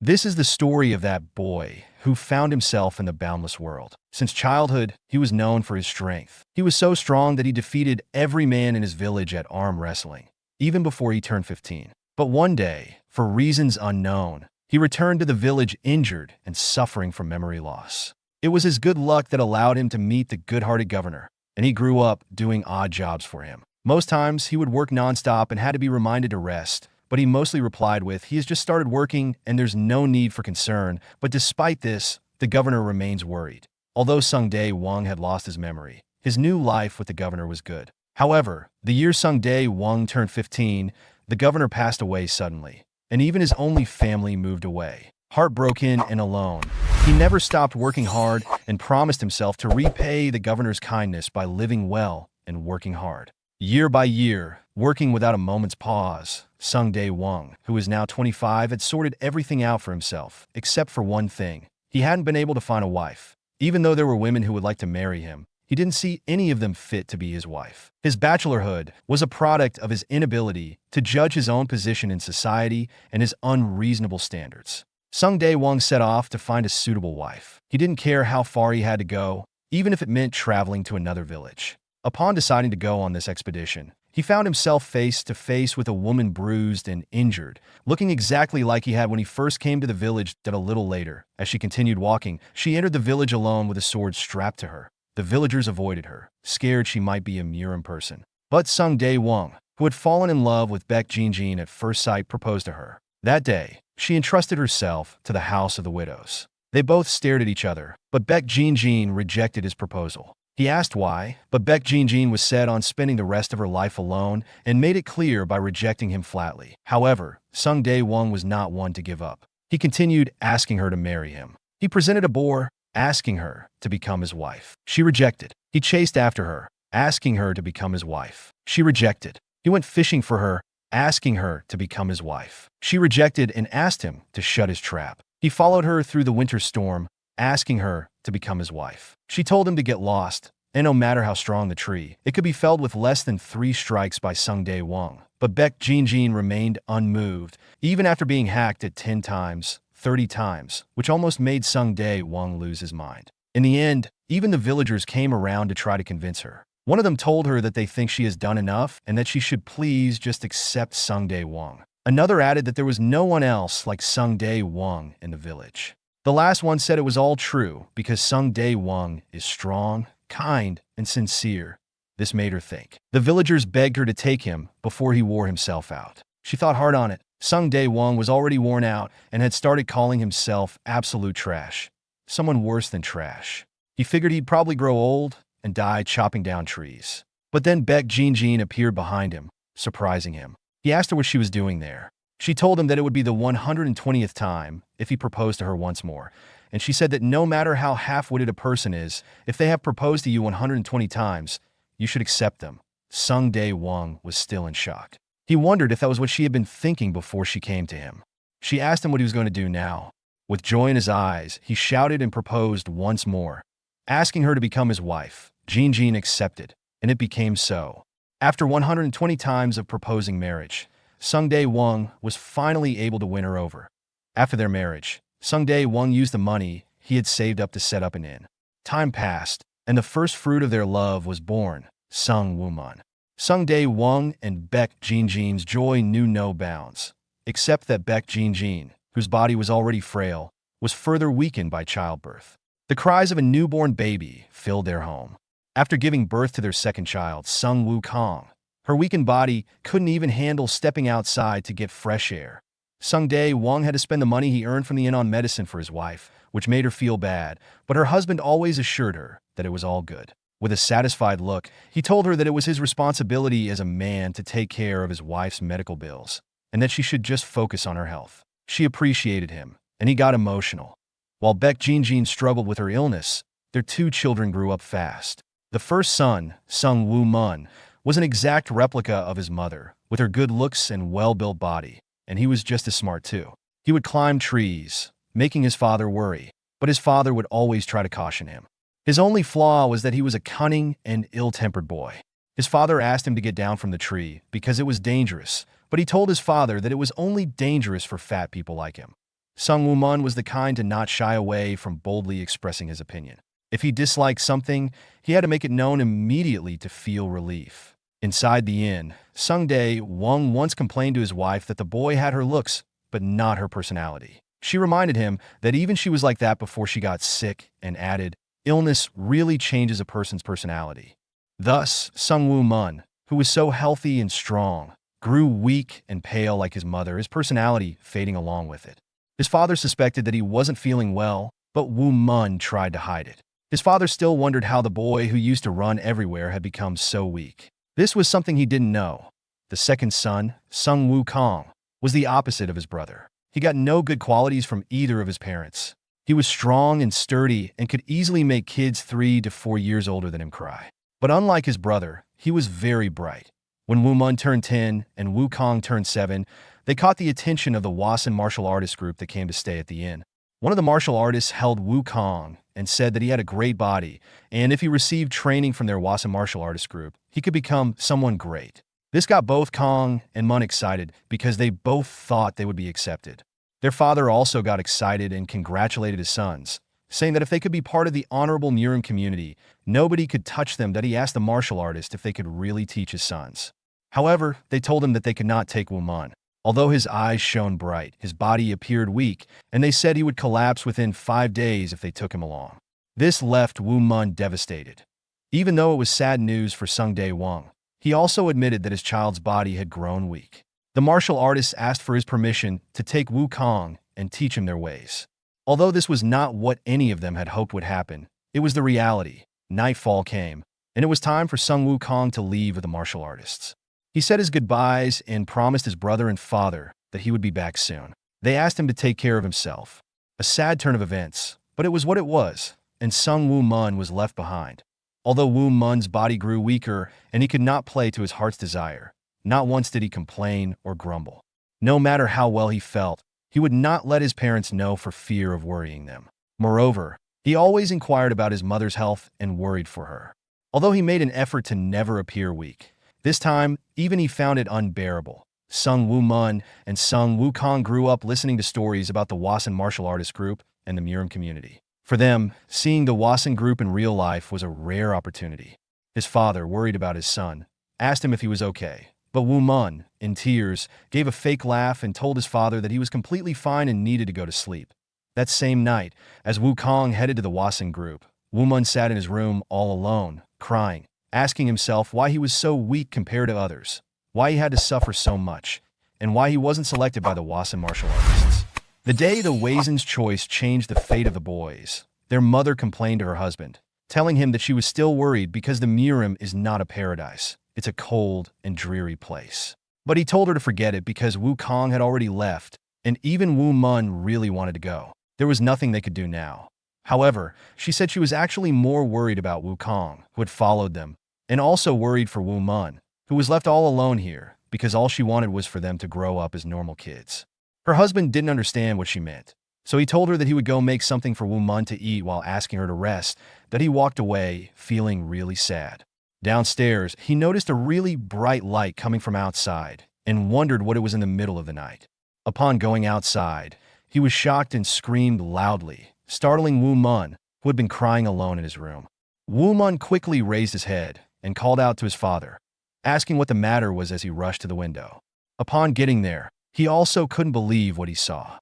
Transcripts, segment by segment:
This is the story of that boy who found himself in the boundless world. Since childhood, he was known for his strength. He was so strong that he defeated every man in his village at arm wrestling, even before he turned 15. But one day, for reasons unknown, he returned to the village injured and suffering from memory loss. It was his good luck that allowed him to meet the good-hearted governor, and he grew up doing odd jobs for him. Most times, he would work nonstop and had to be reminded to rest, but he mostly replied with, "He has just started working and there's no need for concern." But despite this, the governor remains worried. Although Sun Day Wong had lost his memory, his new life with the governor was good. However, the year Sun Day Wong turned 15, the governor passed away suddenly, and even his only family moved away. Heartbroken and alone, he never stopped working hard and promised himself to repay the governor's kindness by living well and working hard. Year by year, working without a moment's pause, Sun Day Wong, who is now 25, had sorted everything out for himself, except for one thing. He hadn't been able to find a wife. Even though there were women who would like to marry him, he didn't see any of them fit to be his wife. His bachelorhood was a product of his inability to judge his own position in society and his unreasonable standards. Sun Day Wong set off to find a suitable wife. He didn't care how far he had to go, even if it meant traveling to another village. Upon deciding to go on this expedition, he found himself face to face with a woman bruised and injured, looking exactly like he had when he first came to the village. That a little later, as she continued walking, she entered the village alone with a sword strapped to her. The villagers avoided her, scared she might be a Murim person. But Sun Day Wong, who had fallen in love with Beck Jinjin at first sight, proposed to her. That day, she entrusted herself to the house of the widows. They both stared at each other, but Beck Jinjin rejected his proposal. He asked why, but Beck Jinjin was set on spending the rest of her life alone and made it clear by rejecting him flatly. However, Sun Day Wong was not one to give up. He continued asking her to marry him. He presented a boar, asking her to become his wife. She rejected. He chased after her, asking her to become his wife. She rejected. He went fishing for her, asking her to become his wife. She rejected and asked him to shut his trap. He followed her through the winter storm, asking her to become his wife. She told him to get lost, and no matter how strong the tree, it could be felled with less than 3 strikes by Sun Day Wong. But Beck Jinjin remained unmoved, even after being hacked at 10 times, 30 times, which almost made Sun Day Wong lose his mind. In the end, even the villagers came around to try to convince her. One of them told her that they think she has done enough and that she should please just accept Sun Day Wong. Another added that there was no one else like Sun Day Wong in the village. The last one said it was all true because Sun Day Wong is strong, kind, and sincere. This made her think. The villagers begged her to take him before he wore himself out. She thought hard on it. Sun Day Wong was already worn out and had started calling himself absolute trash. Someone worse than trash. He figured he'd probably grow old and die chopping down trees. But then Beck Jinjin appeared behind him, surprising him. He asked her what she was doing there. She told him that it would be the 120th time if he proposed to her once more, and she said that no matter how half-witted a person is, if they have proposed to you 120 times, you should accept them. Sun Day Wong was still in shock. He wondered if that was what she had been thinking before she came to him. She asked him what he was going to do now. With joy in his eyes, he shouted and proposed once more, asking her to become his wife. Jinjin accepted, and it became so. After 120 times of proposing marriage, Sun Day Wong was finally able to win her over. After their marriage, Sun Day Wong used the money he had saved up to set up an inn. Time passed, and the first fruit of their love was born, Song Woo Mun. Sun Day Wong and Beck Jinjin's joy knew no bounds, except that Beck Jinjin, whose body was already frail, was further weakened by childbirth. The cries of a newborn baby filled their home. After giving birth to their second child, Sung Woo Kong, her weakened body couldn't even handle stepping outside to get fresh air. Sun Day Wong had to spend the money he earned from the inn on medicine for his wife, which made her feel bad, but her husband always assured her that it was all good. With a satisfied look, he told her that it was his responsibility as a man to take care of his wife's medical bills, and that she should just focus on her health. She appreciated him, and he got emotional. While Beck Jinjin struggled with her illness, their 2 children grew up fast. The first son, Sung Woo Mun, was an exact replica of his mother, with her good looks and well-built body, and he was just as smart too. He would climb trees, making his father worry, but his father would always try to caution him. His only flaw was that he was a cunning and ill-tempered boy. His father asked him to get down from the tree because it was dangerous, but he told his father that it was only dangerous for fat people like him. Song Woo Mun was the kind to not shy away from boldly expressing his opinion. If he disliked something, he had to make it known immediately to feel relief. Inside the inn, Sun Day Wong once complained to his wife that the boy had her looks, but not her personality. She reminded him that even she was like that before she got sick and added, illness really changes a person's personality. Thus, Sung Woo Mun, who was so healthy and strong, grew weak and pale like his mother, his personality fading along with it. His father suspected that he wasn't feeling well, but Woo Mun tried to hide it. His father still wondered how the boy who used to run everywhere had become so weak. This was something he didn't know. The second son, Sung Woo Kong, was the opposite of his brother. He got no good qualities from either of his parents. He was strong and sturdy and could easily make kids 3 to 4 years older than him cry. But unlike his brother, he was very bright. When Woo Mun turned 10 and Woo Kong turned 7, they caught the attention of the Wasan martial artist group that came to stay at the inn. One of the martial artists held Woo Kong and said that he had a great body, and if he received training from their Wasan martial artist group, he could become someone great. This got both Kong and Mun excited because they both thought they would be accepted. Their father also got excited and congratulated his sons, saying that if they could be part of the honorable Murim community, nobody could touch them, that he asked the martial artist if they could really teach his sons. However, they told him that they could not take Woo Mun. Although his eyes shone bright, his body appeared weak, and they said he would collapse within 5 days if they took him along. This left Woo Mun devastated. Even though it was sad news for Sun Day Wong, he also admitted that his child's body had grown weak. The martial artists asked for his permission to take Woo Kong and teach him their ways. Although this was not what any of them had hoped would happen, it was the reality. Nightfall came, and it was time for Sung Woo Kong to leave with the martial artists. He said his goodbyes and promised his brother and father that he would be back soon. They asked him to take care of himself. A sad turn of events, but it was what it was, and Sung Woo Mun was left behind. Although Woo Mun's body grew weaker and he could not play to his heart's desire, not once did he complain or grumble. No matter how well he felt, he would not let his parents know for fear of worrying them. Moreover, he always inquired about his mother's health and worried for her. Although he made an effort to never appear weak, this time, even he found it unbearable. Sung Woo Mun and Sung Woo Kong grew up listening to stories about the Wasan martial artist group and the Murim community. For them, seeing the Wasan group in real life was a rare opportunity. His father, worried about his son, asked him if he was okay. But Woo Mun, in tears, gave a fake laugh and told his father that he was completely fine and needed to go to sleep. That same night, as Woo Kong headed to the Wasan group, Woo Mun sat in his room all alone, crying, asking himself why he was so weak compared to others, why he had to suffer so much, and why he wasn't selected by the Wasan martial artists. The day the Wasan's choice changed the fate of the boys, their mother complained to her husband, telling him that she was still worried because the Murim is not a paradise. It's a cold and dreary place. But he told her to forget it because Woo Kong had already left, and even Woo Mun really wanted to go. There was nothing they could do now. However, she said she was actually more worried about Woo Kong, who had followed them, and also worried for Woo Mun, who was left all alone here because all she wanted was for them to grow up as normal kids. Her husband didn't understand what she meant, so he told her that he would go make something for Woo Mun to eat while asking her to rest, that he walked away, feeling really sad. Downstairs, he noticed a really bright light coming from outside and wondered what it was in the middle of the night. Upon going outside, he was shocked and screamed loudly, startling Woo Mun, who had been crying alone in his room. Woo Mun quickly raised his head and called out to his father, asking what the matter was as he rushed to the window. Upon getting there, he also couldn't believe what he saw.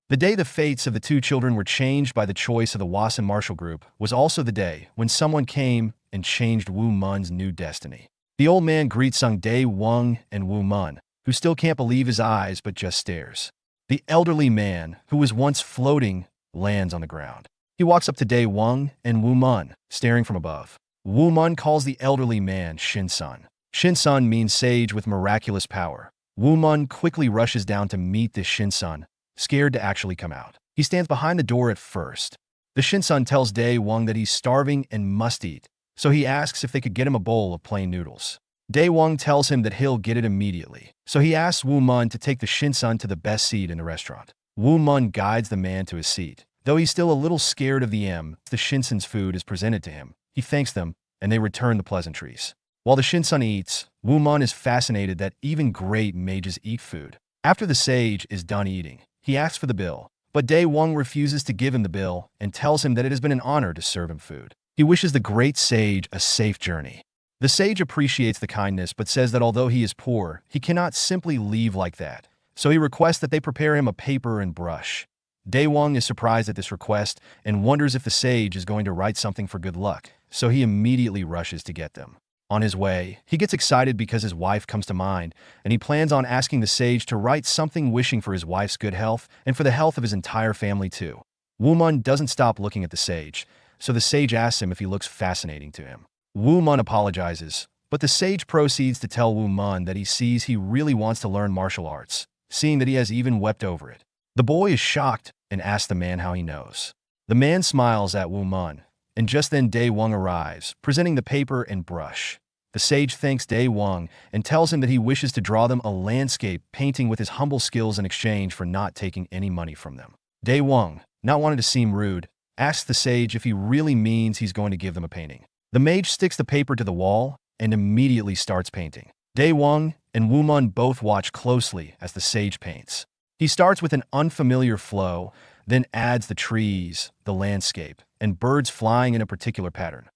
The day the fates of the two children were changed by the choice of the Wasan martial group was also the day when someone came and changed Woo Mun's new destiny. The old man greets Sun Day Wong and Woo Mun, who still can't believe his eyes but just stares. The elderly man, who was once floating, lands on the ground. He walks up to Day Wong and Woo Mun, staring from above. Woo Mun calls the elderly man Shin-sun. Shin-sun means sage with miraculous power. Woo Mun quickly rushes down to meet this Shin-sun, scared to actually come out. He stands behind the door at first. The Shin-sun tells Day Wong that he's starving and must eat, so he asks if they could get him a bowl of plain noodles. Day Wong tells him that he'll get it immediately, so he asks Woo Mun to take the Shin-sun to the best seat in the restaurant. Woo Mun guides the man to his seat. Though he's still a little scared of the Shin-sun's food is presented to him, he thanks them, and they return the pleasantries. While the Shin-sun eats, Woo Mun is fascinated that even great mages eat food. After the sage is done eating, he asks for the bill, But Day Wong refuses to give him the bill and tells him that it has been an honor to serve him food. He wishes the great sage a safe journey. The sage appreciates the kindness but says that although he is poor, he cannot simply leave like that. So he requests that they prepare him a paper and brush. Day Wong is surprised at this request and wonders if the sage is going to write something for good luck, so he immediately rushes to get them. On his way, he gets excited because his wife comes to mind, and he plans on asking the sage to write something wishing for his wife's good health and for the health of his entire family too. Woo Mun doesn't stop looking at the sage, so the sage asks him if he looks fascinating to him. Woo Mun apologizes, but the sage proceeds to tell Woo Mun that he sees he really wants to learn martial arts, seeing that he has even wept over it. The boy is shocked and asks the man how he knows. The man smiles at Woo Mun, and just then Day Wong arrives, presenting the paper and brush. The sage thanks Day Wong and tells him that he wishes to draw them a landscape painting with his humble skills in exchange for not taking any money from them. Day Wong, not wanting to seem rude, asks the sage if he really means he's going to give them a painting. The mage sticks the paper to the wall and immediately starts painting. Day Wong and Woo Mun both watch closely as the sage paints. He starts with an unfamiliar flow, then adds the trees, the landscape, and birds flying in a particular pattern.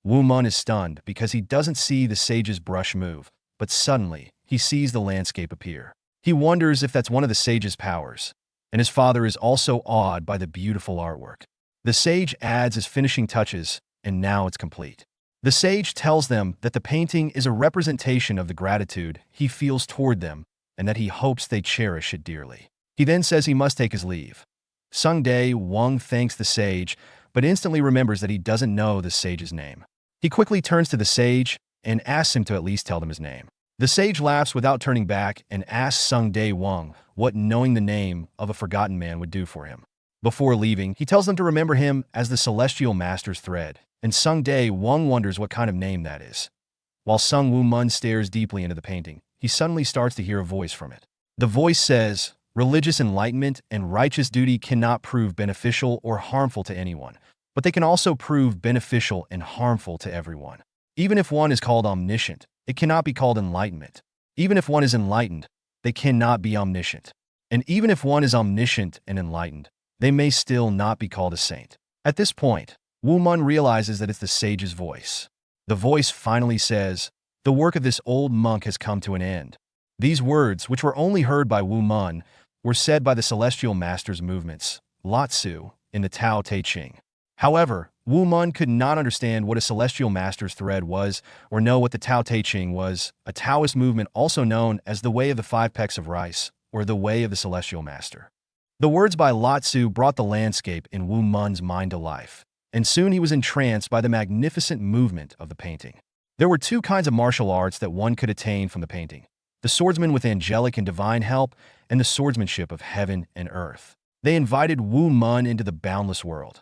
Woo Mun is stunned because he doesn't see the sage's brush move, but suddenly he sees the landscape appear. He wonders if that's one of the sage's powers, and his father is also awed by the beautiful artwork. The sage adds his finishing touches, and now it's complete. The sage tells them that the painting is a representation of the gratitude he feels toward them and that he hopes they cherish it dearly. He then says he must take his leave. Sun Day Wong thanks the sage, but instantly remembers that he doesn't know the sage's name. He quickly turns to the sage and asks him to at least tell them his name. The sage laughs without turning back and asks Sun Day Wong what knowing the name of a forgotten man would do for him. Before leaving, he tells them to remember him as the Celestial Master's thread, and Sun Day Wong wonders what kind of name that is. While Sung Woo Mun stares deeply into the painting, he suddenly starts to hear a voice from it. The voice says, "Religious enlightenment and righteous duty cannot prove beneficial or harmful to anyone, but they can also prove beneficial and harmful to everyone. Even if one is called omniscient, it cannot be called enlightenment. Even if one is enlightened, they cannot be omniscient. And even if one is omniscient and enlightened, they may still not be called a saint." At this point, Woo Mun realizes that it's the sage's voice. The voice finally says, "The work of this old monk has come to an end." These words, which were only heard by Woo Mun, were said by the Celestial Master's movements, Latsu, in the Tao Te Ching. However, Woo Mun could not understand what a Celestial Master's thread was or know what the Tao Te Ching was, a Taoist movement also known as the Way of the Five Pecks of Rice, or the Way of the Celestial Master. The words by Latsu brought the landscape in Woo Mun's mind to life, and soon he was entranced by the magnificent movement of the painting. There were two kinds of martial arts that one could attain from the painting: the swordsman with angelic and divine help, and the swordsmanship of heaven and earth. They invited Woo Mun into the boundless world.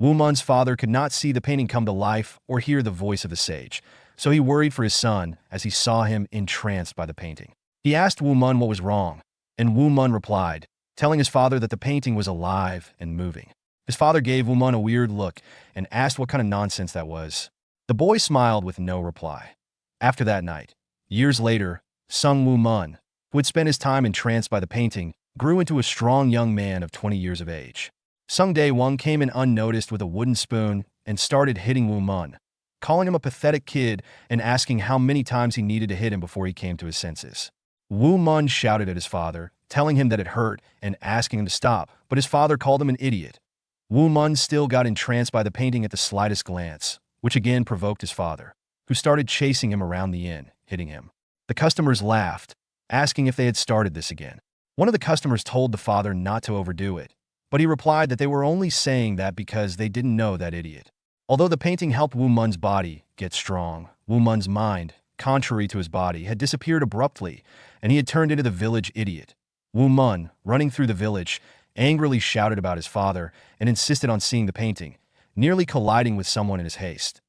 Woo Mun's father could not see the painting come to life or hear the voice of the sage, so he worried for his son as he saw him entranced by the painting. He asked Woo Mun what was wrong, and Woo Mun replied, telling his father that the painting was alive and moving. His father gave Woo Mun a weird look and asked what kind of nonsense that was. The boy smiled with no reply. After that night, years later, Sung Woo Mun, who had spent his time entranced by the painting, grew into a strong young man of 20 years of age. Sun Day Wong came in unnoticed with a wooden spoon and started hitting Woo Mun, calling him a pathetic kid and asking how many times he needed to hit him before he came to his senses. Woo Mun shouted at his father, telling him that it hurt and asking him to stop, but his father called him an idiot. Woo Mun still got entranced by the painting at the slightest glance, which again provoked his father, who started chasing him around the inn, hitting him. The customers laughed, asking if they had started this again. One of the customers told the father not to overdo it, but he replied that they were only saying that because they didn't know that idiot. Although the painting helped Woo Mun's body get strong, Woo Mun's mind, contrary to his body, had disappeared abruptly, and he had turned into the village idiot. Woo Mun, running through the village, angrily shouted about his father and insisted on seeing the painting, nearly colliding with someone in his haste.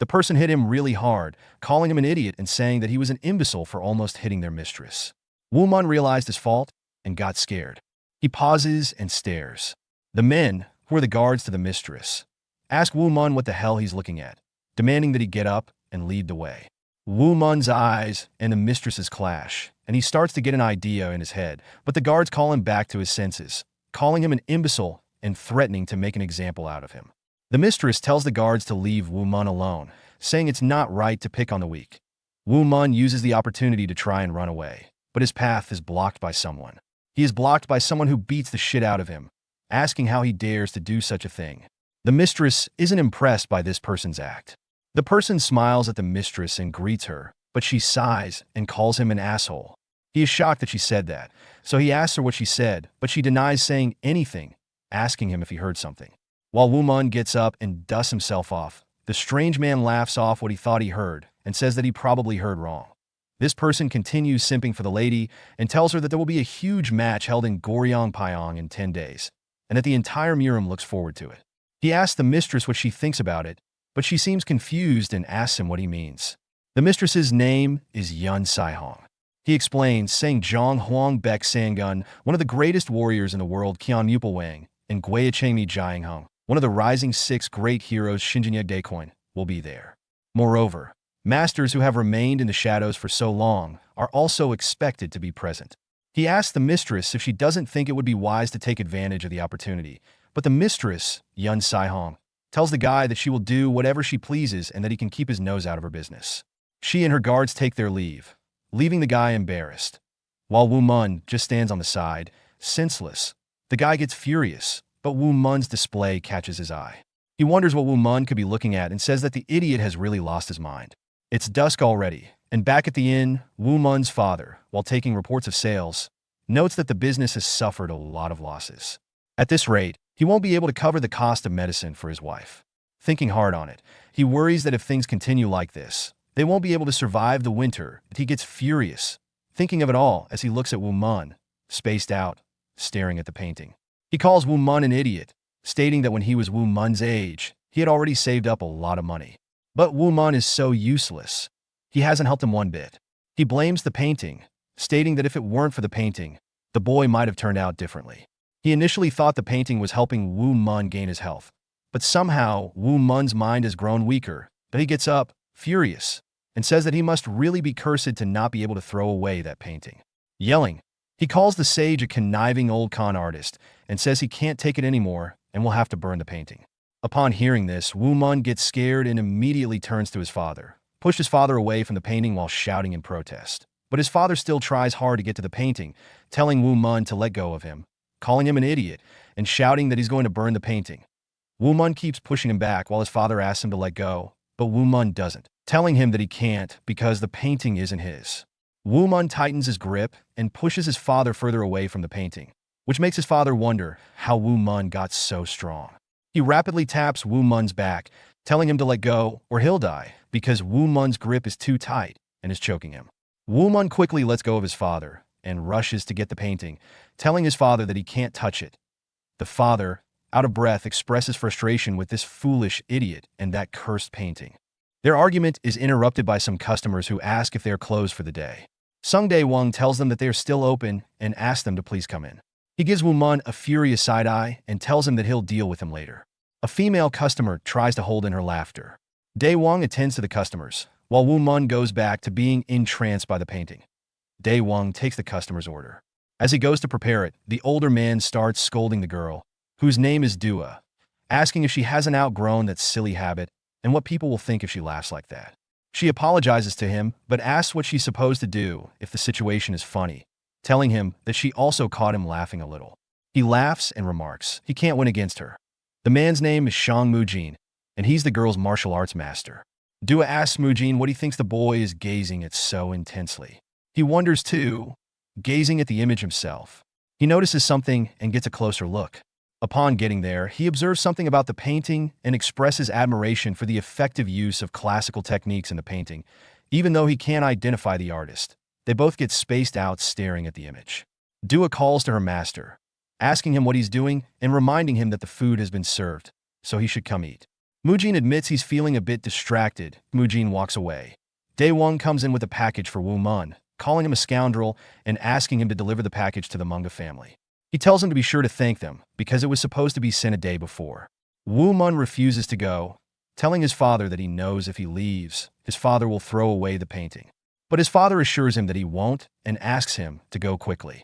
The person hit him really hard, calling him an idiot and saying that he was an imbecile for almost hitting their mistress. Woo Mun realized his fault and got scared. He pauses and stares. The men, who are the guards to the mistress, ask Woo Mun what the hell he's looking at, demanding that he get up and lead the way. Woo Mun's eyes and the mistress's clash, and he starts to get an idea in his head, but the guards call him back to his senses, calling him an imbecile and threatening to make an example out of him. The mistress tells the guards to leave Woo Mun alone, saying it's not right to pick on the weak. Woo Mun uses the opportunity to try and run away, but his path is blocked by someone. He is blocked by someone who beats the shit out of him, asking how he dares to do such a thing. The mistress isn't impressed by this person's act. The person smiles at the mistress and greets her, but she sighs and calls him an asshole. He is shocked that she said that, so he asks her what she said, but she denies saying anything, asking him if he heard something. While Woo Mun gets up and dusts himself off, the strange man laughs off what he thought he heard and says that he probably heard wrong. This person continues simping for the lady and tells her that there will be a huge match held in Goryong, Payong in 10 days, and that the entire Murim looks forward to it. He asks the mistress what she thinks about it, but she seems confused and asks him what he means. The mistress's name is Yun Sai-hong. He explains, saying Zhang Huang Beck Sangun, one of the greatest warriors in the world, Qian Yupal Wang, and Guia Chengmi Jiang Hong, one of the rising 6 great heroes, Shinjinyeg Daecoin, will be there. Moreover, masters who have remained in the shadows for so long are also expected to be present. He asks the mistress if she doesn't think it would be wise to take advantage of the opportunity, but the mistress, Yun Sai-hong, tells the guy that she will do whatever she pleases and that he can keep his nose out of her business. She and her guards take their leave, leaving the guy embarrassed. While Woo Mun just stands on the side, senseless, the guy gets furious, but Woo Mun's display catches his eye. He wonders what Woo Mun could be looking at and says that the idiot has really lost his mind. It's dusk already, and back at the inn, Woo Mun's father, while taking reports of sales, notes that the business has suffered a lot of losses. At this rate, he won't be able to cover the cost of medicine for his wife. Thinking hard on it, he worries that if things continue like this, they won't be able to survive the winter, and he gets furious, thinking of it all as he looks at Woo Mun, spaced out, staring at the painting. He calls Woo Mun an idiot, stating that when he was Woo Mun's age, he had already saved up a lot of money. But Woo Mun is so useless. He hasn't helped him one bit. He blames the painting, stating that if it weren't for the painting, the boy might have turned out differently. He initially thought the painting was helping Woo Mun gain his health, but somehow Woo Mun's mind has grown weaker, but he gets up, furious, and says that he must really be cursed to not be able to throw away that painting. Yelling, he calls the sage a conniving old con artist and says he can't take it anymore and will have to burn the painting. Upon hearing this, Woo Mun gets scared and immediately turns to his father, pushed his father away from the painting while shouting in protest. But his father still tries hard to get to the painting, telling Woo Mun to let go of him, calling him an idiot, and shouting that he's going to burn the painting. Woo Mun keeps pushing him back while his father asks him to let go, but Woo Mun doesn't, telling him that he can't because the painting isn't his. Woo Mun tightens his grip and pushes his father further away from the painting, which makes his father wonder how Woo Mun got so strong. He rapidly taps Woo Mun's back, telling him to let go or he'll die because Woo Mun's grip is too tight and is choking him. Woo Mun quickly lets go of his father and rushes to get the painting, telling his father that he can't touch it. The father, out of breath, expresses frustration with this foolish idiot and that cursed painting. Their argument is interrupted by some customers who ask if they are closed for the day. Sun Day Wong tells them that they are still open and asks them to please come in. He gives Woo Mun a furious side-eye and tells him that he'll deal with him later. A female customer tries to hold in her laughter. Day Wong attends to the customers, while Woo Mun goes back to being entranced by the painting. Day Wong takes the customer's order. As he goes to prepare it, the older man starts scolding the girl, whose name is Dua, asking if she hasn't outgrown that silly habit and what people will think if she laughs like that. She apologizes to him, but asks what she's supposed to do if the situation is funny, telling him that she also caught him laughing a little. He laughs and remarks he can't win against her. The man's name is Shang Mujin, and he's the girl's martial arts master. Dua asks Mujin what he thinks the boy is gazing at so intensely. He wonders too, gazing at the image himself. He notices something and gets a closer look. Upon getting there, he observes something about the painting and expresses admiration for the effective use of classical techniques in the painting, even though he can't identify the artist. They both get spaced out staring at the image. Dua calls to her master, asking him what he's doing and reminding him that the food has been served, so he should come eat. Mujin admits he's feeling a bit distracted. Mujin walks away. Day Wong comes in with a package for Woo Mun, calling him a scoundrel and asking him to deliver the package to the Manga family. He tells him to be sure to thank them because it was supposed to be sent a day before. Woo Mun refuses to go, telling his father that he knows if he leaves, his father will throw away the painting. But his father assures him that he won't and asks him to go quickly.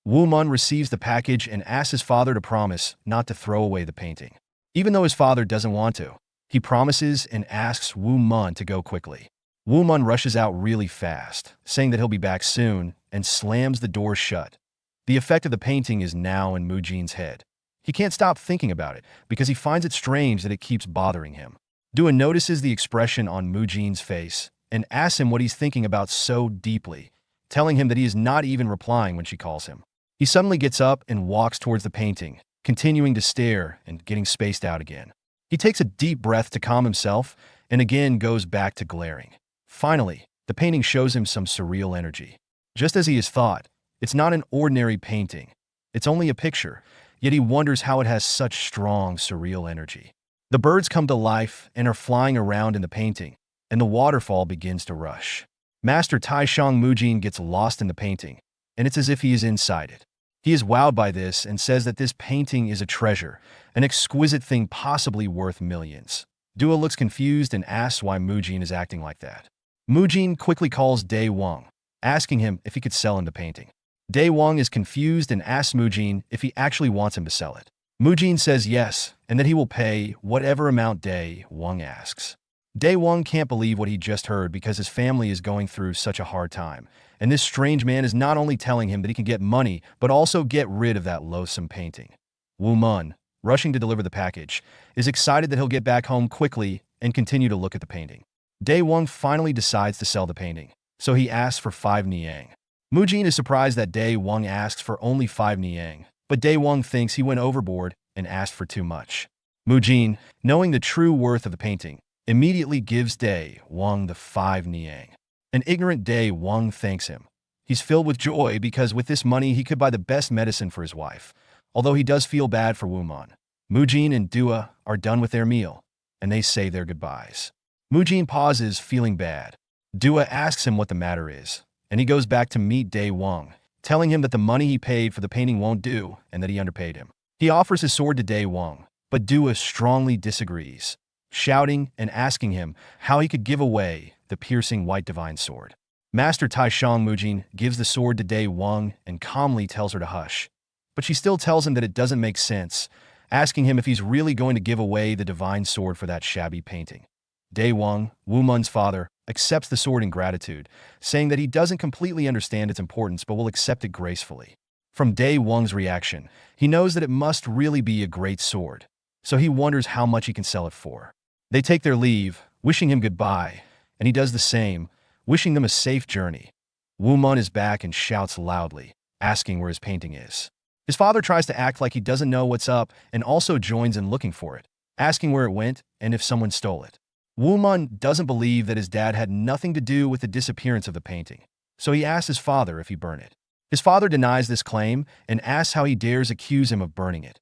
Woo Mun receives the package and asks his father to promise not to throw away the painting. Even though his father doesn't want to, he promises and asks Woo Mun to go quickly. Woo Mun rushes out really fast, saying that he'll be back soon, and slams the door shut. The effect of the painting is now in Mujin's head. He can't stop thinking about it because he finds it strange that it keeps bothering him. Dua notices the expression on Mujin's face and asks him what he's thinking about so deeply, telling him that he is not even replying when she calls him. He suddenly gets up and walks towards the painting, continuing to stare and getting spaced out again. He takes a deep breath to calm himself and again goes back to glaring. Finally, the painting shows him some surreal energy. Just as he has thought, it's not an ordinary painting. It's only a picture, yet he wonders how it has such strong, surreal energy. The birds come to life and are flying around in the painting, and the waterfall begins to rush. Master Taishang Mujin gets lost in the painting, and it's as if he is inside it. He is wowed by this and says that this painting is a treasure, an exquisite thing possibly worth millions. Dua looks confused and asks why Mujin is acting like that. Mujin quickly calls Day Wong, asking him if he could sell him the painting. Day Wong is confused and asks Mujin if he actually wants him to sell it. Mujin says yes, and that he will pay whatever amount Day Wong asks. Day Wong can't believe what he just heard because his family is going through such a hard time, and this strange man is not only telling him that he can get money, but also get rid of that loathsome painting. Woo Mun, rushing to deliver the package, is excited that he'll get back home quickly and continue to look at the painting. Day Wong finally decides to sell the painting, so he asks for 5 niang. Mujin is surprised that Day Wong asks for only 5 niang, but Day Wong thinks he went overboard and asked for too much. Mujin, knowing the true worth of the painting, immediately gives Day Wong the 5 niang. An ignorant Day Wong thanks him. He's filled with joy because with this money he could buy the best medicine for his wife, although he does feel bad for Woo Mun. Mujin and Dua are done with their meal, and they say their goodbyes. Mujin pauses, feeling bad. Dua asks him what the matter is, and he goes back to meet Day Wong, telling him that the money he paid for the painting won't do and that he underpaid him. He offers his sword to Day Wong, but Dua strongly disagrees, shouting and asking him how he could give away the piercing white divine sword. Master Taishang Mujin gives the sword to Day Wong and calmly tells her to hush, but she still tells him that it doesn't make sense, asking him if he's really going to give away the divine sword for that shabby painting. Day Wong, Woo Mun's father, accepts the sword in gratitude, saying that he doesn't completely understand its importance but will accept it gracefully. From Day Wong's reaction, he knows that it must really be a great sword, so he wonders how much he can sell it for. They take their leave, wishing him goodbye, and he does the same, wishing them a safe journey. Woo Mun is back and shouts loudly, asking where his painting is. His father tries to act like he doesn't know what's up and also joins in looking for it, asking where it went and if someone stole it. Woo Mun doesn't believe that his dad had nothing to do with the disappearance of the painting, so he asks his father if he burned it. His father denies this claim and asks how he dares accuse him of burning it.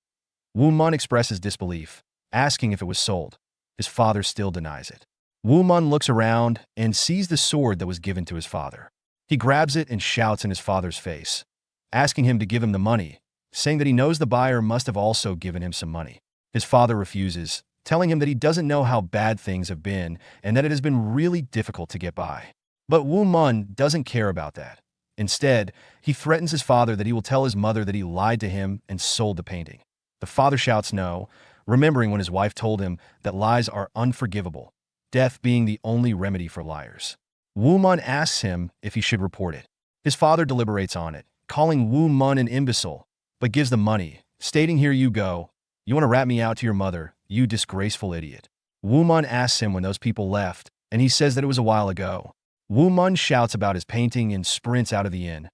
Woo Mun expresses disbelief, asking if it was sold. His father still denies it. Woo Mun looks around and sees the sword that was given to his father. He grabs it and shouts in his father's face, asking him to give him the money, saying that he knows the buyer must have also given him some money. His father refuses, telling him that he doesn't know how bad things have been and that it has been really difficult to get by. But Woo Mun doesn't care about that. Instead, he threatens his father that he will tell his mother that he lied to him and sold the painting. The father shouts no, remembering when his wife told him that lies are unforgivable, death being the only remedy for liars. Woo Mun asks him if he should report it. His father deliberates on it, calling Woo Mun an imbecile, but gives the money, stating, "Here you go. You want to rat me out to your mother, you disgraceful idiot." Woo Mun asks him when those people left, and he says that it was a while ago. Woo Mun shouts about his painting and sprints out of the inn.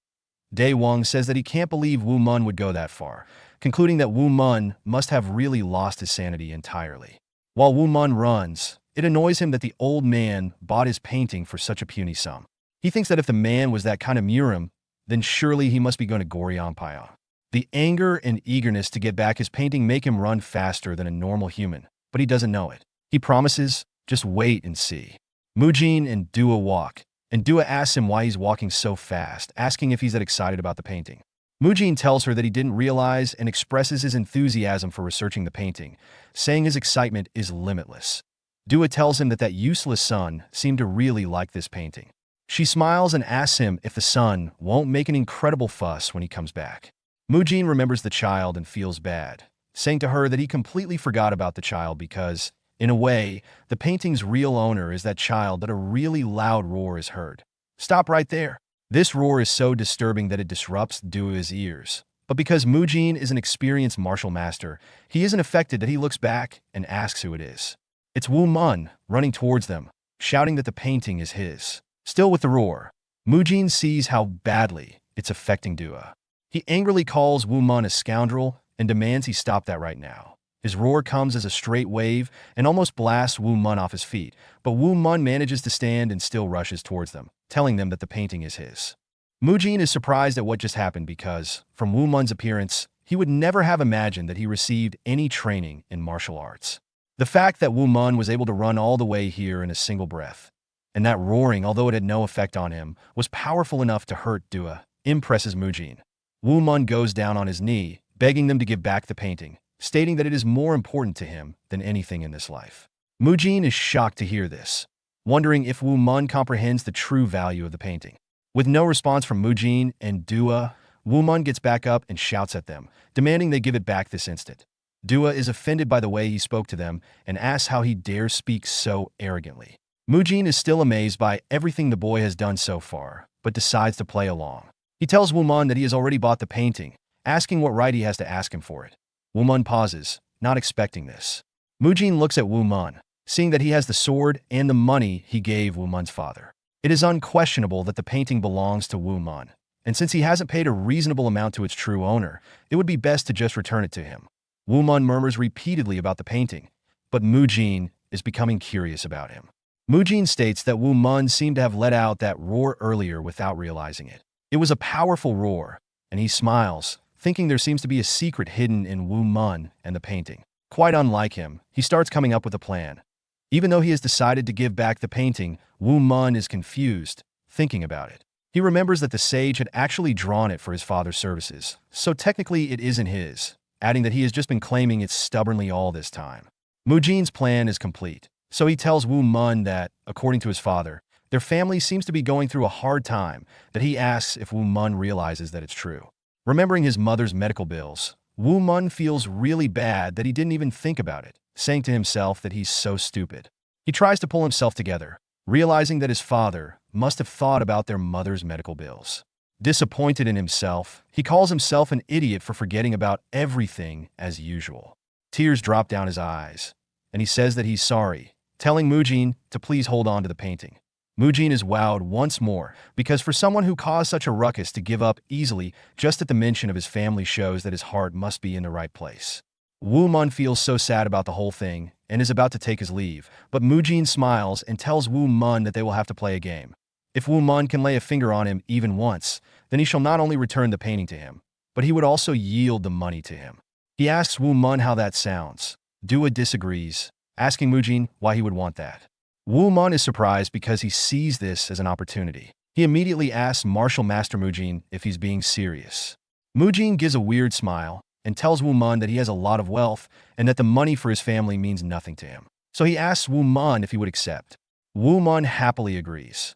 Day Wong says that he can't believe Woo Mun would go that far, concluding that Woo Mun must have really lost his sanity entirely. While Woo Mun runs, it annoys him that the old man bought his painting for such a puny sum. He thinks that if the man was that kind of murim, then surely he must be going to Goring Payong. The anger and eagerness to get back his painting make him run faster than a normal human, but he doesn't know it. He promises, "Just wait and see." Mujin and Dua walk, and Dua asks him why he's walking so fast, asking if he's that excited about the painting. Mujin tells her that he didn't realize and expresses his enthusiasm for researching the painting, saying his excitement is limitless. Dua tells him that that useless son seemed to really like this painting. She smiles and asks him if the son won't make an incredible fuss when he comes back. Mujin remembers the child and feels bad, saying to her that he completely forgot about the child because, in a way, the painting's real owner is that child that a really loud roar is heard. Stop right there. This roar is so disturbing that it disrupts Dua's ears. But because Mujin is an experienced martial master, he isn't affected that he looks back and asks who it is. It's Woo Mun, running towards them, shouting that the painting is his. Still with the roar, Mujin sees how badly it's affecting Dua. He angrily calls Woo Mun a scoundrel and demands he stop that right now. His roar comes as a straight wave and almost blasts Woo Mun off his feet, but Woo Mun manages to stand and still rushes towards them, telling them that the painting is his. Mujin is surprised at what just happened because, from Woo Mun's appearance, he would never have imagined that he received any training in martial arts. The fact that Woo Mun was able to run all the way here in a single breath, and that roaring, although it had no effect on him, was powerful enough to hurt Dua, impresses Mujin. Woo Mun goes down on his knee, begging them to give back the painting, stating that it is more important to him than anything in this life. Mujin is shocked to hear this, wondering if Woo Mun comprehends the true value of the painting. With no response from Mujin and Dua, Woo Mun gets back up and shouts at them, demanding they give it back this instant. Dua is offended by the way he spoke to them and asks how he dares speak so arrogantly. Mujin is still amazed by everything the boy has done so far, but decides to play along. He tells Woo Mun that he has already bought the painting, asking what right he has to ask him for it. Woo Mun pauses, not expecting this. Mujin looks at Woo Mun, seeing that he has the sword and the money he gave Woo Mun's father. It is unquestionable that the painting belongs to Woo Mun, and since he hasn't paid a reasonable amount to its true owner, it would be best to just return it to him. Woo Mun murmurs repeatedly about the painting, but Mujin is becoming curious about him. Mujin states that Woo Mun seemed to have let out that roar earlier without realizing it. It was a powerful roar, and he smiles, thinking there seems to be a secret hidden in Woo Mun and the painting. Quite unlike him, he starts coming up with a plan. Even though he has decided to give back the painting, Woo Mun is confused, thinking about it. He remembers that the sage had actually drawn it for his father's services, so technically it isn't his, adding that he has just been claiming it stubbornly all this time. Mujin's plan is complete, so he tells Woo Mun that, according to his father, their family seems to be going through a hard time, that he asks if Woo Mun realizes that it's true. Remembering his mother's medical bills, Woo Mun feels really bad that he didn't even think about it, saying to himself that he's so stupid. He tries to pull himself together, realizing that his father must have thought about their mother's medical bills. Disappointed in himself, he calls himself an idiot for forgetting about everything as usual. Tears drop down his eyes, and he says that he's sorry, telling Mujin to please hold on to the painting. Mujin is wowed once more, because for someone who caused such a ruckus to give up easily just at the mention of his family shows that his heart must be in the right place. Woo Mun feels so sad about the whole thing and is about to take his leave, but Mujin smiles and tells Woo Mun that they will have to play a game. If Woo Mun can lay a finger on him even once, then he shall not only return the painting to him, but he would also yield the money to him. He asks Woo Mun how that sounds. Dua disagrees, asking Mujin why he would want that. Woo Mun is surprised because he sees this as an opportunity. He immediately asks Martial Master Mujin if he's being serious. Mujin gives a weird smile and tells Woo Mun that he has a lot of wealth and that the money for his family means nothing to him. So he asks Woo Mun if he would accept. Woo Mun happily agrees.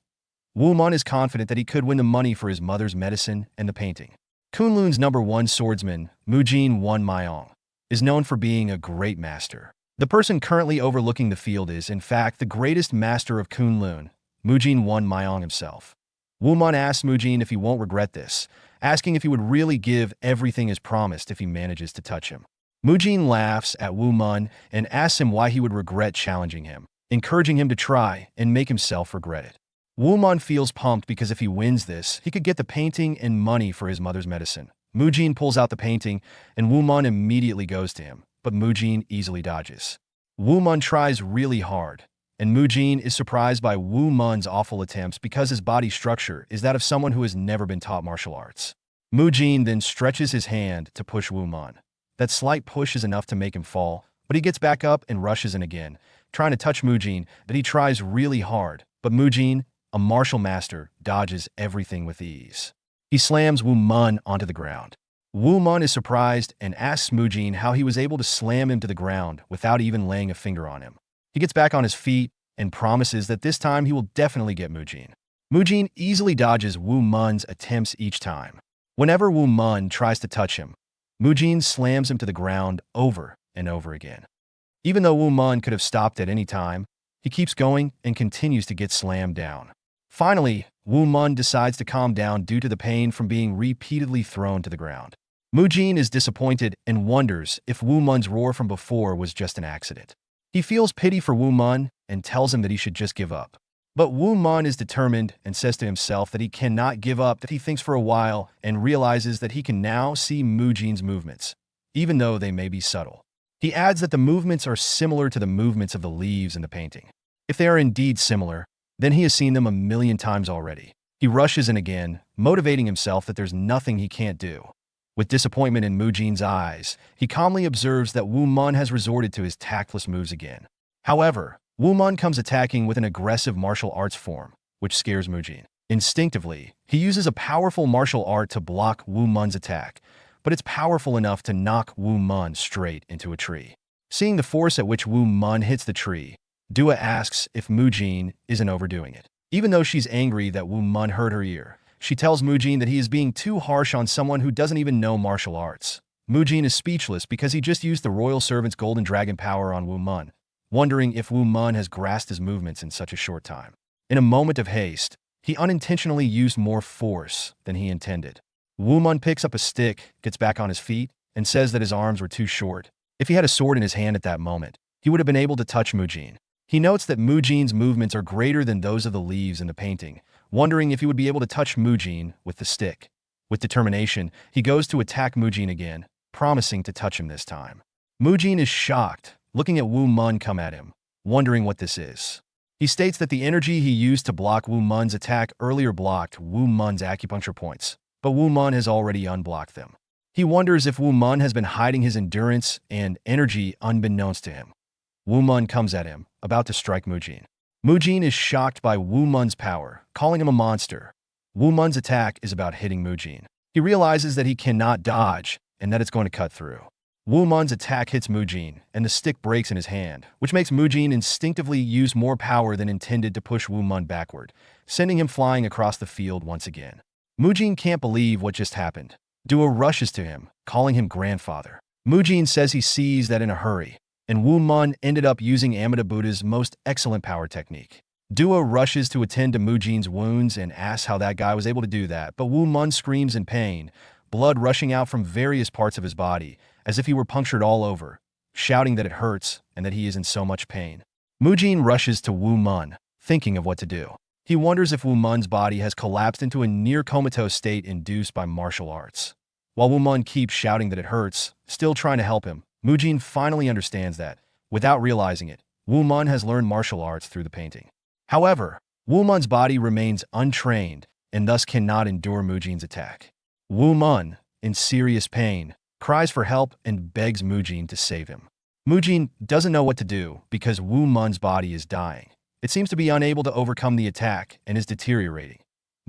Woo Mun is confident that he could win the money for his mother's medicine and the painting. Kunlun's #1 swordsman, Mujin 1 Payong, is known for being a great master. The person currently overlooking the field is, in fact, the greatest master of Kunlun, Mujin 1 Payong himself. Woo Mun asks Mujin if he won't regret this, asking if he would really give everything as promised if he manages to touch him. Mujin laughs at Woo Mun and asks him why he would regret challenging him, encouraging him to try and make himself regret it. Woo Mun feels pumped because if he wins this, he could get the painting and money for his mother's medicine. Mujin pulls out the painting, and Woo Mun immediately goes to him, but Mujin easily dodges. Woo Mun tries really hard, and Mujin is surprised by Woo Mun's awful attempts because his body structure is that of someone who has never been taught martial arts. Mujin then stretches his hand to push Woo Mun. That slight push is enough to make him fall, but he gets back up and rushes in again, trying to touch Mujin that he tries really hard, but Mujin, a martial master, dodges everything with ease. He slams Woo Mun onto the ground. Woo Mun is surprised and asks Mujin how he was able to slam him to the ground without even laying a finger on him. He gets back on his feet and promises that this time he will definitely get Mujin. Mujin easily dodges Woo Mun's attempts each time. Whenever Woo Mun tries to touch him, Mujin slams him to the ground over and over again. Even though Woo Mun could have stopped at any time, he keeps going and continues to get slammed down. Finally, Woo Mun decides to calm down due to the pain from being repeatedly thrown to the ground. Mujin is disappointed and wonders if Woo Mun's roar from before was just an accident. He feels pity for Woo Mun and tells him that he should just give up. But Woo Mun is determined and says to himself that he cannot give up, that he thinks for a while and realizes that he can now see Mujin's movements, even though they may be subtle. He adds that the movements are similar to the movements of the leaves in the painting. If they are indeed similar, then he has seen them a million times already. He rushes in again, motivating himself that there's nothing he can't do. With disappointment in Mujin's eyes, he calmly observes that Woo Mun has resorted to his tactless moves again. However, Woo Mun comes attacking with an aggressive martial arts form, which scares Mujin. Instinctively, he uses a powerful martial art to block Woo Mun's attack, but it's powerful enough to knock Woo Mun straight into a tree. Seeing the force at which Woo Mun hits the tree, Dua asks if Mujin isn't overdoing it. Even though she's angry that Woo Mun hurt her ear, she tells Mujin that he is being too harsh on someone who doesn't even know martial arts. Mujin is speechless because he just used the royal servant's golden dragon power on Woo Mun, wondering if Woo Mun has grasped his movements in such a short time. In a moment of haste, he unintentionally used more force than he intended. Woo Mun picks up a stick, gets back on his feet, and says that his arms were too short. If he had a sword in his hand at that moment, he would have been able to touch Mujin. He notes that Mujin's movements are greater than those of the leaves in the painting, wondering if he would be able to touch Mujin with the stick. With determination, he goes to attack Mujin again, promising to touch him this time. Mujin is shocked, looking at Woo Mun come at him, wondering what this is. He states that the energy he used to block Woo Mun's attack earlier blocked Woo Mun's acupuncture points, but Woo Mun has already unblocked them. He wonders if Woo Mun has been hiding his endurance and energy unbeknownst to him. Woo Mun comes at him, about to strike Mujin. Mujin is shocked by Woo Mun's power, calling him a monster. Woo Mun's attack is about hitting Mujin. He realizes that he cannot dodge and that it's going to cut through. Woo Mun's attack hits Mujin, and the stick breaks in his hand, which makes Mujin instinctively use more power than intended to push Woo Mun backward, sending him flying across the field once again. Mujin can't believe what just happened. Dua rushes to him, calling him grandfather. Mujin says he sees that in a hurry, and Woo Mun ended up using Amida Buddha's most excellent power technique. Dua rushes to attend to Mujin's wounds and asks how that guy was able to do that, but Woo Mun screams in pain, blood rushing out from various parts of his body, as if he were punctured all over, shouting that it hurts and that he is in so much pain. Mujin rushes to Woo Mun, thinking of what to do. He wonders if Woo Mun's body has collapsed into a near-comatose state induced by martial arts. While Woo Mun keeps shouting that it hurts, still trying to help him, Mujin finally understands that, without realizing it, Woo Mun has learned martial arts through the painting. However, Woo Mun's body remains untrained and thus cannot endure Mujin's attack. Woo Mun, in serious pain, cries for help and begs Mujin to save him. Mujin doesn't know what to do because Woo Mun's body is dying. It seems to be unable to overcome the attack and is deteriorating.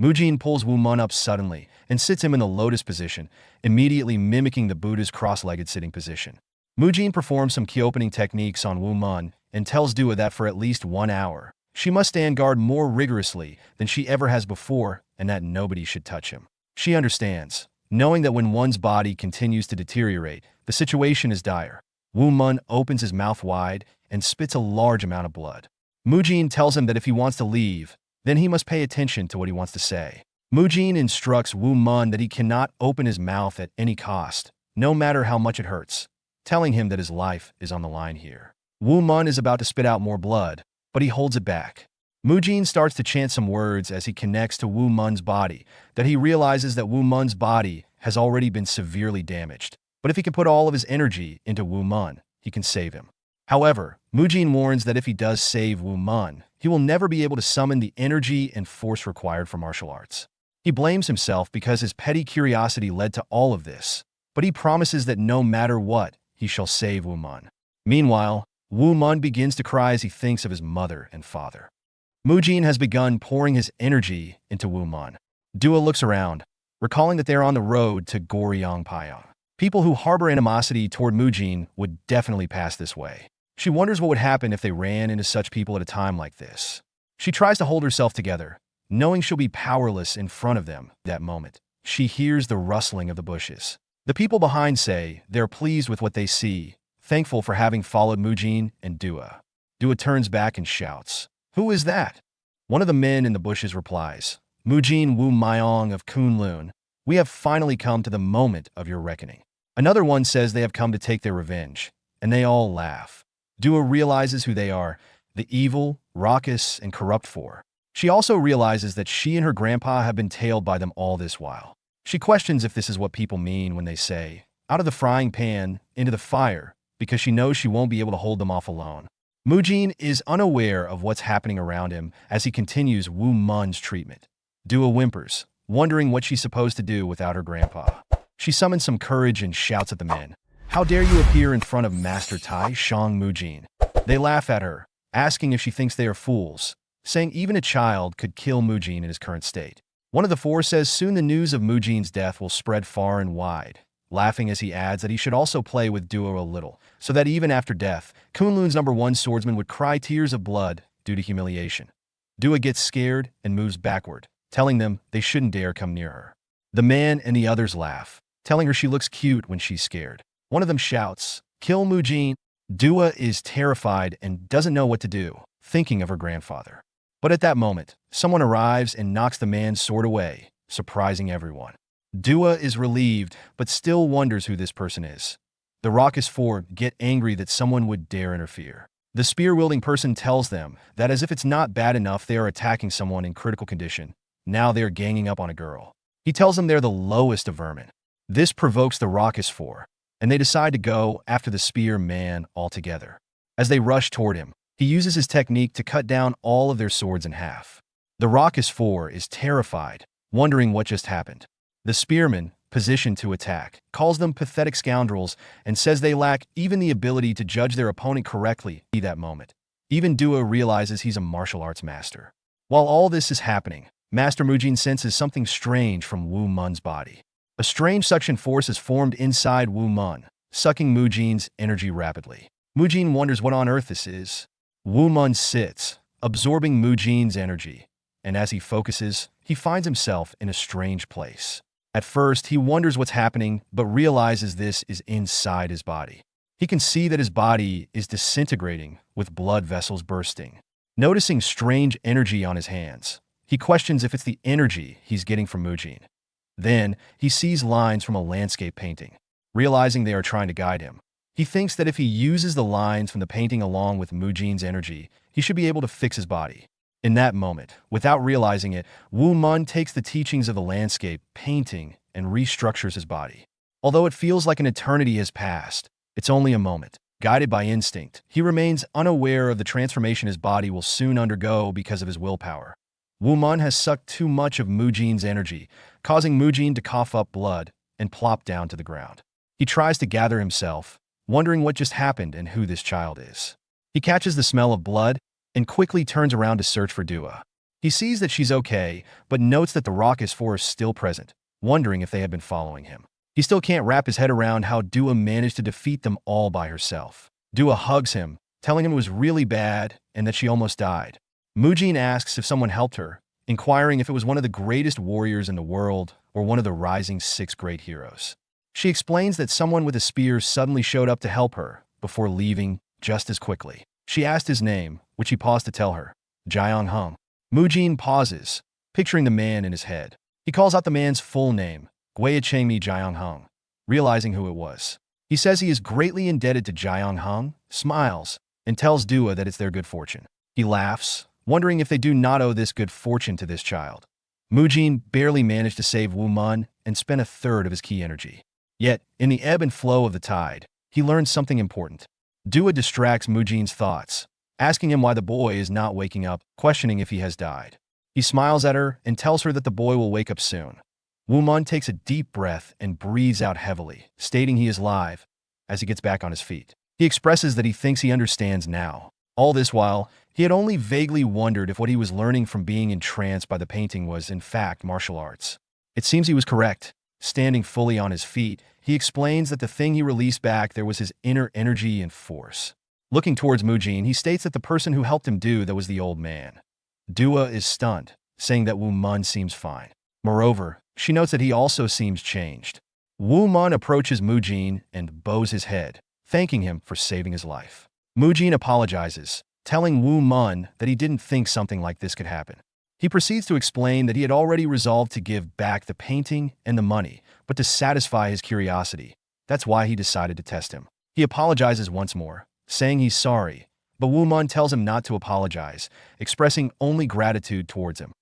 Mujin pulls Woo Mun up suddenly and sits him in the lotus position, immediately mimicking the Buddha's cross-legged sitting position. Mujin performs some key opening techniques on Woo Mun and tells Dua that for at least 1 hour, she must stand guard more rigorously than she ever has before and that nobody should touch him. She understands, knowing that when one's body continues to deteriorate, the situation is dire. Woo Mun opens his mouth wide and spits a large amount of blood. Mujin tells him that if he wants to leave, then he must pay attention to what he wants to say. Mujin instructs Woo Mun that he cannot open his mouth at any cost, no matter how much it hurts, telling him that his life is on the line here. Woo Mun is about to spit out more blood, but he holds it back. Mujin starts to chant some words as he connects to Woo Mun's body, that he realizes that Woo Mun's body has already been severely damaged. But if he can put all of his energy into Woo Mun, he can save him. However, Mujin warns that if he does save Woo Mun, he will never be able to summon the energy and force required for martial arts. He blames himself because his petty curiosity led to all of this, but he promises that no matter what, he shall save Woo Mun. Meanwhile, Woo Mun begins to cry as he thinks of his mother and father. Mujin has begun pouring his energy into Woo Mun. Dua looks around, recalling that they are on the road to Goryong Payong. People who harbor animosity toward Mujin would definitely pass this way. She wonders what would happen if they ran into such people at a time like this. She tries to hold herself together, knowing she'll be powerless in front of them that moment. she hears the rustling of the bushes. The people behind say they're pleased with what they see, thankful for having followed Mujin and Dua. Dua turns back and shouts, "Who is that?" One of the men in the bushes replies, "Mujin Woo Myong of Kunlun. We have finally come to the moment of your reckoning." Another one says they have come to take their revenge, and they all laugh. Dua realizes who they are, the evil, raucous, and corrupt four. She also realizes that she and her grandpa have been tailed by them all this while. She questions if this is what people mean when they say, "out of the frying pan, into the fire," because she knows she won't be able to hold them off alone. Mujin is unaware of what's happening around him as he continues Woo Mun's treatment. Dua whimpers, wondering what she's supposed to do without her grandpa. She summons some courage and shouts at the men, "How dare you appear in front of Master Tai Shang Mujin?" They laugh at her, asking if she thinks they are fools, saying even a child could kill Mujin in his current state. One of the four says soon the news of Mujin's death will spread far and wide, laughing as he adds that he should also play with Dua a little, so that even after death, Kunlun's #1 swordsman would cry tears of blood due to humiliation. Dua gets scared and moves backward, telling them they shouldn't dare come near her. The man and the others laugh, telling her she looks cute when she's scared. One of them shouts, "Kill Mujin." Dua is terrified and doesn't know what to do, thinking of her grandfather. But at that moment, someone arrives and knocks the man's sword away, surprising everyone. Dua is relieved, but still wonders who this person is. The raucous four get angry that someone would dare interfere. The spear-wielding person tells them that as if it's not bad enough they are attacking someone in critical condition, now they are ganging up on a girl. He tells them they're the lowest of vermin. This provokes the raucous four, and they decide to go after the spear man altogether. As they rush toward him, he uses his technique to cut down all of their swords in half. The raucous four is terrified, wondering what just happened. The spearman, positioned to attack, calls them pathetic scoundrels and says they lack even the ability to judge their opponent correctly at that moment. Even Dua realizes he's a martial arts master. While all this is happening, Master Mujin senses something strange from Woo Mun's body. A strange suction force is formed inside Woo Mun, sucking Mujin's energy rapidly. Mujin wonders what on earth this is. Woo Mun sits, absorbing Mujin's energy, and as he focuses, he finds himself in a strange place. At first, he wonders what's happening, but realizes this is inside his body. He can see that his body is disintegrating, with blood vessels bursting. Noticing strange energy on his hands, he questions if it's the energy he's getting from Mujin. Then, he sees lines from a landscape painting. Realizing they are trying to guide him, he thinks that if he uses the lines from the painting along with Mujin's energy, he should be able to fix his body. In that moment, without realizing it, Woo Mun takes the teachings of the landscape painting and restructures his body. Although it feels like an eternity has passed, it's only a moment. Guided by instinct, he remains unaware of the transformation his body will soon undergo because of his willpower. Woo Mun has sucked too much of Mujin's energy, causing Mujin to cough up blood and plop down to the ground. He tries to gather himself, wondering what just happened and who this child is. He catches the smell of blood and quickly turns around to search for Dua. He sees that she's okay, but notes that the raucous four is still present, wondering if they have been following him. He still can't wrap his head around how Dua managed to defeat them all by herself. Dua hugs him, telling him it was really bad and that she almost died. Mujin asks if someone helped her, inquiring if it was one of the greatest warriors in the world or one of the rising 6 great heroes. She explains that someone with a spear suddenly showed up to help her, before leaving just as quickly. She asked his name, which he paused to tell her, Jiang Hung. Mujin pauses, picturing the man in his head. He calls out the man's full name, Guayachengmi Jiang Hung, realizing who it was. He says he is greatly indebted to Jiang Hung, smiles, and tells Dua that it's their good fortune. He laughs, wondering if they do not owe this good fortune to this child. Mujin barely managed to save Woo Mun and spent a third of his ki energy. Yet, in the ebb and flow of the tide, he learns something important. Dua distracts Mujin's thoughts, asking him why the boy is not waking up, questioning if he has died. He smiles at her and tells her that the boy will wake up soon. Woo Mun takes a deep breath and breathes out heavily, stating he is alive, as he gets back on his feet. He expresses that he thinks he understands now. All this while, he had only vaguely wondered if what he was learning from being entranced by the painting was, in fact, martial arts. It seems he was correct. Standing fully on his feet, he explains that the thing he released back there was his inner energy and force. Looking towards Mujin, he states that the person who helped him do that was the old man. Dua is stunned, saying that Woo Mun seems fine. Moreover, she notes that he also seems changed. Woo Mun approaches Mujin and bows his head, thanking him for saving his life. Mujin apologizes, telling Woo Mun that he didn't think something like this could happen. He proceeds to explain that he had already resolved to give back the painting and the money, but to satisfy his curiosity. That's why he decided to test him. He apologizes once more, saying he's sorry, but Woo Mun tells him not to apologize, expressing only gratitude towards him.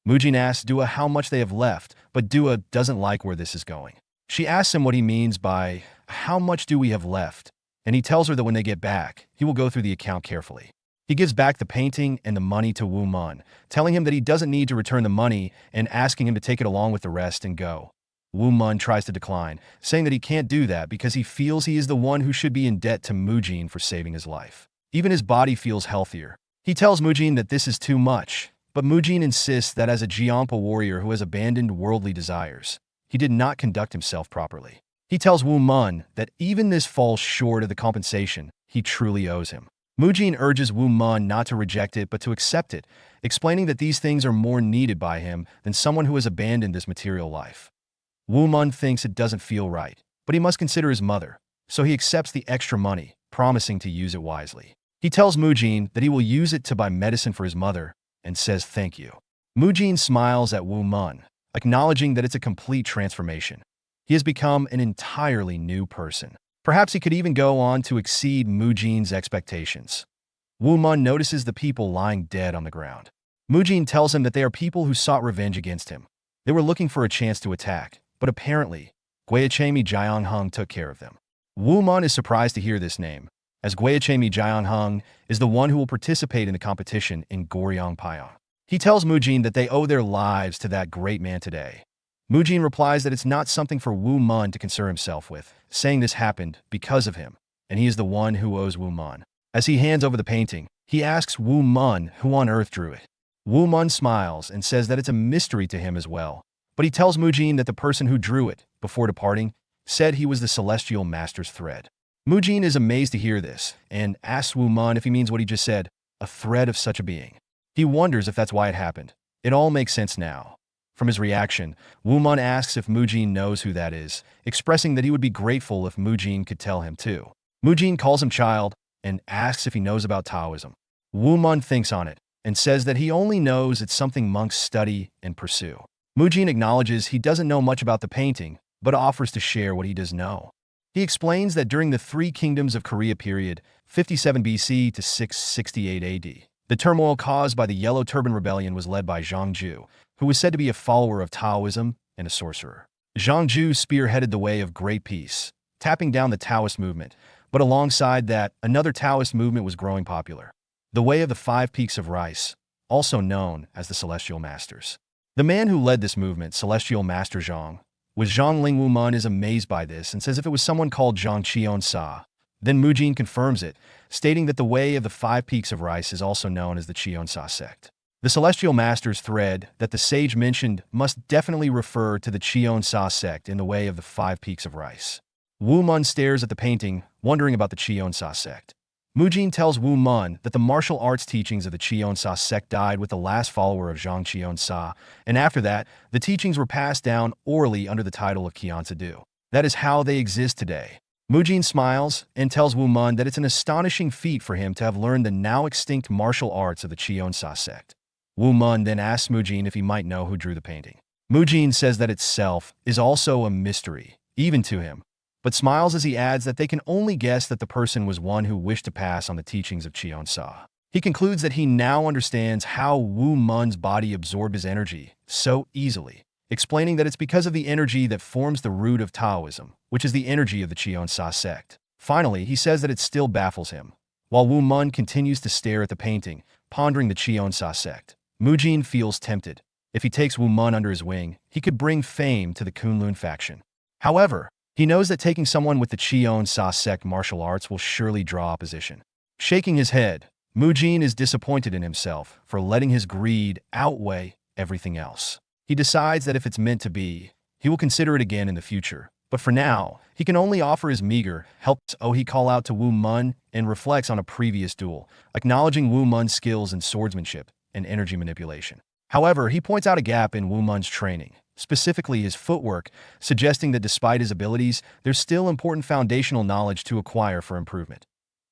Mujin asks Dua how much they have left, but Dua doesn't like where this is going. She asks him what he means by, "How much do we have left?" And he tells her that when they get back, he will go through the account carefully. He gives back the painting and the money to Woo Mun, telling him that he doesn't need to return the money and asking him to take it along with the rest and go. Woo Mun tries to decline, saying that he can't do that because he feels he is the one who should be in debt to Mujin for saving his life. Even his body feels healthier. He tells Mujin that this is too much, but Mujin insists that as a Jianpa warrior who has abandoned worldly desires, he did not conduct himself properly. He tells Woo Mun that even this falls short of the compensation he truly owes him. Mujin urges Woo Mun not to reject it but to accept it, explaining that these things are more needed by him than someone who has abandoned this material life. Woo Mun thinks it doesn't feel right, but he must consider his mother, so he accepts the extra money, promising to use it wisely. He tells Mujin that he will use it to buy medicine for his mother and says thank you. Mujin smiles at Woo Mun, acknowledging that it's a complete transformation. He has become an entirely new person. Perhaps he could even go on to exceed Mujin's expectations. Woo Mun notices the people lying dead on the ground. Mujin tells him that they are people who sought revenge against him. They were looking for a chance to attack, but apparently, Gwaechemi Jiangheng took care of them. Woo Mun is surprised to hear this name, as Gwaechemi Jiangheng is the one who will participate in the competition in Goring Payong. He tells Mujin that they owe their lives to that great man today. Mujin replies that it's not something for Woo Mun to concern himself with, saying this happened because of him, and he is the one who owes Woo Mun. As he hands over the painting, he asks Woo Mun who on earth drew it. Woo Mun smiles and says that it's a mystery to him as well, but he tells Mujin that the person who drew it, before departing, said he was the Celestial Master's thread. Mujin is amazed to hear this, and asks Woo Mun if he means what he just said, a thread of such a being. He wonders if that's why it happened. It all makes sense now. From his reaction, Woo Mun asks if Mujin knows who that is, expressing that he would be grateful if Mujin could tell him too. Mujin calls him child and asks if he knows about Taoism. Woo Mun thinks on it and says that he only knows it's something monks study and pursue. Mujin acknowledges he doesn't know much about the painting, but offers to share what he does know. He explains that during the Three Kingdoms of Korea period, 57 BC to 668 AD, the turmoil caused by the Yellow Turban Rebellion was led by Zhang Ju, who was said to be a follower of Taoism and a sorcerer. Zhang Ju spearheaded the way of great peace, tapping down the Taoist movement, but alongside that, another Taoist movement was growing popular, the way of the Five Peaks of Rice, also known as the Celestial Masters. The man who led this movement, Celestial Master Zhang, was Zhang Ling. Woo Mun is amazed by this and says if it was someone called Zhang Qion-sa. Then Mujin confirms it, stating that the way of the Five Peaks of Rice is also known as the Qion-sa sect. The Celestial Master's thread that the sage mentioned must definitely refer to the Qion-sa sect in the way of the Five Peaks of Rice. Woo Mun stares at the painting, wondering about the Qion-sa sect. Mujin tells Woo Mun that the martial arts teachings of the Qion-sa sect died with the last follower of Zhang Qion-sa, and after that, the teachings were passed down orally under the title of Qian-sa-du. That is how they exist today. Mujin smiles and tells Woo Mun that it's an astonishing feat for him to have learned the now extinct martial arts of the Qion-sa sect. Woo Mun then asks Mujin if he might know who drew the painting. Mujin says that itself is also a mystery, even to him, but smiles as he adds that they can only guess that the person was one who wished to pass on the teachings of Qion-sa. He concludes that he now understands how Woo Mun's body absorbed his energy so easily, explaining that it's because of the energy that forms the root of Taoism, which is the energy of the Qion-sa sect. Finally, he says that it still baffles him. While Woo Mun continues to stare at the painting, pondering the Qion-sa sect, Mujin feels tempted. If he takes Woo Mun under his wing, he could bring fame to the Kunlun faction. However, he knows that taking someone with the Qion-sa sect martial arts will surely draw opposition. Shaking his head, Mujin is disappointed in himself for letting his greed outweigh everything else. He decides that if it's meant to be, he will consider it again in the future. But for now, he can only offer his meager help. He call out to Woo Mun and reflects on a previous duel, acknowledging Woo Mun's skills in swordsmanship and energy manipulation. However, he points out a gap in Woo Mun's training, specifically his footwork, suggesting that despite his abilities, there's still important foundational knowledge to acquire for improvement.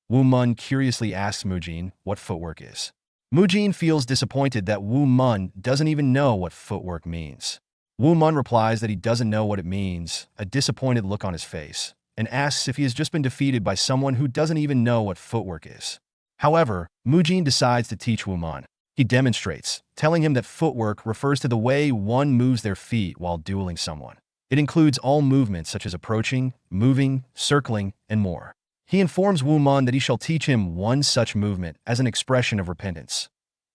Woo Mun curiously asks Mujin what footwork is. Mujin feels disappointed that Woo Mun doesn't even know what footwork means. Woo Mun replies that he doesn't know what it means, a disappointed look on his face, and asks if he has just been defeated by someone who doesn't even know what footwork is. However, Mujin decides to teach Woo Mun. He demonstrates, telling him that footwork refers to the way one moves their feet while dueling someone. It includes all movements such as approaching, moving, circling, and more. He informs Woo Mun that he shall teach him one such movement as an expression of repentance.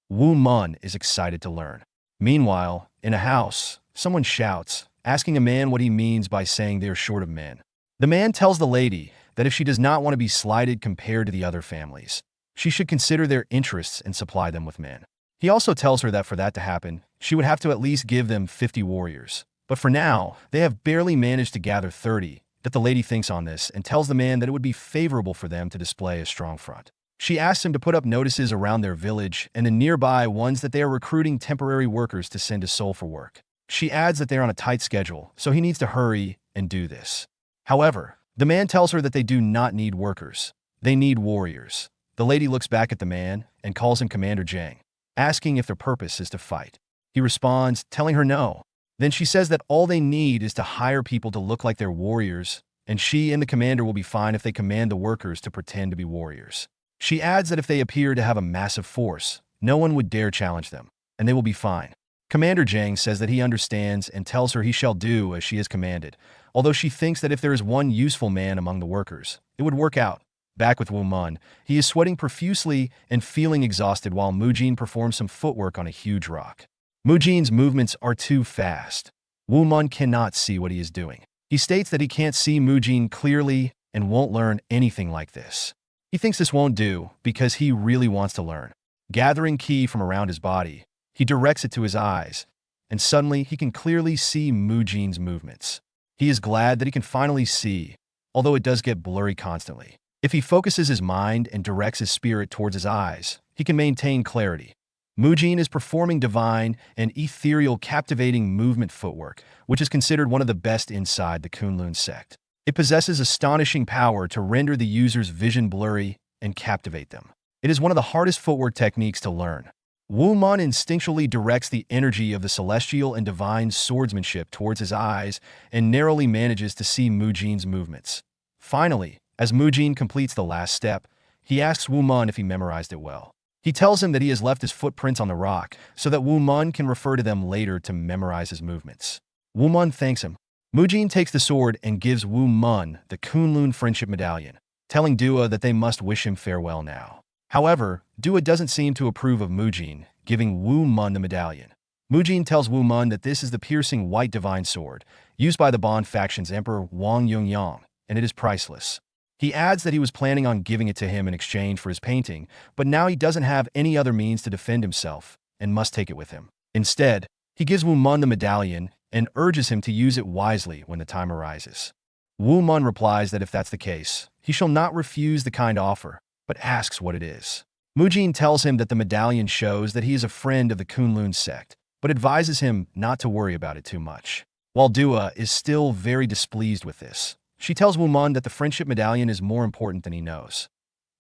Woo Mun is excited to learn. Meanwhile, in a house, someone shouts, asking a man what he means by saying they are short of men. The man tells the lady that if she does not want to be slighted compared to the other families, she should consider their interests and supply them with men. He also tells her that for that to happen, she would have to at least give them 50 warriors. But for now, they have barely managed to gather 30, that the lady thinks on this and tells the man that it would be favorable for them to display a strong front. She asks him to put up notices around their village and the nearby ones that they are recruiting temporary workers to send to Seoul for work. She adds that they're on a tight schedule, so he needs to hurry and do this. However, the man tells her that they do not need workers. They need warriors. The lady looks back at the man and calls him Commander Jang, asking if their purpose is to fight. He responds, telling her no. Then she says that all they need is to hire people to look like they're warriors, and she and the commander will be fine if they command the workers to pretend to be warriors. She adds that if they appear to have a massive force, no one would dare challenge them, and they will be fine. Commander Jang says that he understands and tells her he shall do as she is commanded, although she thinks that if there is one useful man among the workers, it would work out. Back with Woo Mun, he is sweating profusely and feeling exhausted while Mujin performs some footwork on a huge rock. Mujin's movements are too fast. Woo Mun cannot see what he is doing. He states that he can't see Mujin clearly and won't learn anything like this. He thinks this won't do because he really wants to learn. Gathering ki from around his body, he directs it to his eyes, and suddenly he can clearly see Mujin's movements. He is glad that he can finally see, although it does get blurry constantly. If he focuses his mind and directs his spirit towards his eyes, he can maintain clarity. Mujin is performing divine and ethereal captivating movement footwork, which is considered one of the best inside the Kunlun sect. It possesses astonishing power to render the user's vision blurry and captivate them. It is one of the hardest footwork techniques to learn. Woo Mun instinctually directs the energy of the celestial and divine swordsmanship towards his eyes and narrowly manages to see Mujin's movements. Finally, as Mujin completes the last step, he asks Woo Mun if he memorized it well. He tells him that he has left his footprints on the rock so that Woo Mun can refer to them later to memorize his movements. Woo Mun thanks him. Mujin takes the sword and gives Woo Mun the Kunlun Friendship Medallion, telling Dua that they must wish him farewell now. However, Dua doesn't seem to approve of Mujin, giving Woo Mun the medallion. Mujin tells Woo Mun that this is the piercing white divine sword, used by the Bond faction's Emperor Wang Yongyang, and it is priceless. He adds that he was planning on giving it to him in exchange for his painting, but now he doesn't have any other means to defend himself and must take it with him. Instead, he gives Woo Mun the medallion and urges him to use it wisely when the time arises. Woo Mun replies that if that's the case, he shall not refuse the kind offer, but asks what it is. Mujin tells him that the medallion shows that he is a friend of the Kunlun sect, but advises him not to worry about it too much. While Dua is still very displeased with this, she tells Woo Mun that the friendship medallion is more important than he knows.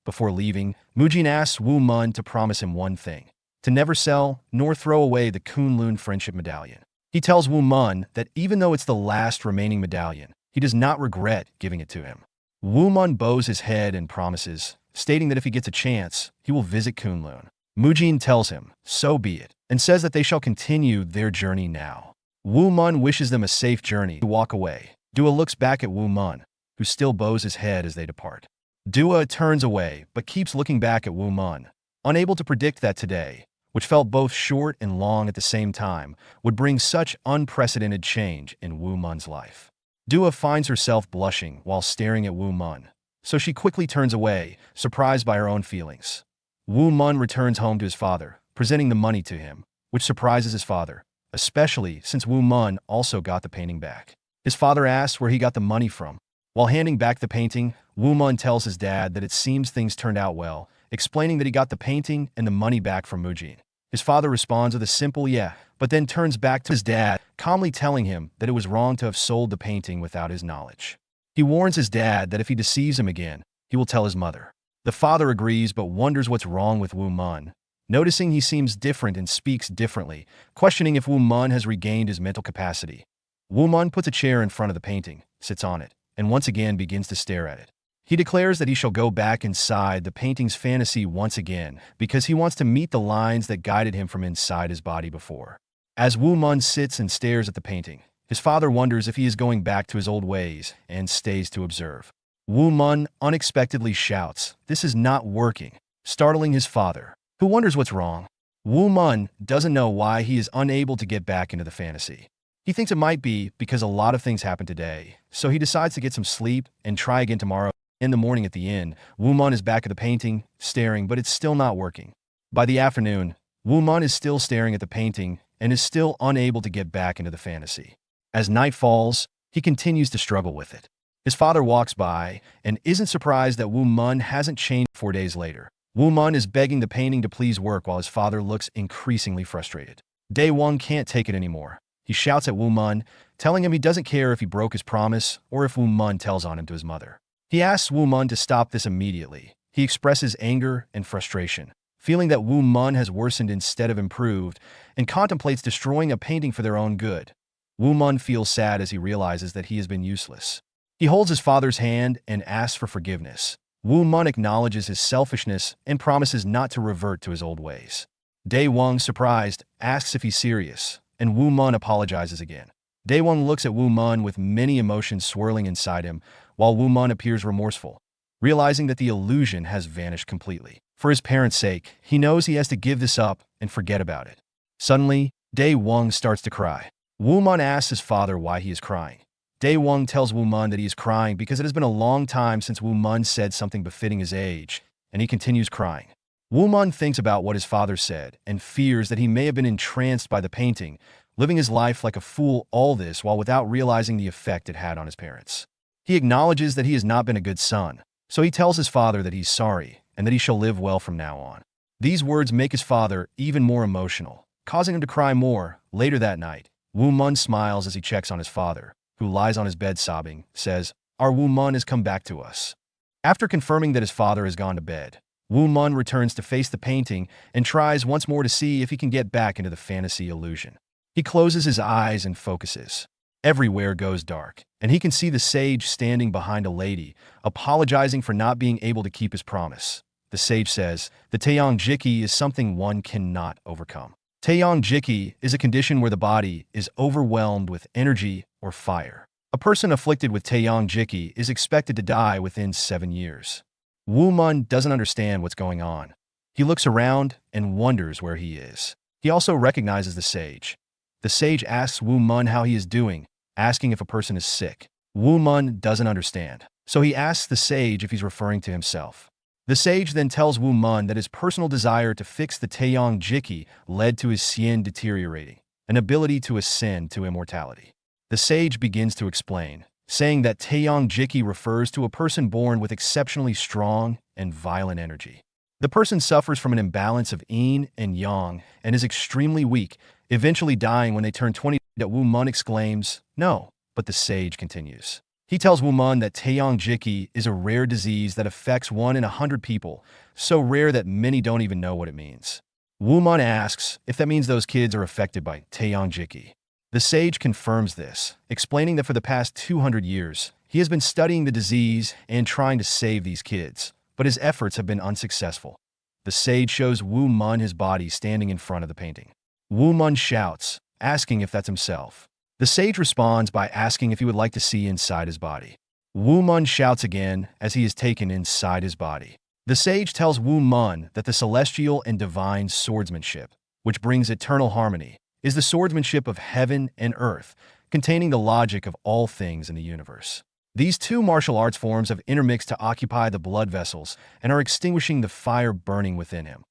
Before leaving, Mujin asks Woo Mun to promise him one thing: to never sell nor throw away the Kunlun friendship medallion. He tells Woo Mun that even though it's the last remaining medallion, he does not regret giving it to him. Woo Mun bows his head and promises, stating that if he gets a chance, he will visit Kunlun. Mujin tells him, so be it, and says that they shall continue their journey now. Woo Mun wishes them a safe journey to walk away. Dua looks back at Woo Mun, who still bows his head as they depart. Dua turns away, but keeps looking back at Woo Mun, unable to predict that today, which felt both short and long at the same time, would bring such unprecedented change in Woo Mun's life. Dua finds herself blushing while staring at Woo Mun, so she quickly turns away, surprised by her own feelings. Woo Mun returns home to his father, presenting the money to him, which surprises his father, especially since Woo Mun also got the painting back. His father asks where he got the money from. While handing back the painting, Woo Mun tells his dad that it seems things turned out well, explaining that he got the painting and the money back from Mujin. His father responds with a simple yeah, but then turns back to his dad, calmly telling him that it was wrong to have sold the painting without his knowledge. He warns his dad that if he deceives him again, he will tell his mother. The father agrees but wonders what's wrong with Woo Mun, noticing he seems different and speaks differently, questioning if Woo Mun has regained his mental capacity. Woo Mun puts a chair in front of the painting, sits on it, and once again begins to stare at it. He declares that he shall go back inside the painting's fantasy once again because he wants to meet the lines that guided him from inside his body before. As Woo Mun sits and stares at the painting, his father wonders if he is going back to his old ways and stays to observe. Woo Mun unexpectedly shouts, "This is not working," startling his father, who wonders what's wrong. Woo Mun doesn't know why he is unable to get back into the fantasy. He thinks it might be because a lot of things happened today, so he decides to get some sleep and try again tomorrow. In the morning at the inn, Woo Mun is back at the painting, staring, but it's still not working. By the afternoon, Woo Mun is still staring at the painting and is still unable to get back into the fantasy. As night falls, he continues to struggle with it. His father walks by and isn't surprised that Woo Mun hasn't changed 4 days later. Woo Mun is begging the painting to please work while his father looks increasingly frustrated. Day Wong can't take it anymore. He shouts at Woo Mun, telling him he doesn't care if he broke his promise or if Woo Mun tells on him to his mother. He asks Woo Mun to stop this immediately. He expresses anger and frustration, feeling that Woo Mun has worsened instead of improved, and contemplates destroying a painting for their own good. Woo Mun feels sad as he realizes that he has been useless. He holds his father's hand and asks for forgiveness. Woo Mun acknowledges his selfishness and promises not to revert to his old ways. Day Wong, surprised, asks if he's serious, and Woo Mun apologizes again. Day Wong looks at Woo Mun with many emotions swirling inside him, while Woo Mun appears remorseful, realizing that the illusion has vanished completely. For his parents' sake, he knows he has to give this up and forget about it. Suddenly, Day Wong starts to cry. Woo Mun asks his father why he is crying. Day Wong tells Woo Mun that he is crying because it has been a long time since Woo Mun said something befitting his age, and he continues crying. Woo Mun thinks about what his father said and fears that he may have been entranced by the painting, living his life like a fool, all this while without realizing the effect it had on his parents. He acknowledges that he has not been a good son, so he tells his father that he's sorry and that he shall live well from now on. These words make his father even more emotional, causing him to cry more. Later that night, Woo Mun smiles as he checks on his father, who lies on his bed sobbing, says, "Our Woo Mun has come back to us." After confirming that his father has gone to bed, Woo Mun returns to face the painting and tries once more to see if he can get back into the fantasy illusion. He closes his eyes and focuses. Everywhere goes dark, and he can see the sage standing behind a lady, apologizing for not being able to keep his promise. The sage says, "The Taeyong Jiki is something one cannot overcome." Taeyong Jiki is a condition where the body is overwhelmed with energy or fire. A person afflicted with Taeyong Jiki is expected to die within 7 years. Woo Mun doesn't understand what's going on. He looks around and wonders where he is. He also recognizes the sage. The sage asks Woo Mun how he is doing, asking if a person is sick. Woo Mun doesn't understand, so he asks the sage if he's referring to himself. The sage then tells Woo Mun that his personal desire to fix the Taeyong Jiki led to his Xian deteriorating, an ability to ascend to immortality. The sage begins to explain, saying that Taeyong Jiki refers to a person born with exceptionally strong and violent energy. The person suffers from an imbalance of yin and yang and is extremely weak, eventually dying when they turn 20. That Woo Mun exclaims, "No," but the sage continues. He tells Woo Mun that Taeyong Jiki is a rare disease that affects 1 in 100 people, so rare that many don't even know what it means. Woo Mun asks if that means those kids are affected by Taeyong Jiki. The sage confirms this, explaining that for the past 200 years, he has been studying the disease and trying to save these kids, but his efforts have been unsuccessful. The sage shows Woo Mun his body standing in front of the painting. Woo Mun shouts, asking if that's himself. The sage responds by asking if he would like to see inside his body. Woo Mun shouts again as he is taken inside his body. The sage tells Woo Mun that the celestial and divine swordsmanship, which brings eternal harmony, is the swordsmanship of heaven and earth, containing the logic of all things in the universe. These two martial arts forms have intermixed to occupy the blood vessels and are extinguishing the fire burning within him.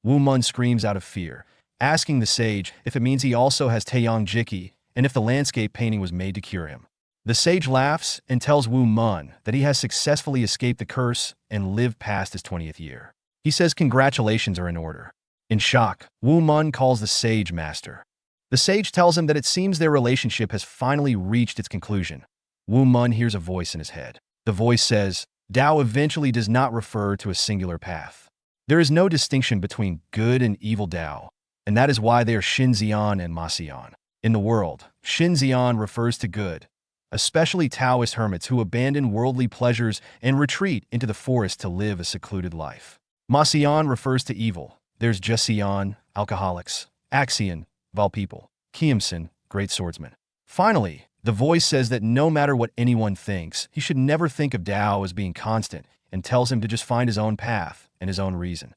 Woo Mun screams out of fear, asking the sage if it means he also has Taeyong Jiki and if the landscape painting was made to cure him. The sage laughs and tells Woo Mun that he has successfully escaped the curse and lived past his 20th year. He says congratulations are in order. In shock, Woo Mun calls the sage master. The sage tells him that it seems their relationship has finally reached its conclusion. Woo Mun hears a voice in his head. The voice says, Tao eventually does not refer to a singular path. There is no distinction between good and evil Tao, and that is why they are Shinzian and Masian. In the world, Shinzian refers to good, especially Taoist hermits who abandon worldly pleasures and retreat into the forest to live a secluded life. Masian refers to evil. There's Jesian, alcoholics, Axian, Val people, Kiamson, great swordsman. Finally, the voice says that no matter what anyone thinks, he should never think of Tao as being constant and tells him to just find his own path and his own reason.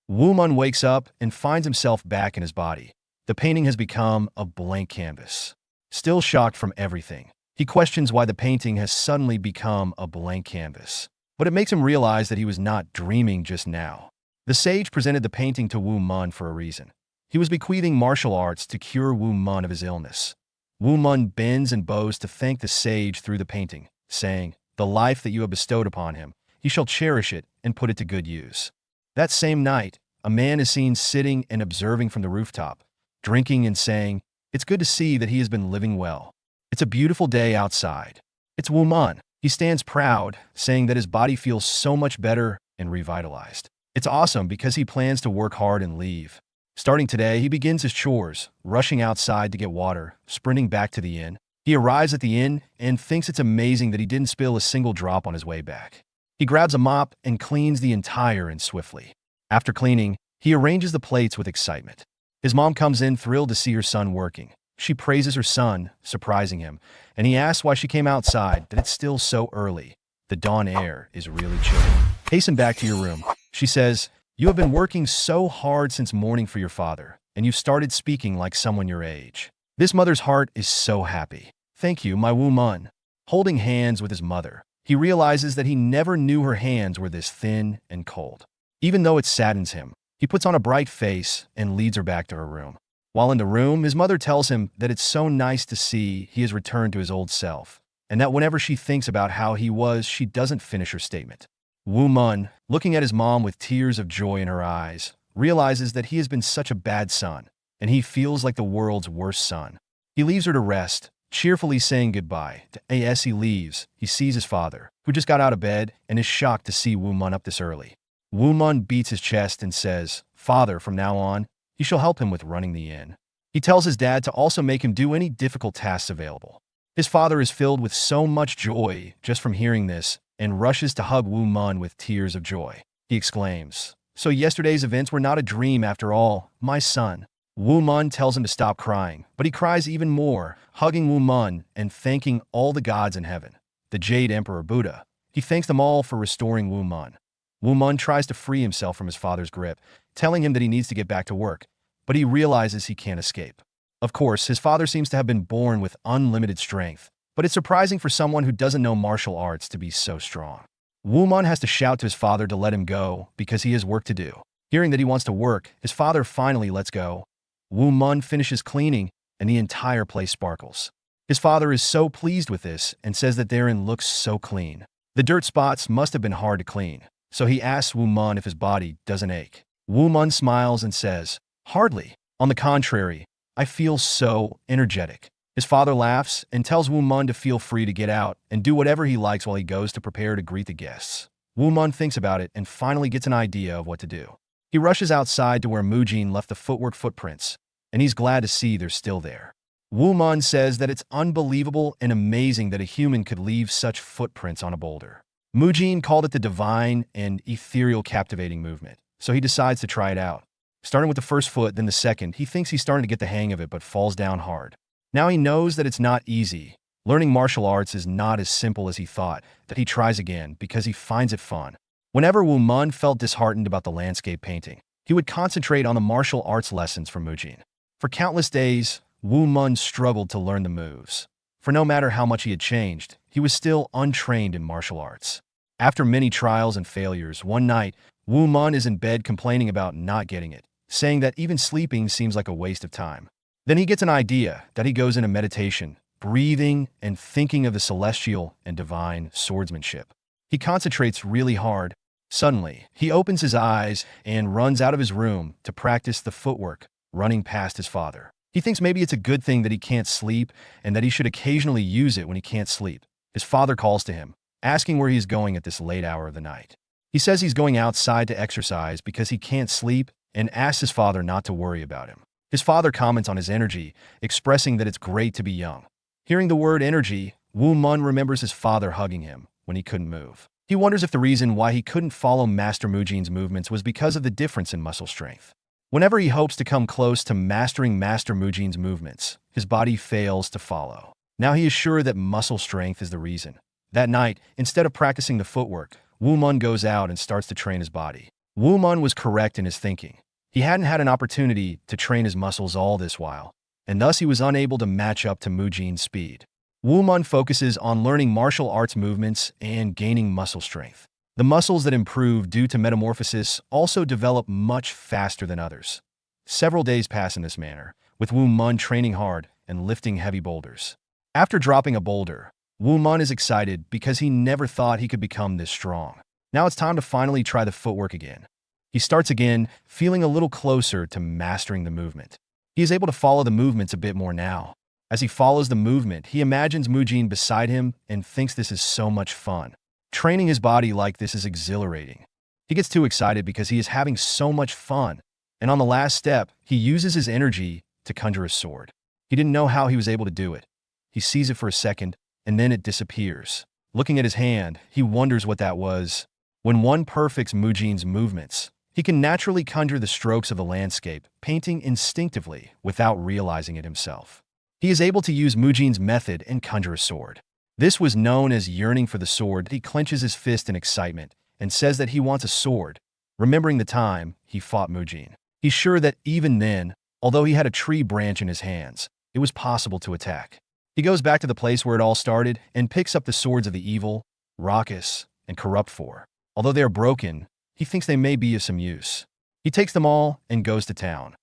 Woo Mun wakes up and finds himself back in his body. The painting has become a blank canvas. Still shocked from everything, he questions why the painting has suddenly become a blank canvas. But it makes him realize that he was not dreaming just now. The sage presented the painting to Woo Mun for a reason. He was bequeathing martial arts to cure Woo Mun of his illness. Woo Mun bends and bows to thank the sage through the painting, saying, The life that you have bestowed upon him, he shall cherish it and put it to good use. That same night, a man is seen sitting and observing from the rooftop, drinking and saying, It's good to see that he has been living well. It's a beautiful day outside. It's Woo Mun. He stands proud, saying that his body feels so much better and revitalized. It's awesome because he plans to work hard and leave. Starting today, he begins his chores, rushing outside to get water, sprinting back to the inn. He arrives at the inn and thinks it's amazing that he didn't spill a single drop on his way back. He grabs a mop and cleans the entire inn swiftly. After cleaning, he arranges the plates with excitement. His mom comes in thrilled to see her son working. She praises her son, surprising him, and he asks why she came outside, that it's still so early. The dawn air is really chilly. Hasten back to your room. She says, You have been working so hard since mourning for your father, and you've started speaking like someone your age. This mother's heart is so happy. Thank you, my Woo Mun. Holding hands with his mother, he realizes that he never knew her hands were this thin and cold. Even though it saddens him, he puts on a bright face and leads her back to her room. While in the room, his mother tells him that it's so nice to see he has returned to his old self, and that whenever she thinks about how he was, she doesn't finish her statement. Woo Mun, looking at his mom with tears of joy in her eyes, realizes that he has been such a bad son, and he feels like the world's worst son. He leaves her to rest, cheerfully saying goodbye. As he leaves, he sees his father, who just got out of bed and is shocked to see Woo Mun up this early. Woo Mun beats his chest and says, Father, from now on, he shall help him with running the inn. He tells his dad to also make him do any difficult tasks available. His father is filled with so much joy just from hearing this and rushes to hug Woo Mun with tears of joy. He exclaims, So yesterday's events were not a dream after all, my son. Woo Mun tells him to stop crying, but he cries even more, hugging Woo Mun and thanking all the gods in heaven. The Jade Emperor Buddha. He thanks them all for restoring Woo Mun. Woo Mun tries to free himself from his father's grip, telling him that he needs to get back to work, but he realizes he can't escape. Of course, his father seems to have been born with unlimited strength, but it's surprising for someone who doesn't know martial arts to be so strong. Woo Mun has to shout to his father to let him go because he has work to do. Hearing that he wants to work, his father finally lets go. Woo Mun finishes cleaning, and the entire place sparkles. His father is so pleased with this and says that their inn looks so clean. The dirt spots must have been hard to clean, so he asks Woo Mun if his body doesn't ache. Woo Mun smiles and says, Hardly. On the contrary, I feel so energetic. His father laughs and tells Woo Mun to feel free to get out and do whatever he likes while he goes to prepare to greet the guests. Woo Mun thinks about it and finally gets an idea of what to do. He rushes outside to where Mujin left the footwork footprints, and he's glad to see they're still there. Woo Mun says that it's unbelievable and amazing that a human could leave such footprints on a boulder. Mujin called it the divine and ethereal captivating movement, so he decides to try it out. Starting with the first foot, then the second, he thinks he's starting to get the hang of it but falls down hard. Now he knows that it's not easy. Learning martial arts is not as simple as he thought, that he tries again because he finds it fun. Whenever Woo Mun felt disheartened about the landscape painting, he would concentrate on the martial arts lessons from Mujin. For countless days, Woo Mun struggled to learn the moves. For no matter how much he had changed, he was still untrained in martial arts. After many trials and failures, one night, Woo Mun is in bed complaining about not getting it, saying that even sleeping seems like a waste of time. Then he gets an idea that he goes into meditation, breathing and thinking of the celestial and divine swordsmanship. He concentrates really hard, Suddenly, he opens his eyes and runs out of his room to practice the footwork, running past his father. He thinks maybe it's a good thing that he can't sleep and that he should occasionally use it when he can't sleep. His father calls to him, asking where he's going at this late hour of the night. He says he's going outside to exercise because he can't sleep and asks his father not to worry about him. His father comments on his energy, expressing that it's great to be young. Hearing the word energy, Woo Mun remembers his father hugging him when he couldn't move. He wonders if the reason why he couldn't follow Master Mujin's movements was because of the difference in muscle strength. Whenever he hopes to come close to mastering Master Mujin's movements, his body fails to follow. Now he is sure that muscle strength is the reason. That night, instead of practicing the footwork, Woo Mun goes out and starts to train his body. Woo Mun was correct in his thinking. He hadn't had an opportunity to train his muscles all this while, and thus he was unable to match up to Mujin's speed. Woo Mun focuses on learning martial arts movements and gaining muscle strength. The muscles that improve due to metamorphosis also develop much faster than others. Several days pass in this manner, with Woo Mun training hard and lifting heavy boulders. After dropping a boulder, Woo Mun is excited because he never thought he could become this strong. Now it's time to finally try the footwork again. He starts again, feeling a little closer to mastering the movement. He is able to follow the movements a bit more now. As he follows the movement, he imagines Mujin beside him and thinks this is so much fun. Training his body like this is exhilarating. He gets too excited because he is having so much fun, and on the last step, he uses his energy to conjure a sword. He didn't know how he was able to do it. He sees it for a second, and then it disappears. Looking at his hand, he wonders what that was. When one perfects Mujin's movements, he can naturally conjure the strokes of the landscape, painting instinctively without realizing it himself. He is able to use Mujin's method and conjure a sword. This was known as yearning for the sword. He clenches his fist in excitement and says that he wants a sword, remembering the time he fought Mujin. He's sure that even then, although he had a tree branch in his hands, it was possible to attack. He goes back to the place where it all started and picks up the swords of the evil, raucous, and corrupt four. Although they are broken, he thinks they may be of some use. He takes them all and goes to town.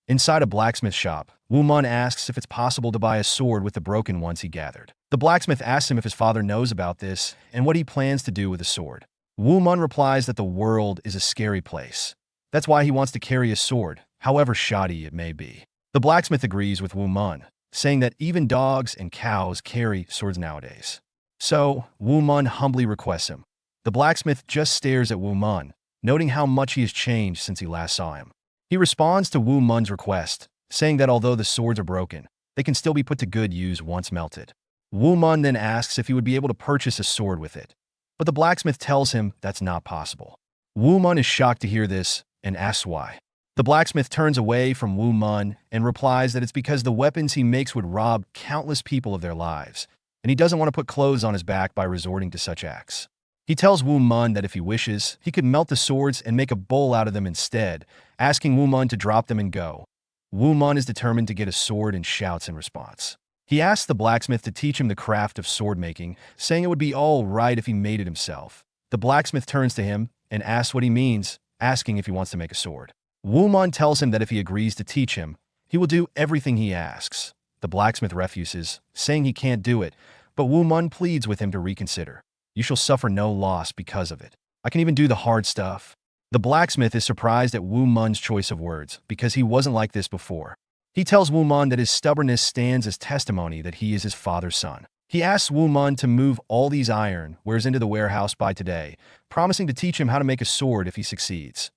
Inside a blacksmith shop, Woo Mun asks if it's possible to buy a sword with the broken ones he gathered. The blacksmith asks him if his father knows about this and what he plans to do with the sword. Woo Mun replies that the world is a scary place. That's why he wants to carry a sword, however shoddy it may be. The blacksmith agrees with Woo Mun, saying that even dogs and cows carry swords nowadays. So, Woo Mun humbly requests him. The blacksmith just stares at Woo Mun, noting how much he has changed since he last saw him. He responds to Woo Mun's request, saying that although the swords are broken, they can still be put to good use once melted. Woo Mun then asks if he would be able to purchase a sword with it, but the blacksmith tells him that's not possible. Woo Mun is shocked to hear this and asks why. The blacksmith turns away from Woo Mun and replies that it's because the weapons he makes would rob countless people of their lives, and he doesn't want to put clothes on his back by resorting to such acts. He tells Woo Mun that if he wishes, he could melt the swords and make a bowl out of them instead, asking Woo Mun to drop them and go. Woo Mun is determined to get a sword and shouts in response. He asks the blacksmith to teach him the craft of sword making, saying it would be all right if he made it himself. The blacksmith turns to him and asks what he means, asking if he wants to make a sword. Woo Mun tells him that if he agrees to teach him, he will do everything he asks. The blacksmith refuses, saying he can't do it, but Woo Mun pleads with him to reconsider. You shall suffer no loss because of it. I can even do the hard stuff. The blacksmith is surprised at Woo Mun's choice of words because he wasn't like this before. He tells Woo Mun that his stubbornness stands as testimony that he is his father's son. He asks Woo Mun to move all these iron wares into the warehouse by today, promising to teach him how to make a sword if he succeeds.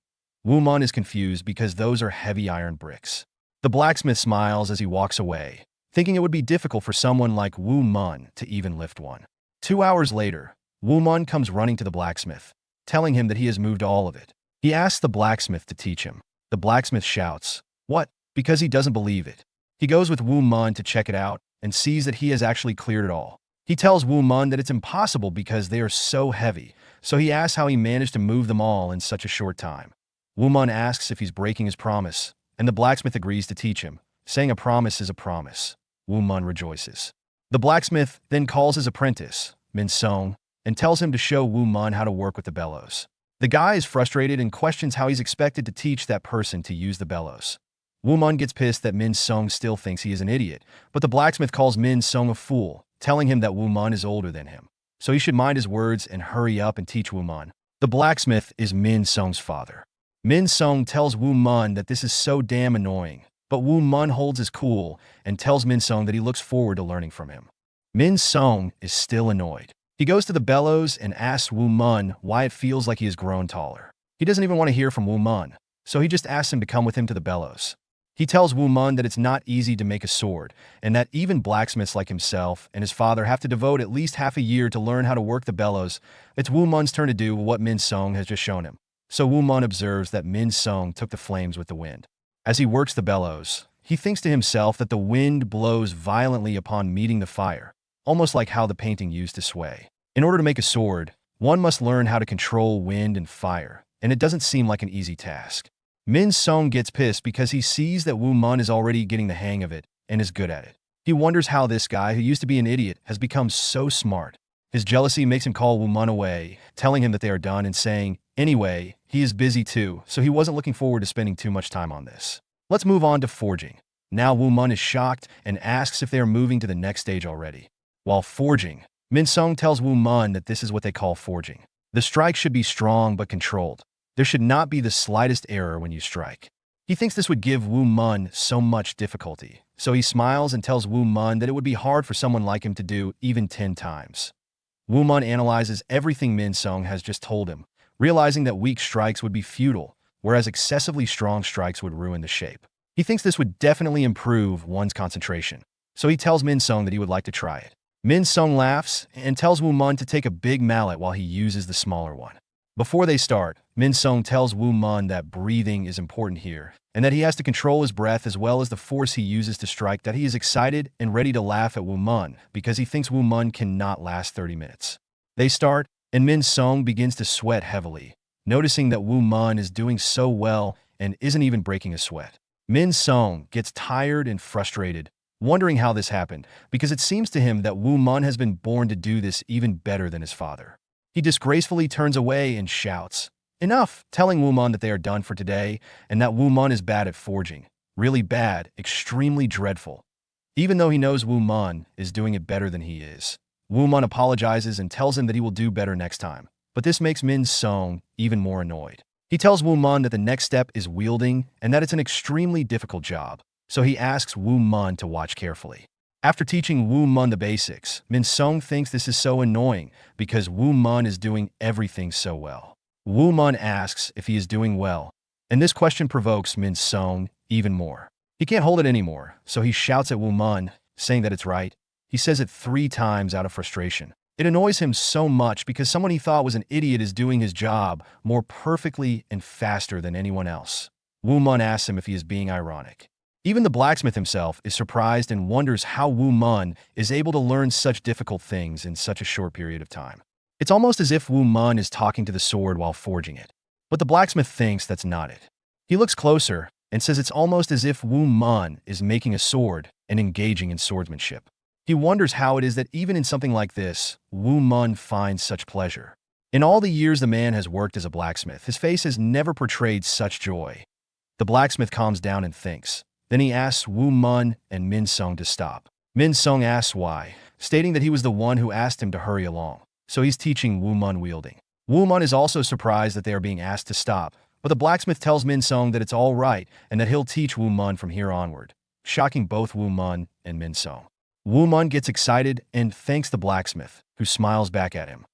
Woo Mun is confused because those are heavy iron bricks. The blacksmith smiles as he walks away, thinking it would be difficult for someone like Woo Mun to even lift one. 2 hours later, Woo Mun comes running to the blacksmith, telling him that he has moved all of it. He asks the blacksmith to teach him. The blacksmith shouts, "What?" because he doesn't believe it. He goes with Woo Mun to check it out and sees that he has actually cleared it all. He tells Woo Mun that it's impossible because they are so heavy, so he asks how he managed to move them all in such a short time. Woo Mun asks if he's breaking his promise, and the blacksmith agrees to teach him, saying a promise is a promise. Woo Mun rejoices. The blacksmith then calls his apprentice, Min Song, and tells him to show Woo Mun how to work with the bellows. The guy is frustrated and questions how he's expected to teach that person to use the bellows. Woo Mun gets pissed that Min Song still thinks he is an idiot, but the blacksmith calls Min Song a fool, telling him that Woo Mun is older than him, so he should mind his words and hurry up and teach Woo Mun. The blacksmith is Min Sung's father. Min Sung tells Woo Mun that this is so damn annoying, but Woo Mun holds his cool and tells Min Sung that he looks forward to learning from him. Min Sung is still annoyed. He goes to the bellows and asks Woo Mun why it feels like he has grown taller. He doesn't even want to hear from Woo Mun, so he just asks him to come with him to the bellows. He tells Woo Mun that it's not easy to make a sword, and that even blacksmiths like himself and his father have to devote at least half a year to learn how to work the bellows. It's Woo Mun's turn to do what Min Sung has just shown him. So Woo Mun observes that Min Sung took the flames with the wind. As he works the bellows, he thinks to himself that the wind blows violently upon meeting the fire, almost like how the painting used to sway. In order to make a sword, one must learn how to control wind and fire, and it doesn't seem like an easy task. Min Sung gets pissed because he sees that Woo Mun is already getting the hang of it and is good at it. He wonders how this guy, who used to be an idiot, has become so smart. His jealousy makes him call Woo Mun away, telling him that they are done and saying, anyway, he is busy too, so he wasn't looking forward to spending too much time on this. Let's move on to forging. Now Woo Mun is shocked and asks if they are moving to the next stage already. While forging, Min Sung tells Woo Mun that this is what they call forging. The strike should be strong but controlled. There should not be the slightest error when you strike. He thinks this would give Woo Mun so much difficulty, so he smiles and tells Woo Mun that it would be hard for someone like him to do even 10 times. Woo Mun analyzes everything Min Sung has just told him, realizing that weak strikes would be futile, whereas excessively strong strikes would ruin the shape. He thinks this would definitely improve one's concentration, so he tells Min Sung that he would like to try it. Min Sung laughs and tells Woo Mun to take a big mallet while he uses the smaller one. Before they start, Min Sung tells Woo Mun that breathing is important here, and that he has to control his breath as well as the force he uses to strike, that he is excited and ready to laugh at Woo Mun because he thinks Woo Mun cannot last 30 minutes. They start, and Min Sung begins to sweat heavily, noticing that Woo Mun is doing so well and isn't even breaking a sweat. Min Sung gets tired and frustrated, wondering how this happened, because it seems to him that Woo Mun has been born to do this even better than his father. He disgracefully turns away and shouts, "Enough!" telling Woo Mun that they are done for today and that Woo Mun is bad at forging. Really bad, extremely dreadful. Even though he knows Woo Mun is doing it better than he is. Woo Mun apologizes and tells him that he will do better next time, but this makes Min Sung even more annoyed. He tells Woo Mun that the next step is wielding and that it's an extremely difficult job, so he asks Woo Mun to watch carefully. After teaching Woo Mun the basics, Min Sung thinks this is so annoying because Woo Mun is doing everything so well. Woo Mun asks if he is doing well, and this question provokes Min Sung even more. He can't hold it anymore, so he shouts at Woo Mun, saying that it's right. He says it 3 times out of frustration. It annoys him so much because someone he thought was an idiot is doing his job more perfectly and faster than anyone else. Woo Mun asks him if he is being ironic. Even the blacksmith himself is surprised and wonders how Woo Mun is able to learn such difficult things in such a short period of time. It's almost as if Woo Mun is talking to the sword while forging it. But the blacksmith thinks that's not it. He looks closer and says it's almost as if Woo Mun is making a sword and engaging in swordsmanship. He wonders how it is that even in something like this, Woo Mun finds such pleasure. In all the years the man has worked as a blacksmith, his face has never portrayed such joy. The blacksmith calms down and thinks. Then he asks Woo Mun and Min Sung to stop. Min Sung asks why, stating that he was the one who asked him to hurry along, so he's teaching Woo Mun wielding. Woo Mun is also surprised that they are being asked to stop, but the blacksmith tells Min Sung that it's all right and that he'll teach Woo Mun from here onward, shocking both Woo Mun and Min Sung. Woo Mun gets excited and thanks the blacksmith, who smiles back at him.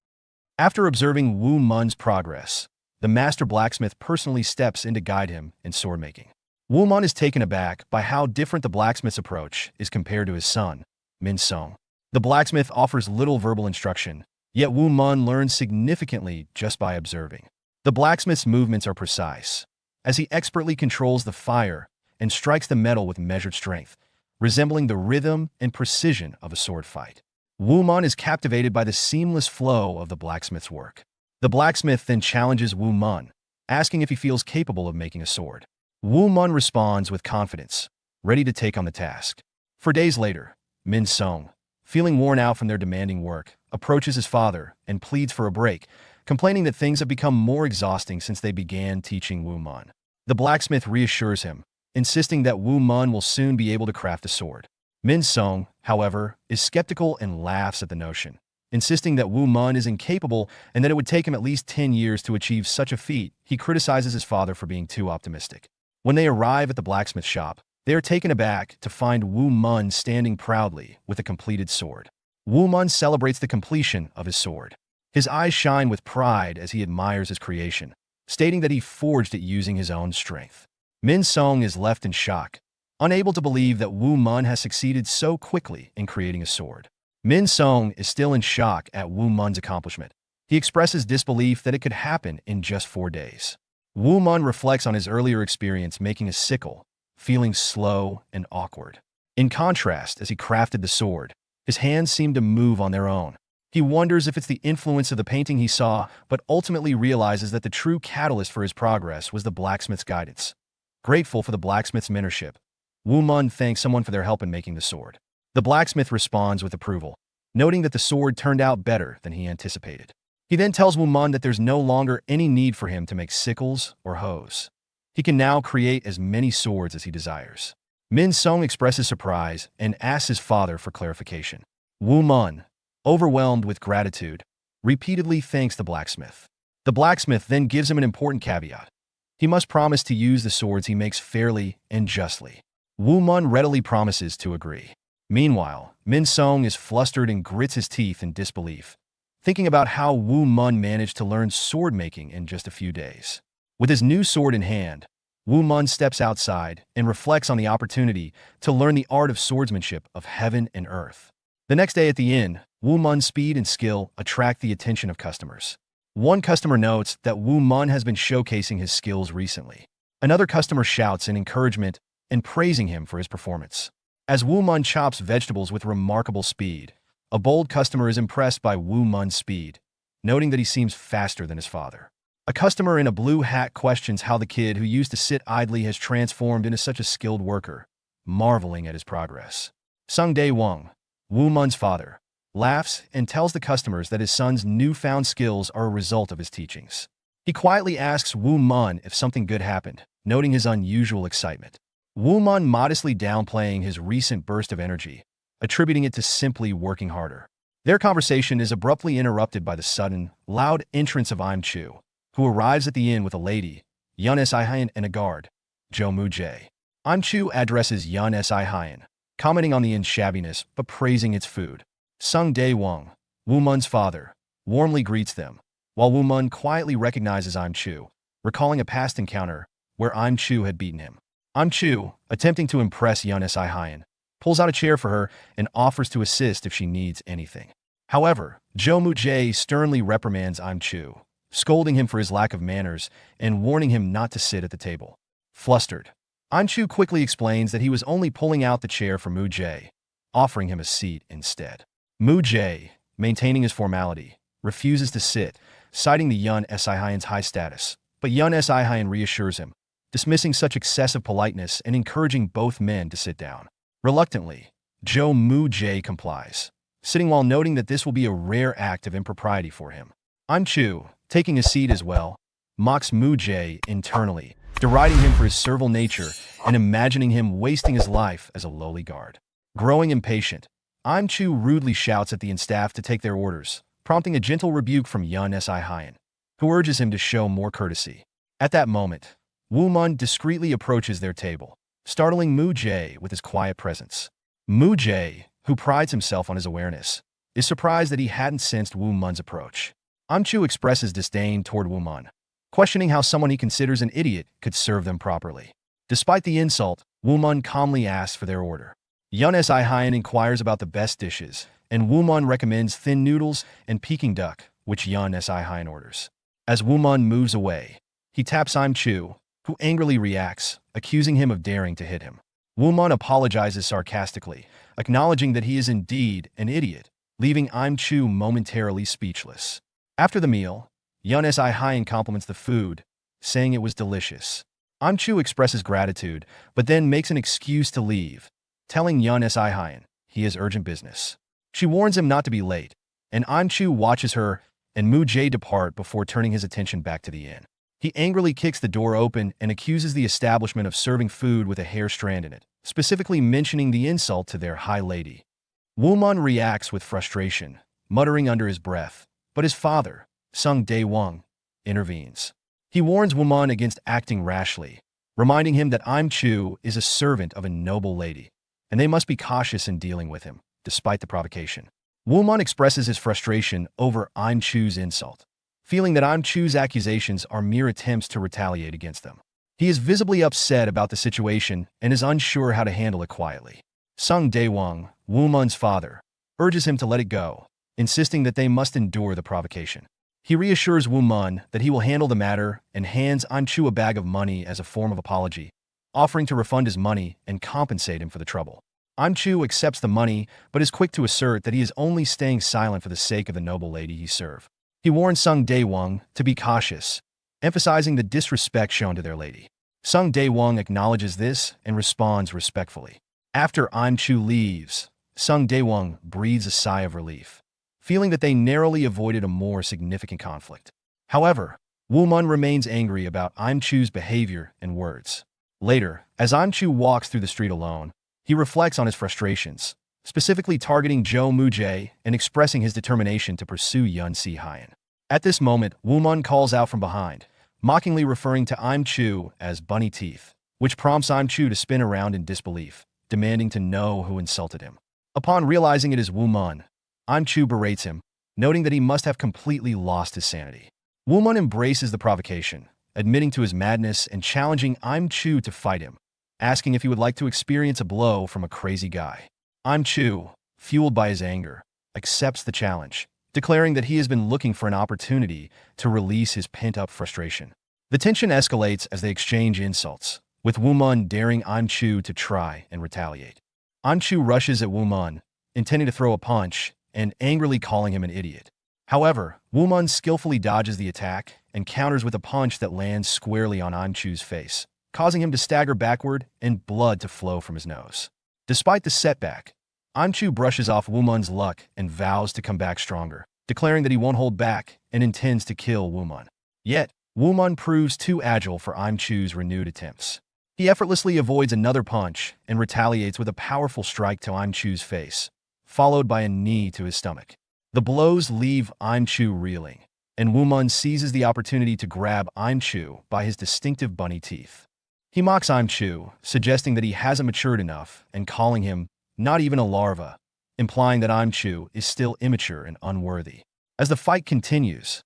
After observing Woo Mun's progress, the master blacksmith personally steps in to guide him in sword making. Woo Mun is taken aback by how different the blacksmith's approach is compared to his son, Min Sung. The blacksmith offers little verbal instruction, yet Woo Mun learns significantly just by observing. The blacksmith's movements are precise, as he expertly controls the fire and strikes the metal with measured strength, resembling the rhythm and precision of a sword fight. Woo Mun is captivated by the seamless flow of the blacksmith's work. The blacksmith then challenges Woo Mun, asking if he feels capable of making a sword. Woo Mun responds with confidence, ready to take on the task. For days later, Min Sung, feeling worn out from their demanding work, approaches his father and pleads for a break, complaining that things have become more exhausting since they began teaching Woo Mun. The blacksmith reassures him, insisting that Woo Mun will soon be able to craft a sword. Min Sung, however, is skeptical and laughs at the notion. Insisting that Woo Mun is incapable and that it would take him at least 10 years to achieve such a feat, he criticizes his father for being too optimistic. When they arrive at the blacksmith shop, they are taken aback to find Woo Mun standing proudly with a completed sword. Woo Mun celebrates the completion of his sword. His eyes shine with pride as he admires his creation, stating that he forged it using his own strength. Min Song is left in shock, unable to believe that Woo Mun has succeeded so quickly in creating a sword. Min Song is still in shock at Woo Mun's accomplishment. He expresses disbelief that it could happen in just 4 days. Woo Mun reflects on his earlier experience making a sickle, feeling slow and awkward. In contrast, as he crafted the sword, his hands seemed to move on their own. He wonders if it's the influence of the painting he saw, but ultimately realizes that the true catalyst for his progress was the blacksmith's guidance. Grateful for the blacksmith's mentorship, Woo Mun thanks someone for their help in making the sword. The blacksmith responds with approval, noting that the sword turned out better than he anticipated. He then tells Woo Mun that there's no longer any need for him to make sickles or hoes. He can now create as many swords as he desires. Min Song expresses surprise and asks his father for clarification. Woo Mun, overwhelmed with gratitude, repeatedly thanks the blacksmith. The blacksmith then gives him an important caveat. He must promise to use the swords he makes fairly and justly. Woo Mun readily promises to agree. Meanwhile, Min Song is flustered and grits his teeth in disbelief, thinking about how Woo Mun managed to learn sword making in just a few days. With his new sword in hand, Woo Mun steps outside and reflects on the opportunity to learn the art of swordsmanship of heaven and earth. The next day at the inn, Woo Mun's speed and skill attract the attention of customers. One customer notes that Woo Mun has been showcasing his skills recently. Another customer shouts in encouragement and praising him for his performance. As Woo Mun chops vegetables with remarkable speed, a bold customer is impressed by Woo Mun's speed, noting that he seems faster than his father. A customer in a blue hat questions how the kid who used to sit idly has transformed into such a skilled worker, marveling at his progress. Sun Day Wong, Woo Mun's father, laughs and tells the customers that his son's newfound skills are a result of his teachings. He quietly asks Woo Mun if something good happened, noting his unusual excitement. Woo Mun modestly downplaying his recent burst of energy, attributing it to simply working harder. Their conversation is abruptly interrupted by the sudden, loud entrance of Im Chu, who arrives at the inn with a lady, Yun Si Hyun, and a guard, Jo Mu Jae. Im Chu addresses Yun Si Hyun, commenting on the inn's shabbiness but praising its food. Sung Dae Wong, Woo Mun's father, warmly greets them, while Woo Mun quietly recognizes Im Chu, recalling a past encounter where Im Chu had beaten him. Im Chu, attempting to impress Yun Si Hyun, pulls out a chair for her and offers to assist if she needs anything. However, Jo Mu Jae sternly reprimands Im Chu, scolding him for his lack of manners and warning him not to sit at the table. Flustered, Im Chu quickly explains that he was only pulling out the chair for Mu Jae, offering him a seat instead. Mu Jae, maintaining his formality, refuses to sit, citing the Yun Si Hyun's high status, but Yun Si Hyun reassures him, dismissing such excessive politeness and encouraging both men to sit down. Reluctantly, Jo Mu Jae complies, sitting while noting that this will be a rare act of impropriety for him. Im Chu, taking a seat as well, mocks Mu Jae internally, deriding him for his servile nature and imagining him wasting his life as a lowly guard. Growing impatient, Im Chu rudely shouts at the inn staff to take their orders, prompting a gentle rebuke from Yun Si Hyun, who urges him to show more courtesy. At that moment, Woo Mun discreetly approaches their table, startling Mu Jae with his quiet presence. Mu Jae, who prides himself on his awareness, is surprised that he hadn't sensed Woo Mun's approach. Im Chu expresses disdain toward Woo Mun, questioning how someone he considers an idiot could serve them properly. Despite the insult, Woo Mun calmly asks for their order. Yun Si Hyun inquires about the best dishes, and Woo Mun recommends thin noodles and Peking duck, which Yun Si Hyun orders. As Woo Mun moves away, he taps Im Chu, who angrily reacts, accusing him of daring to hit him. Woo Mun apologizes sarcastically, acknowledging that he is indeed an idiot, leaving Im Chu momentarily speechless. After the meal, Yun Si Hyun compliments the food, saying it was delicious. Im Chu expresses gratitude, but then makes an excuse to leave, telling Yun Si Hyun he has urgent business. She warns him not to be late, and Im Chu watches her and Mu Jae depart before turning his attention back to the inn. He angrily kicks the door open and accuses the establishment of serving food with a hair strand in it, specifically mentioning the insult to their high lady. Woo Mun reacts with frustration, muttering under his breath. But his father, Sun Day Wong, intervenes. He warns Woo Mun against acting rashly, reminding him that Chu is a servant of a noble lady, and they must be cautious in dealing with him, despite the provocation. Woo Mun expresses his frustration over Chu's insult, feeling that Chu's accusations are mere attempts to retaliate against them. He is visibly upset about the situation and is unsure how to handle it quietly. Sun Day Wong, Woo Mun's father, urges him to let it go, insisting that they must endure the provocation. He reassures Woo Mun that he will handle the matter and hands Chu a bag of money as a form of apology, offering to refund his money and compensate him for the trouble. Chu accepts the money but is quick to assert that he is only staying silent for the sake of the noble lady he served. He warns Sun Day Wong to be cautious, emphasizing the disrespect shown to their lady. Sun Day Wong acknowledges this and responds respectfully. After Chu leaves, Sun Day Wong breathes a sigh of relief, feeling that they narrowly avoided a more significant conflict. However, Woo Mun remains angry about Chu's behavior and words. Later, as Chu walks through the street alone, he reflects on his frustrations, specifically targeting Jo Moo-jae and expressing his determination to pursue Yun Si-hyun. At this moment, Woo Mun calls out from behind, mockingly referring to Chu as bunny teeth, which prompts Chu to spin around in disbelief, demanding to know who insulted him. Upon realizing it is Woo Mun, Chu berates him, noting that he must have completely lost his sanity. Woo Mun embraces the provocation, admitting to his madness and challenging Chu to fight him, asking if he would like to experience a blow from a crazy guy. Chu, fueled by his anger, accepts the challenge, declaring that he has been looking for an opportunity to release his pent-up frustration. The tension escalates as they exchange insults, with Woo Mun daring Chu to try and retaliate. Chu rushes at Woo Mun, intending to throw a punch, and angrily calling him an idiot. However, Woo Mun skillfully dodges the attack and counters with a punch that lands squarely on Chu's face, causing him to stagger backward and blood to flow from his nose. Despite the setback, Chu brushes off Woo Mun's luck and vows to come back stronger, declaring that he won't hold back and intends to kill Woo Mun. Yet, Woo Mun proves too agile for Chu's renewed attempts. He effortlessly avoids another punch and retaliates with a powerful strike to Chu's face, followed by a knee to his stomach. The blows leave Chu reeling, and Woo Mun seizes the opportunity to grab Chu by his distinctive bunny teeth. He mocks Chu, suggesting that he hasn't matured enough and calling him not even a larva, implying that Chu is still immature and unworthy. As the fight continues,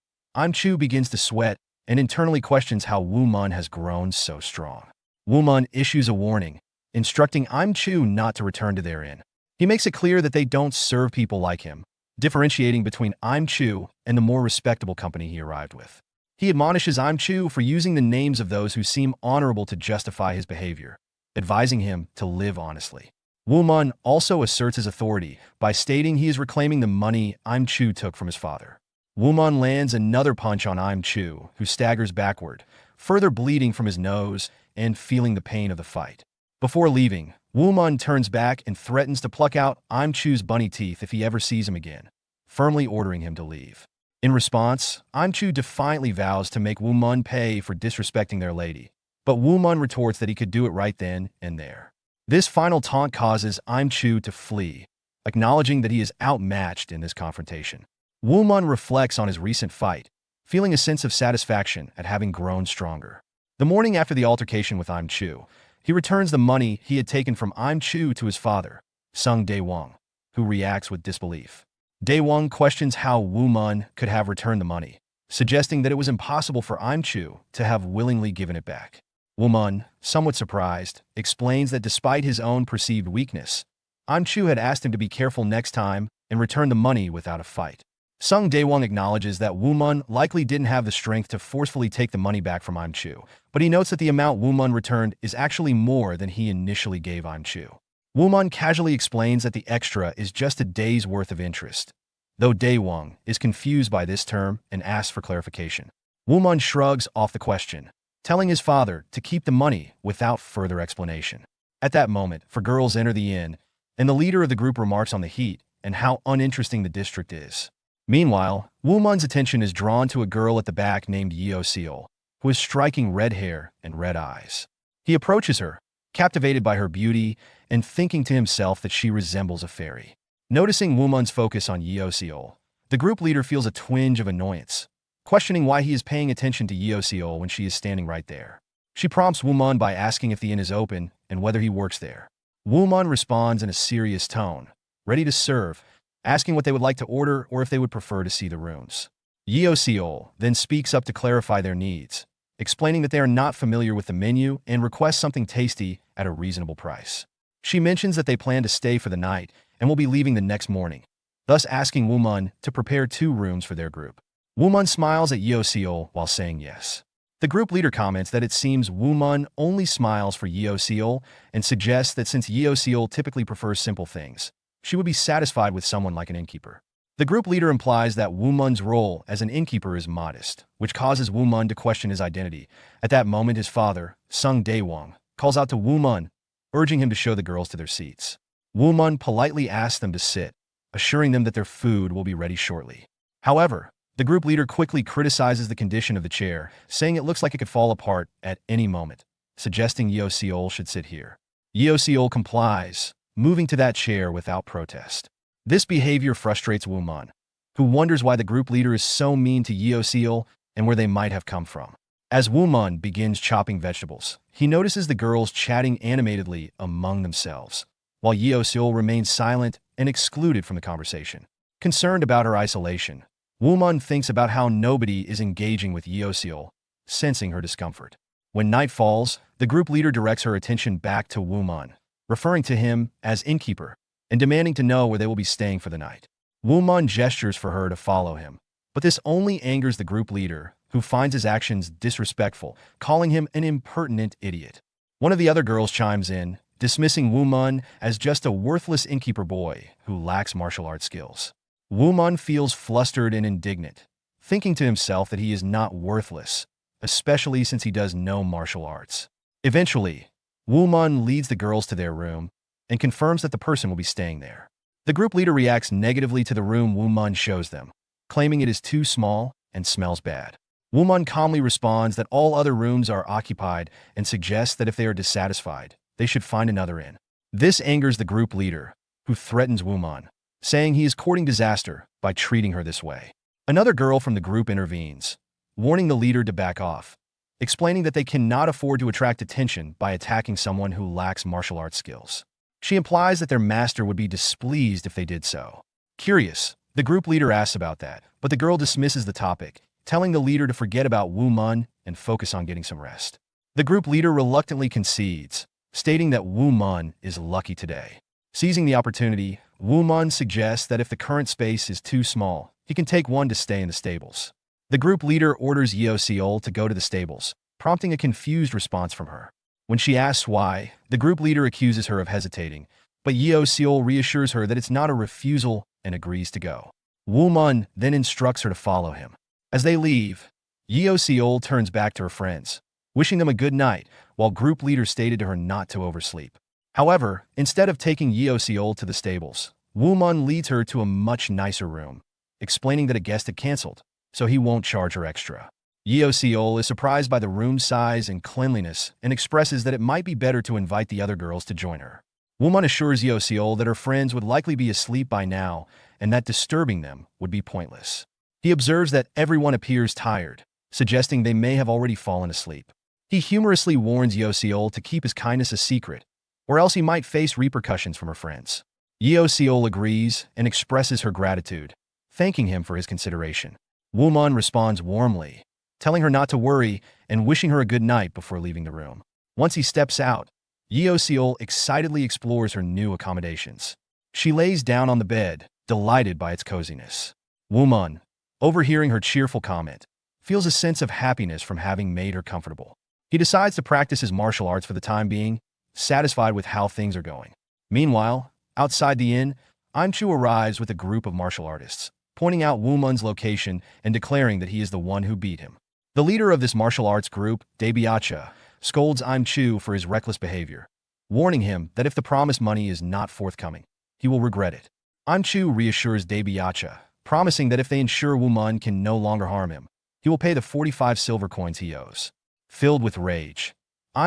Chu begins to sweat and internally questions how Woo Mun has grown so strong. Woo Mun issues a warning, instructing Chu not to return to their inn. He makes it clear that they don't serve people like him, differentiating between Chu and the more respectable company he arrived with. He admonishes Chu for using the names of those who seem honorable to justify his behavior, advising him to live honestly. Woo Mun also asserts his authority by stating he is reclaiming the money Chu took from his father. Woo Mun lands another punch on Chu, who staggers backward, further bleeding from his nose and feeling the pain of the fight. Before leaving, Woo Mun turns back and threatens to pluck out Chu's bunny teeth if he ever sees him again, firmly ordering him to leave. In response, Chu defiantly vows to make Woo Mun pay for disrespecting their lady, but Woo Mun retorts that he could do it right then and there. This final taunt causes Chu to flee, acknowledging that he is outmatched in this confrontation. Woo Mun reflects on his recent fight, feeling a sense of satisfaction at having grown stronger. The morning after the altercation with Chu, he returns the money he had taken from Chu to his father, Sun Day Wong, who reacts with disbelief. Day Wong questions how Woo Mun could have returned the money, suggesting that it was impossible for Chu to have willingly given it back. Woo Mun, somewhat surprised, explains that despite his own perceived weakness, Chu had asked him to be careful next time and return the money without a fight. Sun Day Wong acknowledges that Woo Mun likely didn't have the strength to forcefully take the money back from Chu, but he notes that the amount Woo Mun returned is actually more than he initially gave Chu. Woo Mun casually explains that the extra is just a day's worth of interest, though Day Wong is confused by this term and asks for clarification. Woo Mun shrugs off the question, telling his father to keep the money without further explanation. At that moment, four girls enter the inn, and the leader of the group remarks on the heat and how uninteresting the district is. Meanwhile, Woo Mun's attention is drawn to a girl at the back named Yeo Seol, who has striking red hair and red eyes. He approaches her, captivated by her beauty and thinking to himself that she resembles a fairy. Noticing Woo Mun's focus on Yeo Seol, The group leader feels a twinge of annoyance, questioning why he is paying attention to Yeoseo when she is standing right there. She prompts Woo Mun by asking if the inn is open and whether he works there. Woo Mun responds in a serious tone, ready to serve, asking what they would like to order or if they would prefer to see the rooms. Yeoseo then speaks up to clarify their needs, explaining that they are not familiar with the menu and requests something tasty at a reasonable price. She mentions that they plan to stay for the night and will be leaving the next morning, thus asking Woo Mun to prepare 2 rooms for their group. Woo Mun smiles at Yeoseo while saying yes. The group leader comments that it seems Woo Mun only smiles for Yeoseo and suggests that since Yeoseo typically prefers simple things, she would be satisfied with someone like an innkeeper. The group leader implies that Woo Mun's role as an innkeeper is modest, which causes Woo Mun to question his identity. At that moment, his father, Sun Day Wong, calls out to Woo Mun, urging him to show the girls to their seats. Woo Mun politely asks them to sit, assuring them that their food will be ready shortly. However, the group leader quickly criticizes the condition of the chair, saying it looks like it could fall apart at any moment, suggesting Yeoseo should sit here. Yeoseo complies, moving to that chair without protest. This behavior frustrates Woo Mun, who wonders why the group leader is so mean to Yeoseo and where they might have come from. As Woo Mun begins chopping vegetables, he notices the girls chatting animatedly among themselves, while Yeoseo remains silent and excluded from the conversation. Concerned about her isolation, Woo Mun thinks about how nobody is engaging with Yeoseo, sensing her discomfort. When night falls, the group leader directs her attention back to Woo Mun, referring to him as innkeeper, and demanding to know where they will be staying for the night. Woo Mun gestures for her to follow him, but this only angers the group leader, who finds his actions disrespectful, calling him an impertinent idiot. One of the other girls chimes in, dismissing Woo Mun as just a worthless innkeeper boy who lacks martial arts skills. Woo Mun feels flustered and indignant, thinking to himself that he is not worthless, especially since he does no martial arts. Eventually, Woo Mun leads the girls to their room and confirms that the person will be staying there. The group leader reacts negatively to the room Woo Mun shows them, claiming it is too small and smells bad. Woo Mun calmly responds that all other rooms are occupied and suggests that if they are dissatisfied, they should find another inn. This angers the group leader, who threatens Woo Mun, saying he is courting disaster by treating her this way. Another girl from the group intervenes, warning the leader to back off, explaining that they cannot afford to attract attention by attacking someone who lacks martial arts skills. She implies that their master would be displeased if they did so. Curious, the group leader asks about that, but the girl dismisses the topic, telling the leader to forget about Woo Mun and focus on getting some rest. The group leader reluctantly concedes, stating that Woo Mun is lucky today. Seizing the opportunity, Woo Mun suggests that if the current space is too small, he can take one to stay in the stables. The group leader orders Yeoseo to go to the stables, prompting a confused response from her. When she asks why, the group leader accuses her of hesitating, but Yeoseo reassures her that it's not a refusal and agrees to go. Woo Mun then instructs her to follow him. As they leave, Yeoseo turns back to her friends, wishing them a good night, while group leader stated to her not to oversleep. However, instead of taking Yeoseo to the stables, Woo Mun leads her to a much nicer room, explaining that a guest had canceled, so he won't charge her extra. Yeoseo is surprised by the room's size and cleanliness and expresses that it might be better to invite the other girls to join her. Woo Mun assures Yeoseo that her friends would likely be asleep by now and that disturbing them would be pointless. He observes that everyone appears tired, suggesting they may have already fallen asleep. He humorously warns Yeoseo to keep his kindness a secret, or else he might face repercussions from her friends. Yeoseo agrees and expresses her gratitude, thanking him for his consideration. Woo Mun responds warmly, telling her not to worry and wishing her a good night before leaving the room. Once he steps out, Yeoseo excitedly explores her new accommodations. She lays down on the bed, delighted by its coziness. Woo Mun, overhearing her cheerful comment, feels a sense of happiness from having made her comfortable. He decides to practice his martial arts for the time being, satisfied with how things are going. Meanwhile, outside the inn, Chu arrives with a group of martial artists, pointing out Woo Mun's location and declaring that he is the one who beat him. The leader of this martial arts group, Daebiacha, scolds Chu for his reckless behavior, warning him that if the promised money is not forthcoming, he will regret it. Chu reassures Daebiacha, promising that if they ensure Woo Mun can no longer harm him, he will pay the 45 silver coins he owes. Filled with rage,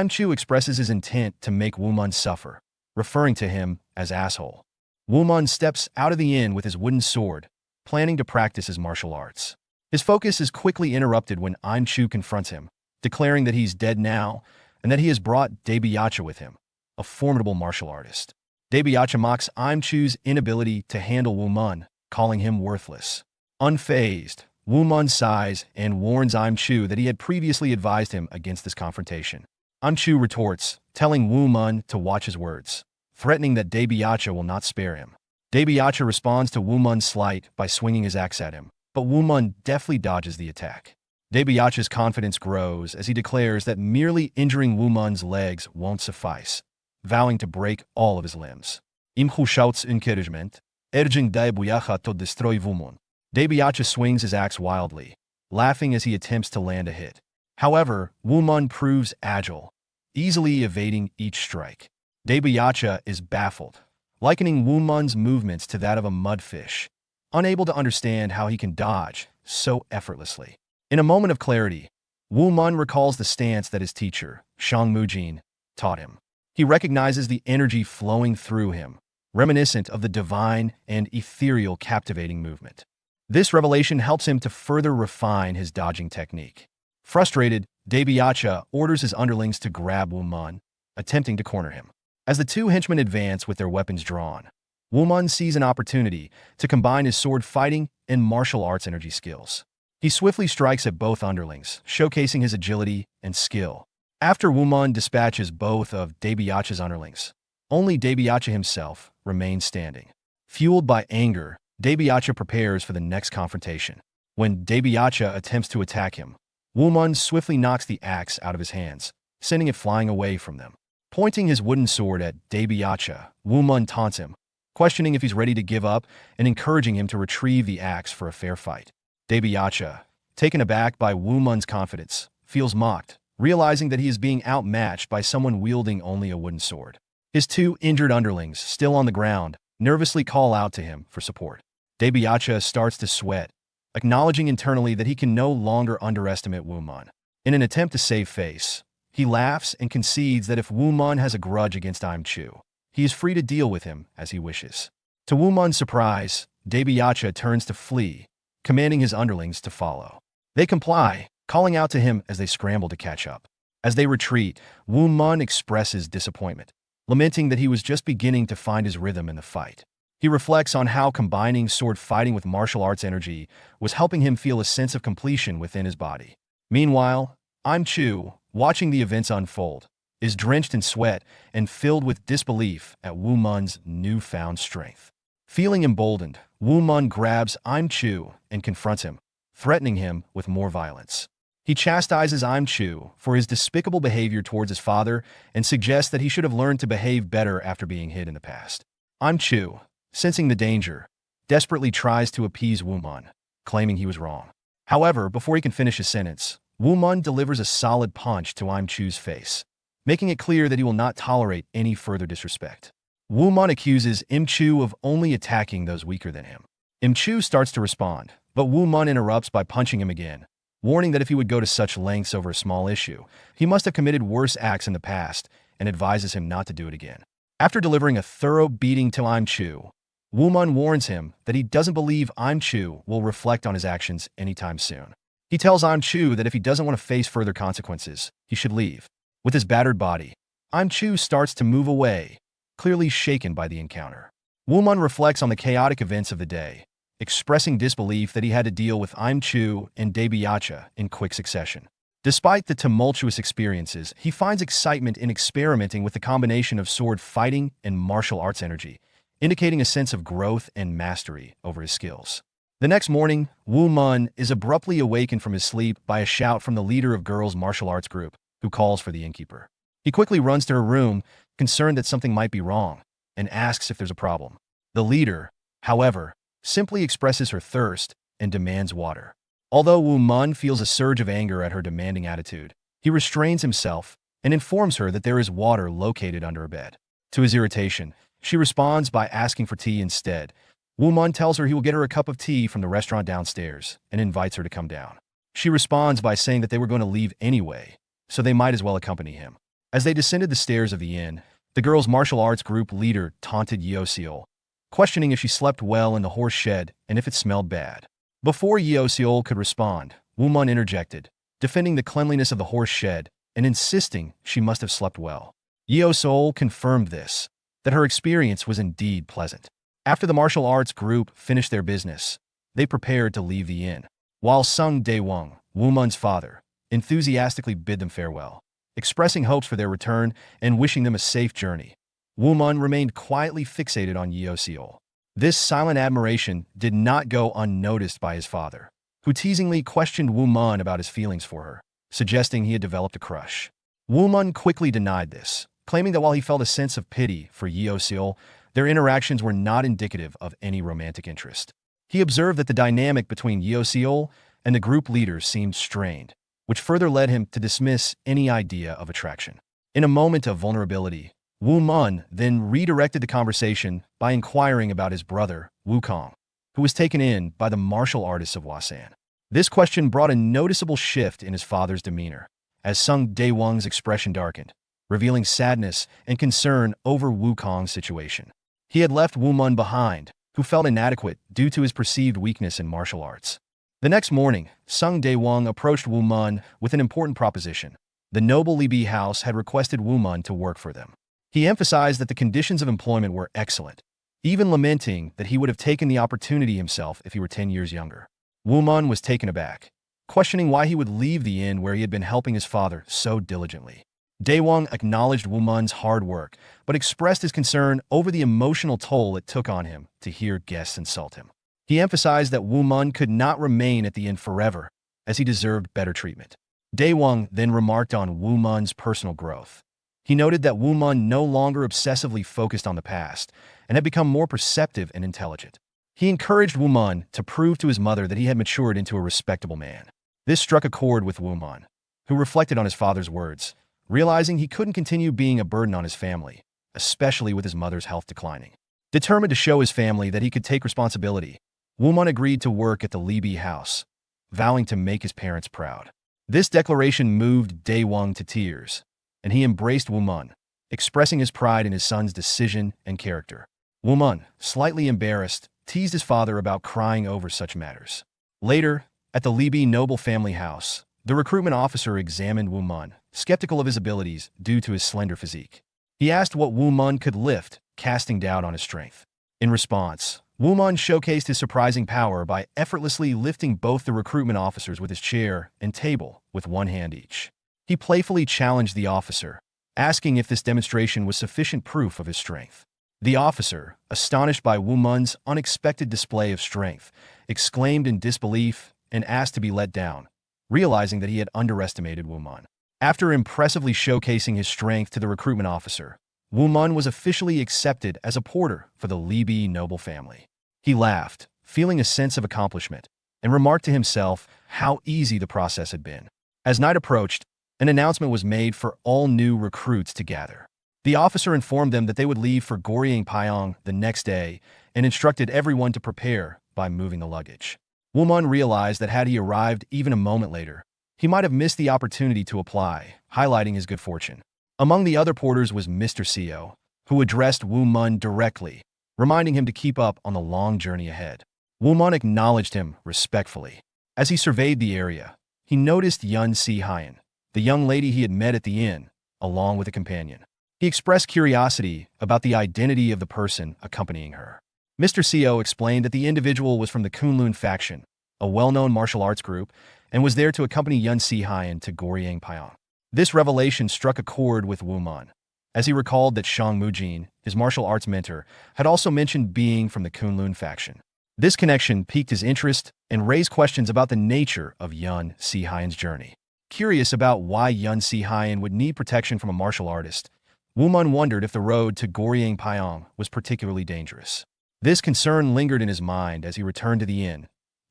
Chu expresses his intent to make Woo Mun suffer, referring to him as asshole. Woo Mun steps out of the inn with his wooden sword, planning to practice his martial arts. His focus is quickly interrupted when Im-chu confronts him, declaring that he's dead now and that he has brought Daebiacha with him, a formidable martial artist. Daebiacha mocks Im-chu's inability to handle Woo Mun, calling him worthless. Unfazed, Woo Mun sighs and warns Im-chu that he had previously advised him against this confrontation. Im-chu retorts, telling Woo Mun to watch his words, threatening that Daebiacha will not spare him. Daebiacha responds to Woo Mun's slight by swinging his axe at him, but Woo Mun deftly dodges the attack. Daebiacha's confidence grows as he declares that merely injuring Woo Mun's legs won't suffice, vowing to break all of his limbs. Im-chu shouts encouragement, urging Daebiacha to destroy Woo Mun. Daebiacha swings his axe wildly, laughing as he attempts to land a hit. However, Woo Mun proves agile, easily evading each strike. Daebiacha is baffled, likening Woo Mun's movements to that of a mudfish, unable to understand how he can dodge so effortlessly. In a moment of clarity, Woo Mun recalls the stance that his teacher, Song Woo Mun, taught him. He recognizes the energy flowing through him, reminiscent of the divine and ethereal captivating movement. This revelation helps him to further refine his dodging technique. Frustrated, Daebiacha orders his underlings to grab Woo Mun, attempting to corner him. As the two henchmen advance with their weapons drawn, Woo Mun sees an opportunity to combine his sword fighting and martial arts energy skills. He swiftly strikes at both underlings, showcasing his agility and skill. After Woo Mun dispatches both of Daebiacha's underlings, only Daebiacha himself remains standing. Fueled by anger, Daebiacha prepares for the next confrontation. When Daebiacha attempts to attack him, Woo Mun swiftly knocks the axe out of his hands, sending it flying away from them. Pointing his wooden sword at Daebiacha, Woo Mun taunts him, questioning if he's ready to give up and encouraging him to retrieve the axe for a fair fight. Daebiacha, taken aback by Woo Mun's confidence, feels mocked, realizing that he is being outmatched by someone wielding only a wooden sword. His two injured underlings, still on the ground, nervously call out to him for support. Daebiacha starts to sweat, acknowledging internally that he can no longer underestimate Woo Mun. In an attempt to save face, he laughs and concedes that if Woo Mun has a grudge against Im-chu, he is free to deal with him as he wishes. To Woo Mun's surprise, Daebiacha turns to flee, commanding his underlings to follow. They comply, calling out to him as they scramble to catch up. As they retreat, Woo Mun expresses disappointment, lamenting that he was just beginning to find his rhythm in the fight. He reflects on how combining sword fighting with martial arts energy was helping him feel a sense of completion within his body. Meanwhile, Im-chu, watching the events unfold, is drenched in sweat and filled with disbelief at Woo Mun's newfound strength. Feeling emboldened, Woo Mun grabs Im-chu and confronts him, threatening him with more violence. He chastises Im-chu for his despicable behavior towards his father and suggests that he should have learned to behave better after being hit in the past. Im-chu, sensing the danger, desperately tries to appease Woo Mun, claiming he was wrong. However, before he can finish his sentence, Woo Mun delivers a solid punch to Im-chu's face, making it clear that he will not tolerate any further disrespect. Woo Mun accuses Im-chu of only attacking those weaker than him. Im-chu starts to respond, but Woo Mun interrupts by punching him again, warning that if he would go to such lengths over a small issue, he must have committed worse acts in the past and advises him not to do it again. After delivering a thorough beating to Im-chu, Woo Mun warns him that he doesn't believe Im-chu will reflect on his actions anytime soon. He tells Im-chu that if he doesn't want to face further consequences, he should leave. With his battered body, Im-chu starts to move away, clearly shaken by the encounter. Woo Mun reflects on the chaotic events of the day, expressing disbelief that he had to deal with Im-chu and Daebiacha in quick succession. Despite the tumultuous experiences, he finds excitement in experimenting with the combination of sword fighting and martial arts energy, indicating a sense of growth and mastery over his skills. The next morning, Woo Mun is abruptly awakened from his sleep by a shout from the leader of girls' martial arts group, who calls for the innkeeper. He quickly runs to her room, concerned that something might be wrong, and asks if there's a problem. The leader, however, simply expresses her thirst and demands water. Although Woo Mun feels a surge of anger at her demanding attitude, he restrains himself and informs her that there is water located under her bed. To his irritation, she responds by asking for tea instead. Woo Mun tells her he will get her a cup of tea from the restaurant downstairs and invites her to come down. She responds by saying that they were going to leave anyway, so they might as well accompany him. As they descended the stairs of the inn, the girls' martial arts group leader taunted Yeoseol, questioning if she slept well in the horse shed and if it smelled bad. Before Yeo-seol could respond, Woo Mun interjected, defending the cleanliness of the horse shed and insisting she must have slept well. Yeo-seol confirmed this, that her experience was indeed pleasant. After the martial arts group finished their business, they prepared to leave the inn, while Sun Day Wong, Woo Mun's father, enthusiastically bid them farewell, expressing hopes for their return and wishing them a safe journey. Woo Mun remained quietly fixated on Yeo-seol. This silent admiration did not go unnoticed by his father, who teasingly questioned Woo Mun about his feelings for her, suggesting he had developed a crush. Woo Mun quickly denied this, claiming that while he felt a sense of pity for Yeo-seol, their interactions were not indicative of any romantic interest. He observed that the dynamic between Yeo-seol and the group leaders seemed strained, which further led him to dismiss any idea of attraction. In a moment of vulnerability, Woo Mun then redirected the conversation by inquiring about his brother, Woo Kong, who was taken in by the martial artists of Hwasan. This question brought a noticeable shift in his father's demeanor, as Sun Day Wong's expression darkened, revealing sadness and concern over Woo Kong's situation. He had left Woo Mun behind, who felt inadequate due to his perceived weakness in martial arts. The next morning, Sun Day Wong approached Woo Mun with an important proposition. The noble Libi house had requested Woo Mun to work for them. He emphasized that the conditions of employment were excellent, even lamenting that he would have taken the opportunity himself if he were 10 years younger. Woo Mun was taken aback, questioning why he would leave the inn where he had been helping his father so diligently. Day Wong acknowledged Woo Mun's hard work, but expressed his concern over the emotional toll it took on him to hear guests insult him. He emphasized that Woo Mun could not remain at the inn forever, as he deserved better treatment. Day Wong then remarked on Woo Mun's personal growth. He noted that Woo Mun no longer obsessively focused on the past and had become more perceptive and intelligent. He encouraged Woo Mun to prove to his mother that he had matured into a respectable man. This struck a chord with Woo Mun, who reflected on his father's words, realizing he couldn't continue being a burden on his family, especially with his mother's health declining. Determined to show his family that he could take responsibility, Woo Mun agreed to work at the Libi house, vowing to make his parents proud. This declaration moved Day Wong to tears, and he embraced Woo Mun, expressing his pride in his son's decision and character. Woo Mun, slightly embarrassed, teased his father about crying over such matters. Later, at the Libi noble family house, the recruitment officer examined Woo Mun, skeptical of his abilities due to his slender physique. He asked what Woo Mun could lift, casting doubt on his strength. In response, Woo Mun showcased his surprising power by effortlessly lifting both the recruitment officers with his chair and table with one hand each. He playfully challenged the officer, asking if this demonstration was sufficient proof of his strength. The officer, astonished by Woo Mun's unexpected display of strength, exclaimed in disbelief and asked to be let down, realizing that he had underestimated Woo Mun. After impressively showcasing his strength to the recruitment officer, Woo Mun was officially accepted as a porter for the Libi noble family. He laughed, feeling a sense of accomplishment, and remarked to himself how easy the process had been. As night approached, an announcement was made for all new recruits to gather. The officer informed them that they would leave for Goring Payong the next day and instructed everyone to prepare by moving the luggage. Woo Mun realized that had he arrived even a moment later, he might have missed the opportunity to apply, highlighting his good fortune. Among the other porters was Mr. Seo, who addressed Woo Mun directly, reminding him to keep up on the long journey ahead. Woo Mun acknowledged him respectfully. As he surveyed the area, he noticed Yun Si-hyun, the young lady he had met at the inn, along with a companion. He expressed curiosity about the identity of the person accompanying her. Mr. Seo explained that the individual was from the Kunlun faction, a well-known martial arts group, and was there to accompany Yun Si-hyun to Goryang Payong. This revelation struck a chord with Woo Mun, as he recalled that Shang Mujin, his martial arts mentor, had also mentioned being from the Kunlun faction. This connection piqued his interest and raised questions about the nature of Yun Si-hyun's journey. Curious about why Yun Si-hyun would need protection from a martial artist, Woo Mun wondered if the road to Goryang Payong was particularly dangerous. This concern lingered in his mind as he returned to the inn,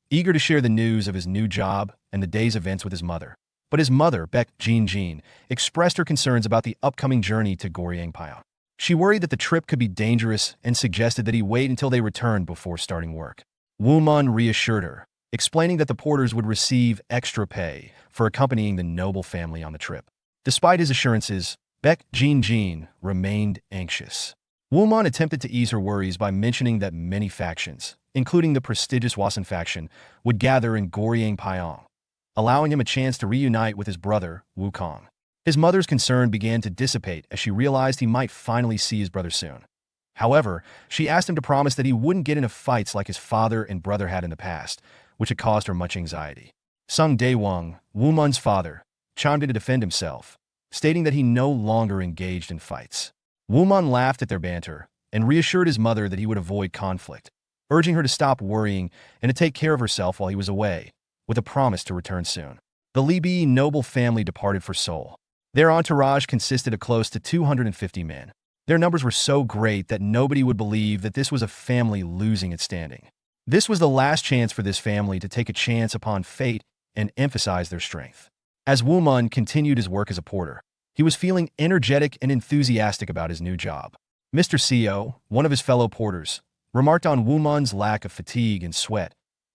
eager to share the news of his new job and the day's events with his mother. But his mother, Beck Jin, expressed her concerns about the upcoming journey to Goryang Payong. She worried that the trip could be dangerous and suggested that he wait until they returned before starting work. Woo Mun reassured her, explaining that the porters would receive extra pay for accompanying the noble family on the trip. Despite his assurances, Beck Jin remained anxious. Wu Mun attempted to ease her worries by mentioning that many factions, including the prestigious Wasan faction, would gather in Goring Payong, allowing him a chance to reunite with his brother, Wu Kong. His mother's concern began to dissipate as she realized he might finally see his brother soon. However, she asked him to promise that he wouldn't get into fights like his father and brother had in the past, which had caused her much anxiety. Sun Day Wong, Wu Mun's father, chimed in to defend himself, stating that he no longer engaged in fights. Wu Mun laughed at their banter and reassured his mother that he would avoid conflict, urging her to stop worrying and to take care of herself while he was away, with a promise to return soon. The Li Bi noble family departed for Seoul. Their entourage consisted of close to 250 men. Their numbers were so great that nobody would believe that this was a family losing its standing. This was the last chance for this family to take a chance upon fate and emphasize their strength. As Wu Mun continued his work as a porter, he was feeling energetic and enthusiastic about his new job. Mr. Seo, one of his fellow porters, remarked on Wu Mun's lack of fatigue and sweat,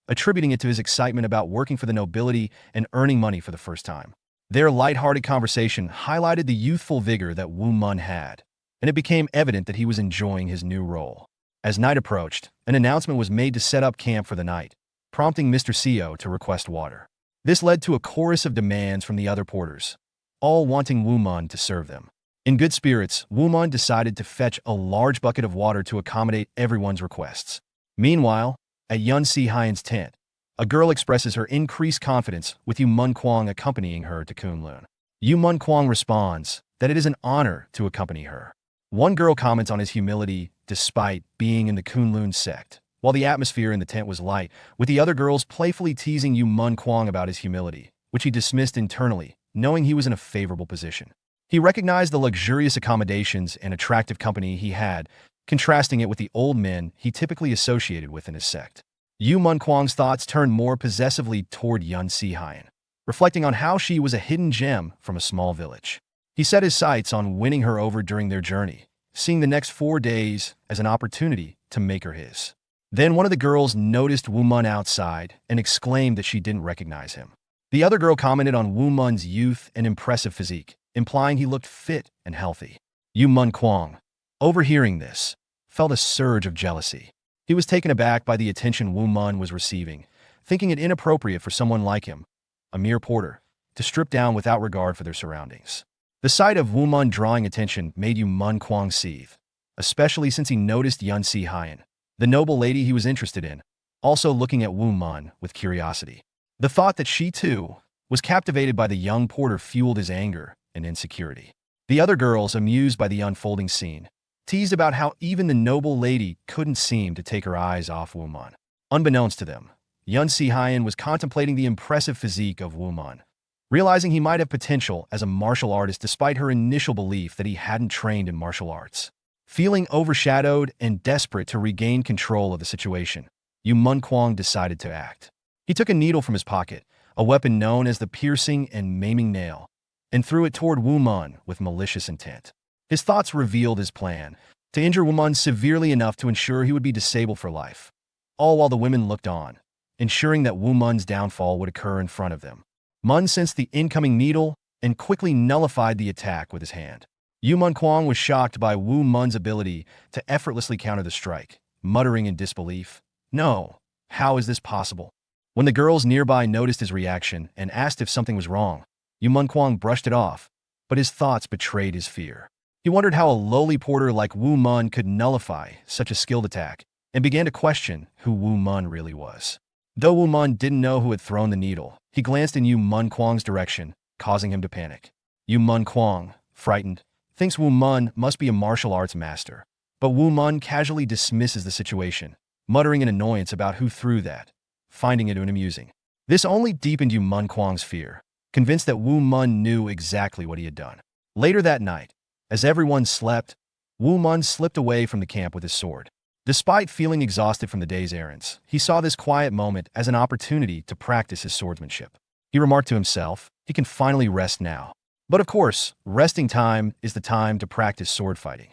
attributing it to his excitement about working for the nobility and earning money for the first time. Their light-hearted conversation highlighted the youthful vigor that Wu Mun had, and it became evident that he was enjoying his new role. As night approached, an announcement was made to set up camp for the night, prompting Mr. Seo to request water. This led to a chorus of demands from the other porters, all wanting Wu Mun to serve them. In good spirits, Wu Mun decided to fetch a large bucket of water to accommodate everyone's requests. Meanwhile, at Yun Si-hyen's tent, a girl expresses her increased confidence with Yu Mun Kwang accompanying her to Kunlun. Yu Mun Kwang responds that it is an honor to accompany her. One girl comments on his humility despite being in the Kunlun sect, while the atmosphere in the tent was light, with the other girls playfully teasing Yu Mun Kwang about his humility, which he dismissed internally, knowing he was in a favorable position. He recognized the luxurious accommodations and attractive company he had, contrasting it with the old men he typically associated with in his sect. Yu Mun Kwang's thoughts turned more possessively toward Yun Si-hyen, reflecting on how she was a hidden gem from a small village. He set his sights on winning her over during their journey, seeing the next 4 days as an opportunity to make her his. Then one of the girls noticed Wu Mun outside and exclaimed that she didn't recognize him. The other girl commented on Wu Mun's youth and impressive physique, implying he looked fit and healthy. Yu Mun Kwang, overhearing this, felt a surge of jealousy. He was taken aback by the attention Wu Mun was receiving, thinking it inappropriate for someone like him, a mere porter, to strip down without regard for their surroundings. The sight of Wu Mun drawing attention made Yu Mun Kwang seethe, especially since he noticed Yun Si-hyen, the noble lady he was interested in, also looking at Wu Mun with curiosity. The thought that she, too, was captivated by the young porter fueled his anger and insecurity. The other girls, amused by the unfolding scene, teased about how even the noble lady couldn't seem to take her eyes off Wu Mun. Unbeknownst to them, Yun Si-hyen was contemplating the impressive physique of Wu Mun, realizing he might have potential as a martial artist despite her initial belief that he hadn't trained in martial arts. Feeling overshadowed and desperate to regain control of the situation, Yu Mun Kwang decided to act. He took a needle from his pocket, a weapon known as the piercing and maiming nail, and threw it toward Wu Mun with malicious intent. His thoughts revealed his plan, to injure Wu Mun severely enough to ensure he would be disabled for life, all while the women looked on, ensuring that Wu Mun's downfall would occur in front of them. Mun sensed the incoming needle and quickly nullified the attack with his hand. Yu Mun Kwang was shocked by Wu Mun's ability to effortlessly counter the strike, muttering in disbelief, "No, how is this possible?" When the girls nearby noticed his reaction and asked if something was wrong, Yu Mun Kwang brushed it off, but his thoughts betrayed his fear. He wondered how a lowly porter like Wu Mun could nullify such a skilled attack, and began to question who Wu Mun really was. Though Wu Mun didn't know who had thrown the needle, he glanced in Yu Mun Kwang's direction, causing him to panic. Yu Mun Kwang, frightened, thinks Wu Mun must be a martial arts master, but Wu Mun casually dismisses the situation, muttering in annoyance about who threw that, finding it amusing. This only deepened Yu Mun Kwang's fear, convinced that Wu Mun knew exactly what he had done. Later that night, as everyone slept, Wu Mun slipped away from the camp with his sword. Despite feeling exhausted from the day's errands, he saw this quiet moment as an opportunity to practice his swordsmanship. He remarked to himself, he can finally rest now. But of course, resting time is the time to practice sword fighting.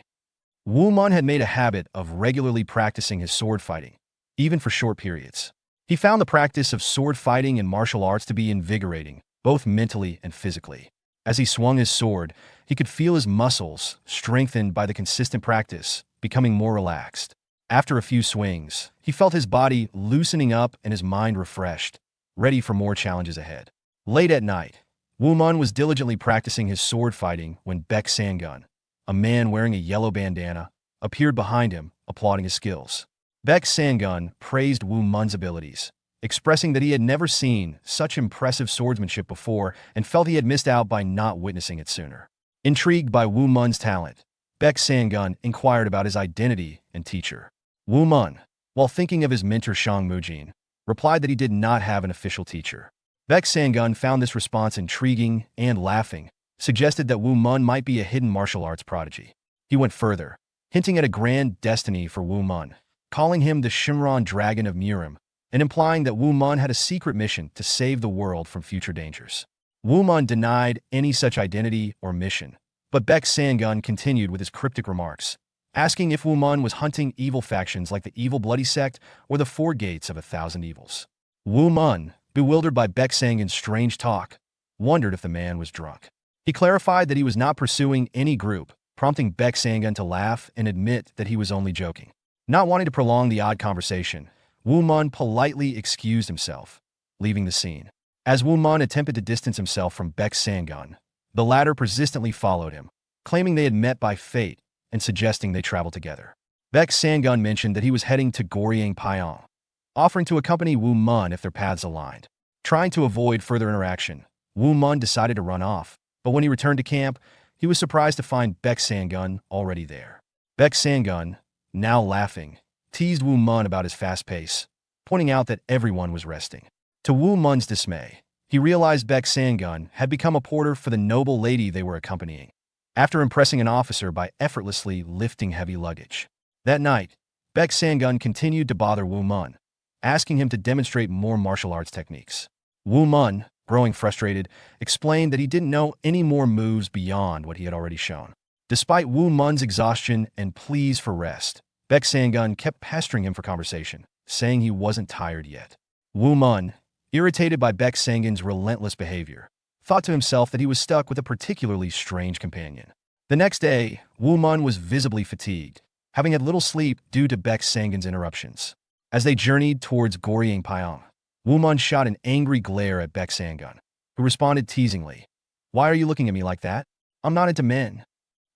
Wu Mun had made a habit of regularly practicing his sword fighting, even for short periods. He found the practice of sword fighting and martial arts to be invigorating, both mentally and physically. As he swung his sword, he could feel his muscles, strengthened by the consistent practice, becoming more relaxed. After a few swings, he felt his body loosening up and his mind refreshed, ready for more challenges ahead. Late at night, Woo Mun was diligently practicing his sword fighting when Beck Sangun, a man wearing a yellow bandana, appeared behind him, applauding his skills. Beck Sangun praised Woo Mun's abilities, expressing that he had never seen such impressive swordsmanship before and felt he had missed out by not witnessing it sooner. Intrigued by Woo Mun's talent, Beck Sangun inquired about his identity and teacher. Woo Mun, while thinking of his mentor Song Woo Mun, replied that he did not have an official teacher. Beck Sangun found this response intriguing and, laughing, suggested that Woo Mun might be a hidden martial arts prodigy. He went further, hinting at a grand destiny for Woo Mun, calling him the Shimron Dragon of Murim, and implying that Woo Mun had a secret mission to save the world from future dangers. Woo Mun denied any such identity or mission, but Beck Sangun continued with his cryptic remarks, asking if Woo Mun was hunting evil factions like the Evil Bloody Sect or the Four Gates of 1,000 Evils. Woo Mun, bewildered by Beck Sangun's strange talk, wondered if the man was drunk. He clarified that he was not pursuing any group, prompting Beck Sangun to laugh and admit that he was only joking. Not wanting to prolong the odd conversation, Woo Mun politely excused himself, leaving the scene. As Woo Mun attempted to distance himself from Beck Sangun, the latter persistently followed him, claiming they had met by fate and suggesting they travel together. Beck Sangun mentioned that he was heading to Goring Payong, offering to accompany Woo Mun if their paths aligned. Trying to avoid further interaction, Woo Mun decided to run off, but when he returned to camp, he was surprised to find Beck Sangun already there. Beck Sangun, now laughing, teased Woo Mun about his fast pace, pointing out that everyone was resting. To Woo Mun's dismay, he realized Beck Sangun had become a porter for the noble lady they were accompanying, after impressing an officer by effortlessly lifting heavy luggage. That night, Beck Sangun continued to bother Woo Mun, asking him to demonstrate more martial arts techniques. Woo Mun, growing frustrated, explained that he didn't know any more moves beyond what he had already shown. Despite Woo Mun's exhaustion and pleas for rest, Beck Sangun kept pestering him for conversation, saying he wasn't tired yet. Woo Mun, irritated by Beck Sangun's relentless behavior, thought to himself that he was stuck with a particularly strange companion. The next day, Woo Mun was visibly fatigued, having had little sleep due to Beck Sangun's interruptions. As they journeyed towards Goryang Payong, Woo Mun shot an angry glare at Beck Sangun, who responded teasingly, "Why are you looking at me like that? I'm not into men."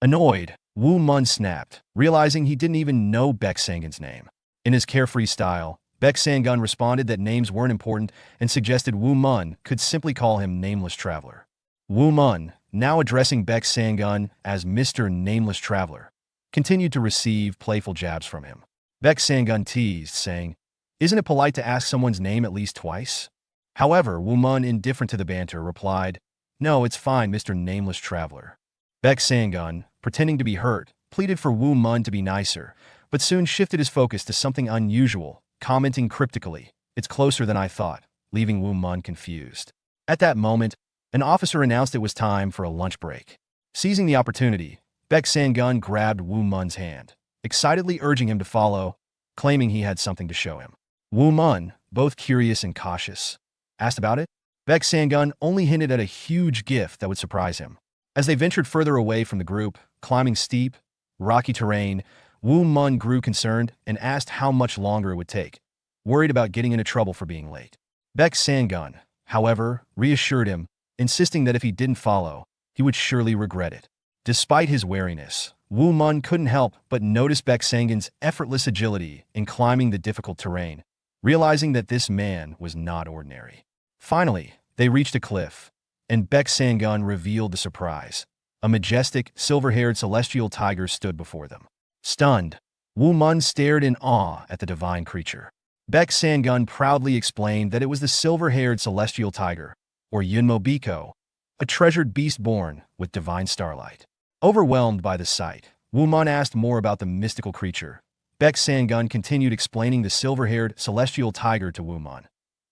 Annoyed, Woo Mun snapped, realizing he didn't even know Beck Sangun's name. In his carefree style, Beck Sangun responded that names weren't important and suggested Woo Mun could simply call him Nameless Traveler. Woo Mun, now addressing Beck Sangun as Mr. Nameless Traveler, continued to receive playful jabs from him. Beck Sangun teased, saying, "Isn't it polite to ask someone's name at least twice?" However, Woo Mun, indifferent to the banter, replied, "No, it's fine, Mr. Nameless Traveler." Beck Sangun, pretending to be hurt, pleaded for Woo Mun to be nicer, but soon shifted his focus to something unusual, commenting cryptically, "It's closer than I thought," leaving Woo Mun confused. At that moment, an officer announced it was time for a lunch break. Seizing the opportunity, Beck Sangun grabbed Woo Mun's hand, excitedly urging him to follow, claiming he had something to show him. Woo Mun, both curious and cautious, asked about it. Beck Sangun only hinted at a huge gift that would surprise him. As they ventured further away from the group, climbing steep, rocky terrain, Woo Mun grew concerned and asked how much longer it would take, worried about getting into trouble for being late. Beck Sangun, however, reassured him, insisting that if he didn't follow, he would surely regret it. Despite his wariness, Woo Mun couldn't help but notice Beck Sangun's effortless agility in climbing the difficult terrain, realizing that this man was not ordinary. Finally, they reached a cliff, and Beck Sangun revealed the surprise. A majestic, silver-haired celestial tiger stood before them. Stunned, Woo Mun stared in awe at the divine creature. Beck Sangun proudly explained that it was the silver-haired celestial tiger, or Yunmo Biko, a treasured beast born with divine starlight. Overwhelmed by the sight, Woo Mun asked more about the mystical creature. Beck Sangun continued explaining the silver-haired celestial tiger to Woo Mun,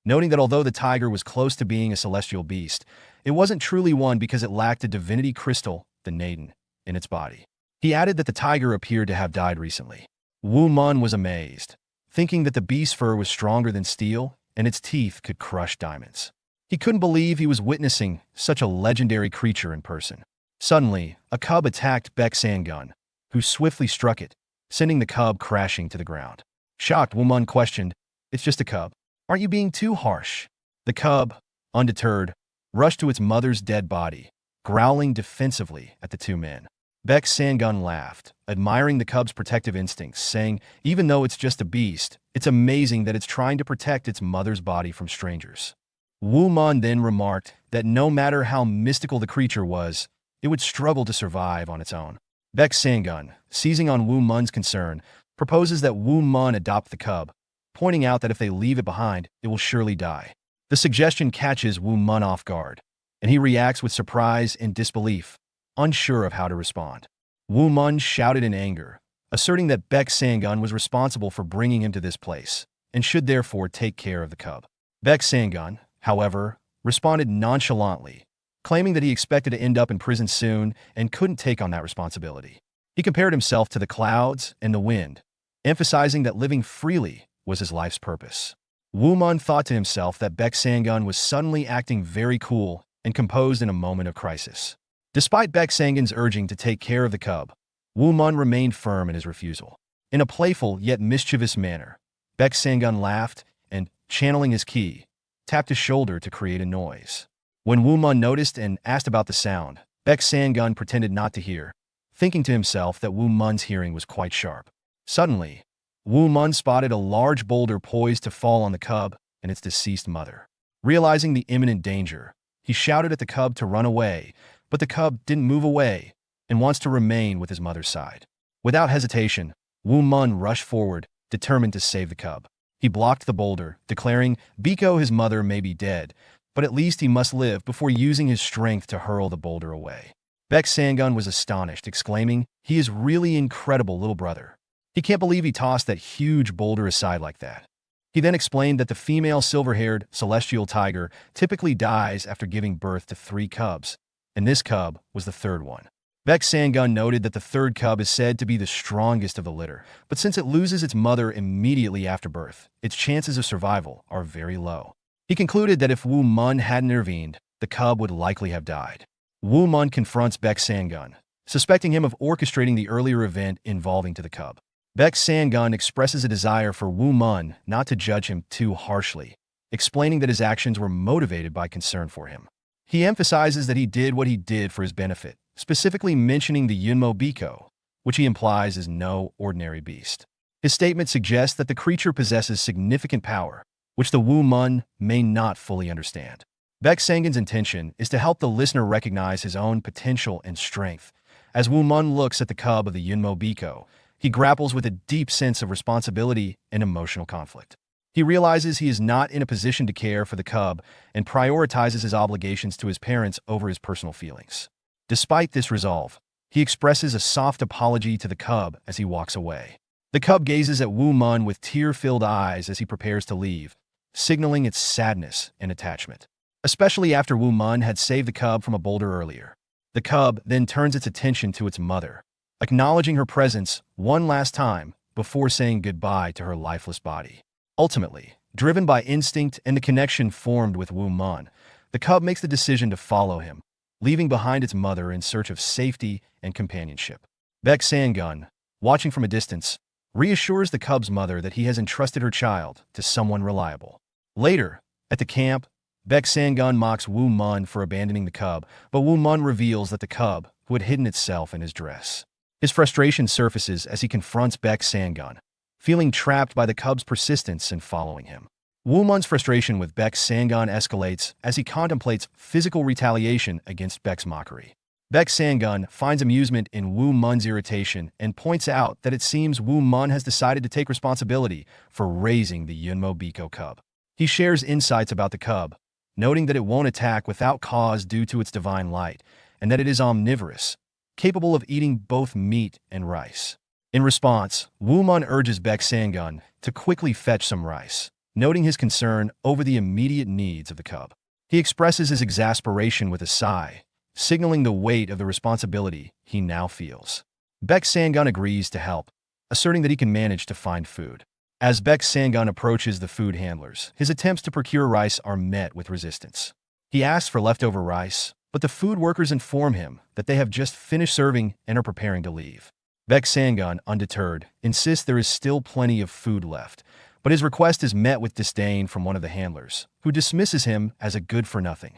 noting that although the tiger was close to being a celestial beast, it wasn't truly one because it lacked a divinity crystal, the Naden, in its body. He added that the tiger appeared to have died recently. Woo Mun was amazed, thinking that the beast's fur was stronger than steel and its teeth could crush diamonds. He couldn't believe he was witnessing such a legendary creature in person. Suddenly, a cub attacked Beck Sangun, who swiftly struck it, sending the cub crashing to the ground. Shocked, Woo Mun questioned, "It's just a cub. Aren't you being too harsh?" The cub, undeterred, rushed to its mother's dead body, growling defensively at the two men. Beck Sangun laughed, admiring the cub's protective instincts, saying, "Even though it's just a beast, it's amazing that it's trying to protect its mother's body from strangers." Woo Mun then remarked that no matter how mystical the creature was, it would struggle to survive on its own. Beck Sangun, seizing on Woo Mun's concern, proposes that Woo Mun adopt the cub, pointing out that if they leave it behind, it will surely die. The suggestion catches Woo Mun off guard, and he reacts with surprise and disbelief, unsure of how to respond. Woo Mun shouted in anger, asserting that Beck Sangun was responsible for bringing him to this place, and should therefore take care of the cub. Beck Sangun, however, responded nonchalantly, claiming that he expected to end up in prison soon and couldn't take on that responsibility. He compared himself to the clouds and the wind, emphasizing that living freely was his life's purpose. Woo Mun thought to himself that Beck Sangun was suddenly acting very cool and composed in a moment of crisis. Despite Beck Sangun's urging to take care of the cub, Woo Mun remained firm in his refusal. In a playful yet mischievous manner, Beck Sangun laughed and, channeling his ki, tapped his shoulder to create a noise. When Woo Mun noticed and asked about the sound, Beck Sangun pretended not to hear, thinking to himself that Woo Mun's hearing was quite sharp. Suddenly, Woo Mun spotted a large boulder poised to fall on the cub and its deceased mother. Realizing the imminent danger, he shouted at the cub to run away, but the cub didn't move away and wants to remain with his mother's side. Without hesitation, Woo Mun rushed forward, determined to save the cub. He blocked the boulder, declaring, "Biko, his mother, may be dead, but at least he must live," before using his strength to hurl the boulder away. Beck Sangun was astonished, exclaiming, "He is really incredible, little brother. He can't believe he tossed that huge boulder aside like that." He then explained that the female silver-haired celestial tiger typically dies after giving birth to 3 cubs, and this cub was the third one. Beck Sangun noted that the third cub is said to be the strongest of the litter, but since it loses its mother immediately after birth, its chances of survival are very low. He concluded that if Woo Mun hadn't intervened, the cub would likely have died. Woo Mun confronts Beck Sangun, suspecting him of orchestrating the earlier event involving to the cub. Beck Sangun expresses a desire for Woo Mun not to judge him too harshly, explaining that his actions were motivated by concern for him. He emphasizes that he did what he did for his benefit, specifically mentioning the Yunmo Biko, which he implies is no ordinary beast. His statement suggests that the creature possesses significant power, which the Woo Mun may not fully understand. Beck Sangun's intention is to help the listener recognize his own potential and strength. As Woo Mun looks at the cub of the Yunmo Biko, he grapples with a deep sense of responsibility and emotional conflict. He realizes he is not in a position to care for the cub and prioritizes his obligations to his parents over his personal feelings. Despite this resolve, he expresses a soft apology to the cub as he walks away. The cub gazes at Woo Mun with tear-filled eyes as he prepares to leave, signaling its sadness and attachment. Especially after Woo Mun had saved the cub from a boulder earlier. The cub then turns its attention to its mother, acknowledging her presence one last time before saying goodbye to her lifeless body. Ultimately, driven by instinct and the connection formed with Woo Mun, the cub makes the decision to follow him, leaving behind its mother in search of safety and companionship. Beck Sangun, watching from a distance, reassures the cub's mother that he has entrusted her child to someone reliable. Later, at the camp, Beck Sangun mocks Woo Mun for abandoning the cub, but Woo Mun reveals that the cub, who had hidden itself in his dress. His frustration surfaces as he confronts Beck Sangun, feeling trapped by the cub's persistence in following him. Woo Mun's frustration with Beck Sangun escalates as he contemplates physical retaliation against Beck's mockery. Beck Sangun finds amusement in Woo Mun's irritation and points out that it seems Woo Mun has decided to take responsibility for raising the Yunmo Biko cub. He shares insights about the cub, noting that it won't attack without cause due to its divine light, and that it is omnivorous, capable of eating both meat and rice. In response, Woo Mun urges Beck Sangun to quickly fetch some rice, noting his concern over the immediate needs of the cub. He expresses his exasperation with a sigh, signaling the weight of the responsibility he now feels. Beck Sangun agrees to help, asserting that he can manage to find food. As Beck Sangun approaches the food handlers, his attempts to procure rice are met with resistance. He asks for leftover rice, but the food workers inform him that they have just finished serving and are preparing to leave. Beck Sangun, undeterred, insists there is still plenty of food left, but his request is met with disdain from one of the handlers, who dismisses him as a good-for-nothing.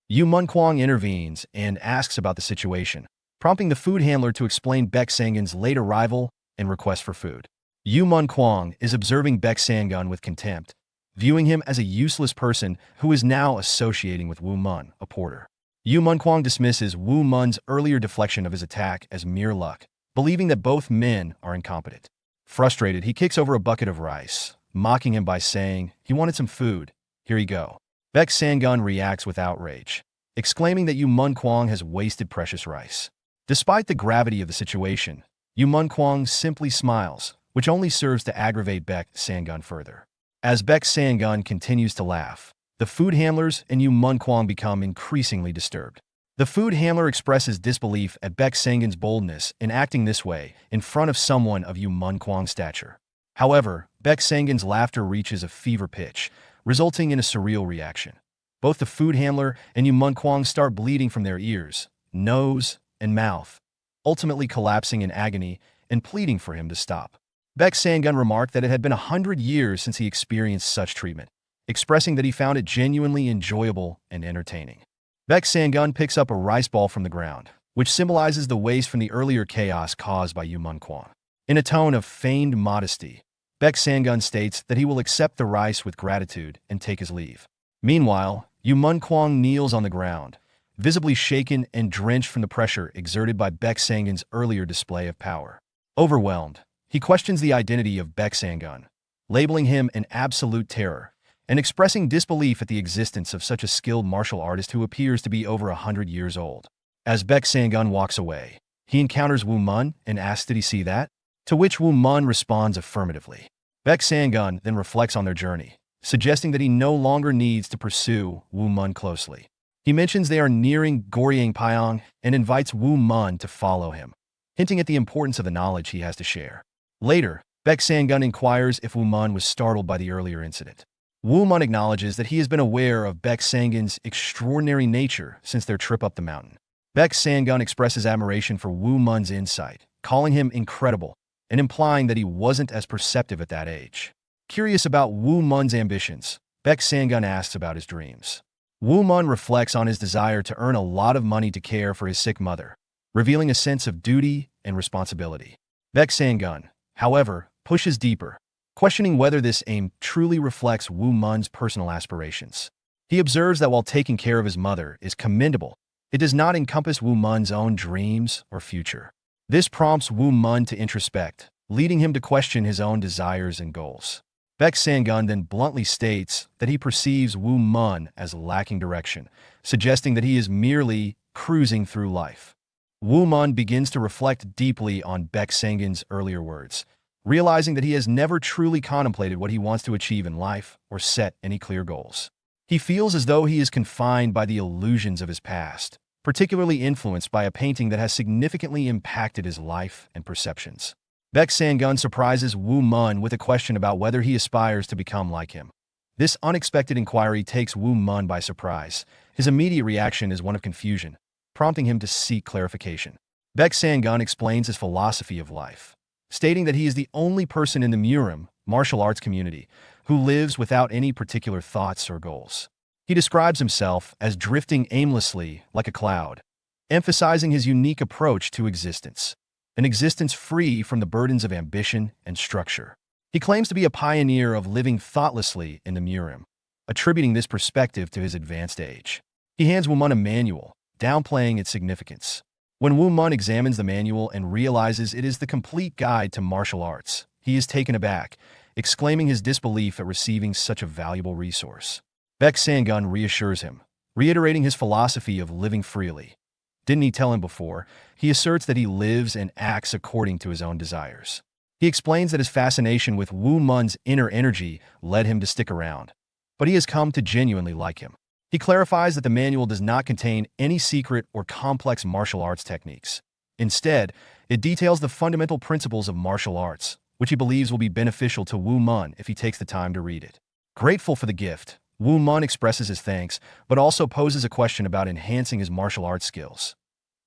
Yu Munkwang intervenes and asks about the situation, prompting the food handler to explain Beck Sangun's late arrival and request for food. Yu Munkwang is observing Beck Sangun with contempt, viewing him as a useless person who is now associating with Wu Mun, a porter. Yu Munkwang dismisses Wu Mun's earlier deflection of his attack as mere luck, believing that both men are incompetent. Frustrated, he kicks over a bucket of rice, mocking him by saying, "He wanted some food. Here you go." Beck Sangun reacts with outrage, exclaiming that Yu Munkwang has wasted precious rice. Despite the gravity of the situation, Yu Munkwang simply smiles, which only serves to aggravate Beck Sangun further. As Beck Sangun continues to laugh, the food handlers and Yu Munkwang become increasingly disturbed. The food handler expresses disbelief at Beck Sangun's boldness in acting this way in front of someone of Yu Munkwang's stature. However, Beck Sangun's laughter reaches a fever pitch, resulting in a surreal reaction. Both the food handler and Yu Munkwang start bleeding from their ears, nose, and mouth, ultimately collapsing in agony and pleading for him to stop. Beck Sangun remarked that it had been 100 years since he experienced such treatment, expressing that he found it genuinely enjoyable and entertaining. Beck Sangun picks up a rice ball from the ground, which symbolizes the waste from the earlier chaos caused by Yu Munkwang. In a tone of feigned modesty, Beck Sangun states that he will accept the rice with gratitude and take his leave. Meanwhile, Yu Munkwang kneels on the ground, visibly shaken and drenched from the pressure exerted by Beck Sangun's earlier display of power. Overwhelmed, he questions the identity of Beck Sangun, labeling him an absolute terror, and expressing disbelief at the existence of such a skilled martial artist who appears to be over 100 years old. As Beck Sangun walks away, he encounters Wu Mun and asks did he see that? To which Wu Mun responds affirmatively. Beck Sangun then reflects on their journey, suggesting that he no longer needs to pursue Wu Mun closely. He mentions they are nearing Goring Payong and invites Wu Mun to follow him, hinting at the importance of the knowledge he has to share. Later, Beck Sangun inquires if Wu Mun was startled by the earlier incident. Wu Mun acknowledges that he has been aware of Beck Sangun's extraordinary nature since their trip up the mountain. Beck Sangun expresses admiration for Wu Mun's insight, calling him incredible and implying that he wasn't as perceptive at that age. Curious about Wu Mun's ambitions, Beck Sangun asks about his dreams. Wu Mun reflects on his desire to earn a lot of money to care for his sick mother, revealing a sense of duty and responsibility. Beck Sangun, however, pushes deeper, questioning whether this aim truly reflects Wu Mun's personal aspirations. He observes that while taking care of his mother is commendable, it does not encompass Wu Mun's own dreams or future. This prompts Wu Mun to introspect, leading him to question his own desires and goals. Beck Sangun then bluntly states that he perceives Wu Mun as lacking direction, suggesting that he is merely cruising through life. Wu Mun begins to reflect deeply on Beck Sangun's earlier words, realizing that he has never truly contemplated what he wants to achieve in life or set any clear goals. He feels as though he is confined by the illusions of his past, particularly influenced by a painting that has significantly impacted his life and perceptions. Beck Sangun surprises Wu Mun with a question about whether he aspires to become like him. This unexpected inquiry takes Wu Mun by surprise. His immediate reaction is one of confusion, prompting him to seek clarification. Beck Sangun explains his philosophy of life, stating that he is the only person in the Murim martial arts community who lives without any particular thoughts or goals. He describes himself as drifting aimlessly like a cloud, emphasizing his unique approach to existence, an existence free from the burdens of ambition and structure. He claims to be a pioneer of living thoughtlessly in the Murim, attributing this perspective to his advanced age. He hands Wu Mun a manual, downplaying its significance. When Wu Mun examines the manual and realizes it is the complete guide to martial arts, he is taken aback, exclaiming his disbelief at receiving such a valuable resource. Beck Sangun reassures him, reiterating his philosophy of living freely. Didn't he tell him before? He asserts that he lives and acts according to his own desires. He explains that his fascination with Wu Mun's inner energy led him to stick around, but he has come to genuinely like him. He clarifies that the manual does not contain any secret or complex martial arts techniques. Instead, it details the fundamental principles of martial arts, which he believes will be beneficial to Wu Mun if he takes the time to read it. Grateful for the gift, Wu Mun expresses his thanks, but also poses a question about enhancing his martial arts skills.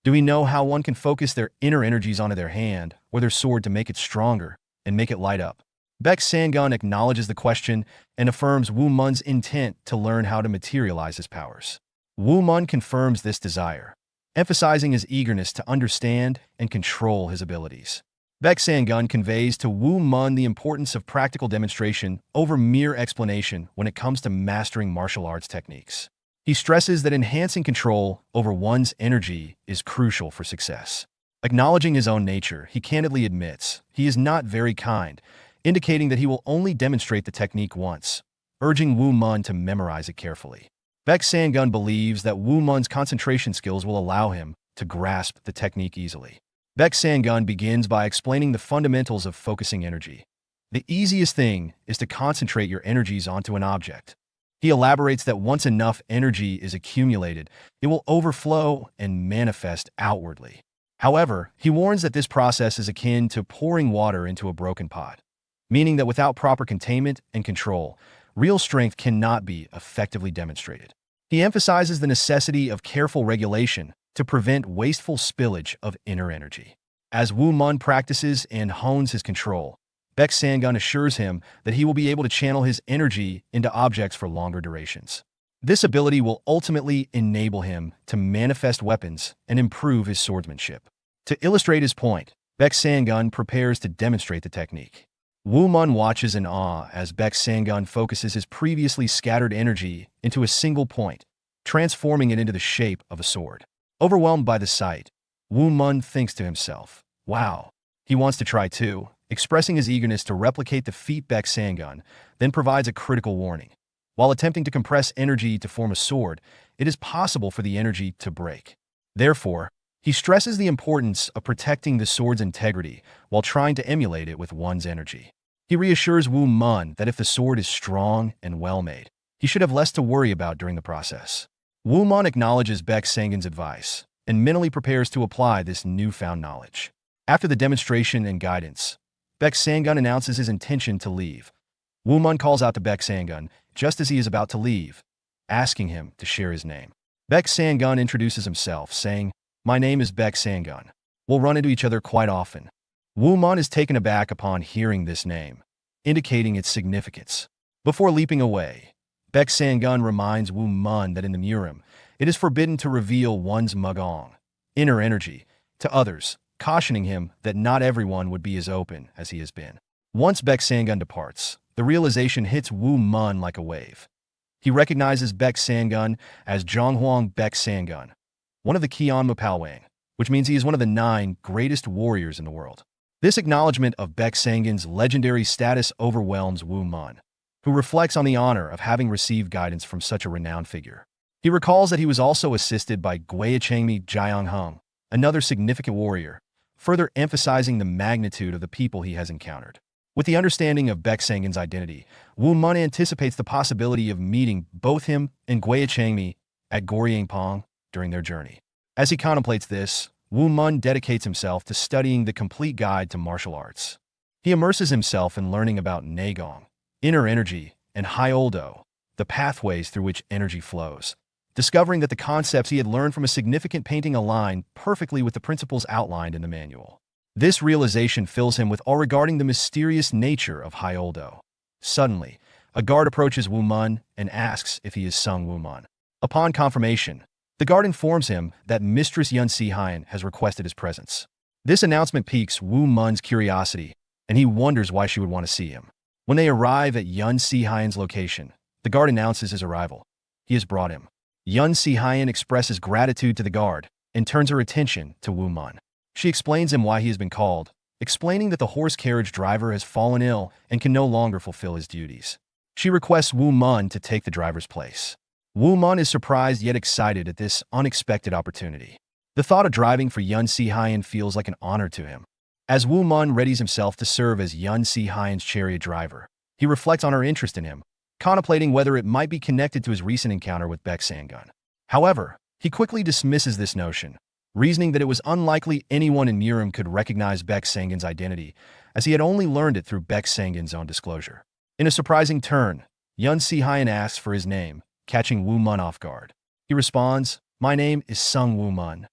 Do we know how one can focus their inner energies onto their hand or their sword to make it stronger and make it light up? Beck Sangun acknowledges the question and affirms Woo Mun's intent to learn how to materialize his powers. Woo Mun confirms this desire, emphasizing his eagerness to understand and control his abilities. Beck Sangun conveys to Woo Mun the importance of practical demonstration over mere explanation when it comes to mastering martial arts techniques. He stresses that enhancing control over one's energy is crucial for success. Acknowledging his own nature, he candidly admits he is not very kind, indicating that he will only demonstrate the technique once, urging Woo Mun to memorize it carefully. Beck Sangun believes that Woo Mun's concentration skills will allow him to grasp the technique easily. Beck Sangun begins by explaining the fundamentals of focusing energy. The easiest thing is to concentrate your energies onto an object. He elaborates that once enough energy is accumulated, it will overflow and manifest outwardly. However, he warns that this process is akin to pouring water into a broken pot, meaning that without proper containment and control, real strength cannot be effectively demonstrated. He emphasizes the necessity of careful regulation to prevent wasteful spillage of inner energy. As Woo Mun practices and hones his control, Beck Sangun assures him that he will be able to channel his energy into objects for longer durations. This ability will ultimately enable him to manifest weapons and improve his swordsmanship. To illustrate his point, Beck Sangun prepares to demonstrate the technique. Woo Mun watches in awe as Beck Sangun focuses his previously scattered energy into a single point, transforming it into the shape of a sword. Overwhelmed by the sight, Woo Mun thinks to himself, "Wow." He wants to try too, expressing his eagerness to replicate the feat. Beck Sangun then provides a critical warning. While attempting to compress energy to form a sword, it is possible for the energy to break. Therefore, he stresses the importance of protecting the sword's integrity while trying to emulate it with one's energy. He reassures Woo Mun that if the sword is strong and well-made, he should have less to worry about during the process. Woo Mun acknowledges Beck Sangun's advice and mentally prepares to apply this newfound knowledge. After the demonstration and guidance, Beck Sangun announces his intention to leave. Woo Mun calls out to Beck Sangun just as he is about to leave, asking him to share his name. Beck Sangun introduces himself, saying, "My name is Beck Sangun. We'll run into each other quite often." Woo Mun is taken aback upon hearing this name, indicating its significance. Before leaping away, Beck Sangun reminds Woo Mun that in the Murim, it is forbidden to reveal one's magong, inner energy, to others, cautioning him that not everyone would be as open as he has been. Once Beck Sangun departs, the realization hits Woo Mun like a wave. He recognizes Beck Sangun as Zhonghuang Beck Sangun, one of the Qian Payong, which means he is one of the 9 greatest warriors in the world. This acknowledgement of Beck Sangun's legendary status overwhelms Woo Mun, who reflects on the honor of having received guidance from such a renowned figure. He recalls that he was also assisted by Guayachengmi Jiangheng, another significant warrior, further emphasizing the magnitude of the people he has encountered. With the understanding of Beck Sangun's identity, Woo Mun anticipates the possibility of meeting both him and Guayachengmi at Goring during their journey. As he contemplates this, Woo Mun dedicates himself to studying the complete guide to martial arts. He immerses himself in learning about Nagong, inner energy, and Hyoldo, the pathways through which energy flows, discovering that the concepts he had learned from a significant painting align perfectly with the principles outlined in the manual. This realization fills him with awe regarding the mysterious nature of Hyoldo. Suddenly, a guard approaches Woo Mun and asks if he is Sung Woo Mun. Upon confirmation, the guard informs him that Mistress Yun Si-hyun has requested his presence. This announcement piques Woo Mun's curiosity, and he wonders why she would want to see him. When they arrive at Yun Si-hyun's location, the guard announces his arrival. He has brought him. Yun Si-hyun expresses gratitude to the guard and turns her attention to Woo Mun. She explains him why he has been called, explaining that the horse carriage driver has fallen ill and can no longer fulfill his duties. She requests Woo Mun to take the driver's place. Woo Mun is surprised yet excited at this unexpected opportunity. The thought of driving for Yun Si-hyun feels like an honor to him. As Woo Mun readies himself to serve as Yun Si-hyun's chariot driver, he reflects on her interest in him, contemplating whether it might be connected to his recent encounter with Beck Sangun. However, he quickly dismisses this notion, reasoning that it was unlikely anyone in Murim could recognize Beck Sangun's identity, as he had only learned it through Beck Sangun's own disclosure. In a surprising turn, Yun Si-hyun asks for his name, catching Woo Mun off guard. He responds, "My name is Sung Woo Mun."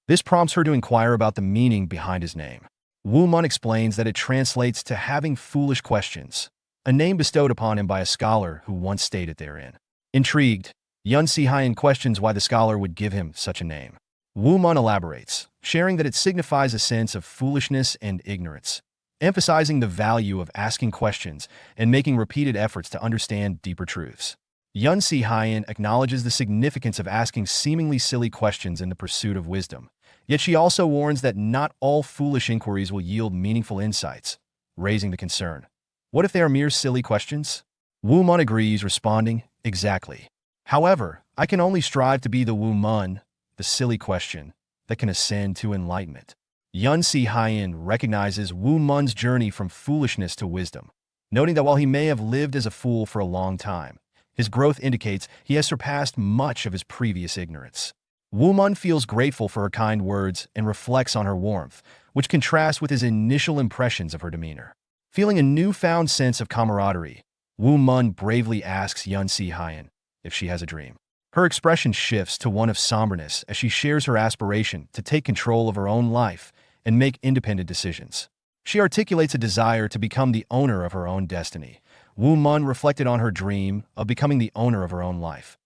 This prompts her to inquire about the meaning behind his name. Woo Mun explains that it translates to having foolish questions, a name bestowed upon him by a scholar who once stated therein. Intrigued, Yun Si-hyun questions why the scholar would give him such a name. Woo Mun elaborates, sharing that it signifies a sense of foolishness and ignorance, emphasizing the value of asking questions and making repeated efforts to understand deeper truths. Yun Si-hyun acknowledges the significance of asking seemingly silly questions in the pursuit of wisdom, yet she also warns that not all foolish inquiries will yield meaningful insights, raising the concern. What if they are mere silly questions? Woo Mun agrees, responding, exactly. However, I can only strive to be the Woo Mun, the silly question, that can ascend to enlightenment. Yun Si-hyun recognizes Woo Mun's journey from foolishness to wisdom, noting that while he may have lived as a fool for a long time, his growth indicates he has surpassed much of his previous ignorance. Woo Mun feels grateful for her kind words and reflects on her warmth, which contrasts with his initial impressions of her demeanor. Feeling a newfound sense of camaraderie, Woo Mun bravely asks Yun Si-hyun if she has a dream. Her expression shifts to one of somberness as she shares her aspiration to take control of her own life and make independent decisions. She articulates a desire to become the owner of her own destiny. Woo Mun reflected on her dream of becoming the owner of her own life,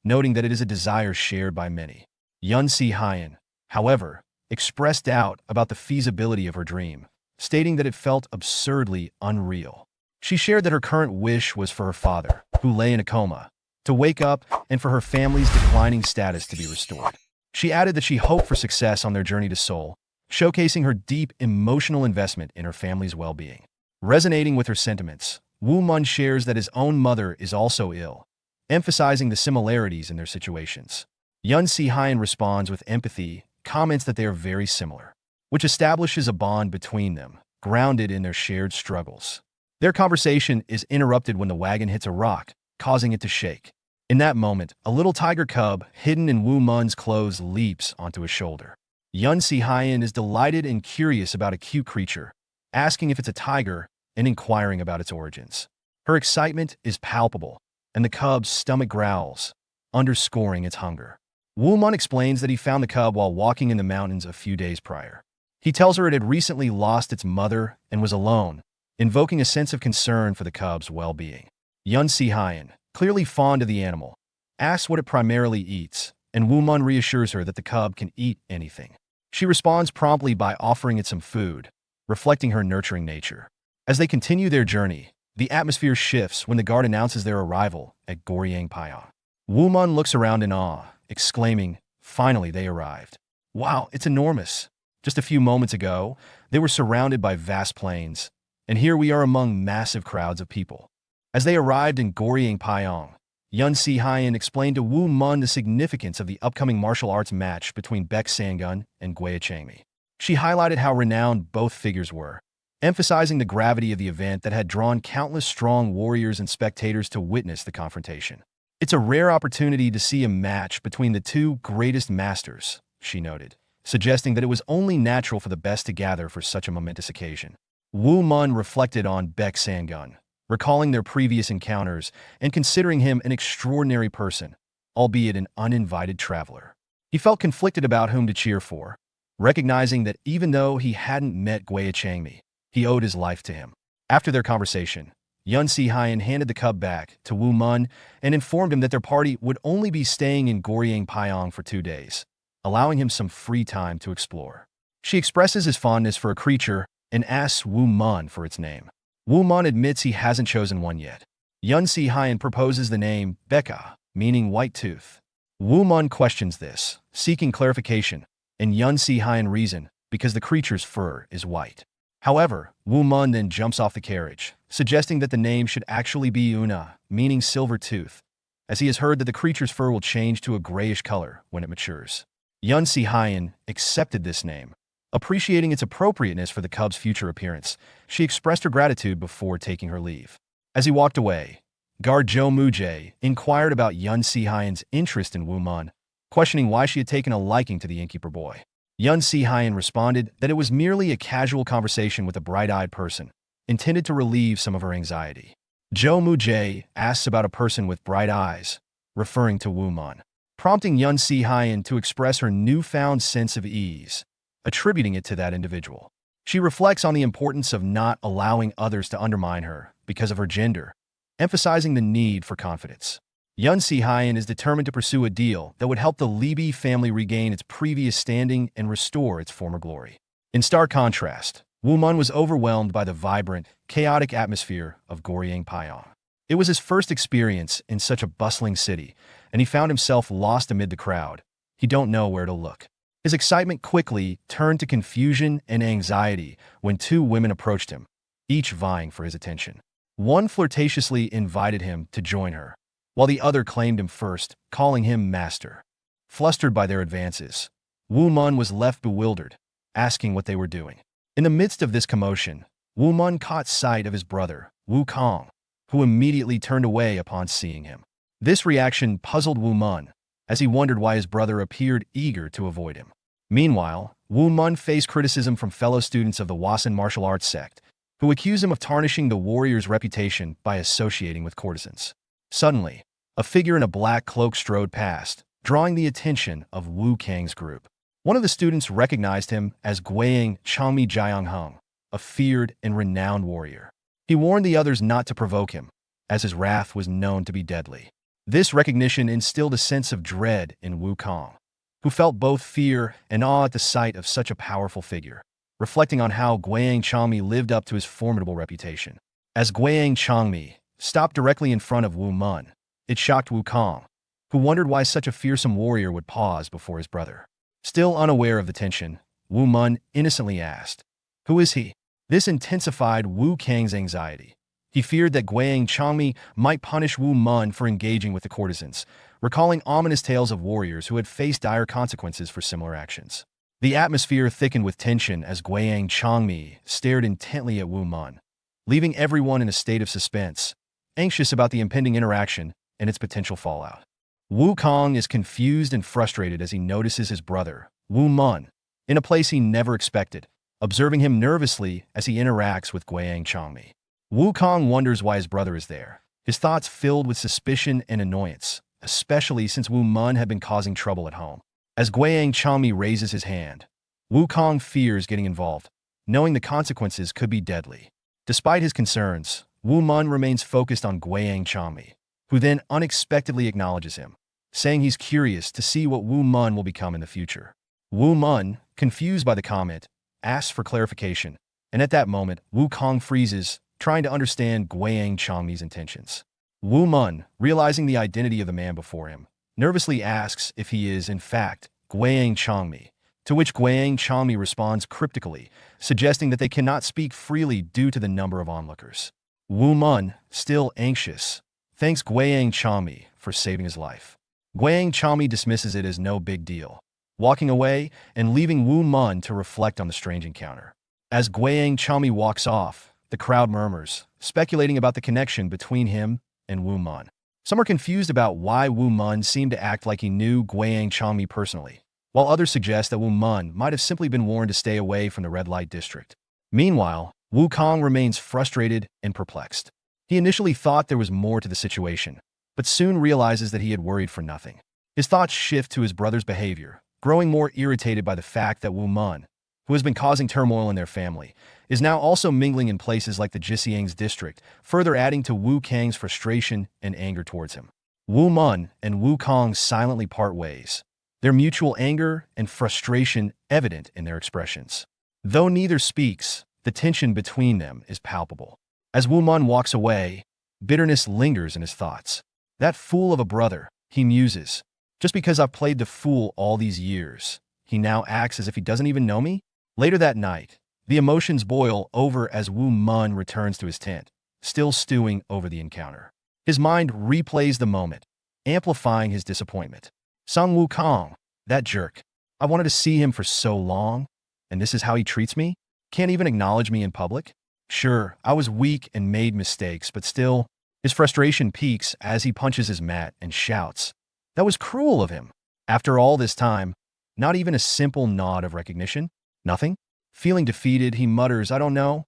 noting that it is a desire shared by many. Yun Si-hyun, however, expressed doubt about the feasibility of her dream, stating that it felt absurdly unreal. She shared that her current wish was for her father, who lay in a coma, to wake up and for her family's declining status to be restored. She added that she hoped for success on their journey to Seoul, showcasing her deep emotional investment in her family's well-being. Resonating with her sentiments, Woo Mun shares that his own mother is also ill, emphasizing the similarities in their situations. Yun Si-hyun responds with empathy, comments that they are very similar, which establishes a bond between them, grounded in their shared struggles. Their conversation is interrupted when the wagon hits a rock, causing it to shake. In that moment, a little tiger cub, hidden in Woo Mun's clothes, leaps onto his shoulder. Yun Si-hyun is delighted and curious about a cute creature, asking if it's a tiger and inquiring about its origins. Her excitement is palpable, and the cub's stomach growls, underscoring its hunger. Woo Mun explains that he found the cub while walking in the mountains a few days prior. He tells her it had recently lost its mother and was alone, invoking a sense of concern for the cub's well-being. Yun Si-hyun, clearly fond of the animal, asks what it primarily eats, and Woo Mun reassures her that the cub can eat anything. She responds promptly by offering it some food, reflecting her nurturing nature. As they continue their journey, the atmosphere shifts when the guard announces their arrival at Goring Payong. Woo Mun looks around in awe, exclaiming, "Finally they arrived. Wow, it's enormous. Just a few moments ago, they were surrounded by vast plains, and here we are among massive crowds of people." As they arrived in Goring Payong, Yun Si-hyun explained to Woo Mun the significance of the upcoming martial arts match between Beck Sangun and Gui Changmi. She highlighted how renowned both figures were, emphasizing the gravity of the event that had drawn countless strong warriors and spectators to witness the confrontation. "It's a rare opportunity to see a match between the two greatest masters," she noted, suggesting that it was only natural for the best to gather for such a momentous occasion. Woo Mun reflected on Beck Sangun, recalling their previous encounters and considering him an extraordinary person, albeit an uninvited traveler. He felt conflicted about whom to cheer for, recognizing that even though he hadn't met Gui Changmi, he owed his life to him. After their conversation, Yun Si-hyun handed the cub back to Woo Mun and informed him that their party would only be staying in Goring Payong for 2 days, allowing him some free time to explore. She expresses his fondness for a creature and asks Woo Mun for its name. Woo Mun admits he hasn't chosen one yet. Yun Si-hyun proposes the name Becca, meaning white tooth. Woo Mun questions this, seeking clarification, and Yun Si-hyun reasons because the creature's fur is white. However, Woo Mun then jumps off the carriage, suggesting that the name should actually be Una, meaning silver tooth, as he has heard that the creature's fur will change to a grayish color when it matures. Yun Si-hyun accepted this name. Appreciating its appropriateness for the cub's future appearance, she expressed her gratitude before taking her leave. As he walked away, guard Jo Mu-jae inquired about Yun Si-hyun's interest in Woo Mun, questioning why she had taken a liking to the innkeeper boy. Yun Si-hyun responded that it was merely a casual conversation with a bright-eyed person, intended to relieve some of her anxiety. Jo Mu-jae asks about a person with bright eyes, referring to Woo Mun. prompting Yun Si-hyun to express her newfound sense of ease, attributing it to that individual. She reflects on the importance of not allowing others to undermine her because of her gender, emphasizing the need for confidence. Yun Si-hyun is determined to pursue a deal that would help the Libi family regain its previous standing and restore its former glory. In stark contrast, Woo Mun was overwhelmed by the vibrant, chaotic atmosphere of Goring Payong. It was his first experience in such a bustling city, and he found himself lost amid the crowd. He don't know where to look. His excitement quickly turned to confusion and anxiety when two women approached him, each vying for his attention. One flirtatiously invited him to join her, while the other claimed him first, calling him master. Flustered by their advances, Woo Mun was left bewildered, asking what they were doing. In the midst of this commotion, Woo Mun caught sight of his brother, Woo Kong, who immediately turned away upon seeing him. This reaction puzzled Woo Mun, as he wondered why his brother appeared eager to avoid him. Meanwhile, Woo Mun faced criticism from fellow students of the Wasan martial arts sect, who accused him of tarnishing the warrior's reputation by associating with courtesans. Suddenly, a figure in a black cloak strode past, drawing the attention of Woo Kang's group. One of the students recognized him as Guiyang Changmi Jiangheng, a feared and renowned warrior. He warned the others not to provoke him, as his wrath was known to be deadly. This recognition instilled a sense of dread in Woo Kong, who felt both fear and awe at the sight of such a powerful figure, reflecting on how Guiyang Changmi lived up to his formidable reputation. As Guiyang Changmi stopped directly in front of Woo Mun, it shocked Woo Kong, who wondered why such a fearsome warrior would pause before his brother. Still unaware of the tension, Woo Mun innocently asked, "Who is he?" This intensified Woo Kang's anxiety. He feared that Guiyang Changmi might punish Woo Mun for engaging with the courtesans, recalling ominous tales of warriors who had faced dire consequences for similar actions. The atmosphere thickened with tension as Guiyang Changmi stared intently at Woo Mun, leaving everyone in a state of suspense, anxious about the impending interaction and its potential fallout. Woo Kong is confused and frustrated as he notices his brother, Woo Mun, in a place he never expected, observing him nervously as he interacts with Guiyang Changmi. Woo Kong wonders why his brother is there, his thoughts filled with suspicion and annoyance, especially since Woo Mun had been causing trouble at home. As Guiyang Changmi raises his hand, Woo Kong fears getting involved, knowing the consequences could be deadly. Despite his concerns, Woo Mun remains focused on Guiyang Changmi, who then unexpectedly acknowledges him, saying he's curious to see what Woo Mun will become in the future. Woo Mun, confused by the comment, asks for clarification, and at that moment, Woo Kong freezes, trying to understand Guiyang Changmi's intentions. Woo Mun, realizing the identity of the man before him, nervously asks if he is, in fact, Guiyang Changmi, to which Guiyang Changmi responds cryptically, suggesting that they cannot speak freely due to the number of onlookers. Woo Mun, still anxious, thanks Guiyang Changmi for saving his life. Guiyang Changmi dismisses it as no big deal, walking away and leaving Woo Mun to reflect on the strange encounter. As Guiyang Changmi walks off, the crowd murmurs, speculating about the connection between him and Woo Mun. Some are confused about why Woo Mun seemed to act like he knew Guiyang Changmi personally, while others suggest that Woo Mun might have simply been warned to stay away from the red light district. Meanwhile, Woo Kong remains frustrated and perplexed. He initially thought there was more to the situation, but soon realizes that he had worried for nothing. His thoughts shift to his brother's behavior, growing more irritated by the fact that Woo Mun, who has been causing turmoil in their family, is now also mingling in places like the Jisiang's district, further adding to Woo Kang's frustration and anger towards him. Woo Mun and Woo Kong silently part ways, their mutual anger and frustration evident in their expressions. Though neither speaks, the tension between them is palpable. As Woo Mun walks away, bitterness lingers in his thoughts. That fool of a brother, he muses. Just because I've played the fool all these years, he now acts as if he doesn't even know me? Later that night, the emotions boil over as Woo Mun returns to his tent, still stewing over the encounter. His mind replays the moment, amplifying his disappointment. Sung Woo Kong, that jerk. I wanted to see him for so long, and this is how he treats me? Can't even acknowledge me in public? Sure, I was weak and made mistakes, but still, his frustration peaks as he punches his mat and shouts, "That was cruel of him." After all this time, not even a simple nod of recognition? Nothing? Feeling defeated, he mutters, "I don't know.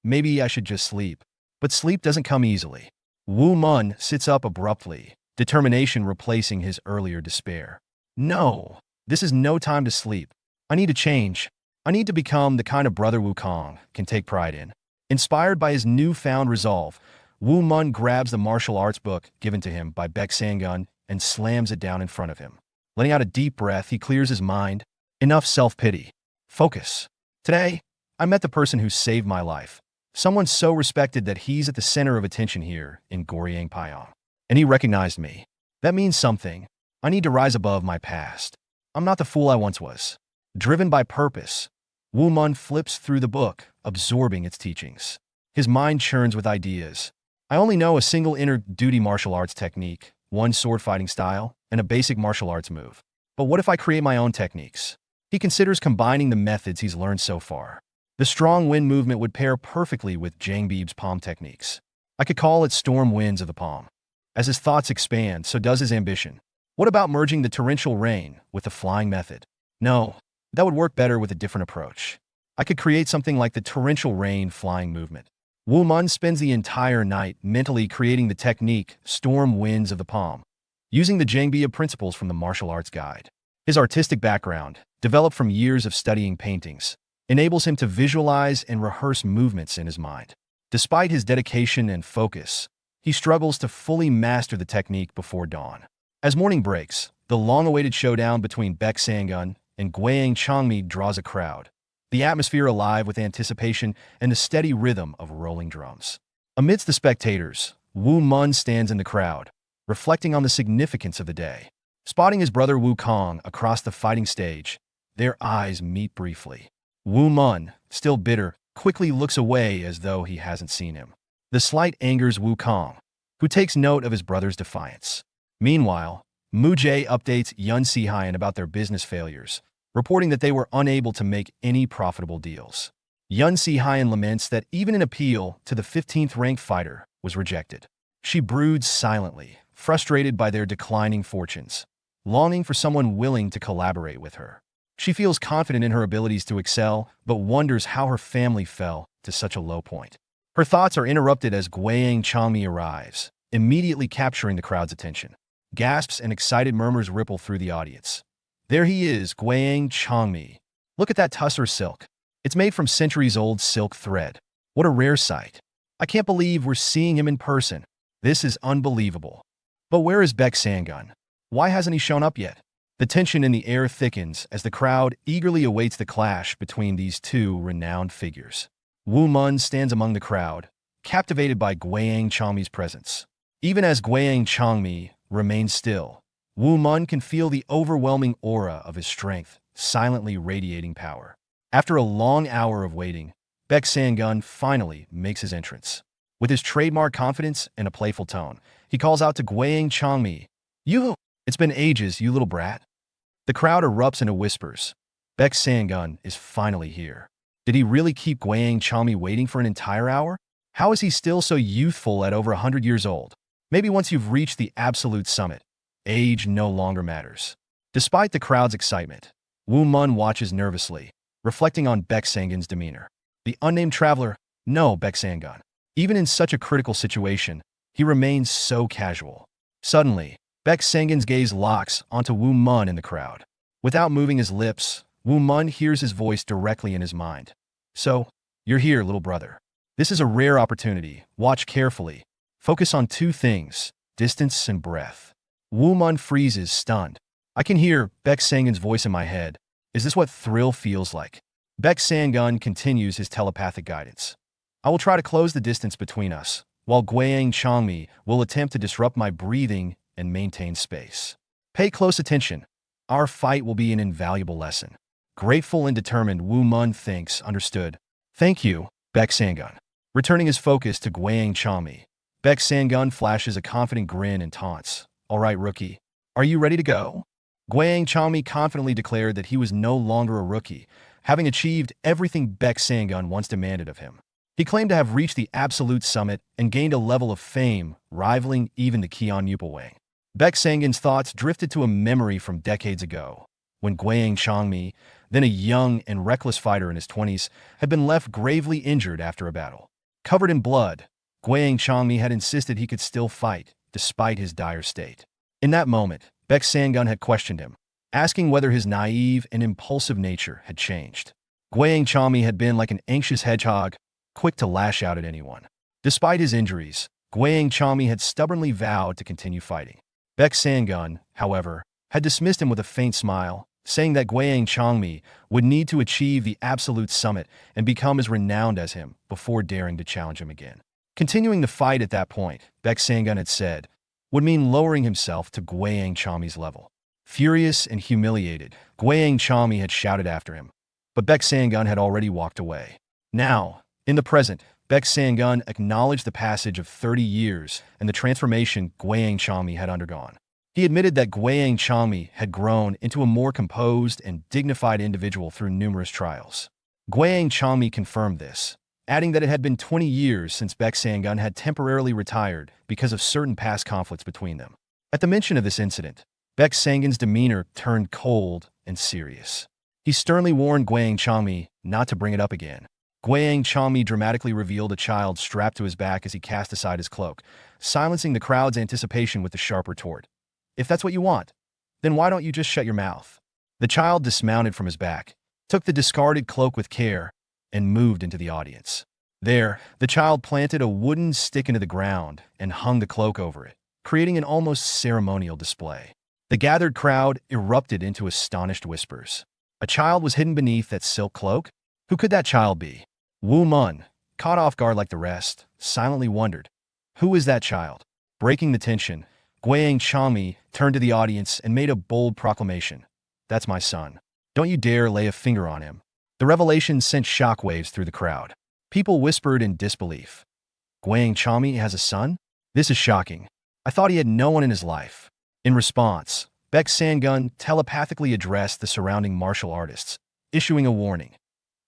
Maybe I should just sleep." But sleep doesn't come easily. Woo Mun sits up abruptly, determination replacing his earlier despair. No, this is no time to sleep. I need to change. I need to become the kind of brother Wukong can take pride in. Inspired by his newfound resolve, Woo Mun grabs the martial arts book given to him by Beck Sangun and slams it down in front of him. Letting out a deep breath, he clears his mind. Enough self-pity. Focus. Today, I met the person who saved my life. Someone so respected that he's at the center of attention here in Goring Payong. And he recognized me. That means something. I need to rise above my past. I'm not the fool I once was. Driven by purpose, Woo Mun flips through the book, absorbing its teachings. His mind churns with ideas. I only know a single inner-duty martial arts technique, one sword-fighting style, and a basic martial arts move. But what if I create my own techniques? He considers combining the methods he's learned so far. The strong wind movement would pair perfectly with Jang Beeb's palm techniques. I could call it storm winds of the palm. As his thoughts expand, so does his ambition. What about merging the torrential rain with the flying method? No, that would work better with a different approach. I could create something like the torrential rain flying movement. Woo Mun spends the entire night mentally creating the technique storm winds of the palm, using the Jang Beeb principles from the martial arts guide. His artistic background, developed from years of studying paintings, enables him to visualize and rehearse movements in his mind. Despite his dedication and focus, he struggles to fully master the technique before dawn. As morning breaks, the long-awaited showdown between Beck Sangun and Gweang Changmi draws a crowd, the atmosphere alive with anticipation and the steady rhythm of rolling drums. Amidst the spectators, Woo Mun stands in the crowd, reflecting on the significance of the day. Spotting his brother Wukong across the fighting stage, their eyes meet briefly. Woo Mun, still bitter, quickly looks away as though he hasn't seen him. The slight angers Wukong, who takes note of his brother's defiance. Meanwhile, Mu Jae updates Yun Si-hyun about their business failures, reporting that they were unable to make any profitable deals. Yun Si-hyun laments that even an appeal to the 15th-ranked fighter was rejected. She broods silently, frustrated by their declining fortunes, longing for someone willing to collaborate with her. She feels confident in her abilities to excel, but wonders how her family fell to such a low point. Her thoughts are interrupted as Gweang Changmi arrives, immediately capturing the crowd's attention. Gasps and excited murmurs ripple through the audience. There he is, Gweang Changmi. Look at that tussar silk. It's made from centuries-old silk thread. What a rare sight. I can't believe we're seeing him in person. This is unbelievable. But where is Beck Sangun? Why hasn't he shown up yet? The tension in the air thickens as the crowd eagerly awaits the clash between these two renowned figures. Woo Mun stands among the crowd, captivated by Gweang Changmi's presence. Even as Gweang Changmi remains still, Woo Mun can feel the overwhelming aura of his strength, silently radiating power. After a long hour of waiting, Beck Sangun finally makes his entrance. With his trademark confidence and a playful tone, he calls out to Gweang Changmi, "You! It's been ages, you little brat." The crowd erupts into whispers. Beck Sangun is finally here. Did he really keep Gweang Changmi waiting for an entire hour? How is he still so youthful at over 100 years old? Maybe once you've reached the absolute summit, age no longer matters. Despite the crowd's excitement, Woo Mun watches nervously, reflecting on Beck Sangun's demeanor. The unnamed traveler, no Beck Sangun. Even in such a critical situation, he remains so casual. Suddenly, Beck Sangun's gaze locks onto Woo Mun in the crowd. Without moving his lips, Woo Mun hears his voice directly in his mind. "So, you're here, little brother. This is a rare opportunity. Watch carefully. Focus on two things, distance and breath." Woo Mun freezes, stunned. I can hear Beck Sangun's voice in my head. Is this what thrill feels like? Beck Sangun continues his telepathic guidance. "I will try to close the distance between us, while Gweang Changmi will attempt to disrupt my breathing and maintain space. Pay close attention. Our fight will be an invaluable lesson." Grateful and determined, Woo Mun thinks, "Understood. Thank you, Beck Sangun." Returning his focus to Gweang Changmi, Beck Sangun flashes a confident grin and taunts. "All right, rookie. Are you ready to go?" Gweang Changmi confidently declared that he was no longer a rookie, having achieved everything Beck Sangun once demanded of him. He claimed to have reached the absolute summit and gained a level of fame rivaling even the Keon Yupawang. Beck Sangun's thoughts drifted to a memory from decades ago, when Gweang Changmi, then a young and reckless fighter in his 20s, had been left gravely injured after a battle. Covered in blood, Gweang Changmi had insisted he could still fight, despite his dire state. In that moment, Beck Sangun had questioned him, asking whether his naive and impulsive nature had changed. Guiyang Chami had been like an anxious hedgehog, quick to lash out at anyone. Despite his injuries, Guiyang Chami had stubbornly vowed to continue fighting. Beck Sangun, however, had dismissed him with a faint smile, saying that Guiyang Changmi would need to achieve the absolute summit and become as renowned as him before daring to challenge him again. Continuing the fight at that point, Beck Sangun had said, would mean lowering himself to Guiyang Chami's level. Furious and humiliated, Guiyang Chami had shouted after him, but Beck Sangun had already walked away. Now, in the present, Beck Sangun acknowledged the passage of 30 years and the transformation Guiyang Chami had undergone. He admitted that Guiyang Chami had grown into a more composed and dignified individual through numerous trials. Guiyang Chami confirmed this, adding that it had been 20 years since Beck Sangun had temporarily retired because of certain past conflicts between them. At the mention of this incident, Beck Sangun's demeanor turned cold and serious. He sternly warned Guiyang Chami not to bring it up again. Guiyang Chami dramatically revealed a child strapped to his back as he cast aside his cloak, silencing the crowd's anticipation with the sharp retort. If that's what you want, then why don't you just shut your mouth? The child dismounted from his back, took the discarded cloak with care, and moved into the audience. There, the child planted a wooden stick into the ground and hung the cloak over it, creating an almost ceremonial display. The gathered crowd erupted into astonished whispers. A child was hidden beneath that silk cloak? Who could that child be? Woo Mun, caught off guard like the rest, silently wondered, who is that child? Breaking the tension, Guiyang Chami turned to the audience and made a bold proclamation. That's my son. Don't you dare lay a finger on him. The revelation sent shockwaves through the crowd. People whispered in disbelief. Guiyang Chami has a son? This is shocking. I thought he had no one in his life. In response, Beck Sangun telepathically addressed the surrounding martial artists, issuing a warning.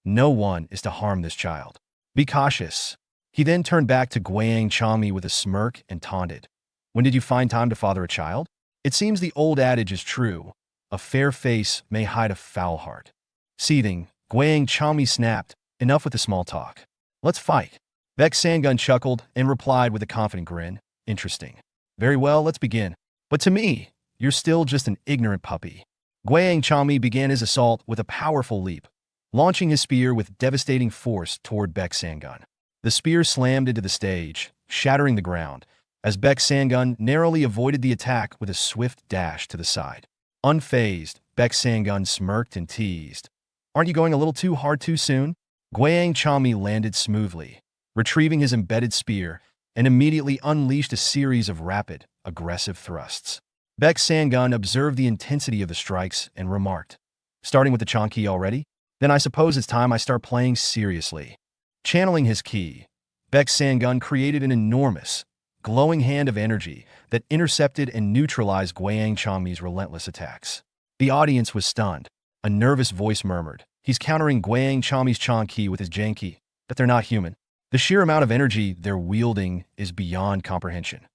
No one is to harm this child. Be cautious. He then turned back to Guiyang Chami with a smirk and taunted. When did you find time to father a child? It seems the old adage is true. A fair face may hide a foul heart. Seething, Guiyang Chami snapped, enough with the small talk. Let's fight. Beck Sangun chuckled and replied with a confident grin. Interesting. Very well, let's begin. But to me, you're still just an ignorant puppy. Guiyang Chami began his assault with a powerful leap, launching his spear with devastating force toward Beck Sangun. The spear slammed into the stage, shattering the ground, as Beck Sangun narrowly avoided the attack with a swift dash to the side. Unfazed, Beck Sangun smirked and teased. Aren't you going a little too hard too soon? Guiyang Chami landed smoothly, retrieving his embedded spear, and immediately unleashed a series of rapid, aggressive thrusts. Beck Sangun observed the intensity of the strikes and remarked, starting with the Chong key already? Then I suppose it's time I start playing seriously. Channeling his ki, Beck Sangun created an enormous, glowing hand of energy that intercepted and neutralized Guiyang Chami's relentless attacks. The audience was stunned. A nervous voice murmured, he's countering Guiyang Chami's Chong ki with his Jang ki, that they're not human. The sheer amount of energy they're wielding is beyond comprehension.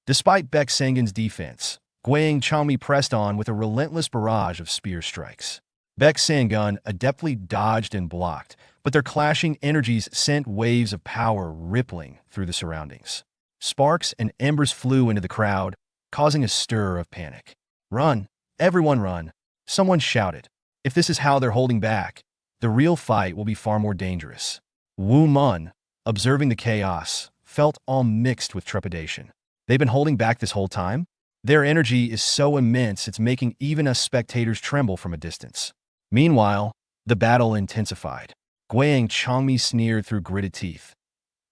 Despite Beck Sangun's defense, Guiyang Chami pressed on with a relentless barrage of spear strikes. Beck Sangun adeptly dodged and blocked, but their clashing energies sent waves of power rippling through the surroundings. Sparks and embers flew into the crowd, causing a stir of panic. Run! Everyone run! Someone shouted. If this is how they're holding back, the real fight will be far more dangerous. Woo Mun, observing the chaos, felt all mixed with trepidation. They've been holding back this whole time? Their energy is so immense it's making even us spectators tremble from a distance. Meanwhile, the battle intensified. Guiyang Changmi sneered through gritted teeth.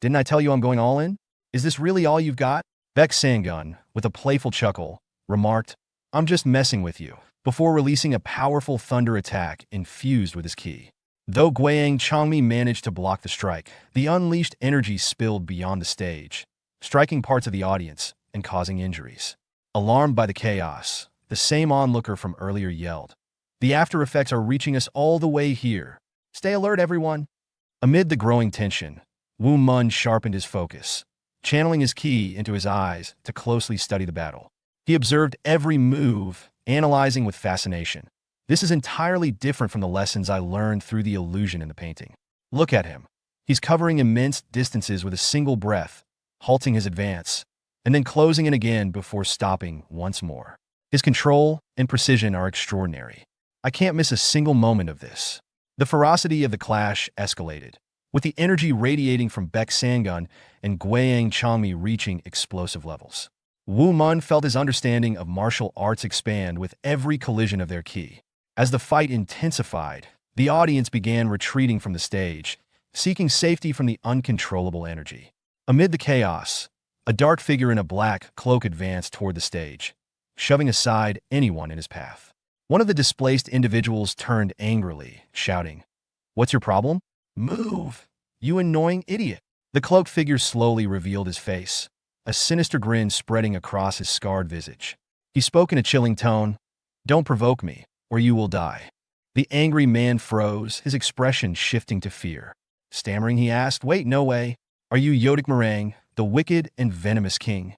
Didn't I tell you I'm going all in? Is this really all you've got? Beck Sangun, with a playful chuckle, remarked, I'm just messing with you, before releasing a powerful thunder attack infused with his ki. Though Guiyang Changmi managed to block the strike, the unleashed energy spilled beyond the stage, striking parts of the audience and causing injuries. Alarmed by the chaos, the same onlooker from earlier yelled, the after effects are reaching us all the way here. Stay alert, everyone. Amid the growing tension, Woo Mun sharpened his focus, channeling his ki into his eyes to closely study the battle. He observed every move, analyzing with fascination. This is entirely different from the lessons I learned through the illusion in the painting. Look at him. He's covering immense distances with a single breath, halting his advance, and then closing in again before stopping once more. His control and precision are extraordinary. I can't miss a single moment of this. The ferocity of the clash escalated, with the energy radiating from Beck's Sangun and Guiyang Changmi reaching explosive levels. Woo Mun felt his understanding of martial arts expand with every collision of their ki. As the fight intensified, the audience began retreating from the stage, seeking safety from the uncontrollable energy. Amid the chaos, a dark figure in a black cloak advanced toward the stage, shoving aside anyone in his path. One of the displaced individuals turned angrily, shouting, "What's your problem? Move, you annoying idiot." The cloaked figure slowly revealed his face, a sinister grin spreading across his scarred visage. He spoke in a chilling tone, "Don't provoke me, or you will die." The angry man froze, his expression shifting to fear. Stammering, he asked, "Wait, no way. Are you Yodik Meringue, the wicked and venomous king?"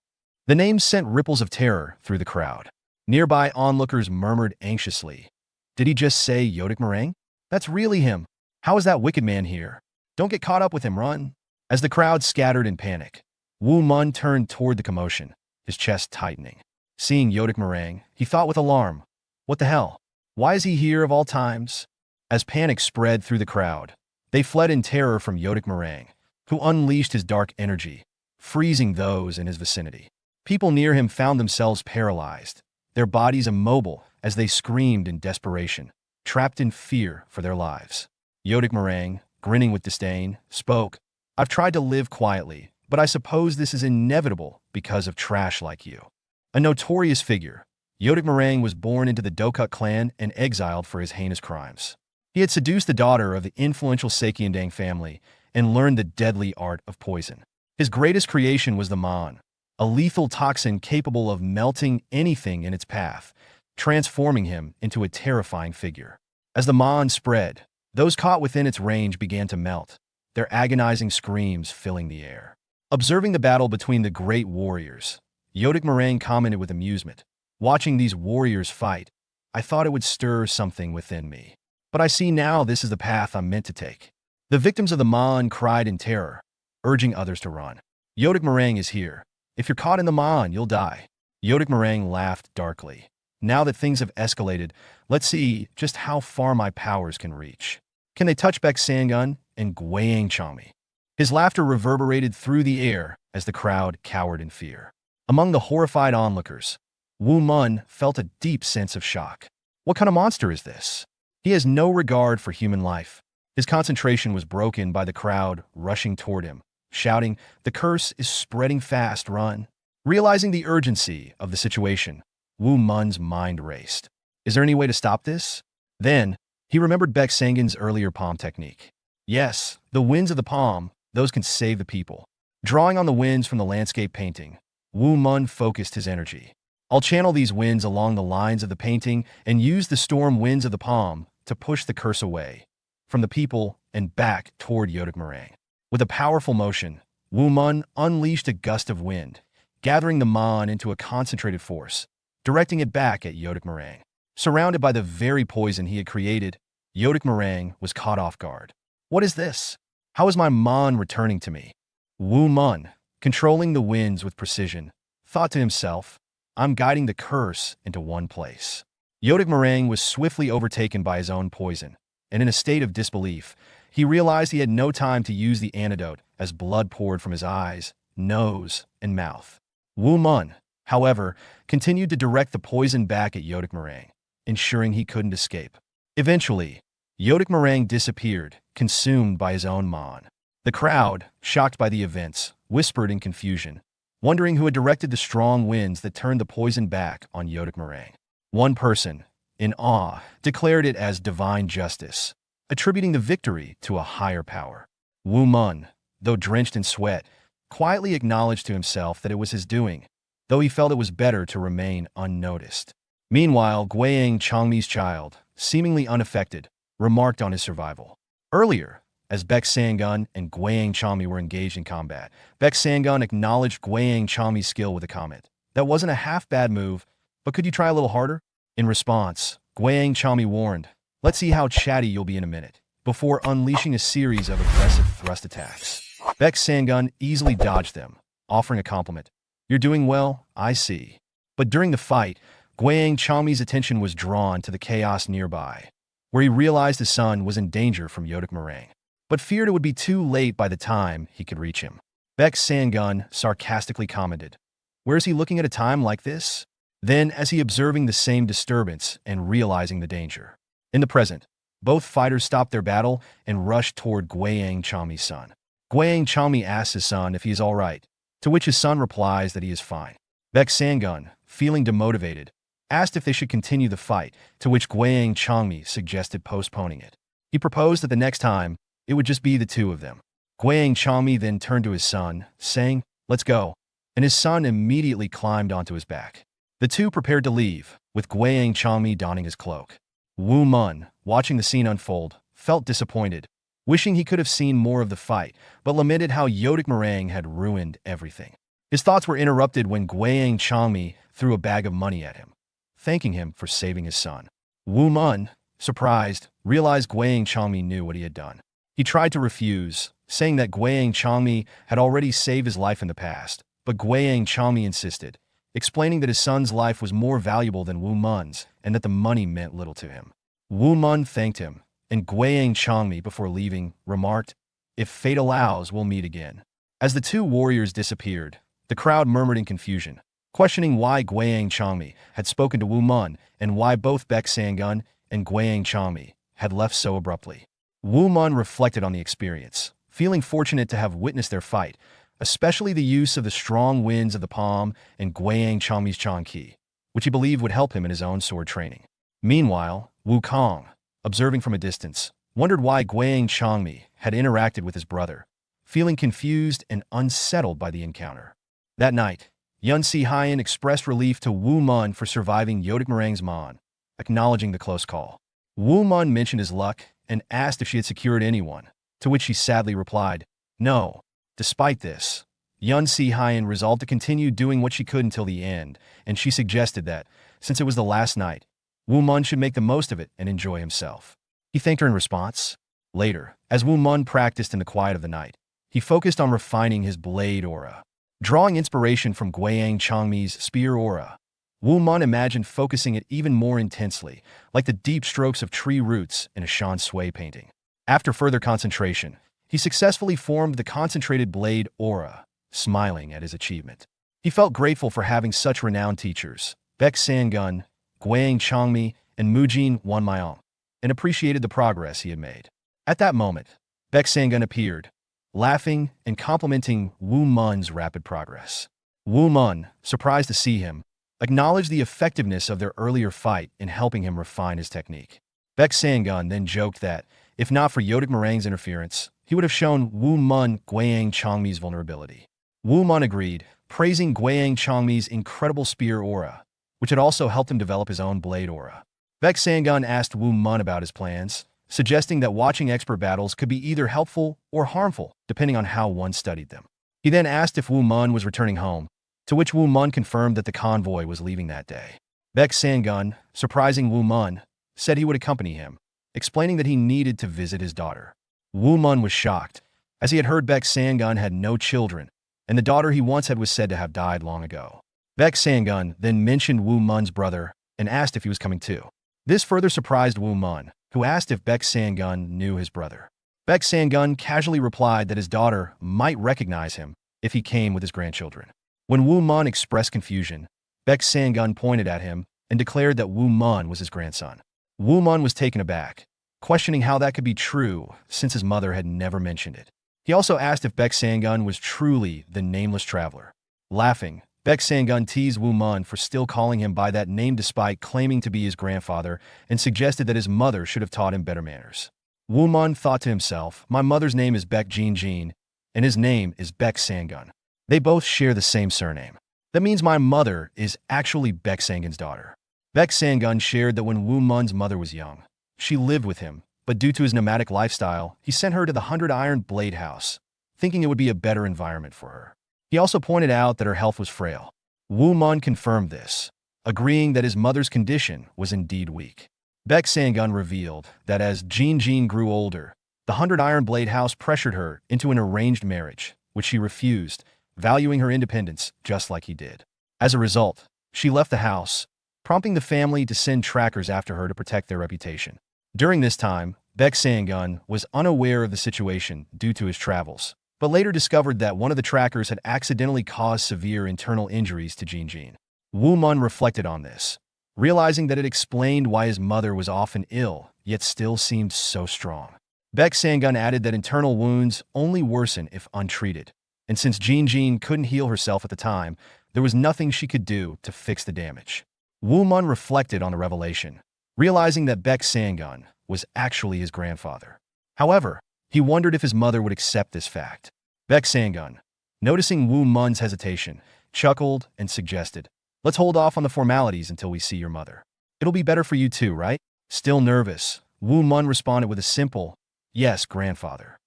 The name sent ripples of terror through the crowd. Nearby onlookers murmured anxiously, "Did he just say Yodik Meringue? That's really him. How is that wicked man here? Don't get caught up with him, run." As the crowd scattered in panic, Woo Mun turned toward the commotion, his chest tightening. Seeing Yodik Meringue, he thought with alarm, "What the hell? Why is he here of all times?" As panic spread through the crowd, they fled in terror from Yodik Meringue, who unleashed his dark energy, freezing those in his vicinity. People near him found themselves paralyzed, their bodies immobile as they screamed in desperation, trapped in fear for their lives. Yodik Meringue, grinning with disdain, spoke, "I've tried to live quietly, but I suppose this is inevitable because of trash like you." A notorious figure, Yodik Meringue was born into the Dokuk clan and exiled for his heinous crimes. He had seduced the daughter of the influential Sakyandang family and learned the deadly art of poison. His greatest creation was the man, a lethal toxin capable of melting anything in its path, transforming him into a terrifying figure. As the man spread, those caught within its range began to melt, their agonizing screams filling the air. Observing the battle between the great warriors, Yodik Meringue commented with amusement, "Watching these warriors fight, I thought it would stir something within me. But I see now this is the path I'm meant to take." The victims of the man cried in terror, urging others to run. "Yodik Meringue is here. If you're caught in the man, you'll die." Yodik Meringue laughed darkly. "Now that things have escalated, let's see just how far my powers can reach. Can they touch Beck's Sangun and Guiyang Changmi?" His laughter reverberated through the air as the crowd cowered in fear. Among the horrified onlookers, Woo Mun felt a deep sense of shock. What kind of monster is this? He has no regard for human life. His concentration was broken by the crowd rushing toward him, shouting, "The curse is spreading fast, run." Realizing the urgency of the situation, Woo Mun's mind raced. Is there any way to stop this? Then, he remembered Beck Sangun's earlier palm technique. Yes, the winds of the palm, those can save the people. Drawing on the winds from the landscape painting, Woo Mun focused his energy. "I'll channel these winds along the lines of the painting and use the storm winds of the palm to push the curse away from the people and back toward Yodik Meringue." With a powerful motion, Woo Mun unleashed a gust of wind, gathering the man into a concentrated force, directing it back at Yodik Meringue. Surrounded by the very poison he had created, Yodik Meringue was caught off guard. "What is this? How is my man returning to me?" Woo Mun, controlling the winds with precision, thought to himself, "I'm guiding the curse into one place." Yodik Meringue was swiftly overtaken by his own poison, and in a state of disbelief, he realized he had no time to use the antidote as blood poured from his eyes, nose, and mouth. Woo Mun, however, continued to direct the poison back at Yodik Meringue, ensuring he couldn't escape. Eventually, Yodik Meringue disappeared, consumed by his own man. The crowd, shocked by the events, whispered in confusion, wondering who had directed the strong winds that turned the poison back on Yodik Meringue. One person, in awe, declared it as divine justice, attributing the victory to a higher power. Woo Mun, though drenched in sweat, quietly acknowledged to himself that it was his doing, though he felt it was better to remain unnoticed. Meanwhile, Guiyang Changmi's child, seemingly unaffected, remarked on his survival. Earlier, as Beck Sangun and Guiyang Changmi were engaged in combat, Beck Sangun acknowledged Guiyang Changmi's skill with a comment. "That wasn't a half-bad move, but could you try a little harder?" In response, Guiyang Changmi warned, "Let's see how chatty you'll be in a minute," before unleashing a series of aggressive thrust attacks. Beck Sangun easily dodged them, offering a compliment. You're doing well, I see. But during the fight, Guiyang Changmi's attention was drawn to the chaos nearby, where he realized his son was in danger from Yodak Meringue, but feared it would be too late by the time he could reach him. Beck Sangun sarcastically commented, "Where is he looking at a time like this?" Then, as he observing the same disturbance and realizing the danger. In the present, both fighters stopped their battle and rushed toward Guiyang Changmi's son. Guiyang Changmi asks his son if he is all right, to which his son replies that he is fine. Beck Sangun, feeling demotivated, asked if they should continue the fight, to which Guiyang Changmi suggested postponing it. He proposed that the next time, it would just be the two of them. Guiyang Changmi then turned to his son, saying, "Let's go," and his son immediately climbed onto his back. The two prepared to leave, with Guiyang Changmi donning his cloak. Woo Mun, watching the scene unfold, felt disappointed, wishing he could have seen more of the fight, but lamented how Yodak Meringue had ruined everything. His thoughts were interrupted when Guiyang Changmi threw a bag of money at him, thanking him for saving his son. Woo Mun, surprised, realized Guiyang Changmi knew what he had done. He tried to refuse, saying that Guiyang Changmi had already saved his life in the past, but Guiyang Changmi insisted, explaining that his son's life was more valuable than Woo Mun's and that the money meant little to him. Woo Mun thanked him, and Guiyang Changmi, before leaving, remarked, "If fate allows, we'll meet again." As the two warriors disappeared, the crowd murmured in confusion, questioning why Guiyang Changmi had spoken to Woo Mun and why both Beck Sangun and Guiyang Changmi had left so abruptly. Woo Mun reflected on the experience, feeling fortunate to have witnessed their fight, especially the use of the strong winds of the palm and Guiyang Changmi's Changqi, which he believed would help him in his own sword training. Meanwhile, Wu Kong, observing from a distance, wondered why Guiyang Changmi had interacted with his brother, feeling confused and unsettled by the encounter. That night, Yun Si Hyen expressed relief to Woo Mun for surviving Yodak Meringue's Mon, acknowledging the close call. Woo Mun mentioned his luck and asked if she had secured anyone, to which she sadly replied, "No." Despite this, Yun Si Hyen resolved to continue doing what she could until the end, and she suggested that, since it was the last night, Woo Mun should make the most of it and enjoy himself. He thanked her in response. Later, as Woo Mun practiced in the quiet of the night, he focused on refining his blade aura. Drawing inspiration from Guiyang Changmi's spear aura, Woo Mun imagined focusing it even more intensely, like the deep strokes of tree roots in a Shan Sui painting. After further concentration, he successfully formed the concentrated blade aura, smiling at his achievement. He felt grateful for having such renowned teachers, Beck Sangun, Guiyang Changmi, and Mujin Wanmyong, and appreciated the progress he had made. At that moment, Beck Sangun appeared, laughing and complimenting Woo Mun's rapid progress. Woo Mun, surprised to see him, acknowledged the effectiveness of their earlier fight in helping him refine his technique. Beck Sangun then joked that, if not for Yodak Meringue's interference, he would have shown Woo Mun Guiyang Changmi's vulnerability. Woo Mun agreed, praising Guiyang Changmi's incredible spear aura, which had also helped him develop his own blade aura. Beck Sangun asked Woo Mun about his plans, suggesting that watching expert battles could be either helpful or harmful, depending on how one studied them. He then asked if Woo Mun was returning home, to which Woo Mun confirmed that the convoy was leaving that day. Beck Sangun, surprising Woo Mun, said he would accompany him, explaining that he needed to visit his daughter. Woo Mun was shocked, as he had heard Beck Sangun had no children, and the daughter he once had was said to have died long ago. Beck Sangun then mentioned Woo Mun's brother and asked if he was coming too. This further surprised Woo Mun, who asked if Beck Sangun knew his brother. Beck Sangun casually replied that his daughter might recognize him if he came with his grandchildren. When Woo Mun expressed confusion, Beck Sangun pointed at him and declared that Woo Mun was his grandson. Woo Mun was taken aback, questioning how that could be true since his mother had never mentioned it. He also asked if Beck Sangun was truly the nameless traveler. Laughing, Beck Sangun teased Woo Mun for still calling him by that name despite claiming to be his grandfather and suggested that his mother should have taught him better manners. Woo Mun thought to himself, "My mother's name is Beck Jin Jin, and his name is Beck Sangun. They both share the same surname. That means my mother is actually Beck Sangun's daughter." Beck Sangun shared that when Woo Mun's mother was young, she lived with him, but due to his nomadic lifestyle, he sent her to the 100-iron blade house, thinking it would be a better environment for her. He also pointed out that her health was frail. Woo Mun confirmed this, agreeing that his mother's condition was indeed weak. Beck Sangun revealed that as Jin Jin grew older, the 100-iron blade house pressured her into an arranged marriage, which she refused, valuing her independence just like he did. As a result, she left the house, prompting the family to send trackers after her to protect their reputation. During this time, Beck Sangun was unaware of the situation due to his travels, but later discovered that one of the trackers had accidentally caused severe internal injuries to Jin. Woo Mun reflected on this, realizing that it explained why his mother was often ill, yet still seemed so strong. Beck Sangun added that internal wounds only worsen if untreated, and since Jin couldn't heal herself at the time, there was nothing she could do to fix the damage. Woo Mun reflected on the revelation, realizing that Beck Sangun was actually his grandfather. However, he wondered if his mother would accept this fact. Beck Sangun, noticing Woo Mun's hesitation, chuckled and suggested, "Let's hold off on the formalities until we see your mother. It'll be better for you too, right?" Still nervous, Woo Mun responded with a simple, "Yes, grandfather."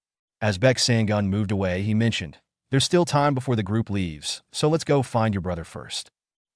As Beck Sangun moved away, he mentioned, "There's still time before the group leaves, so let's go find your brother first."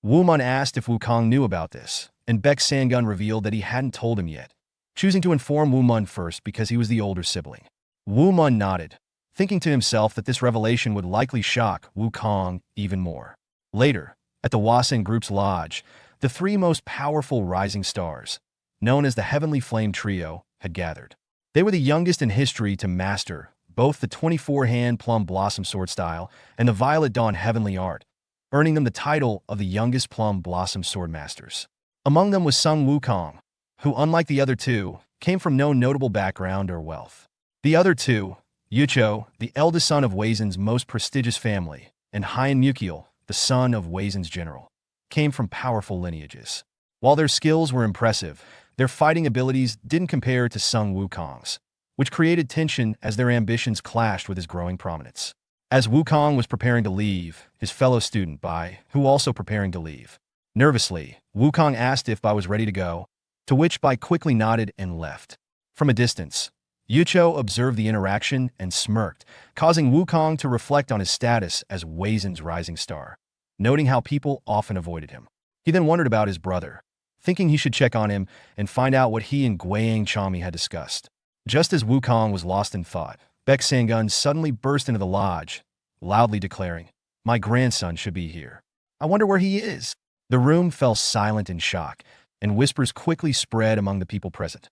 Woo Mun asked if Wukong knew about this, and Beck Sangun revealed that he hadn't told him yet, choosing to inform Woo Mun first because he was the older sibling. Woo Mun nodded, thinking to himself that this revelation would likely shock Wukong even more. Later, at the Wasen Group's lodge, the three most powerful rising stars, known as the Heavenly Flame Trio, had gathered. They were the youngest in history to master both the 24-hand Plum Blossom Sword style and the Violet Dawn Heavenly Art, earning them the title of the youngest Plum Blossom Sword Masters. Among them was Sung Wukong, who, unlike the other two, came from no notable background or wealth. The other two, Yucho, the eldest son of Weizen's most prestigious family, and Hyan Mukiel, the son of Weizen's general, came from powerful lineages. While their skills were impressive, their fighting abilities didn't compare to Sung Wukong's, which created tension as their ambitions clashed with his growing prominence. As Wukong was preparing to leave, his fellow student Bai, who also preparing to leave. Nervously, Wukong asked if Bai was ready to go, to which Bai quickly nodded and left. From a distance, Yucho observed the interaction and smirked, causing Wukong to reflect on his status as Weizen's rising star, noting how people often avoided him. He then wondered about his brother, thinking he should check on him and find out what he and Guiyang Chami had discussed. Just as Wukong was lost in thought, Beck Sangun suddenly burst into the lodge, loudly declaring, "My grandson should be here. I wonder where he is." The room fell silent in shock, and whispers quickly spread among the people present.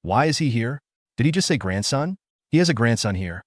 "Why is he here? Did he just say grandson? He has a grandson here."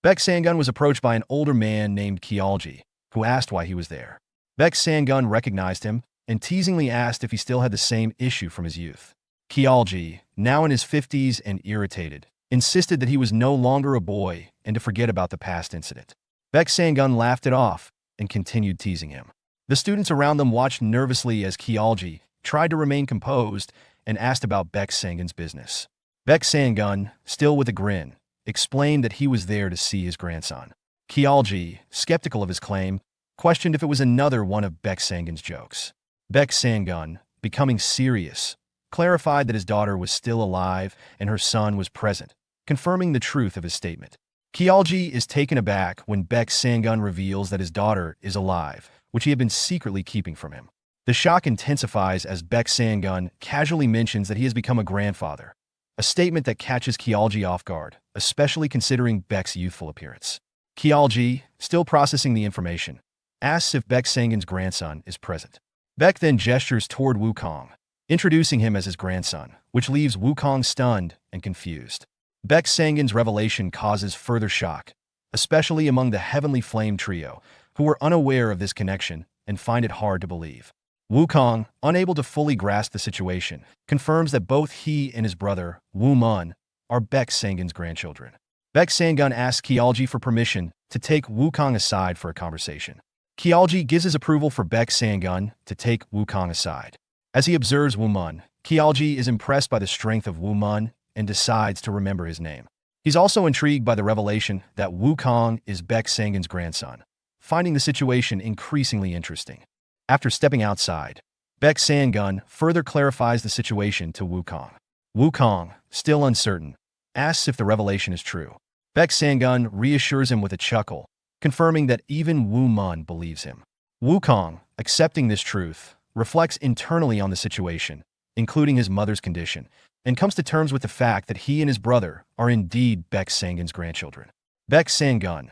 Beck Sangun was approached by an older man named Kialji, who asked why he was there. Beck Sangun recognized him and teasingly asked if he still had the same issue from his youth. Kialji, now in his 50s and irritated, insisted that he was no longer a boy and to forget about the past incident. Beck Sangun laughed it off and continued teasing him. The students around them watched nervously as Kialji tried to remain composed and asked about Beck Sangun's business. Beck Sangun, still with a grin, explained that he was there to see his grandson. Kialji, skeptical of his claim, questioned if it was another one of Beck Sangun's jokes. Beck Sangun, becoming serious, clarified that his daughter was still alive and her son was present, confirming the truth of his statement. Kialji is taken aback when Beck Sangun reveals that his daughter is alive, which he had been secretly keeping from him. The shock intensifies as Beck Sangun casually mentions that he has become a grandfather, a statement that catches Kialji off guard, especially considering Beck's youthful appearance. Kialji, still processing the information, asks if Beck Sangun's grandson is present. Beck then gestures toward Wukong, introducing him as his grandson, which leaves Wukong stunned and confused. Beck Sangun's revelation causes further shock, especially among the Heavenly Flame Trio, who were unaware of this connection and find it hard to believe. Wukong, unable to fully grasp the situation, confirms that both he and his brother, Woo Mun, are Beck Sangun's grandchildren. Beck Sangun asks Kialji for permission to take Wukong aside for a conversation. Kialji gives his approval for Beck Sangun to take Wukong aside. As he observes Woo Mun, Kialji is impressed by the strength of Woo Mun and decides to remember his name. He's also intrigued by the revelation that Wukong is Beck Sangun's grandson, finding the situation increasingly interesting. After stepping outside, Beck Sangun further clarifies the situation to Wukong. Wukong, still uncertain, asks if the revelation is true. Beck Sangun reassures him with a chuckle, confirming that even Woo Mun believes him. Wukong, accepting this truth, reflects internally on the situation, including his mother's condition, and comes to terms with the fact that he and his brother are indeed Beck Sangun's grandchildren. Beck Sangun,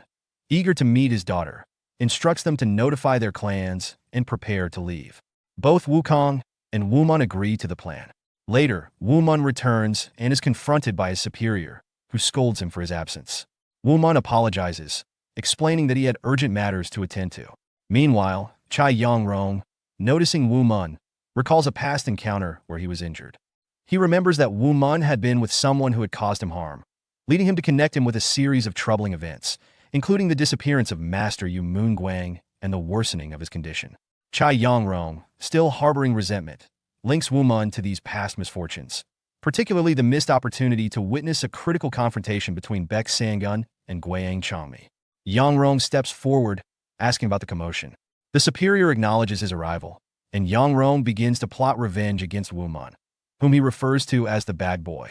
eager to meet his daughter, instructs them to notify their clans and prepare to leave. Both Wukong and Woo Mun agree to the plan. Later, Woo Mun returns and is confronted by his superior, who scolds him for his absence. Woo Mun apologizes, explaining that he had urgent matters to attend to. Meanwhile, Chai Yong-rong, noticing Woo Mun, recalls a past encounter where he was injured. He remembers that Woo Mun had been with someone who had caused him harm, leading him to connect him with a series of troubling events, including the disappearance of Master Yu Moon Guang and the worsening of his condition. Chai Yong-rong, still harboring resentment, links Woo Mun to these past misfortunes, particularly the missed opportunity to witness a critical confrontation between Beck Sangun and Guang Changmi. Yong-rong steps forward, asking about the commotion. The superior acknowledges his arrival, and Yong-rong begins to plot revenge against Woo Mun, whom he refers to as the bad boy.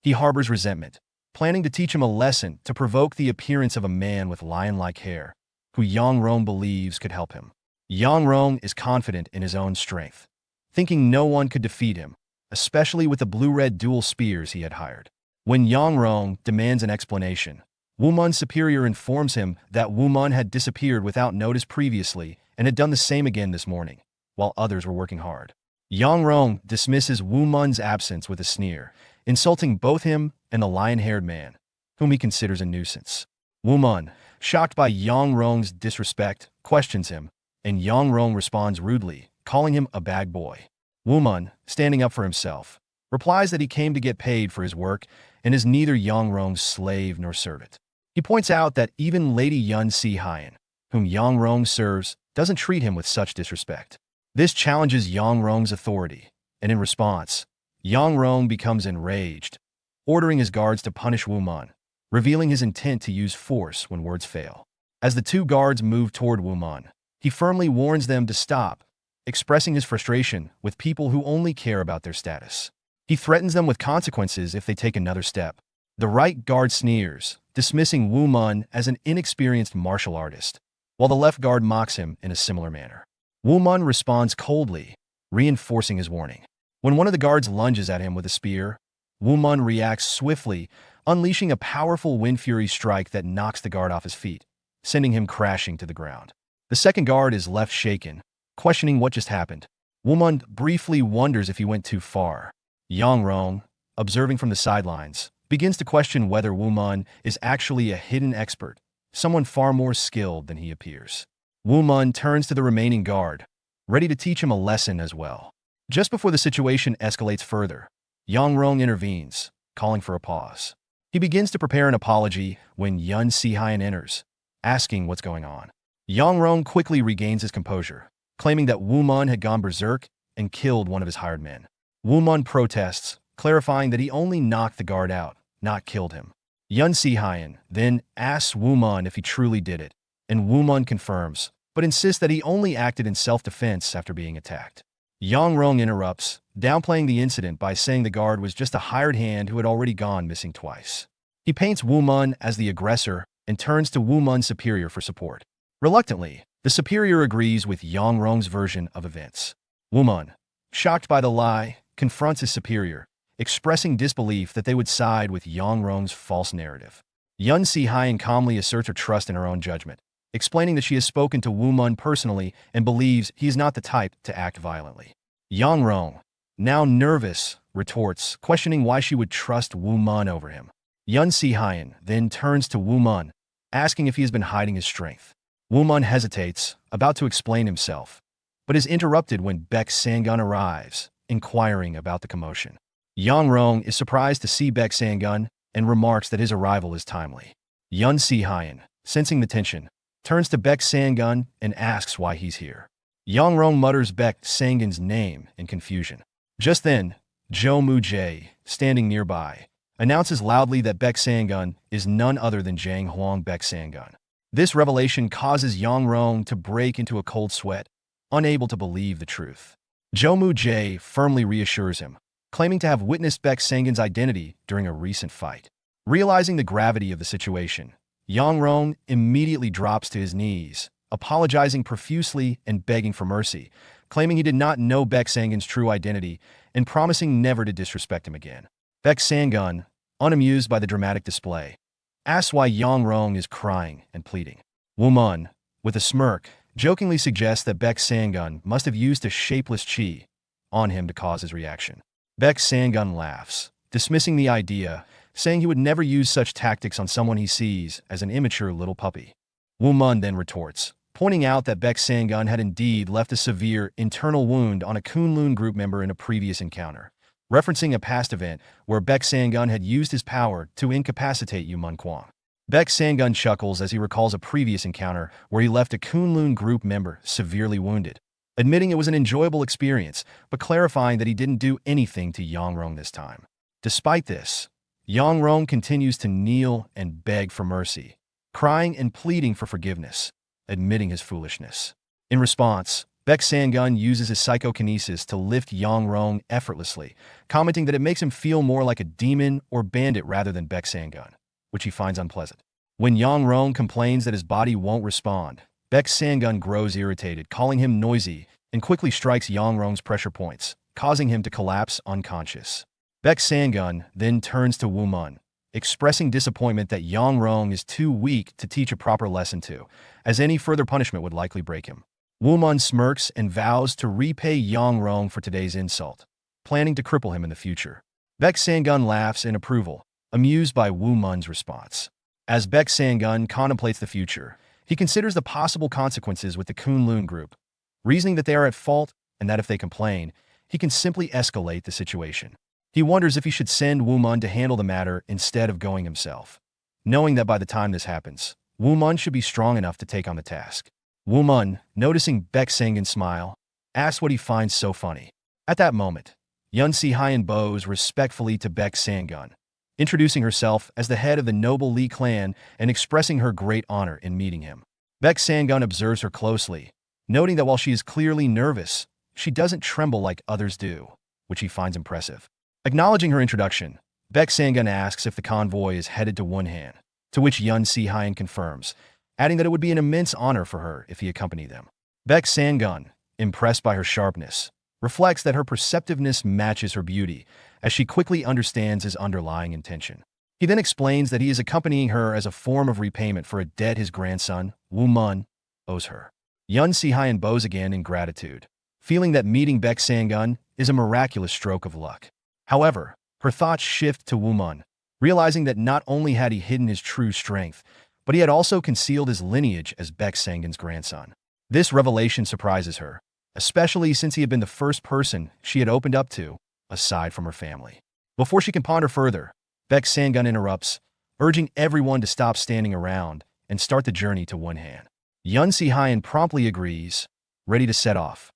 He harbors resentment, planning to teach him a lesson to provoke the appearance of a man with lion-like hair, who Yong-rong believes could help him. Yong-rong is confident in his own strength, thinking no one could defeat him, especially with the blue-red dual spears he had hired. When Yong-rong demands an explanation, Woo Mun's superior informs him that Woo Mun had disappeared without notice previously and had done the same again this morning, while others were working hard. Yong-rong dismisses Woo Mun's absence with a sneer, insulting both him and the lion-haired man, whom he considers a nuisance. Woo Mun, shocked by Yong-rong's disrespect, questions him, and Yong-rong responds rudely, calling him a bad boy. Woo Mun, standing up for himself, replies that he came to get paid for his work and is neither Yong-rong's slave nor servant. He points out that even Lady Yun Si-hyun, whom Yong-rong serves, doesn't treat him with such disrespect. This challenges Yong-rong's authority, and in response, Yong-rong becomes enraged, ordering his guards to punish Woo Mun, revealing his intent to use force when words fail. As the two guards move toward Woo Mun, he firmly warns them to stop, expressing his frustration with people who only care about their status. He threatens them with consequences if they take another step. The right guard sneers, dismissing Woo Mun as an inexperienced martial artist, while the left guard mocks him in a similar manner. Woo Mun responds coldly, reinforcing his warning. When one of the guards lunges at him with a spear, Woo Mun reacts swiftly, unleashing a powerful wind fury strike that knocks the guard off his feet, sending him crashing to the ground. The second guard is left shaken, questioning what just happened. Woo Mun briefly wonders if he went too far. Yong-rong, observing from the sidelines, begins to question whether Woo Mun is actually a hidden expert, someone far more skilled than he appears. Woo Mun turns to the remaining guard, ready to teach him a lesson as well. Just before the situation escalates further, Yong-rong intervenes, calling for a pause. He begins to prepare an apology when Yun Si-hyun enters, asking what's going on. Yong-rong quickly regains his composure, claiming that Woo Mun had gone berserk and killed one of his hired men. Woo Mun protests, clarifying that he only knocked the guard out, not killed him. Yun Si-hyun then asks Woo Mun if he truly did it, and Woo Mun confirms, but insists that he only acted in self-defense after being attacked. Yong-rong interrupts, downplaying the incident by saying the guard was just a hired hand who had already gone missing twice. He paints Woo Mun as the aggressor and turns to Woo Mun's superior for support. Reluctantly, the superior agrees with Yong-rong's version of events. Woo Mun, shocked by the lie, confronts his superior, expressing disbelief that they would side with Yong-rong's false narrative. Yun Si-hyun calmly asserts her trust in her own judgment, explaining that she has spoken to Woo Mun personally and believes he is not the type to act violently. Yong-rong, now nervous, retorts, questioning why she would trust Woo Mun over him. Yun Si-hyun then turns to Woo Mun, asking if he has been hiding his strength. Woo Mun hesitates, about to explain himself, but is interrupted when Beck Sangun arrives, inquiring about the commotion. Yong-rong is surprised to see Beck Sangun and remarks that his arrival is timely. Yun Si-hyun, sensing the tension, turns to Beck Sangun and asks why he's here. Yong-rong mutters Beck Sangun's name in confusion. Just then, Jo Mu-jae, standing nearby, announces loudly that Beck Sangun is none other than Jang Huang Beck Sangun. This revelation causes Yong-rong to break into a cold sweat, unable to believe the truth. Jo Mu-jae firmly reassures him, claiming to have witnessed Beck Sangun's identity during a recent fight. Realizing the gravity of the situation, Yong-rong immediately drops to his knees, apologizing profusely and begging for mercy, claiming he did not know Beck Sangun's true identity and promising never to disrespect him again. Beck Sangun, unamused by the dramatic display, asks why Yong-rong is crying and pleading. Woo Mun, With a smirk, jokingly suggests that Beck's Sangun must have used a shapeless chi on him to cause his reaction. Beck's Sangun laughs, dismissing the idea, saying he would never use such tactics on someone he sees as an immature little puppy. Woo Mun then retorts, pointing out that Beck's Sangun had indeed left a severe internal wound on a Kunlun group member in a previous encounter, referencing a past event where Beck's Sangun had used his power to incapacitate Yu Mun Kwang. Beck's Sangun chuckles as he recalls a previous encounter where he left a Kunlun group member severely wounded, admitting it was an enjoyable experience, but clarifying that he didn't do anything to Yangrong this time. Despite this, Yangrong continues to kneel and beg for mercy, crying and pleading for forgiveness, admitting his foolishness. In response, Beck's Sangun uses his psychokinesis to lift Yangrong effortlessly, commenting that it makes him feel more like a demon or bandit rather than Beck's Sangun, which he finds unpleasant. When Yangrong complains that his body won't respond, Beck's Sangun grows irritated, calling him noisy, and quickly strikes Yangrong's pressure points, causing him to collapse unconscious. Beck's Sangun then turns to Woo Mun, expressing disappointment that Yangrong is too weak to teach a proper lesson to, as any further punishment would likely break him. Woo Mun smirks and vows to repay Yangrong for today's insult, planning to cripple him in the future. Beck's Sangun laughs in approval, amused by Woo Mun's response. As Beck's Sangun contemplates the future, he considers the possible consequences with the Kunlun group, reasoning that they are at fault and that if they complain, he can simply escalate the situation. He wonders if he should send Woo Mun to handle the matter instead of going himself, knowing that by the time this happens, Woo Mun should be strong enough to take on the task. Woo Mun, noticing Beck's Sangun smile, asks what he finds so funny. At that moment, Yun Si-hyun bows respectfully to Beck's Sangun, introducing herself as the head of the noble Lee clan and expressing her great honor in meeting him. Beck's Sangun observes her closely, noting that while she is clearly nervous, she doesn't tremble like others do, which he finds impressive. Acknowledging her introduction, Beck's Sangun asks if the convoy is headed to Wonhan, to which Yun Si-hyun confirms, adding that it would be an immense honor for her if he accompanied them. Beck's Sangun, impressed by her sharpness, reflects that her perceptiveness matches her beauty, as she quickly understands his underlying intention. He then explains that he is accompanying her as a form of repayment for a debt his grandson, Woo Mun, owes her. Yun Si-hyun bows again in gratitude, feeling that meeting Beck's Sangun is a miraculous stroke of luck. However, her thoughts shift to Woo Mun, realizing that not only had he hidden his true strength, but he had also concealed his lineage as Beck's Sangun's grandson. This revelation surprises her, especially since he had been the first person she had opened up to, aside from her family. Before she can ponder further, Beck's Sangun interrupts, urging everyone to stop standing around and start the journey to Wonhan. Yun Si-hyun promptly agrees, ready to set off.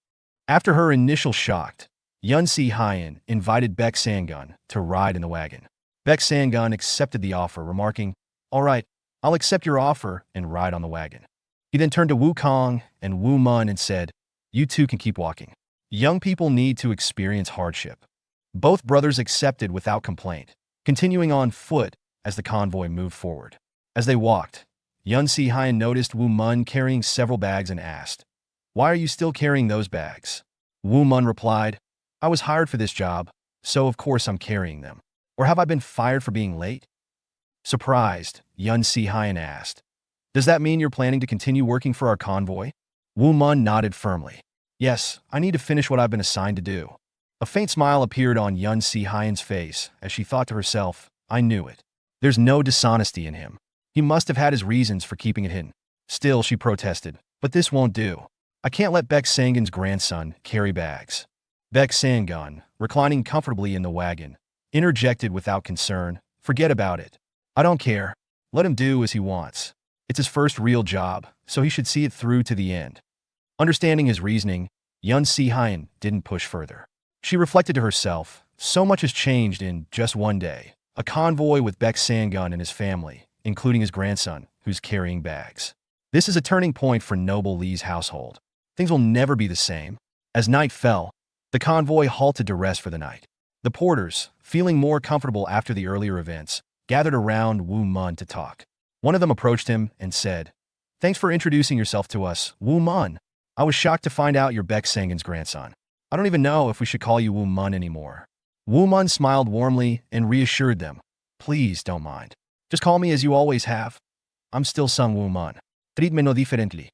After her initial shock, Yun Si-hyun invited Beck's Sangun to ride in the wagon. Beck's Sangun accepted the offer, remarking, "All right, I'll accept your offer and ride on the wagon." He then turned to Woo Kong and Woo Mun and said, "You two can keep walking. Young people need to experience hardship." Both brothers accepted without complaint, continuing on foot as the convoy moved forward. As they walked, Yun Si-hyun noticed Woo Mun carrying several bags and asked, "Why are you still carrying those bags?" Woo Mun replied, "I was hired for this job, so of course I'm carrying them. Or have I been fired for being late?" Surprised, Yun Si-hyun asked, "Does that mean you're planning to continue working for our convoy?" Woo Mun nodded firmly. "Yes, I need to finish what I've been assigned to do." A faint smile appeared on Yun Si-hyun's face as she thought to herself, "I knew it. There's no dishonesty in him. He must have had his reasons for keeping it hidden." Still, she protested, "But this won't do. I can't let Beck's Sangun's grandson carry bags." Beck's Sangun, reclining comfortably in the wagon, interjected without concern, "Forget about it. I don't care. Let him do as he wants. It's his first real job, so he should see it through to the end." Understanding his reasoning, Yun Si-hyun didn't push further. She reflected to herself, so much has changed in just one day. A convoy with Beck's Sangun and his family, including his grandson, who's carrying bags. This is a turning point for Noble Lee's household. Things will never be the same. As night fell, the convoy halted to rest for the night. The porters, feeling more comfortable after the earlier events, gathered around Woo Mun to talk. One of them approached him and said, "Thanks for introducing yourself to us, Woo Mun. I was shocked to find out you're Beck's Sangun's grandson. I don't even know if we should call you Woo Mun anymore." Woo Mun smiled warmly and reassured them, "Please don't mind. Just call me as you always have. I'm still Sung Woo Mun. Treat me no differently."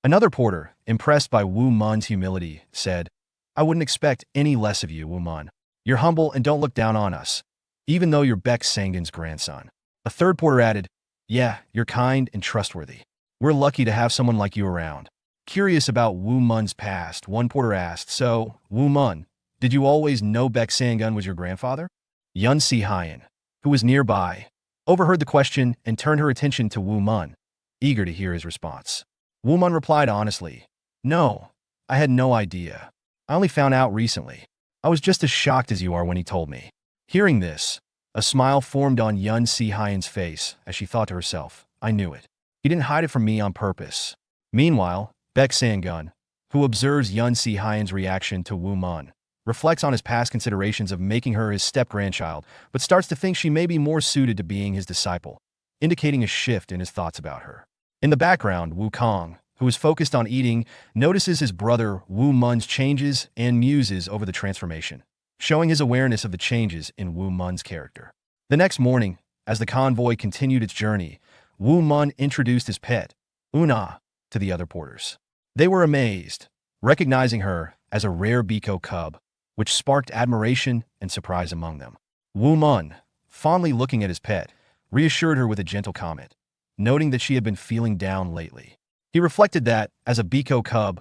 Another porter, impressed by Woo Mun's humility, said, I wouldn't expect any less of you, Woo Mun. You're humble and don't look down on us, even though you're Beck Sangun's grandson. A third porter added, yeah, you're kind and trustworthy. We're lucky to have someone like you around. Curious about Woo Mun's past, one porter asked, so, Woo Mun, did you always know Beck Sangun was your grandfather? Yun Si Hyen, who was nearby, overheard the question and turned her attention to Woo Mun, eager to hear his response. Woo Mun replied honestly, no, I had no idea. I only found out recently. I was just as shocked as you are when he told me. Hearing this, a smile formed on Yun Si Hyen's face as she thought to herself, I knew it. He didn't hide it from me on purpose. Meanwhile, Beck Sangun, who observes Yun Si Hyen's reaction to Woo Mun, reflects on his past considerations of making her his step-grandchild, but starts to think she may be more suited to being his disciple, indicating a shift in his thoughts about her. In the background, Woo Kong, who is focused on eating, notices his brother Woo Mun's changes and muses over the transformation, showing his awareness of the changes in Woo Mun's character. The next morning, as the convoy continued its journey, Woo Mun introduced his pet, Una, to the other porters. They were amazed, recognizing her as a rare Biko cub, which sparked admiration and surprise among them. Woo Mun, fondly looking at his pet, reassured her with a gentle comment, noting that she had been feeling down lately. He reflected that, as a Biko cub,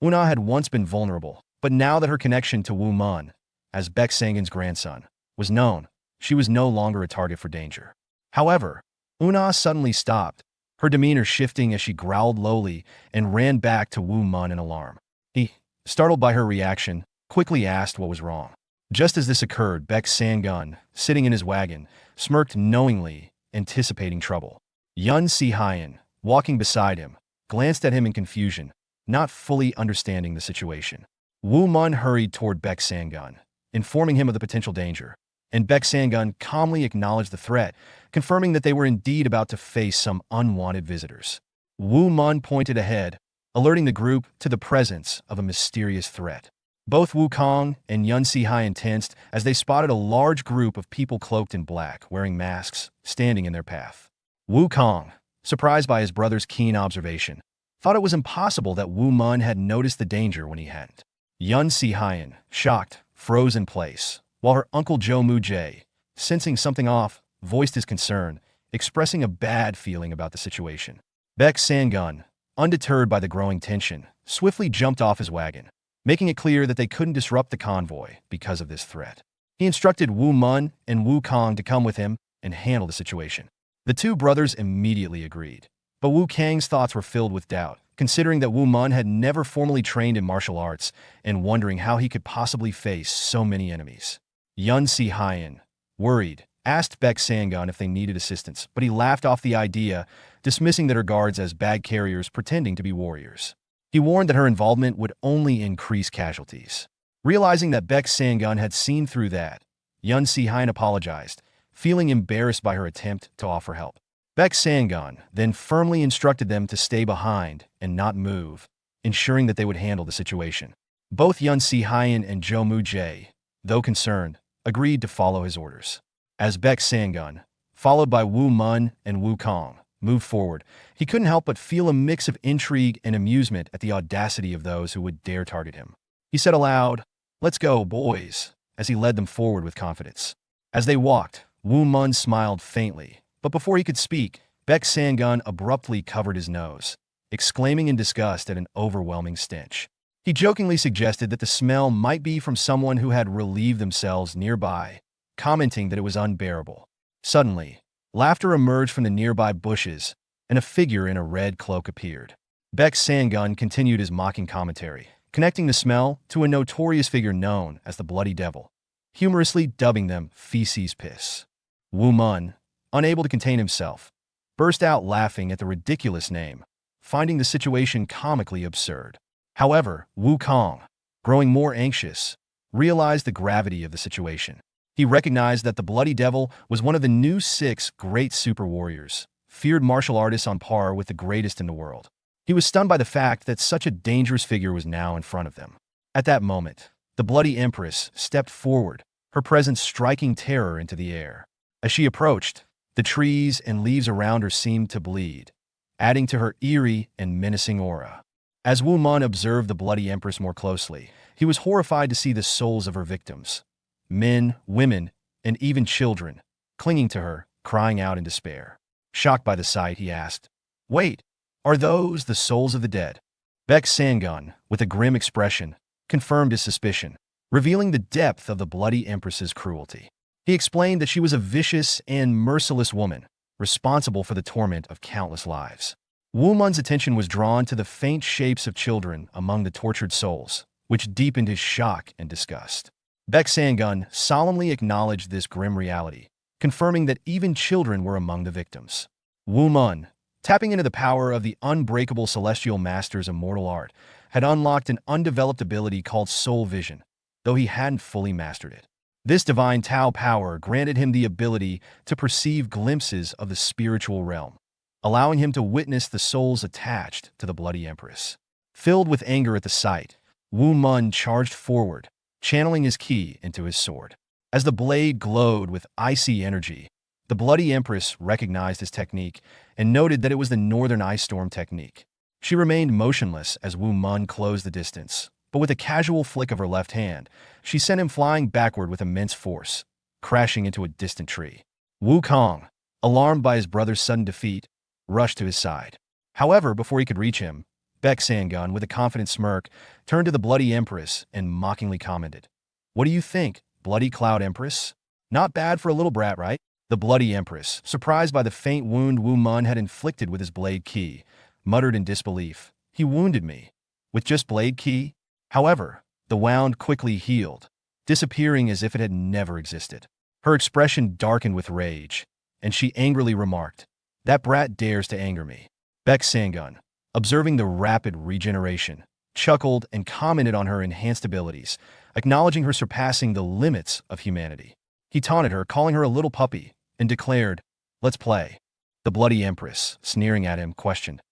Una had once been vulnerable, but now that her connection to Woo Mun, as Beck Sangun's grandson, was known, she was no longer a target for danger. However, Una suddenly stopped, her demeanor shifting as she growled lowly and ran back to Woo Mun in alarm. He, startled by her reaction, quickly asked what was wrong. Just as this occurred, Beck Sangun, sitting in his wagon, smirked knowingly, anticipating trouble. Yun Si Hyen, walking beside him, glanced at him in confusion, not fully understanding the situation. Woo Mun hurried toward Beck Sangun, informing him of the potential danger, and Beck Sangun calmly acknowledged the threat, confirming that they were indeed about to face some unwanted visitors. Woo Mun pointed ahead, alerting the group to the presence of a mysterious threat. Both Woo Kong and Yun Si Hyen tensed as they spotted a large group of people cloaked in black, wearing masks, standing in their path. Woo Kong, surprised by his brother's keen observation, thought it was impossible that Woo Mun had noticed the danger when he hadn't. Yun Si Hyen, shocked, froze in place, while her uncle Jo Moo Jae, sensing something off, voiced his concern, expressing a bad feeling about the situation. Beck Sangun, undeterred by the growing tension, swiftly jumped off his wagon, making it clear that they couldn't disrupt the convoy because of this threat. He instructed Woo Mun and Woo Kong to come with him and handle the situation. The two brothers immediately agreed, but Woo Kang's thoughts were filled with doubt, considering that Woo Mun had never formally trained in martial arts and wondering how he could possibly face so many enemies. Yun Si Hyen, worried, asked Beck Sangun if they needed assistance, but he laughed off the idea, dismissing that her guards as bag carriers pretending to be warriors. He warned that her involvement would only increase casualties. Realizing that Beck Sangun had seen through that, Yun Si Hyen apologized, feeling embarrassed by her attempt to offer help. Beck Sangun then firmly instructed them to stay behind and not move, ensuring that they would handle the situation. Both Yun Si Hyen and Jo Moo Jae, though concerned, agreed to follow his orders. As Beck Sangun, followed by Woo Mun and Woo Kong, moved forward, he couldn't help but feel a mix of intrigue and amusement at the audacity of those who would dare target him. He said aloud, "Let's go, boys," as he led them forward with confidence. As they walked, Woo Mun smiled faintly, but before he could speak, Beck Sangun abruptly covered his nose, exclaiming in disgust at an overwhelming stench. He jokingly suggested that the smell might be from someone who had relieved themselves nearby, commenting that it was unbearable. Suddenly, laughter emerged from the nearby bushes, and a figure in a red cloak appeared. Beck Sangun continued his mocking commentary, connecting the smell to a notorious figure known as the Bloody Devil, humorously dubbing them Feces Piss. Woo Mun, unable to contain himself, burst out laughing at the ridiculous name, finding the situation comically absurd. However, Woo Kong, growing more anxious, realized the gravity of the situation. He recognized that the Bloody Devil was one of the new 6 great super warriors, feared martial artists on par with the greatest in the world. He was stunned by the fact that such a dangerous figure was now in front of them. At that moment, the Bloody Empress stepped forward, her presence striking terror into the air. As she approached, the trees and leaves around her seemed to bleed, adding to her eerie and menacing aura. As Wu Mun observed the bloody empress more closely, he was horrified to see the souls of her victims, men, women, and even children, clinging to her, crying out in despair. Shocked by the sight, he asked, "Wait, are those the souls of the dead?" Beck Sangun, with a grim expression, confirmed his suspicion, revealing the depth of the bloody empress's cruelty. He explained that she was a vicious and merciless woman, responsible for the torment of countless lives. Wu Mun's attention was drawn to the faint shapes of children among the tortured souls, which deepened his shock and disgust. Beck Sangun solemnly acknowledged this grim reality, confirming that even children were among the victims. Wu Mun, tapping into the power of the unbreakable celestial master's immortal art, had unlocked an undeveloped ability called soul vision, though he hadn't fully mastered it. This divine Tao power granted him the ability to perceive glimpses of the spiritual realm, allowing him to witness the souls attached to the bloody empress. Filled with anger at the sight, Wu Mun charged forward, channeling his ki into his sword. As the blade glowed with icy energy, the bloody empress recognized his technique and noted that it was the Northern Ice Storm technique. She remained motionless as Wu Mun closed the distance, but with a casual flick of her left hand, she sent him flying backward with immense force, crashing into a distant tree. Wu Kong, alarmed by his brother's sudden defeat, rushed to his side. However, before he could reach him, Beck Sangun, with a confident smirk, turned to the bloody empress and mockingly commented, "What do you think, bloody cloud empress? Not bad for a little brat, right?" The bloody empress, surprised by the faint wound Wu Mun had inflicted with his blade ki, muttered in disbelief, "He wounded me. With just blade ki?" However, the wound quickly healed, disappearing as if it had never existed. Her expression darkened with rage, and she angrily remarked, "That brat dares to anger me." Beck Sangun, observing the rapid regeneration, chuckled and commented on her enhanced abilities, acknowledging her surpassing the limits of humanity. He taunted her, calling her a little puppy, and declared, "Let's play." The bloody empress, sneering at him, questioned,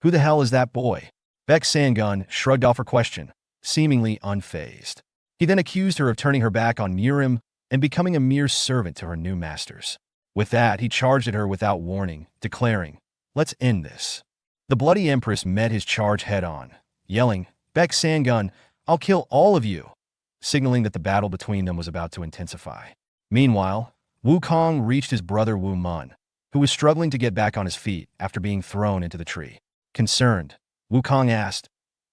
"Who the hell is that boy?" Beck Sangun shrugged off her question, seemingly unfazed. He then accused her of turning her back on Murim and becoming a mere servant to her new masters. With that, he charged at her without warning, declaring, "Let's end this." The bloody empress met his charge head-on, yelling, "Beck Sangun, I'll kill all of you," signaling that the battle between them was about to intensify. Meanwhile, Wu Kong reached his brother Wu Mun, who was struggling to get back on his feet after being thrown into the tree. Concerned, Wu Kong asked,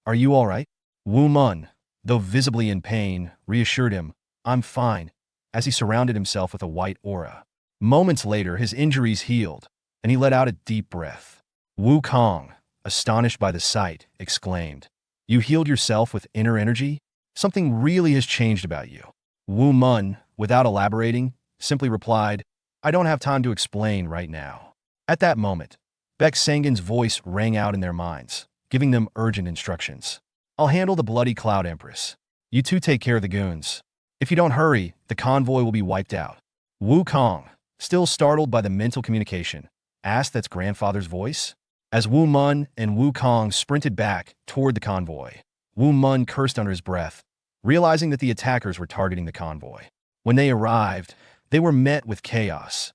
"Are you all right?" Wu Mun, though visibly in pain, reassured him, "I'm fine," as he surrounded himself with a white aura. Moments later, his injuries healed, and he let out a deep breath. Wu Kong, astonished by the sight, exclaimed, "You healed yourself with inner energy? Something really has changed about you." Wu Mun, without elaborating, simply replied, "I don't have time to explain right now." At that moment, Beck Sangun's voice rang out in their minds, giving them urgent instructions. "I'll handle the bloody cloud empress. You two take care of the goons. If you don't hurry, the convoy will be wiped out." Wu Kong, still startled by the mental communication, asked that's grandfather's voice. As Wu Mun and Wu Kong sprinted back toward the convoy, Wu Mun cursed under his breath, realizing that the attackers were targeting the convoy. When they arrived, they were met with chaos.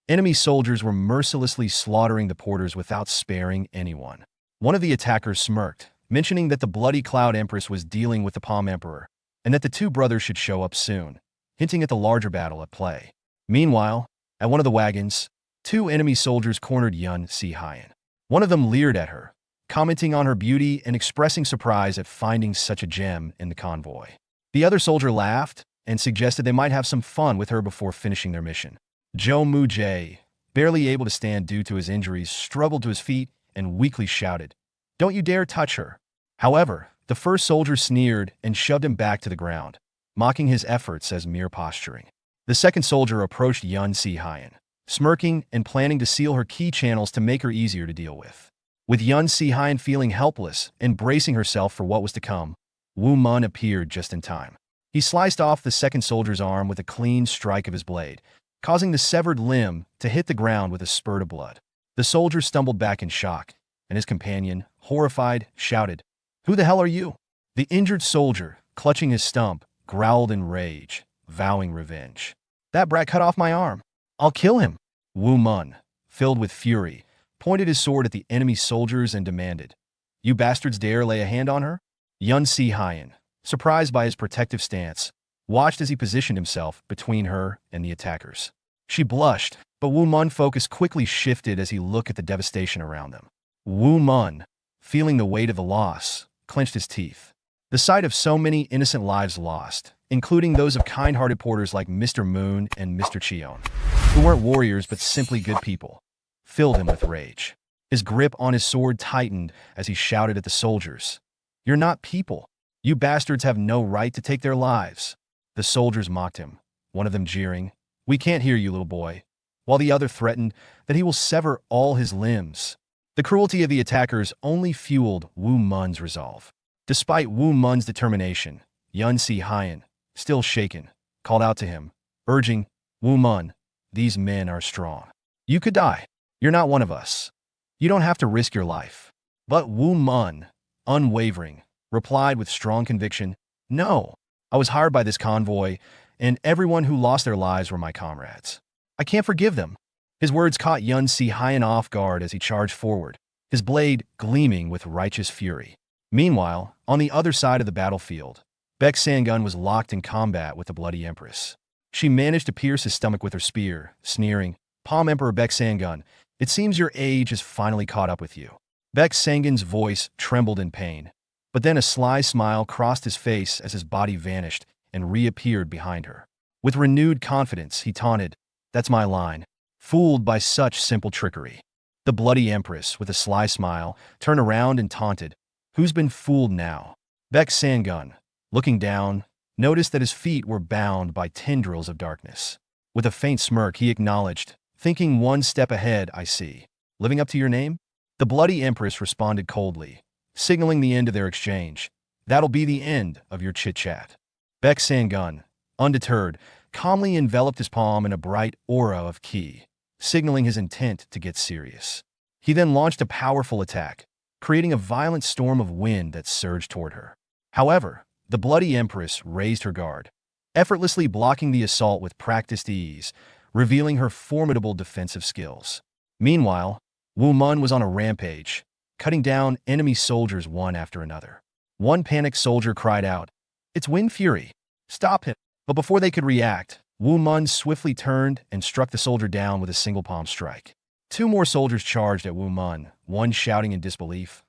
Enemy soldiers were mercilessly slaughtering the porters without sparing anyone. One of the attackers smirked, mentioning that the bloody Cloud Empress was dealing with the Palm Emperor, and that the two brothers should show up soon, hinting at the larger battle at play. Meanwhile, at one of the wagons, two enemy soldiers cornered Yun Si-hyun. One of them leered at her, commenting on her beauty and expressing surprise at finding such a gem in the convoy. The other soldier laughed and suggested they might have some fun with her before finishing their mission. Jo Mu-jae, barely able to stand due to his injuries, struggled to his feet and weakly shouted, "Don't you dare touch her." However, the first soldier sneered and shoved him back to the ground, mocking his efforts as mere posturing. The second soldier approached Yun Si-hyun, smirking and planning to seal her key channels to make her easier to deal with. With Yun Si-hyun feeling helpless and bracing herself for what was to come, Wu Mun appeared just in time. He sliced off the second soldier's arm with a clean strike of his blade, causing the severed limb to hit the ground with a spurt of blood. The soldier stumbled back in shock, and his companion, horrified, shouted, "Who the hell are you?" The injured soldier, clutching his stump, growled in rage, vowing revenge. "That brat cut off my arm. I'll kill him." Wu Mun, filled with fury, pointed his sword at the enemy soldiers and demanded, You bastards dare lay a hand on her? Yun Si Hyen, surprised by his protective stance, watched as he positioned himself between her and the attackers. She blushed, but Woo Mun's focus quickly shifted as he looked at the devastation around them. Woo Mun, feeling the weight of the loss, clenched his teeth. The sight of so many innocent lives lost, including those of kind-hearted porters like Mr. Moon and Mr. Cheon, who weren't warriors but simply good people, filled him with rage. His grip on his sword tightened as he shouted at the soldiers, "You're not people. You bastards have no right to take their lives." The soldiers mocked him, one of them jeering, "We can't hear you, little boy," while the other threatened that he will sever all his limbs. The cruelty of the attackers only fueled Woo Mun's resolve. Despite Woo Mun's determination, Yun Si Hyen, still shaken, called out to him, urging, "Woo Mun, these men are strong. You could die. You're not one of us. You don't have to risk your life." But Woo Mun, unwavering, replied with strong conviction, "No, I was hired by this convoy, and everyone who lost their lives were my comrades. I can't forgive them." His words caught Yun Si Hyen off guard as he charged forward, his blade gleaming with righteous fury. Meanwhile, on the other side of the battlefield, Beck Sangun was locked in combat with the Bloody Empress. She managed to pierce his stomach with her spear, sneering, "Palm Emperor Beck Sangun, it seems your age has finally caught up with you." Beck Sangun's voice trembled in pain, but then a sly smile crossed his face as his body vanished and reappeared behind her. With renewed confidence, he taunted, "That's my line." Fooled by such simple trickery. The Bloody Empress, with a sly smile, turned around and taunted, "Who's been fooled now?" Beck Sangun, looking down, noticed that his feet were bound by tendrils of darkness. With a faint smirk, he acknowledged, thinking one step ahead, "I see. Living up to your name?" The Bloody Empress responded coldly, signaling the end of their exchange. "That'll be the end of your chit-chat." Beck Sangun, undeterred, calmly enveloped his palm in a bright aura of ki, signaling his intent to get serious. He then launched a powerful attack, creating a violent storm of wind that surged toward her. However, the Bloody Empress raised her guard, effortlessly blocking the assault with practiced ease, revealing her formidable defensive skills. Meanwhile, Woo Mun was on a rampage, cutting down enemy soldiers one after another. One panicked soldier cried out, "It's Wind Fury! Stop him!" But before they could react, Woo Mun swiftly turned and struck the soldier down with a single palm strike. Two more soldiers charged at Woo Mun, one shouting in disbelief,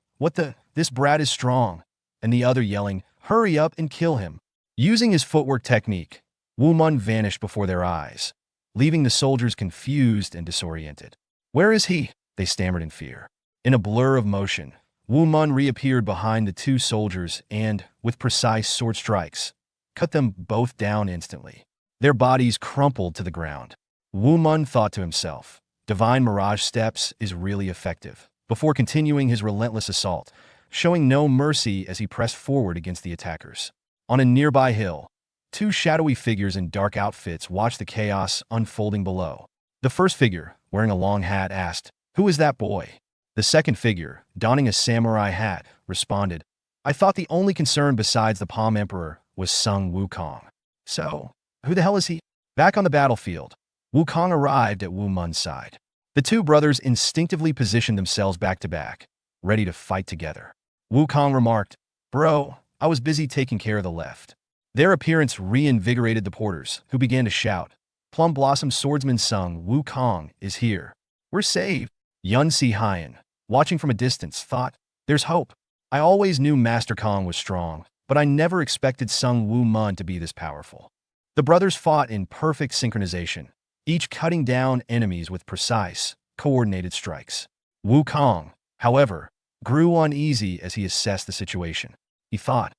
This brat is strong," and the other yelling, "Hurry up and kill him." Using his footwork technique, Woo Mun vanished before their eyes, leaving the soldiers confused and disoriented. "Where is he?" they stammered in fear. In a blur of motion, Woo Mun reappeared behind the two soldiers and, with precise sword strikes, cut them both down instantly. Their bodies crumpled to the ground. Woo Mun thought to himself, "Divine Mirage Steps is really effective," before continuing his relentless assault, showing no mercy as he pressed forward against the attackers. On a nearby hill, two shadowy figures in dark outfits watched the chaos unfolding below. The first figure, wearing a long hat, asked, "Who is that boy?" The second figure, donning a samurai hat, responded, "I thought the only concern besides the Palm Emperor was Sung Woo Kong. So, who the hell is he?" Back on the battlefield, Woo Kong arrived at Woo Mun's side. The two brothers instinctively positioned themselves back to back, ready to fight together. Woo Kong remarked, "Bro, I was busy taking care of the left." Their appearance reinvigorated the porters, who began to shout, "Plum Blossom Swordsman Sung Woo Kong is here. We're saved." Yun Si Hyen, watching from a distance, thought, "There's hope. I always knew Master Kong was strong, but I never expected Sung Woo Mun to be this powerful." The brothers fought in perfect synchronization, each cutting down enemies with precise, coordinated strikes. Woo Kong, however, grew uneasy as he assessed the situation. He thought,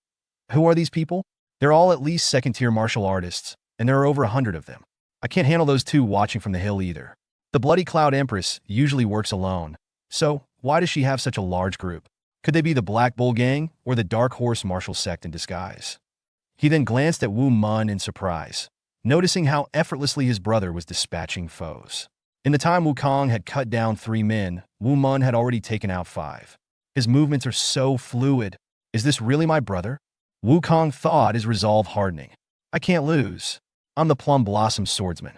"Who are these people? They're all at least second-tier martial artists, and there are over 100 of them. I can't handle those two watching from the hill either. The Bloody Cloud Empress usually works alone, so why does she have such a large group? Could they be the Black Bull Gang or the Dark Horse martial sect in disguise?" He then glanced at Woo Mun in surprise, noticing how effortlessly his brother was dispatching foes. In the time Woo Kong had cut down 3 men, Woo Mun had already taken out 5. His movements are so fluid. Is this really my brother? Woo Kong thought, his resolve hardening. "I can't lose. I'm the Plum Blossom Swordsman."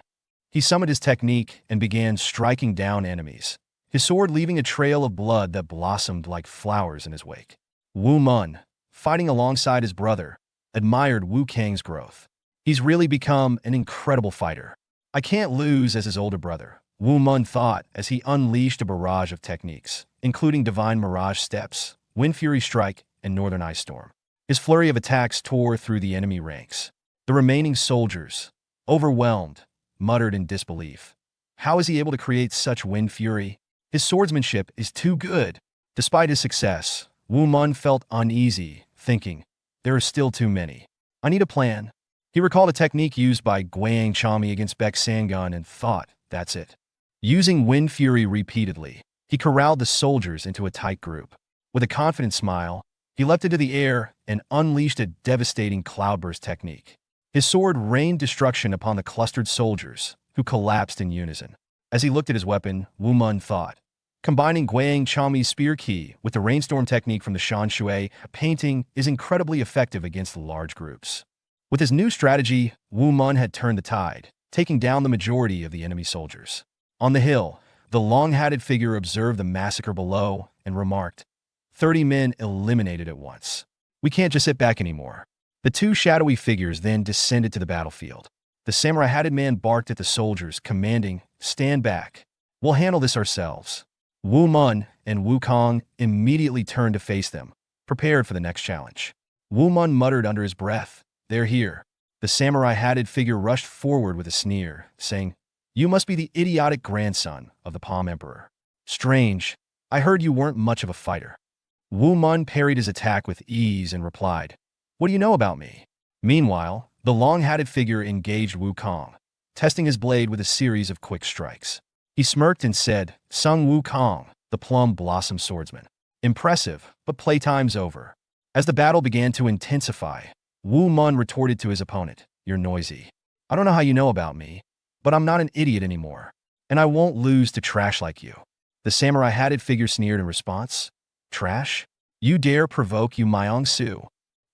He summoned his technique and began striking down enemies, his sword leaving a trail of blood that blossomed like flowers in his wake. Woo Mun, fighting alongside his brother, admired Wu Kang's growth. He's really become an incredible fighter. I can't lose as his older brother, Woo Mun thought as he unleashed a barrage of techniques, including Divine Mirage Steps, Wind Fury Strike, and Northern Ice Storm. His flurry of attacks tore through the enemy ranks. The remaining soldiers, overwhelmed, muttered in disbelief. How is he able to create such wind fury? His swordsmanship is too good. Despite his success, Woo Mun felt uneasy, thinking, there are still too many. I need a plan. He recalled a technique used by Goring against Beck's Sangun and thought, that's it. Using wind fury repeatedly, he corralled the soldiers into a tight group. With a confident smile, he leapt into the air and unleashed a devastating cloudburst technique. His sword rained destruction upon the clustered soldiers, who collapsed in unison. As he looked at his weapon, Woo Mun thought, combining Guang Chami's spear key with the rainstorm technique from the Sansu-hwa painting is incredibly effective against large groups. With his new strategy, Woo Mun had turned the tide, taking down the majority of the enemy soldiers. On the hill, the long-hatted figure observed the massacre below and remarked, 30 men eliminated at once. We can't just sit back anymore. The two shadowy figures then descended to the battlefield. The samurai-hatted man barked at the soldiers, commanding, stand back. We'll handle this ourselves. Woo Mun and Wu Kong immediately turned to face them, prepared for the next challenge. Woo Mun muttered under his breath, they're here. The samurai-hatted figure rushed forward with a sneer, saying, you must be the idiotic grandson of the Palm Emperor. Strange, I heard you weren't much of a fighter. Woo Mun parried his attack with ease and replied, what do you know about me? Meanwhile, the long-hatted figure engaged Wu Kong, testing his blade with a series of quick strikes. He smirked and said, Sung Woo Kong, the plum blossom swordsman. Impressive, but playtime's over. As the battle began to intensify, Woo Mun retorted to his opponent, you're noisy. I don't know how you know about me, but I'm not an idiot anymore, and I won't lose to trash like you. The samurai-hatted figure sneered in response, trash? You dare provoke Yu Myong-su?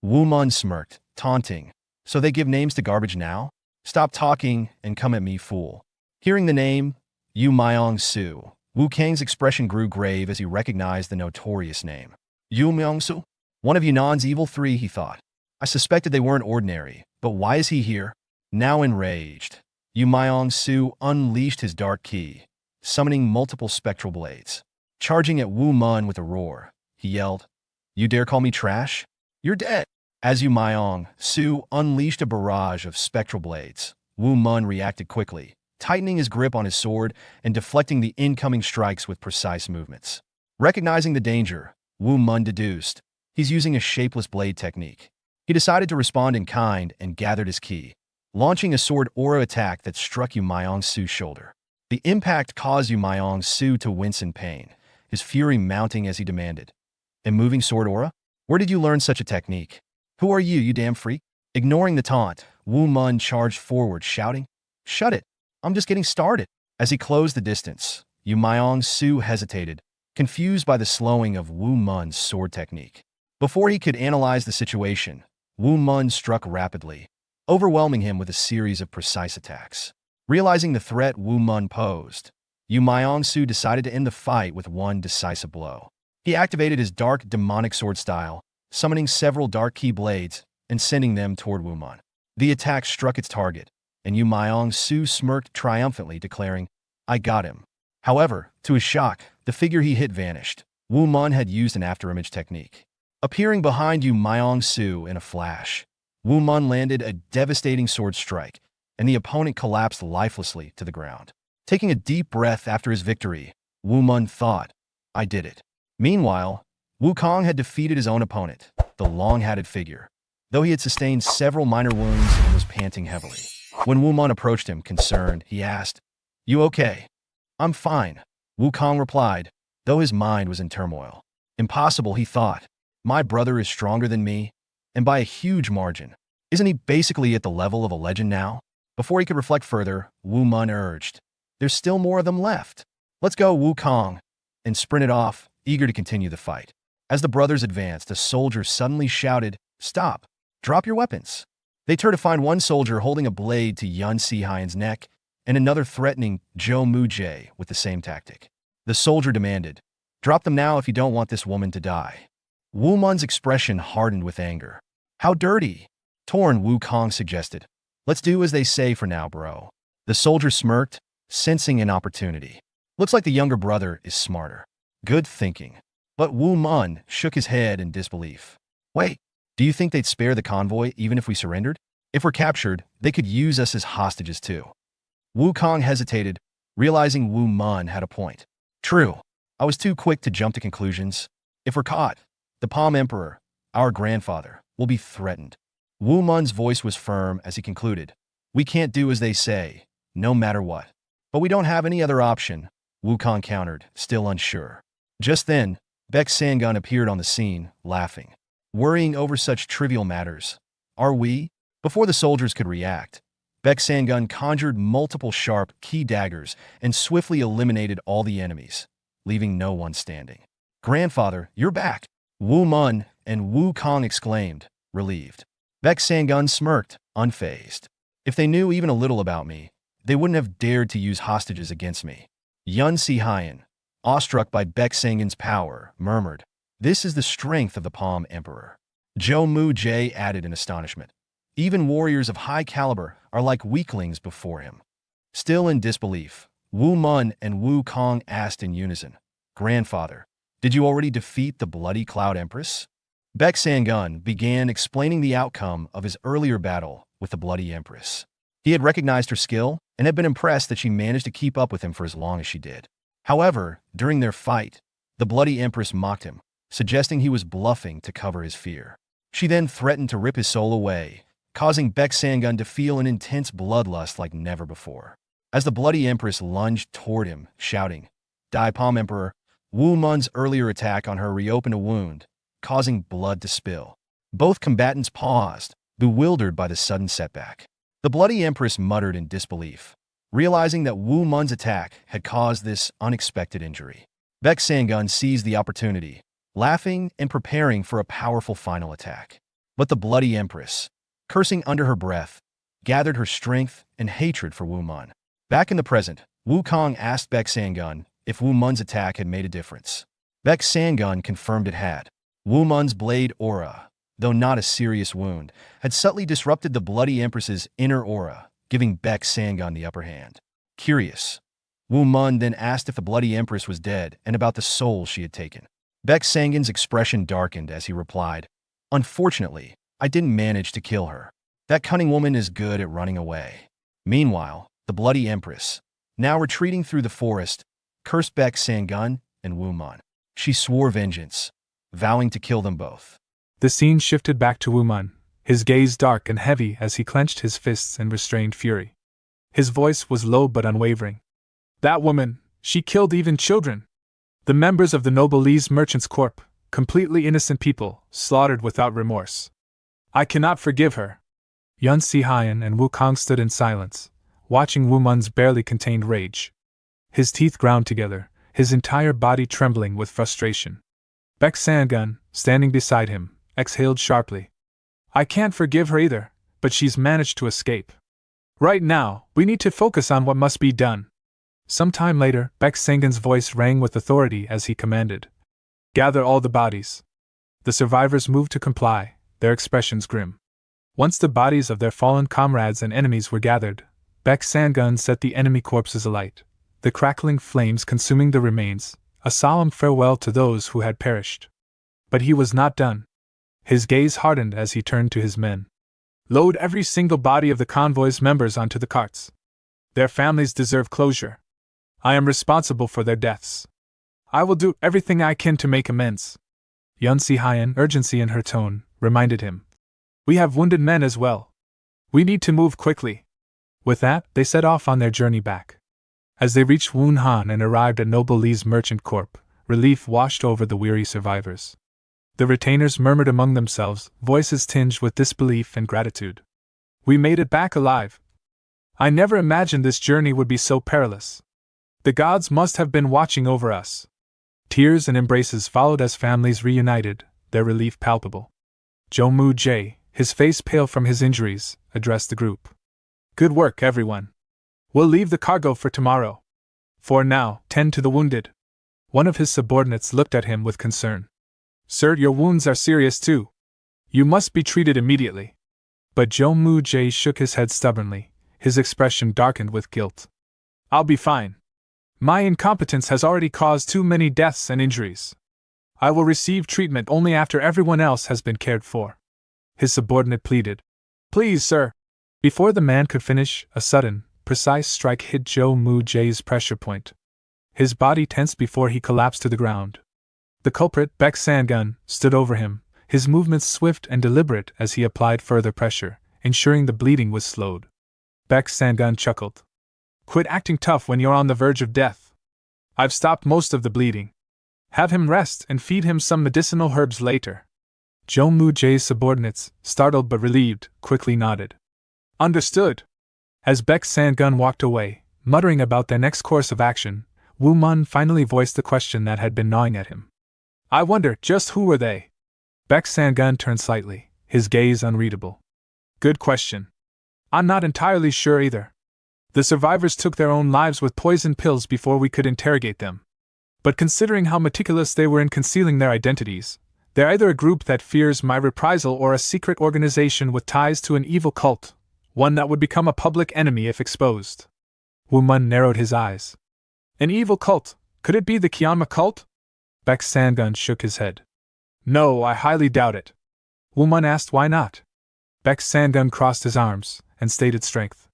Woo Mun smirked, taunting, so they give names to garbage now? Stop talking and come at me, fool. Hearing the name, Yu Myong-su, Wu Kang's expression grew grave as he recognized the notorious name. Yu Myong-su? One of Yunnan's evil three, he thought. I suspected they weren't ordinary, but why is he here? Now enraged, Yu Myong-su unleashed his dark ki, summoning multiple spectral blades. Charging at Woo Mun with a roar, he yelled, you dare call me trash? You're dead. As Yu Myong-su unleashed a barrage of spectral blades, Woo Mun reacted quickly, tightening his grip on his sword and deflecting the incoming strikes with precise movements. Recognizing the danger, Woo Mun deduced, he's using a shapeless blade technique. He decided to respond in kind and gathered his ki, launching a sword aura attack that struck Yu Myong-su's shoulder. The impact caused Yu Myong-su to wince in pain, his fury mounting as he demanded, a moving sword aura? Where did you learn such a technique? Who are you damn freak? Ignoring the taunt, Woo Mun charged forward, shouting, shut it, I'm just getting started. As he closed the distance, Yu Myong-su hesitated, confused by the slowing of Woo Mun's sword technique. Before he could analyze the situation, Woo Mun struck rapidly, overwhelming him with a series of precise attacks. Realizing the threat Woo Mun posed, Yu Myong-su decided to end the fight with one decisive blow. He activated his dark demonic sword style, summoning several dark ki blades and sending them toward Woo Mun. The attack struck its target, and Yu Myong-su smirked triumphantly, declaring, I got him. However, to his shock, the figure he hit vanished. Woo Mun had used an afterimage technique. Appearing behind Yu Myong-su in a flash, Woo Mun landed a devastating sword strike, and the opponent collapsed lifelessly to the ground. Taking a deep breath after his victory, Woo Mun thought, I did it. Meanwhile, Wu Kong had defeated his own opponent, the long-hatted figure, though he had sustained several minor wounds and was panting heavily. When Woo Mun approached him, concerned, he asked, you okay? I'm fine, Wu Kong replied, though his mind was in turmoil. Impossible, he thought. My brother is stronger than me, and by a huge margin. Isn't he basically at the level of a legend now? Before he could reflect further, Woo Mun urged, there's still more of them left. Let's go, Wu Kong, and sprinted off, eager to continue the fight. As the brothers advanced, a soldier suddenly shouted, stop, drop your weapons. They turned to find one soldier holding a blade to Yun Si-hyen's neck and another threatening Zhou Mu Jie with the same tactic. The soldier demanded. Drop them now if you don't want this woman to die. Woo Mun's expression hardened with anger. How dirty? Torn, Wu Kong suggested. Let's do as they say for now, bro. The soldier smirked, sensing an opportunity. Looks like the younger brother is smarter. Good thinking. But Wu Mun shook his head in disbelief. Wait, do you think they'd spare the convoy even if we surrendered? If we're captured, they could use us as hostages too. Wu Kong hesitated, realizing Wu Mun had a point. True. I was too quick to jump to conclusions. If we're caught, the Palm Emperor, our grandfather, will be threatened. Wu Mun's voice was firm as he concluded. We can't do as they say, no matter what. But we don't have any other option, Wu Kong countered, still unsure. Just then, Beck Sangun appeared on the scene, laughing. Worrying over such trivial matters. Are we? Before the soldiers could react, Beck Sangun conjured multiple sharp key daggers and swiftly eliminated all the enemies, leaving no one standing. Grandfather, you're back! Wu Mun and Wu Kong exclaimed, relieved. Beck Sangun smirked, unfazed. If they knew even a little about me, they wouldn't have dared to use hostages against me. Yun Si-hyen, awestruck by Beck Sangun's power, murmured, This is the strength of the Palm Emperor. Zhou Mu Jie added in astonishment. Even warriors of high caliber are like weaklings before him. Still in disbelief, Wu Mun and Wu Kong asked in unison, Grandfather, did you already defeat the bloody Cloud Empress? Beck Sangun began explaining the outcome of his earlier battle with the Bloody Empress. He had recognized her skill and had been impressed that she managed to keep up with him for as long as she did. However, during their fight, the Bloody Empress mocked him, suggesting he was bluffing to cover his fear. She then threatened to rip his soul away, causing Beck Sangun to feel an intense bloodlust like never before. As the Bloody Empress lunged toward him, shouting, Die Palm Emperor, Wu Mun's earlier attack on her reopened a wound, causing blood to spill. Both combatants paused, bewildered by the sudden setback. The Bloody Empress muttered in disbelief, realizing that Wu Mun's attack had caused this unexpected injury. Beck Sangun seized the opportunity, laughing and preparing for a powerful final attack. But the Bloody Empress, cursing under her breath, gathered her strength and hatred for Wu Mun. Back in the present, Wu Kong asked Beck Sangun if Wu Mun's attack had made a difference. Beck Sangun confirmed it had. Wu Mun's blade aura, though not a serious wound, had subtly disrupted the Bloody Empress's inner aura, giving Beck Sangun the upper hand. Curious, Wu Mun then asked if the Bloody Empress was dead and about the soul she had taken. Beck Sangun's expression darkened as he replied, Unfortunately, I didn't manage to kill her. That cunning woman is good at running away. Meanwhile, the Bloody Empress, now retreating through the forest, cursed Beck Sangun and Wu Mun. She swore vengeance, vowing to kill them both. The scene shifted back to Wu Mun, his gaze dark and heavy as he clenched his fists in restrained fury. His voice was low but unwavering. That woman, she killed even children. The members of the Noblesse Merchants Corp, completely innocent people, slaughtered without remorse. I cannot forgive her. Yun Si-hyen and Wu Kong stood in silence, watching Wu Mun's barely contained rage. His teeth ground together, his entire body trembling with frustration. Beck Sangun, standing beside him, exhaled sharply. I can't forgive her either, but she's managed to escape. Right now, we need to focus on what must be done. Some time later, Beck Sangun's voice rang with authority as he commanded. Gather all the bodies. The survivors moved to comply, their expressions grim. Once the bodies of their fallen comrades and enemies were gathered, Beck Sangun set the enemy corpses alight, the crackling flames consuming the remains, a solemn farewell to those who had perished. But he was not done. His gaze hardened as he turned to his men. Load every single body of the convoy's members onto the carts. Their families deserve closure. I am responsible for their deaths. I will do everything I can to make amends. Yun Si-hyen, urgency in her tone, reminded him. We have wounded men as well. We need to move quickly. With that, they set off on their journey back. As they reached Wunhan and arrived at Noblesse Merchant Corp, relief washed over the weary survivors. The retainers murmured among themselves, voices tinged with disbelief and gratitude. We made it back alive. I never imagined this journey would be so perilous. The gods must have been watching over us. Tears and embraces followed as families reunited, their relief palpable. Zhou Mu Jie, his face pale from his injuries, addressed the group. Good work, everyone. We'll leave the cargo for tomorrow. For now, tend to the wounded. One of his subordinates looked at him with concern. Sir, your wounds are serious too. You must be treated immediately. But Jo Mu-jae shook his head stubbornly, his expression darkened with guilt. I'll be fine. My incompetence has already caused too many deaths and injuries. I will receive treatment only after everyone else has been cared for. His subordinate pleaded. Please, sir. Before the man could finish, a sudden, precise strike hit Jo Mu-jae's pressure point. His body tensed before he collapsed to the ground. The culprit, Beck Sangun, stood over him, his movements swift and deliberate as he applied further pressure, ensuring the bleeding was slowed. Beck Sangun chuckled. Quit acting tough when you're on the verge of death. I've stopped most of the bleeding. Have him rest and feed him some medicinal herbs later. Jo Mu-jae's subordinates, startled but relieved, quickly nodded. Understood. As Beck Sangun walked away, muttering about their next course of action, Woo Mun finally voiced the question that had been gnawing at him. I wonder, just who were they? Beck Sangun turned slightly, his gaze unreadable. Good question. I'm not entirely sure either. The survivors took their own lives with poison pills before we could interrogate them. But considering how meticulous they were in concealing their identities, they're either a group that fears my reprisal or a secret organization with ties to an evil cult, one that would become a public enemy if exposed. Woo Mun narrowed his eyes. An evil cult? Could it be the Kyanma cult? Beck Sangun shook his head. No, I highly doubt it. Woo Mun asked why not. Beck Sangun crossed his arms and stated strength.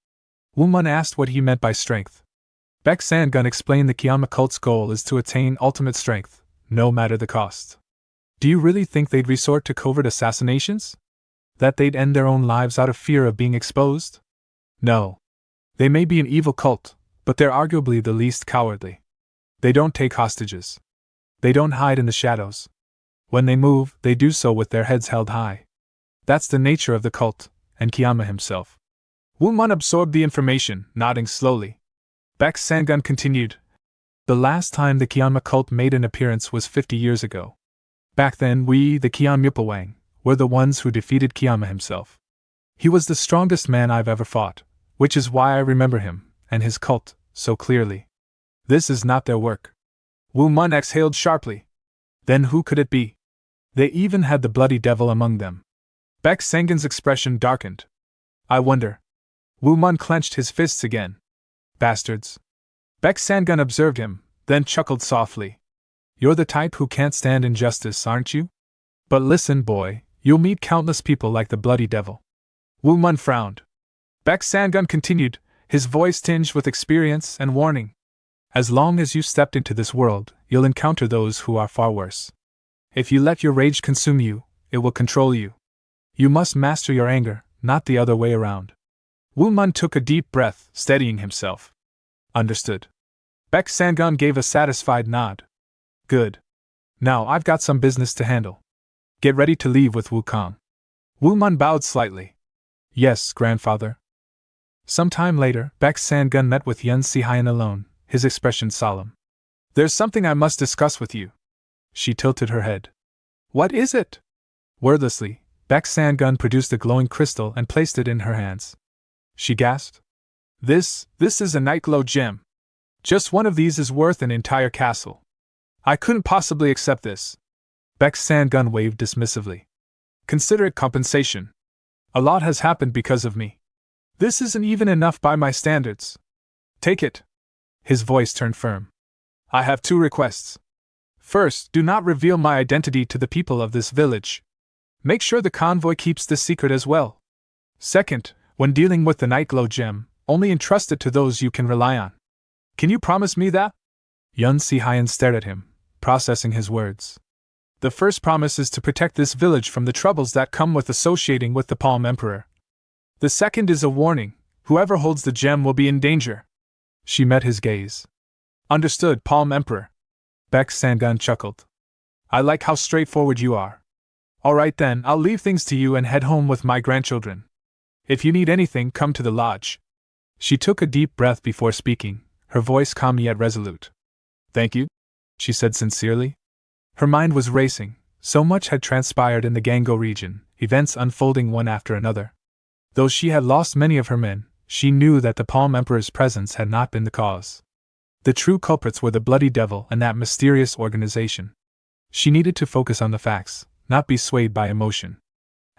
Woo Mun asked what he meant by strength. Beck Sangun explained the Kyanma cult's goal is to attain ultimate strength, no matter the cost. Do you really think they'd resort to covert assassinations? That they'd end their own lives out of fear of being exposed? No. They may be an evil cult, but they're arguably the least cowardly. They don't take hostages. They don't hide in the shadows. When they move, they do so with their heads held high. That's the nature of the cult, and Kyanma himself. Woo Mun absorbed the information, nodding slowly. Beck Sangun continued. The last time the Kyanma cult made an appearance was 50 years ago. Back then we, the Kyanmupawang, were the ones who defeated Kyanma himself. He was the strongest man I've ever fought, which is why I remember him, and his cult, so clearly. This is not their work. Woo Mun exhaled sharply. Then who could it be? They even had the bloody devil among them. Beck Sangun's expression darkened. I wonder. Woo Mun clenched his fists again. Bastards. Beck Sangun observed him, then chuckled softly. You're the type who can't stand injustice, aren't you? But listen, boy, you'll meet countless people like the bloody devil. Woo Mun frowned. Beck Sangun continued, his voice tinged with experience and warning. As long as you stepped into this world, you'll encounter those who are far worse. If you let your rage consume you, it will control you. You must master your anger, not the other way around. Woo Mun took a deep breath, steadying himself. Understood. Beck Sangun gave a satisfied nod. Good. Now I've got some business to handle. Get ready to leave with Wukong. Woo Mun bowed slightly. Yes, grandfather. Some time later, Beck Sangun met with Yun Si-hyun alone, his expression solemn. There's something I must discuss with you. She tilted her head. What is it? Wordlessly, Beck Sangun produced a glowing crystal and placed it in her hands. She gasped. This is a nightglow gem. Just one of these is worth an entire castle. I couldn't possibly accept this. Beck Sangun waved dismissively. Consider it compensation. A lot has happened because of me. This isn't even enough by my standards. Take it. His voice turned firm. I have 2 requests. First, do not reveal my identity to the people of this village. Make sure the convoy keeps this secret as well. Second, when dealing with the nightglow gem, only entrust it to those you can rely on. Can you promise me that? Yun Si-hyun stared at him, processing his words. The first promise is to protect this village from the troubles that come with associating with the Palm Emperor. The second is a warning, whoever holds the gem will be in danger. She met his gaze. Understood, Palm Emperor. Beck Sangun chuckled. I like how straightforward you are. All right then, I'll leave things to you and head home with my grandchildren. If you need anything, come to the lodge. She took a deep breath before speaking, her voice calm yet resolute. Thank you, she said sincerely. Her mind was racing, so much had transpired in the Gango region, events unfolding one after another. Though she had lost many of her men, she knew that the Palm Emperor's presence had not been the cause. The true culprits were the Bloody Devil and that mysterious organization. She needed to focus on the facts, not be swayed by emotion.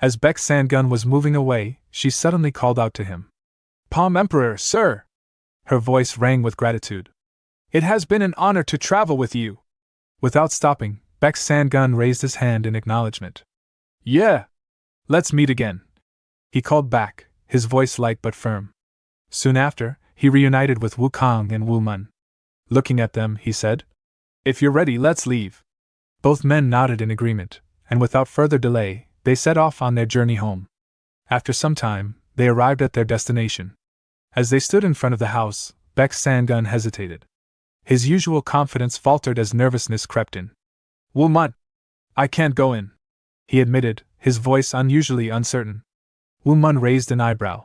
As Beck Sangun was moving away, she suddenly called out to him. Palm Emperor, sir! Her voice rang with gratitude. It has been an honor to travel with you. Without stopping, Beck Sangun raised his hand in acknowledgement. Yeah! Let's meet again, he called back, his voice light but firm. Soon after, he reunited with Wukong and Woo Mun. Looking at them, he said, If you're ready, let's leave. Both men nodded in agreement, and without further delay, they set off on their journey home. After some time, they arrived at their destination. As they stood in front of the house, Beck Sangun hesitated. His usual confidence faltered as nervousness crept in. Woo Mun, I can't go in, he admitted, his voice unusually uncertain. Woo Mun raised an eyebrow.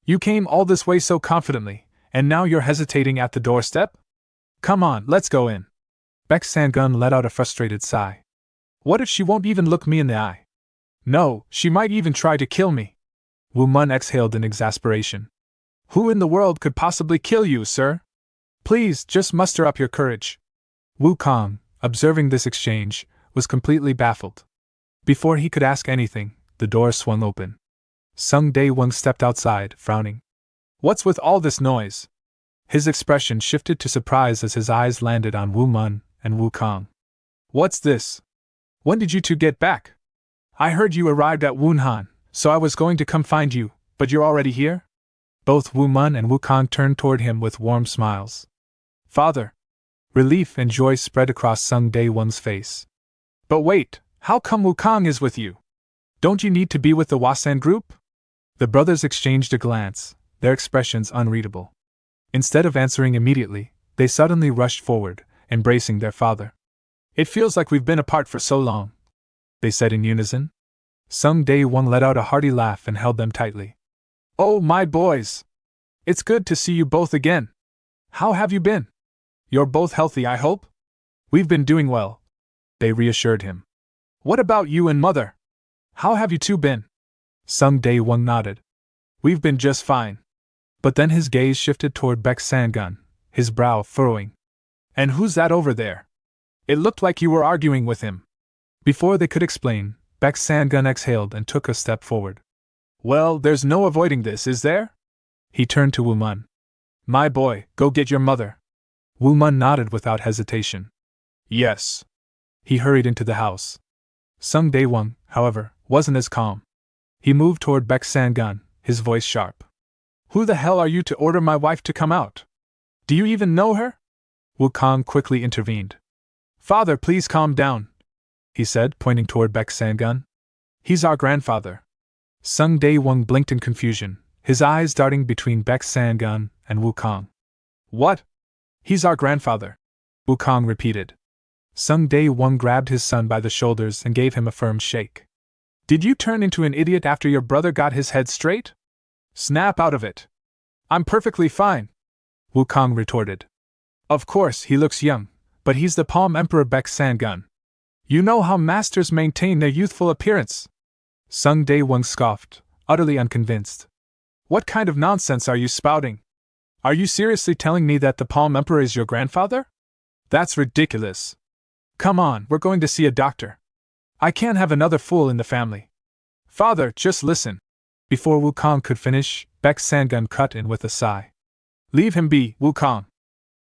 You came all this way so confidently, and now you're hesitating at the doorstep? Come on, let's go in. Beck Sangun let out a frustrated sigh. What if she won't even look me in the eye? No, she might even try to kill me. Woo Mun exhaled in exasperation. Who in the world could possibly kill you, sir? Please, just muster up your courage. Wukong, observing this exchange, was completely baffled. Before he could ask anything, the door swung open. Sun Day Wong stepped outside, frowning. What's with all this noise? His expression shifted to surprise as his eyes landed on Woo Mun and Wukong. What's this? When did you two get back? I heard you arrived at Wunhan, so I was going to come find you, but you're already here? Both Woo Mun and Wukong turned toward him with warm smiles. Father! Relief and joy spread across Sun Day Wong's face. But wait, how come Wukong is with you? Don't you need to be with the Wasan group? The brothers exchanged a glance, their expressions unreadable. Instead of answering immediately, they suddenly rushed forward, embracing their father. It feels like we've been apart for so long, they said in unison. Sun Day Wong let out a hearty laugh and held them tightly. Oh, my boys! It's good to see you both again. How have you been? You're both healthy, I hope? We've been doing well, they reassured him. What about you and Mother? How have you two been? Sun Day Wong nodded. We've been just fine. But then his gaze shifted toward Beck Sangun, his brow furrowing. And who's that over there? It looked like you were arguing with him. Before they could explain, Beck Sangun exhaled and took a step forward. Well, there's no avoiding this, is there? He turned to Woo Mun. My boy, go get your mother. Woo Mun nodded without hesitation. Yes. He hurried into the house. Sun Day Wong, however, wasn't as calm. He moved toward Beck Sangun, his voice sharp. Who the hell are you to order my wife to come out? Do you even know her? Wukong quickly intervened. Father, please calm down, he said, pointing toward Beck Sangun. He's our grandfather. Sun Day Wong blinked in confusion, his eyes darting between Beck Sangun and Wukong. What? He's our grandfather, Wukong repeated. Sun Day Wong grabbed his son by the shoulders and gave him a firm shake. Did you turn into an idiot after your brother got his head straight? Snap out of it. I'm perfectly fine, Wukong retorted. Of course, he looks young, but he's the Palm Emperor Beck Sangun. You know how masters maintain their youthful appearance. Sun Day Wong scoffed, utterly unconvinced. What kind of nonsense are you spouting? Are you seriously telling me that the Palm Emperor is your grandfather? That's ridiculous. Come on, we're going to see a doctor. I can't have another fool in the family. Father, just listen. Before Wukong could finish, Beck Sangun cut in with a sigh. Leave him be, Wukong.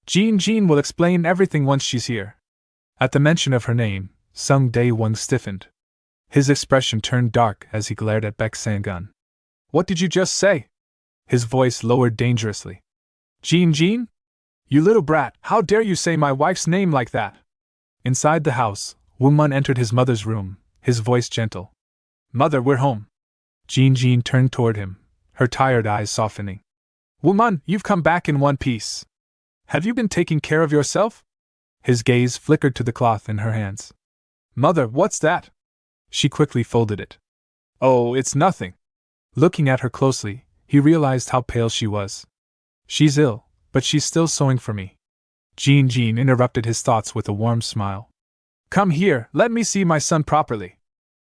Jean will explain everything once she's here. At the mention of her name, Sun Day Wong stiffened. His expression turned dark as he glared at Beck Sangun. What did you just say? His voice lowered dangerously. Jean? You little brat, how dare you say my wife's name like that? Inside the house, Woo Mun entered his mother's room, his voice gentle. Mother, we're home. Jean turned toward him, her tired eyes softening. Woo Mun, you've come back in one piece. Have you been taking care of yourself? His gaze flickered to the cloth in her hands. Mother, what's that? She quickly folded it. Oh, it's nothing. Looking at her closely, he realized how pale she was. She's ill, but she's still sewing for me. Jean interrupted his thoughts with a warm smile. Come here, let me see my son properly.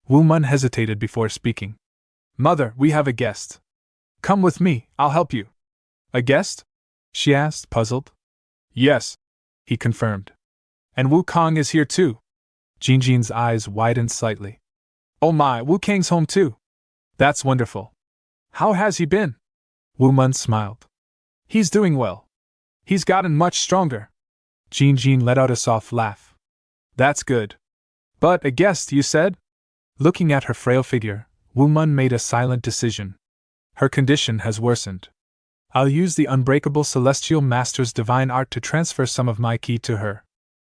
Woo Mun hesitated before speaking. Mother, we have a guest. Come with me, I'll help you. A guest? She asked, puzzled. Yes, he confirmed. And Wu Kong is here too. Jinjin's eyes widened slightly. Oh my, Wu Kang's home too. That's wonderful. How has he been? Wu Mun smiled. He's doing well. He's gotten much stronger. Jinjin let out a soft laugh. That's good. But a guest, you said? Looking at her frail figure, Wu Mun made a silent decision. Her condition has worsened. I'll use the unbreakable celestial master's divine art to transfer some of my ki to her.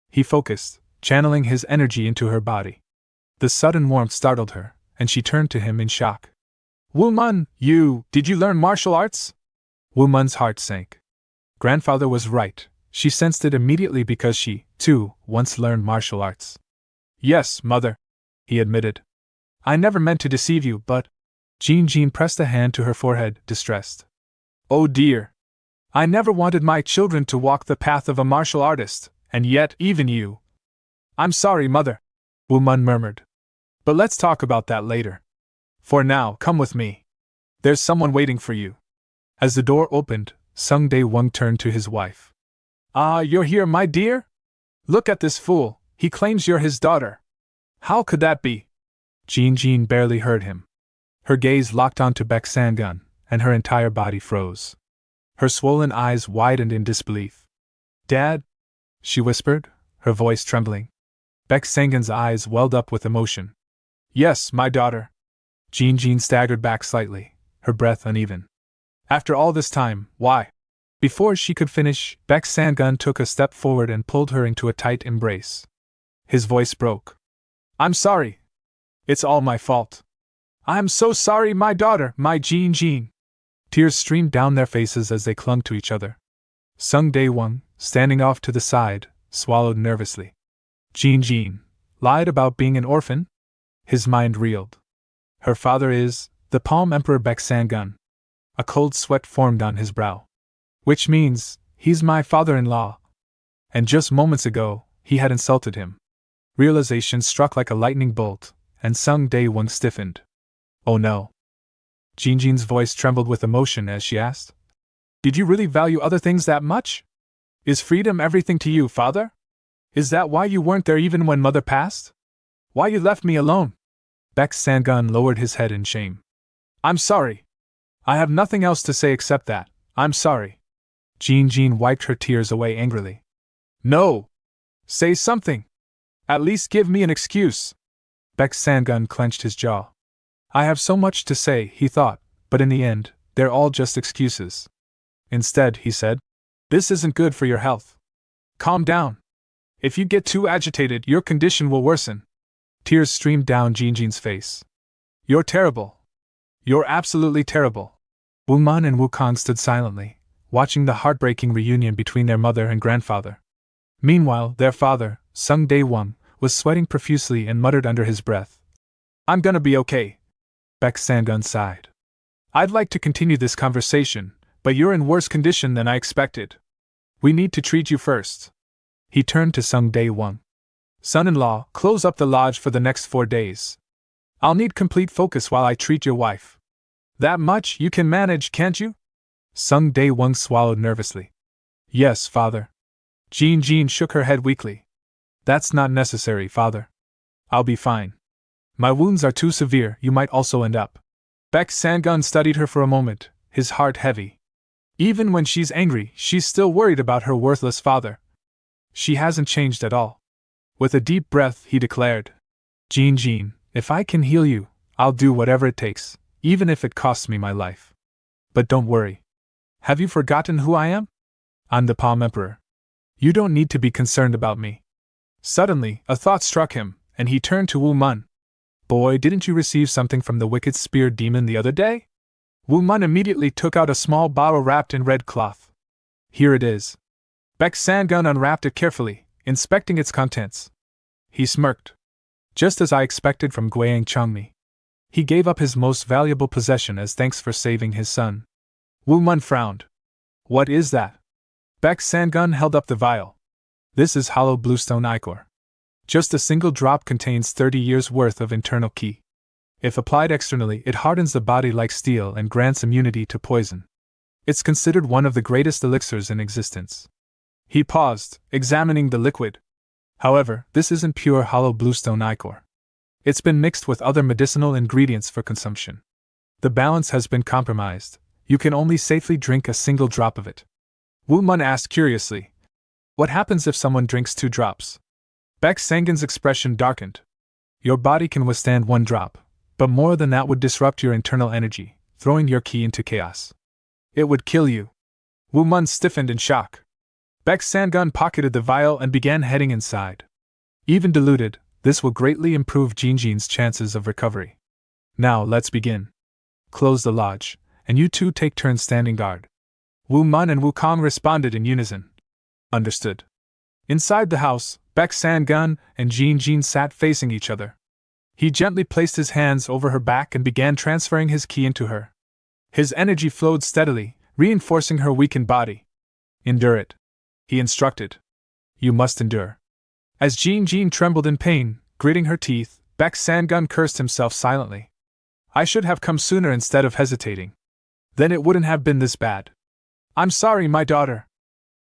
He focused, channeling his energy into her body. The sudden warmth startled her, and she turned to him in shock. Wu Mun, did you learn martial arts? Wu Mun's heart sank. Grandfather was right, she sensed it immediately because she, too, once learned martial arts. Yes, mother, he admitted. I never meant to deceive you, but… Jinjin pressed a hand to her forehead, distressed. Oh dear. I never wanted my children to walk the path of a martial artist, and yet, even you… I'm sorry, mother, Wu Mun murmured. But let's talk about that later. For now, come with me. There's someone waiting for you. As the door opened, Sun Day Wong turned to his wife. Ah, you're here, my dear? Look at this fool, he claims you're his daughter. How could that be? Jinjin barely heard him. Her gaze locked onto Beck Sangun, and her entire body froze. Her swollen eyes widened in disbelief. Dad? She whispered, her voice trembling. Beck Sangun's eyes welled up with emotion. Yes, my daughter. Jinjin staggered back slightly, her breath uneven. After all this time, why? Before she could finish, Beck Sangun took a step forward and pulled her into a tight embrace. His voice broke. I'm sorry. It's all my fault. I'm so sorry, my daughter, my Jinjin. Tears streamed down their faces as they clung to each other. Sun Day Wong, standing off to the side, swallowed nervously. Jinjin lied about being an orphan? His mind reeled. Her father is the Palm Emperor Beck Sangun. A cold sweat formed on his brow. Which means, he's my father-in-law. And just moments ago, he had insulted him. Realization struck like a lightning bolt, and Sun Day Wong stiffened. Oh no. Jinjin's voice trembled with emotion as she asked. Did you really value other things that much? Is freedom everything to you, father? Is that why you weren't there even when mother passed? Why you left me alone? Beck Sangun lowered his head in shame. I'm sorry. I have nothing else to say except that, I'm sorry. Jinjin wiped her tears away angrily. No! Say something! At least give me an excuse! Beck Sangun clenched his jaw. I have so much to say, he thought, but in the end, they're all just excuses. Instead, he said, this isn't good for your health. Calm down. If you get too agitated, your condition will worsen. Tears streamed down Jinjin's face. You're terrible. You're absolutely terrible. Wu Mun and Wu Kong stood silently, watching the heartbreaking reunion between their mother and grandfather. Meanwhile, their father, Sun Day Wong, was sweating profusely and muttered under his breath. I'm gonna be okay. Beck Sangun sighed. I'd like to continue this conversation, but you're in worse condition than I expected. We need to treat you first. He turned to Sun Day Wong. Son-in-law, close up the lodge for the next 4 days. I'll need complete focus while I treat your wife. That much you can manage, can't you? Sun Day Wong swallowed nervously. Yes, father. Jinjin shook her head weakly. That's not necessary, father. I'll be fine. My wounds are too severe, you might also end up. Beck Sangun studied her for a moment, his heart heavy. Even when she's angry, she's still worried about her worthless father. She hasn't changed at all. With a deep breath, he declared, Jinjin, if I can heal you, I'll do whatever it takes, even if it costs me my life. But don't worry. Have you forgotten who I am? I'm the Palm Emperor. You don't need to be concerned about me. Suddenly, a thought struck him, and he turned to Wu Mun. Boy, didn't you receive something from the wicked spear demon the other day? Wu Mun immediately took out a small bottle wrapped in red cloth. Here it is. Beck Sangun unwrapped it carefully, inspecting its contents. He smirked. Just as I expected from Guiyang Changmi. He gave up his most valuable possession as thanks for saving his son. Wu Mun frowned. What is that? Beck Sangun held up the vial. This is hollow bluestone ichor. Just a single drop contains 30 years' worth of internal ki. If applied externally, it hardens the body like steel and grants immunity to poison. It's considered one of the greatest elixirs in existence. He paused, examining the liquid. However, this isn't pure hollow bluestone ichor. It's been mixed with other medicinal ingredients for consumption. The balance has been compromised. You can only safely drink a single drop of it. Woo Mun asked curiously, "What happens if someone drinks 2 drops?" Beck Sangun's expression darkened. "Your body can withstand 1 drop, but more than that would disrupt your internal energy, throwing your ki into chaos. It would kill you." Woo Mun stiffened in shock. Beck Sangun pocketed the vial and began heading inside. Even diluted, this will greatly improve Jinjin's chances of recovery. "Now let's begin. Close the lodge, and you two take turns standing guard." Woo Mun and Wukong responded in unison. "Understood." Inside the house, Beck Sangun and Jinjin sat facing each other. He gently placed his hands over her back and began transferring his ki into her. His energy flowed steadily, reinforcing her weakened body. "Endure it," he instructed. "You must endure." As Jinjin trembled in pain, gritting her teeth, Beck Sangun cursed himself silently. "I should have come sooner instead of hesitating. Then it wouldn't have been this bad. I'm sorry, my daughter."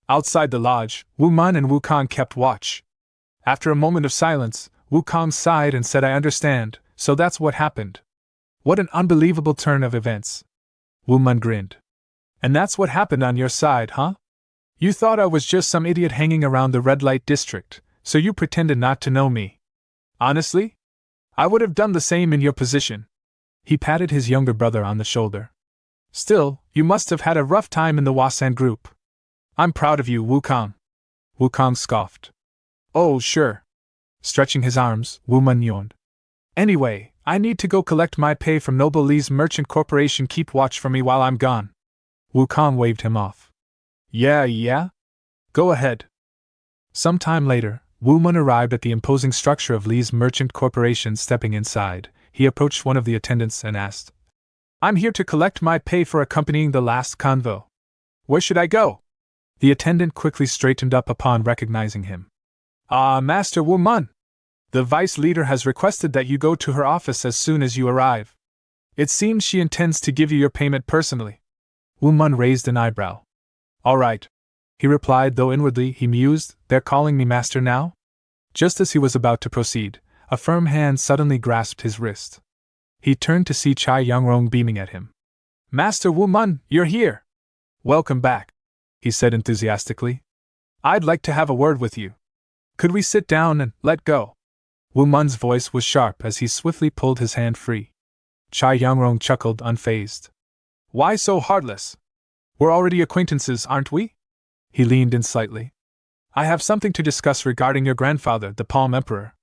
Outside the lodge, Woo Mun and Wukong kept watch. After a moment of silence, Wukong sighed and said, "I understand, so that's what happened. What an unbelievable turn of events." Woo Mun grinned. "And that's what happened on your side, huh? You thought I was just some idiot hanging around the red light district, so you pretended not to know me. Honestly? I would have done the same in your position." He patted his younger brother on the shoulder. "Still, you must have had a rough time in the Wasan group. I'm proud of you, Wukong." Wukong scoffed. "Oh, sure." Stretching his arms, Woo Mun yawned. "Anyway, I need to go collect my pay from Noble Lee's merchant corporation. Keep watch for me while I'm gone." Wukong waved him off. Yeah? Go ahead." Some time later, Woo Mun arrived at the imposing structure of Lee's merchant corporation. Stepping inside, he approached one of the attendants and asked, "I'm here to collect my pay for accompanying the last convo. Where should I go?" The attendant quickly straightened up upon recognizing him. Master Woo Mun. The vice leader has requested that you go to her office as soon as you arrive. It seems she intends to give you your payment personally." Woo Mun raised an eyebrow. "All right," he replied, though inwardly he mused, "They're calling me master now?" Just as he was about to proceed, a firm hand suddenly grasped his wrist. He turned to see Chai Youngrong beaming at him. "Master Woo Mun, you're here! Welcome back," he said enthusiastically. "I'd like to have a word with you. Could we sit down and let go?" Woo Mun's voice was sharp as he swiftly pulled his hand free. Chai Youngrong chuckled, unfazed. "Why so heartless? We're already acquaintances, aren't we?" He leaned in slightly. "I have something to discuss regarding your grandfather, the Palm Emperor."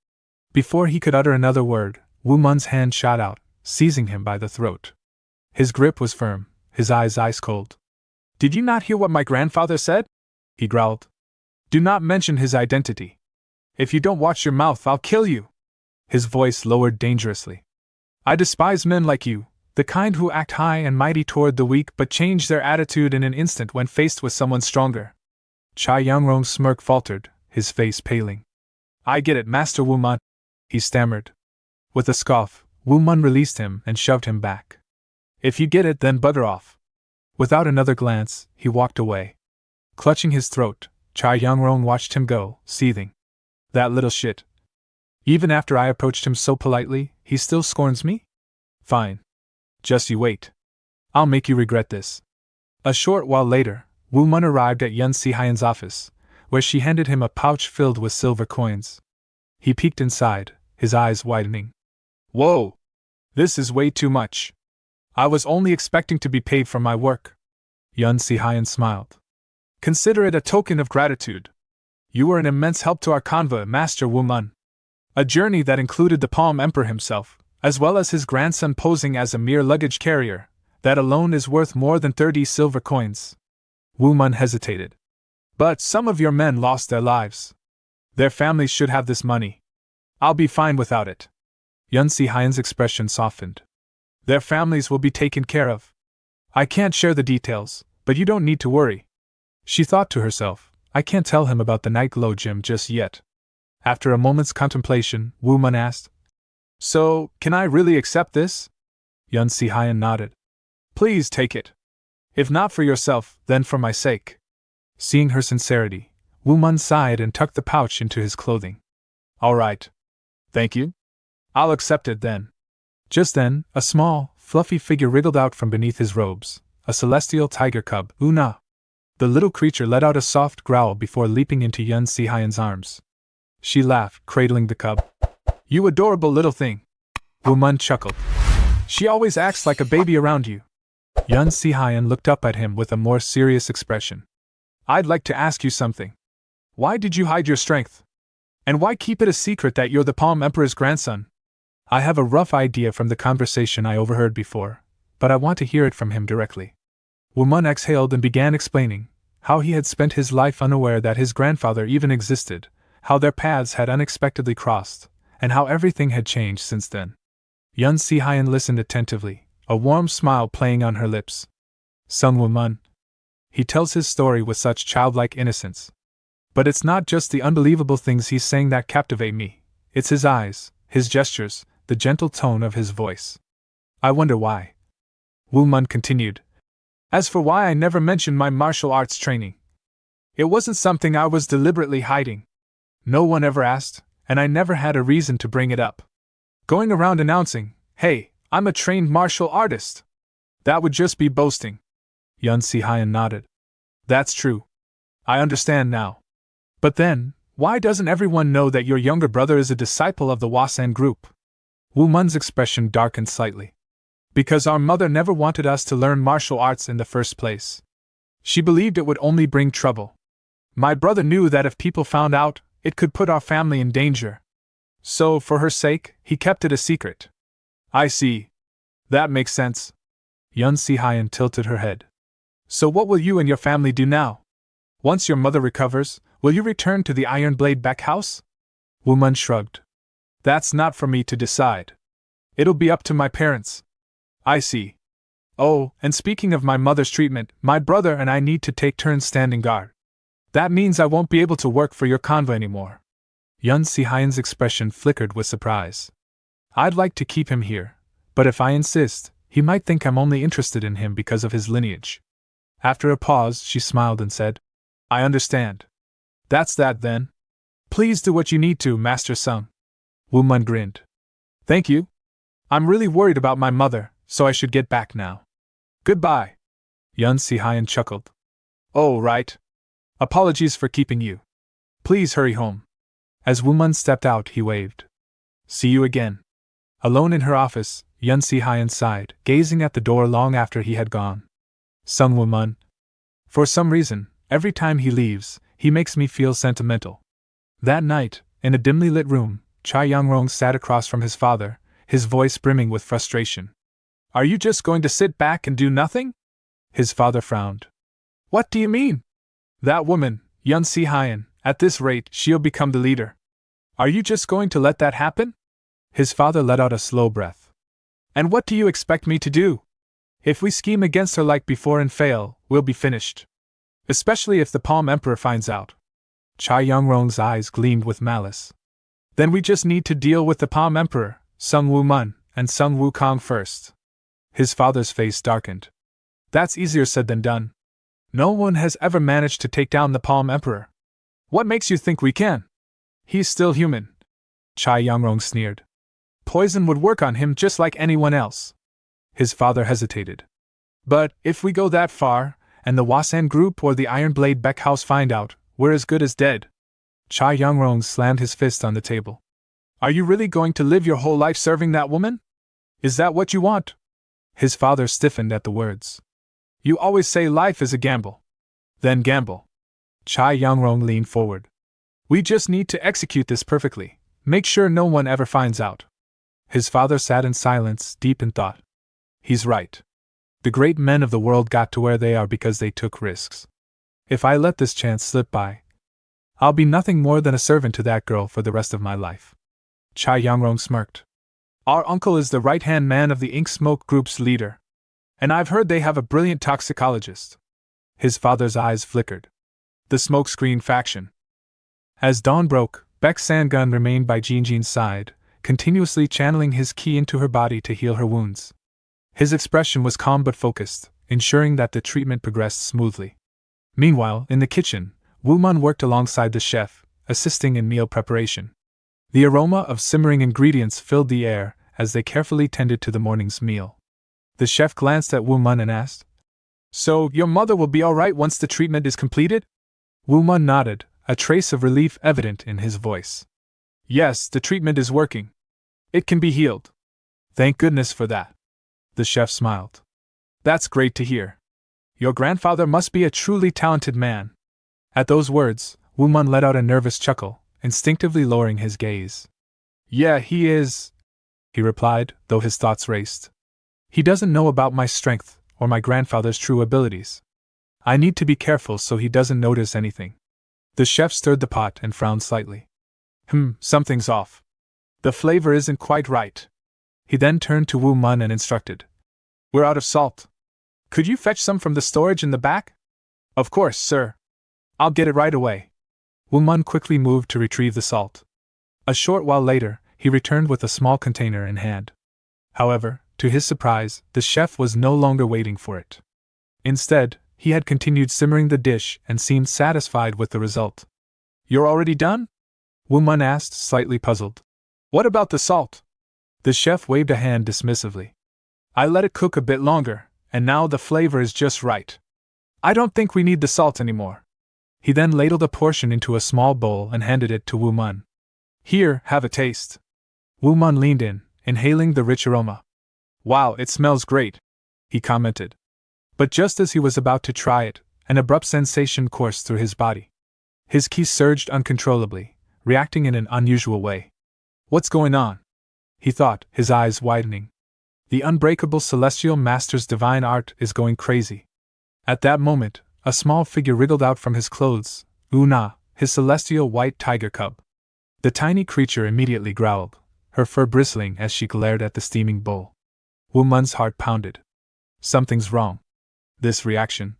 Before he could utter another word, Woo Mun's hand shot out, seizing him by the throat. His grip was firm, his eyes ice cold. "Did you not hear what my grandfather said?" he growled. "Do not mention his identity. If you don't watch your mouth, I'll kill you." His voice lowered dangerously. "I despise men like you, the kind who act high and mighty toward the weak but change their attitude in an instant when faced with someone stronger." Chai Youngrong's smirk faltered, his face paling. "I get it, Master Woo Mun," he stammered. With a scoff, Woo Mun released him and shoved him back. "If you get it, then bugger off." Without another glance, he walked away. Clutching his throat, Chai Youngrong watched him go, seething. "That little shit. Even after I approached him so politely, he still scorns me? Fine. Just you wait. I'll make you regret this." A short while later, Woo Mun arrived at Yun Si-hyen's office, where she handed him a pouch filled with silver coins. He peeked inside, his eyes widening. "Whoa! This is way too much. I was only expecting to be paid for my work." Yun Si-hyen smiled. "Consider it a token of gratitude. You were an immense help to our convoy, Master Woo Mun. A journey that included the Palm Emperor himself, as well as his grandson posing as a mere luggage carrier, that alone is worth more than 30 silver coins." Woo Mun hesitated. "But some of your men lost their lives. Their families should have this money. I'll be fine without it." Yun Si-hyen's expression softened. "Their families will be taken care of. I can't share the details, but you don't need to worry." She thought to herself, "I can't tell him about the night glow gym just yet." After a moment's contemplation, Woo Mun asked, "So, can I really accept this?" Yun Si-hyen nodded. "Please take it. If not for yourself, then for my sake." Seeing her sincerity, Woo Mun sighed and tucked the pouch into his clothing. All right. Thank you. I'll accept it then. Just then, a small, fluffy figure wriggled out from beneath his robes, a celestial tiger cub, Una. The little creature let out a soft growl before leaping into Yun Si-hyen's arms. She laughed, cradling the cub. You adorable little thing. Woo Mun chuckled. She always acts like a baby around you. Yun Si-hyen looked up at him with a more serious expression. I'd like to ask you something. Why did you hide your strength? And why keep it a secret that you're the Palm Emperor's grandson? I have a rough idea from the conversation I overheard before, but I want to hear it from him directly. Woo Mun exhaled and began explaining how he had spent his life unaware that his grandfather even existed, how their paths had unexpectedly crossed, and how everything had changed since then. Yun Si-hyen listened attentively, a warm smile playing on her lips. Sung Woo Mun. He tells his story with such childlike innocence. But it's not just the unbelievable things he's saying that captivate me. It's his eyes, his gestures, the gentle tone of his voice. I wonder why. Woo Mun continued. As for why I never mentioned my martial arts training, it wasn't something I was deliberately hiding. No one ever asked, and I never had a reason to bring it up. Going around announcing, hey, I'm a trained martial artist. That would just be boasting. Yun Si-hyen nodded. That's true. I understand now. But then, why doesn't everyone know that your younger brother is a disciple of the Hwasan group? Woo Mun's expression darkened slightly. Because our mother never wanted us to learn martial arts in the first place. She believed it would only bring trouble. My brother knew that if people found out, it could put our family in danger. So, for her sake, he kept it a secret. I see. That makes sense. Yun Si-hyen tilted her head. So what will you and your family do now? Once your mother recovers, will you return to the Iron Blade Beck house? Woo Mun shrugged. That's not for me to decide. It'll be up to my parents. I see. Oh, and speaking of my mother's treatment, my brother and I need to take turns standing guard. That means I won't be able to work for your convoy anymore. Yun Si-hyen's expression flickered with surprise. I'd like to keep him here, but if I insist, he might think I'm only interested in him because of his lineage. After a pause, she smiled and said, I understand. That's that then. Please do what you need to, Master Sung. Woo Mun grinned. Thank you. I'm really worried about my mother, so I should get back now. Goodbye. Yun Si-hyen chuckled. Oh, right. Apologies for keeping you. Please hurry home. As Woo Mun stepped out, he waved. See you again. Alone in her office, Yun Si-hyen sighed, gazing at the door long after he had gone. Sung Woo Mun. For some reason, every time he leaves, he makes me feel sentimental. That night, in a dimly lit room, Cha Young-rong sat across from his father, his voice brimming with frustration. Are you just going to sit back and do nothing? His father frowned. What do you mean? That woman, Yun Si-hyen, at this rate, she'll become the leader. Are you just going to let that happen? His father let out a slow breath. And what do you expect me to do? If we scheme against her like before and fail, we'll be finished. Especially if the Palm Emperor finds out. Cha Young-rong's eyes gleamed with malice. Then we just need to deal with the Palm Emperor, Sung Woo Mun, and Sung Woo Kong first. His father's face darkened. That's easier said than done. No one has ever managed to take down the Palm Emperor. What makes you think we can? He's still human. Cha Young-rong sneered. Poison would work on him just like anyone else. His father hesitated. But, if we go that far, and the Hwasan group or the Iron Blade Beck house find out, we're as good as dead. Cha Young-rong slammed his fist on the table. Are you really going to live your whole life serving that woman? Is that what you want? His father stiffened at the words. You always say life is a gamble. Then gamble. Cha Young-rong leaned forward. We just need to execute this perfectly. Make sure no one ever finds out. His father sat in silence, deep in thought. He's right. The great men of the world got to where they are because they took risks. If I let this chance slip by, I'll be nothing more than a servant to that girl for the rest of my life. Cha Young-rong smirked. Our uncle is the right-hand man of the Ink Smoke Group's leader. And I've heard they have a brilliant toxicologist. His father's eyes flickered. The smokescreen faction. As dawn broke, Beck Sangun remained by Jinjin's side, continuously channeling his ki into her body to heal her wounds. His expression was calm but focused, ensuring that the treatment progressed smoothly. Meanwhile, in the kitchen, Woo Mun worked alongside the chef, assisting in meal preparation. The aroma of simmering ingredients filled the air as they carefully tended to the morning's meal. The chef glanced at Woo Mun and asked, "So, your mother will be alright once the treatment is completed?" Woo Mun nodded, a trace of relief evident in his voice. "Yes, the treatment is working. It can be healed." "Thank goodness for that." The chef smiled. "That's great to hear. Your grandfather must be a truly talented man." At those words, Woo Mun let out a nervous chuckle, instinctively lowering his gaze. "Yeah, he is," he replied, though his thoughts raced. "He doesn't know about my strength, or my grandfather's true abilities. I need to be careful so he doesn't notice anything." The chef stirred the pot and frowned slightly. Something's off. The flavor isn't quite right." He then turned to Woo Mun and instructed, "We're out of salt. Could you fetch some from the storage in the back?" "Of course, sir. I'll get it right away." Woo Mun quickly moved to retrieve the salt. A short while later, he returned with a small container in hand. However, to his surprise, the chef was no longer waiting for it. Instead, he had continued simmering the dish and seemed satisfied with the result. "You're already done?" Woo Mun asked, slightly puzzled. "What about the salt?" The chef waved a hand dismissively. "I let it cook a bit longer, and now the flavor is just right. I don't think we need the salt anymore." He then ladled a portion into a small bowl and handed it to Woo Mun. "Here, have a taste." Woo Mun leaned in, inhaling the rich aroma. "Wow, it smells great," he commented. But just as he was about to try it, an abrupt sensation coursed through his body. His ki surged uncontrollably, reacting in an unusual way. "What's going on?" he thought, his eyes widening. "The unbreakable celestial master's divine art is going crazy." At that moment, a small figure wriggled out from his clothes, Una, his celestial white tiger cub. The tiny creature immediately growled, her fur bristling as she glared at the steaming bowl. Woo Mun's heart pounded. Something's wrong. This reaction.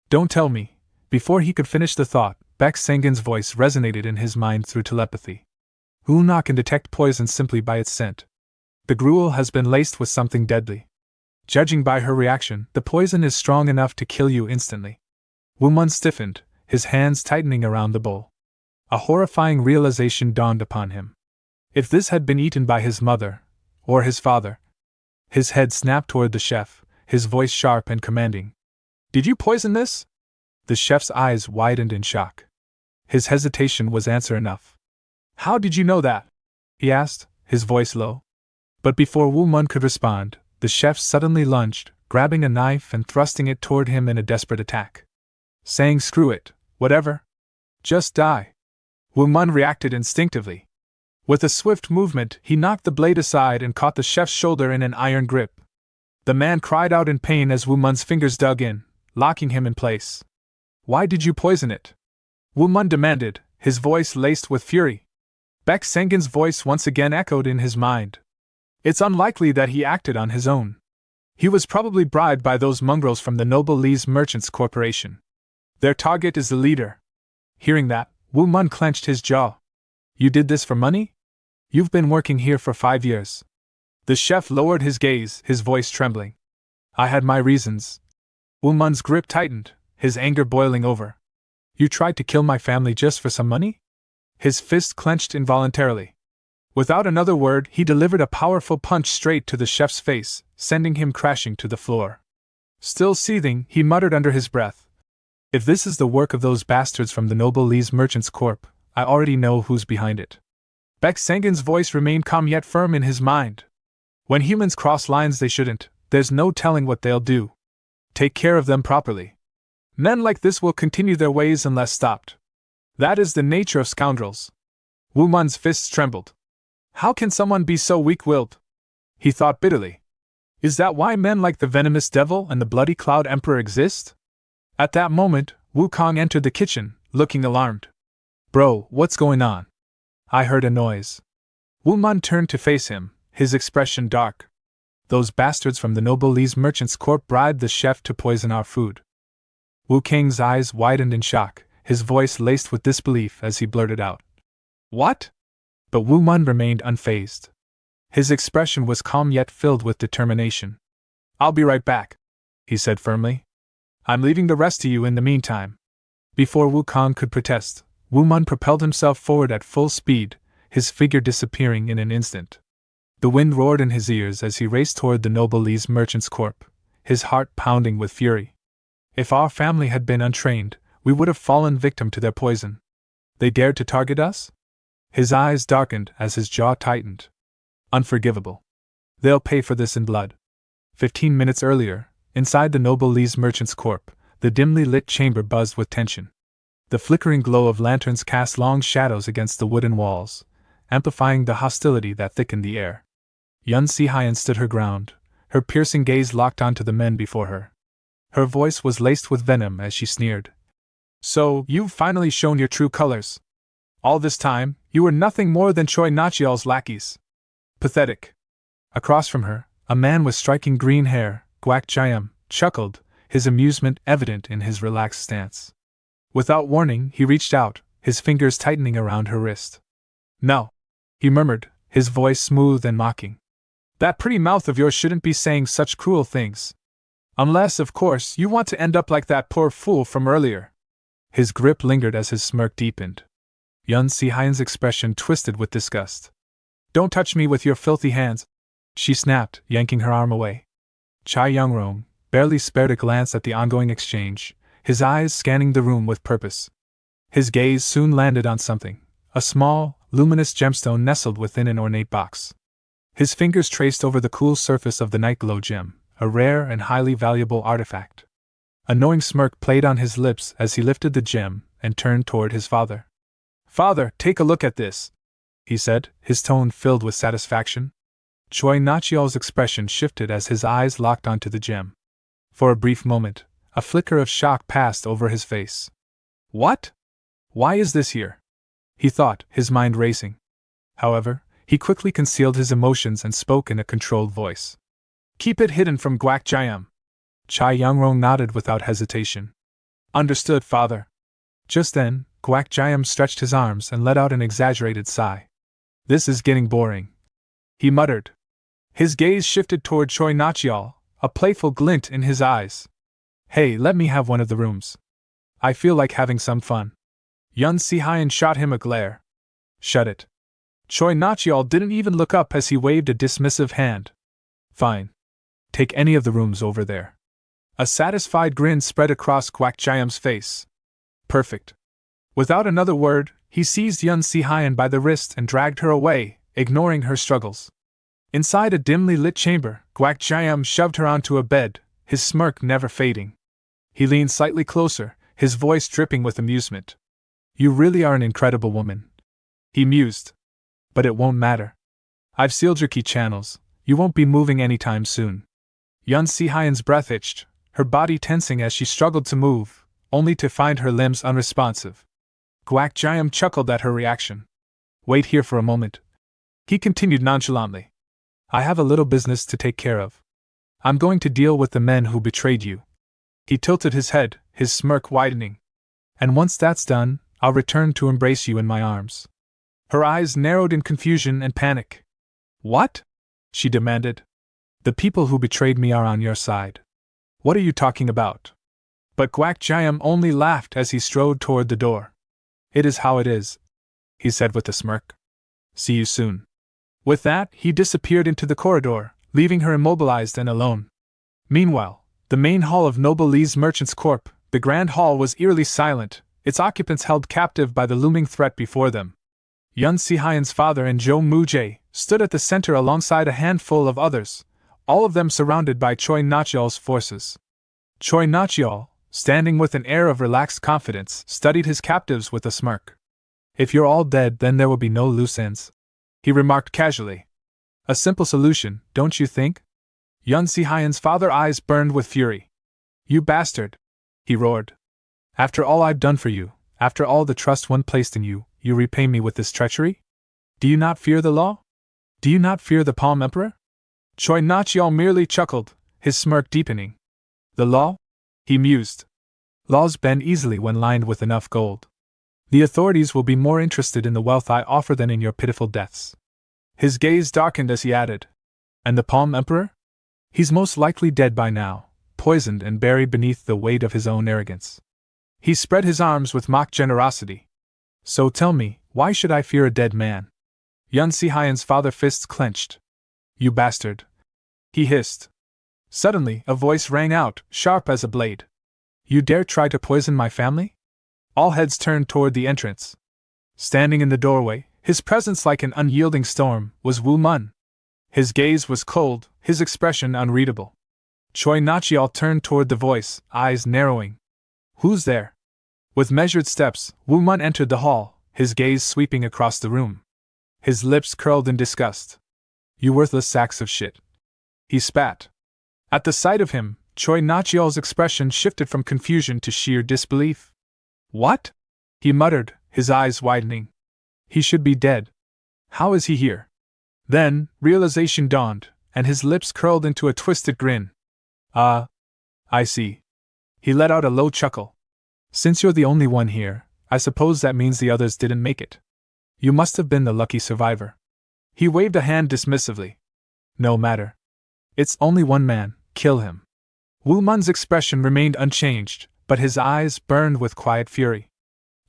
"Don't tell me." Before he could finish the thought, Beck Sangun's voice resonated in his mind through telepathy. "Una can detect poison simply by its scent. The gruel has been laced with something deadly. Judging by her reaction, the poison is strong enough to kill you instantly." Woo Mun stiffened, his hands tightening around the bowl. A horrifying realization dawned upon him. If this had been eaten by his mother, or his father. His head snapped toward the chef, his voice sharp and commanding. "Did you poison this?" The chef's eyes widened in shock. His hesitation was answer enough. "How did you know that?" he asked, his voice low. But before Woo Mun could respond, the chef suddenly lunged, grabbing a knife and thrusting it toward him in a desperate attack. Saying "Screw it, whatever. Just die." Woo Mun reacted instinctively. With a swift movement, he knocked the blade aside and caught the chef's shoulder in an iron grip. The man cried out in pain as Woo Mun's fingers dug in, locking him in place. "Why did you poison it?" Woo Mun demanded, his voice laced with fury. Beck Sangun's voice once again echoed in his mind. "It's unlikely that he acted on his own. He was probably bribed by those mongrels from the Noble Lee's Merchants Corporation. Their target is the leader." Hearing that, Woo Mun clenched his jaw. "You did this for money? You've been working here for 5 years. The chef lowered his gaze, his voice trembling. "I had my reasons." Woo Mun's grip tightened, his anger boiling over. "You tried to kill my family just for some money?" His fist clenched involuntarily. Without another word, he delivered a powerful punch straight to the chef's face, sending him crashing to the floor. Still seething, he muttered under his breath, "If this is the work of those bastards from the Noble Lee's Merchants Corp., I already know who's behind it." Beck Sangun's voice remained calm yet firm in his mind. "When humans cross lines they shouldn't, there's no telling what they'll do. Take care of them properly. Men like this will continue their ways unless stopped. That is the nature of scoundrels." Woo Mun's fists trembled. How can someone be so weak-willed? He thought bitterly. Is that why men like the Venomous Devil and the Bloody Cloud Emperor exist? At that moment, Wukong entered the kitchen, looking alarmed. "Bro, what's going on?" "I heard a noise." Woo Mun turned to face him, his expression dark. "Those bastards from the Noble Lee's Merchants Corp bribed the chef to poison our food." Wukong's eyes widened in shock, his voice laced with disbelief as he blurted out, "What?" But Woo Mun remained unfazed. His expression was calm yet filled with determination. "I'll be right back," he said firmly. "I'm leaving the rest to you in the meantime." Before Wukong could protest, Wu Mun propelled himself forward at full speed, his figure disappearing in an instant. The wind roared in his ears as he raced toward the noble Lee's merchant's corp, his heart pounding with fury. If our family had been untrained, we would have fallen victim to their poison. They dared to target us? His eyes darkened as his jaw tightened. Unforgivable. They'll pay for this in blood. 15 minutes earlier, inside the noble Lee's merchant's corp, the dimly lit chamber buzzed with tension. The flickering glow of lanterns cast long shadows against the wooden walls, amplifying the hostility that thickened the air. Yun Si-hyen stood her ground, her piercing gaze locked onto the men before her. Her voice was laced with venom as she sneered. So, you've finally shown your true colors. All this time, you were nothing more than Choi Nachiol's lackeys. Pathetic. Across from her, a man with striking green hair, Gwak Jayam, chuckled, his amusement evident in his relaxed stance. Without warning, he reached out, his fingers tightening around her wrist. No, he murmured, his voice smooth and mocking. That pretty mouth of yours shouldn't be saying such cruel things. Unless, of course, you want to end up like that poor fool from earlier. His grip lingered as his smirk deepened. Yun Si-hyen's expression twisted with disgust. Don't touch me with your filthy hands, she snapped, yanking her arm away. Chai Youngrong barely spared a glance at the ongoing exchange, his eyes scanning the room with purpose. His gaze soon landed on something, a small, luminous gemstone nestled within an ornate box. His fingers traced over the cool surface of the night glow gem, a rare and highly valuable artifact. A knowing smirk played on his lips as he lifted the gem and turned toward his father. Father, take a look at this, he said, his tone filled with satisfaction. Choi Nachiol's expression shifted as his eyes locked onto the gem. For a brief moment, a flicker of shock passed over his face. What? Why is this here? He thought, his mind racing. However, he quickly concealed his emotions and spoke in a controlled voice. Keep it hidden from Gwak Jayam. Chai Youngrong nodded without hesitation. Understood, father. Just then, Gwak Jayam stretched his arms and let out an exaggerated sigh. This is getting boring, he muttered. His gaze shifted toward Choi Nachiol, a playful glint in his eyes. Hey, let me have one of the rooms. I feel like having some fun. Yun Si-hyen shot him a glare. Shut it. Choi Nachiol didn't even look up as he waved a dismissive hand. Fine. Take any of the rooms over there. A satisfied grin spread across Gwak Jayam's face. Perfect. Without another word, he seized Yun Si-hyen by the wrist and dragged her away, ignoring her struggles. Inside a dimly lit chamber, Gwak Jayam shoved her onto a bed, his smirk never fading. He leaned slightly closer, his voice dripping with amusement. You really are an incredible woman, he mused. But it won't matter. I've sealed your key channels, you won't be moving anytime soon. Yun Si-hyen's breath itched, her body tensing as she struggled to move, only to find her limbs unresponsive. Gwak Jayam chuckled at her reaction. Wait here for a moment, he continued nonchalantly. I have a little business to take care of. I'm going to deal with the men who betrayed you. He tilted his head, his smirk widening. And once that's done, I'll return to embrace you in my arms. Her eyes narrowed in confusion and panic. What? She demanded. The people who betrayed me are on your side. What are you talking about? But Gwak Jayam only laughed as he strode toward the door. It is how it is, he said with a smirk. See you soon. With that, he disappeared into the corridor, leaving her immobilized and alone. Meanwhile, the main hall of Noble Lee's Merchant's Corp, the Grand Hall, was eerily silent, its occupants held captive by the looming threat before them. Yun Si-hyen's father and Jo Mu-jae stood at the center alongside a handful of others, all of them surrounded by Choi Nachiol's forces. Choi Nachiol, standing with an air of relaxed confidence, studied his captives with a smirk. If you're all dead, then there will be no loose ends, he remarked casually. A simple solution, don't you think? Yun Si-hyen's father's eyes burned with fury. You bastard, he roared. After all I've done for you, after all the trust one placed in you, you repay me with this treachery? Do you not fear the law? Do you not fear the Palm Emperor? Choi Nachiol merely chuckled, his smirk deepening. The law? He mused. Laws bend easily when lined with enough gold. The authorities will be more interested in the wealth I offer than in your pitiful deaths. His gaze darkened as he added. And the Palm Emperor? He's most likely dead by now, poisoned and buried beneath the weight of his own arrogance. He spread his arms with mock generosity. So tell me, why should I fear a dead man? Yun Si-hyen's father fists clenched. You bastard! He hissed. Suddenly, a voice rang out, sharp as a blade. You dare try to poison my family? All heads turned toward the entrance. Standing in the doorway, his presence like an unyielding storm, was Woo Mun. His gaze was cold, his expression unreadable. Choi Nachial turned toward the voice, eyes narrowing. Who's there? With measured steps, Woo Mun entered the hall, his gaze sweeping across the room. His lips curled in disgust. You worthless sacks of shit. He spat. At the sight of him, Choi Nachial's expression shifted from confusion to sheer disbelief. What? He muttered, his eyes widening. He should be dead. How is he here? Then, realization dawned, and his lips curled into a twisted grin. I see. He let out a low chuckle. Since you're the only one here, I suppose that means the others didn't make it. You must have been the lucky survivor. He waved a hand dismissively. No matter. It's only one man, kill him. Woo Mun's expression remained unchanged, but his eyes burned with quiet fury.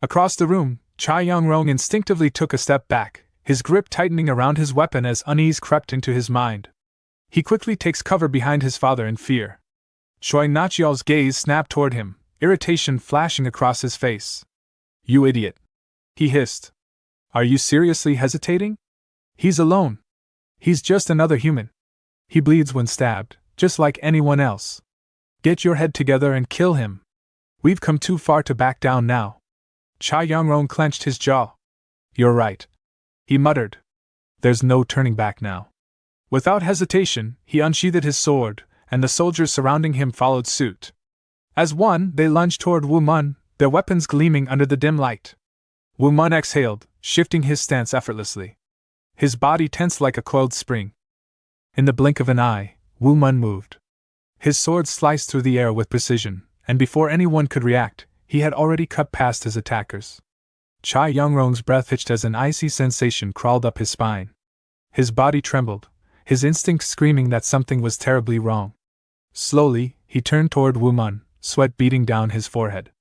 Across the room, Cha Young-rong instinctively took a step back, his grip tightening around his weapon as unease crept into his mind. He quickly takes cover behind his father in fear. Choi Nachial's gaze snapped toward him, irritation flashing across his face. You idiot! He hissed. Are you seriously hesitating? He's alone. He's just another human. He bleeds when stabbed, just like anyone else. Get your head together and kill him. We've come too far to back down now. Cha Young-rong clenched his jaw. You're right. He muttered. There's no turning back now. Without hesitation, he unsheathed his sword, and the soldiers surrounding him followed suit. As one, they lunged toward Woo Mun, their weapons gleaming under the dim light. Woo Mun exhaled, shifting his stance effortlessly. His body tensed like a coiled spring. In the blink of an eye, Woo Mun moved. His sword sliced through the air with precision, and before anyone could react, he had already cut past his attackers. Cha Young-rong's breath hitched as an icy sensation crawled up his spine. His body trembled, his instincts screaming that something was terribly wrong. Slowly, he turned toward Woo Mun, sweat beading down his forehead.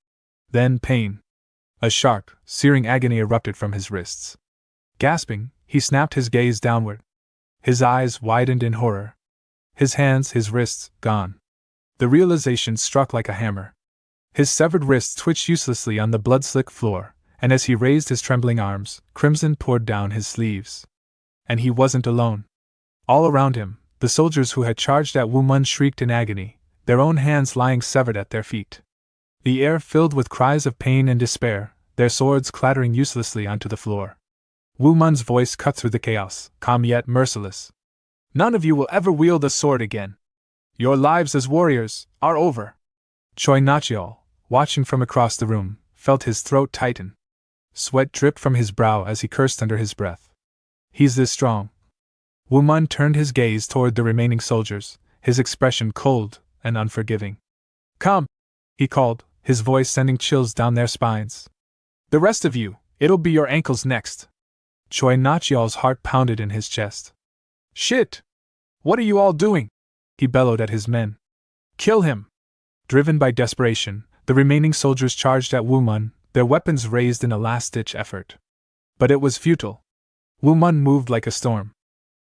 Then pain. A sharp, searing agony erupted from his wrists. Gasping, he snapped his gaze downward. His eyes widened in horror. His hands, his wrists, gone. The realization struck like a hammer. His severed wrists twitched uselessly on the blood-slick floor, and as he raised his trembling arms, crimson poured down his sleeves. And he wasn't alone. All around him, the soldiers who had charged at Woo Mun shrieked in agony, their own hands lying severed at their feet. The air filled with cries of pain and despair, their swords clattering uselessly onto the floor. Woo Mun's voice cut through the chaos, calm yet merciless. None of you will ever wield a sword again. Your lives as warriors are over. Choi Nachial, watching from across the room, felt his throat tighten. Sweat dripped from his brow as he cursed under his breath. He's this strong. Woo Mun turned his gaze toward the remaining soldiers, his expression cold and unforgiving. Come, he called, his voice sending chills down their spines. The rest of you, it'll be your ankles next. Choi Nachial's heart pounded in his chest. Shit! What are you all doing? He bellowed at his men. Kill him! Driven by desperation, the remaining soldiers charged at Woo Mun, their weapons raised in a last-ditch effort. But it was futile. Woo Mun moved like a storm.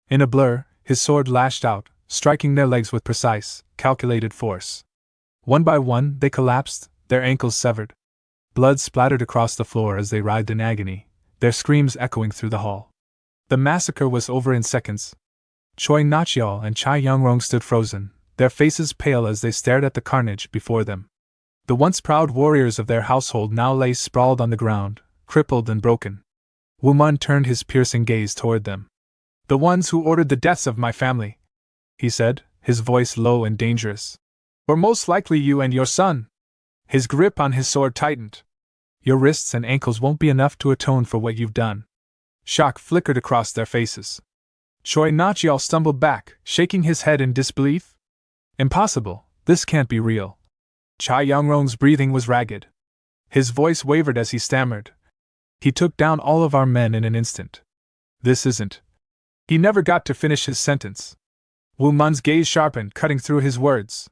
In a blur, his sword lashed out, striking their legs with precise, calculated force. One by one, they collapsed, their ankles severed. Blood splattered across the floor as they writhed in agony, their screams echoing through the hall. The massacre was over in seconds. Choi Nachial and Cha Young-rong stood frozen, their faces pale as they stared at the carnage before them. The once proud warriors of their household now lay sprawled on the ground, crippled and broken. Woo Mun turned his piercing gaze toward them. The ones who ordered the deaths of my family, he said, his voice low and dangerous. Were most likely you and your son. His grip on his sword tightened. Your wrists and ankles won't be enough to atone for what you've done. Shock flickered across their faces. Choi Nachial stumbled back, shaking his head in disbelief. Impossible, this can't be real. Cha Young-rong's breathing was ragged. His voice wavered as he stammered. He took down all of our men in an instant. This isn't. He never got to finish his sentence. Woo Mun's gaze sharpened, cutting through his words.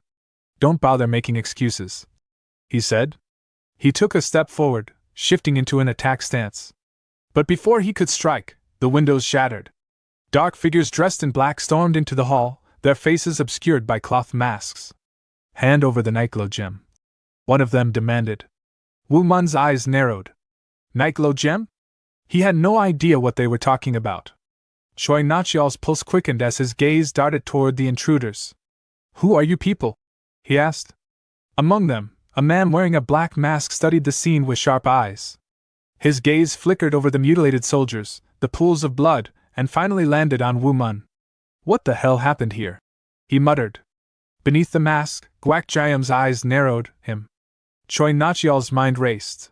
Don't bother making excuses, he said. He took a step forward, shifting into an attack stance. But before he could strike, the windows shattered. Dark figures dressed in black stormed into the hall, their faces obscured by cloth masks. Hand over the nightglow gem, one of them demanded. Woo Mun's eyes narrowed. Nightglow gem? He had no idea what they were talking about. Choi Nachial's pulse quickened as his gaze darted toward the intruders. Who are you people? He asked. Among them, a man wearing a black mask studied the scene with sharp eyes. His gaze flickered over the mutilated soldiers, the pools of blood, and finally landed on Woo Mun. What the hell happened here? He muttered. Beneath the mask, Guak Jiam's eyes narrowed him. Choi Nachial's mind raced.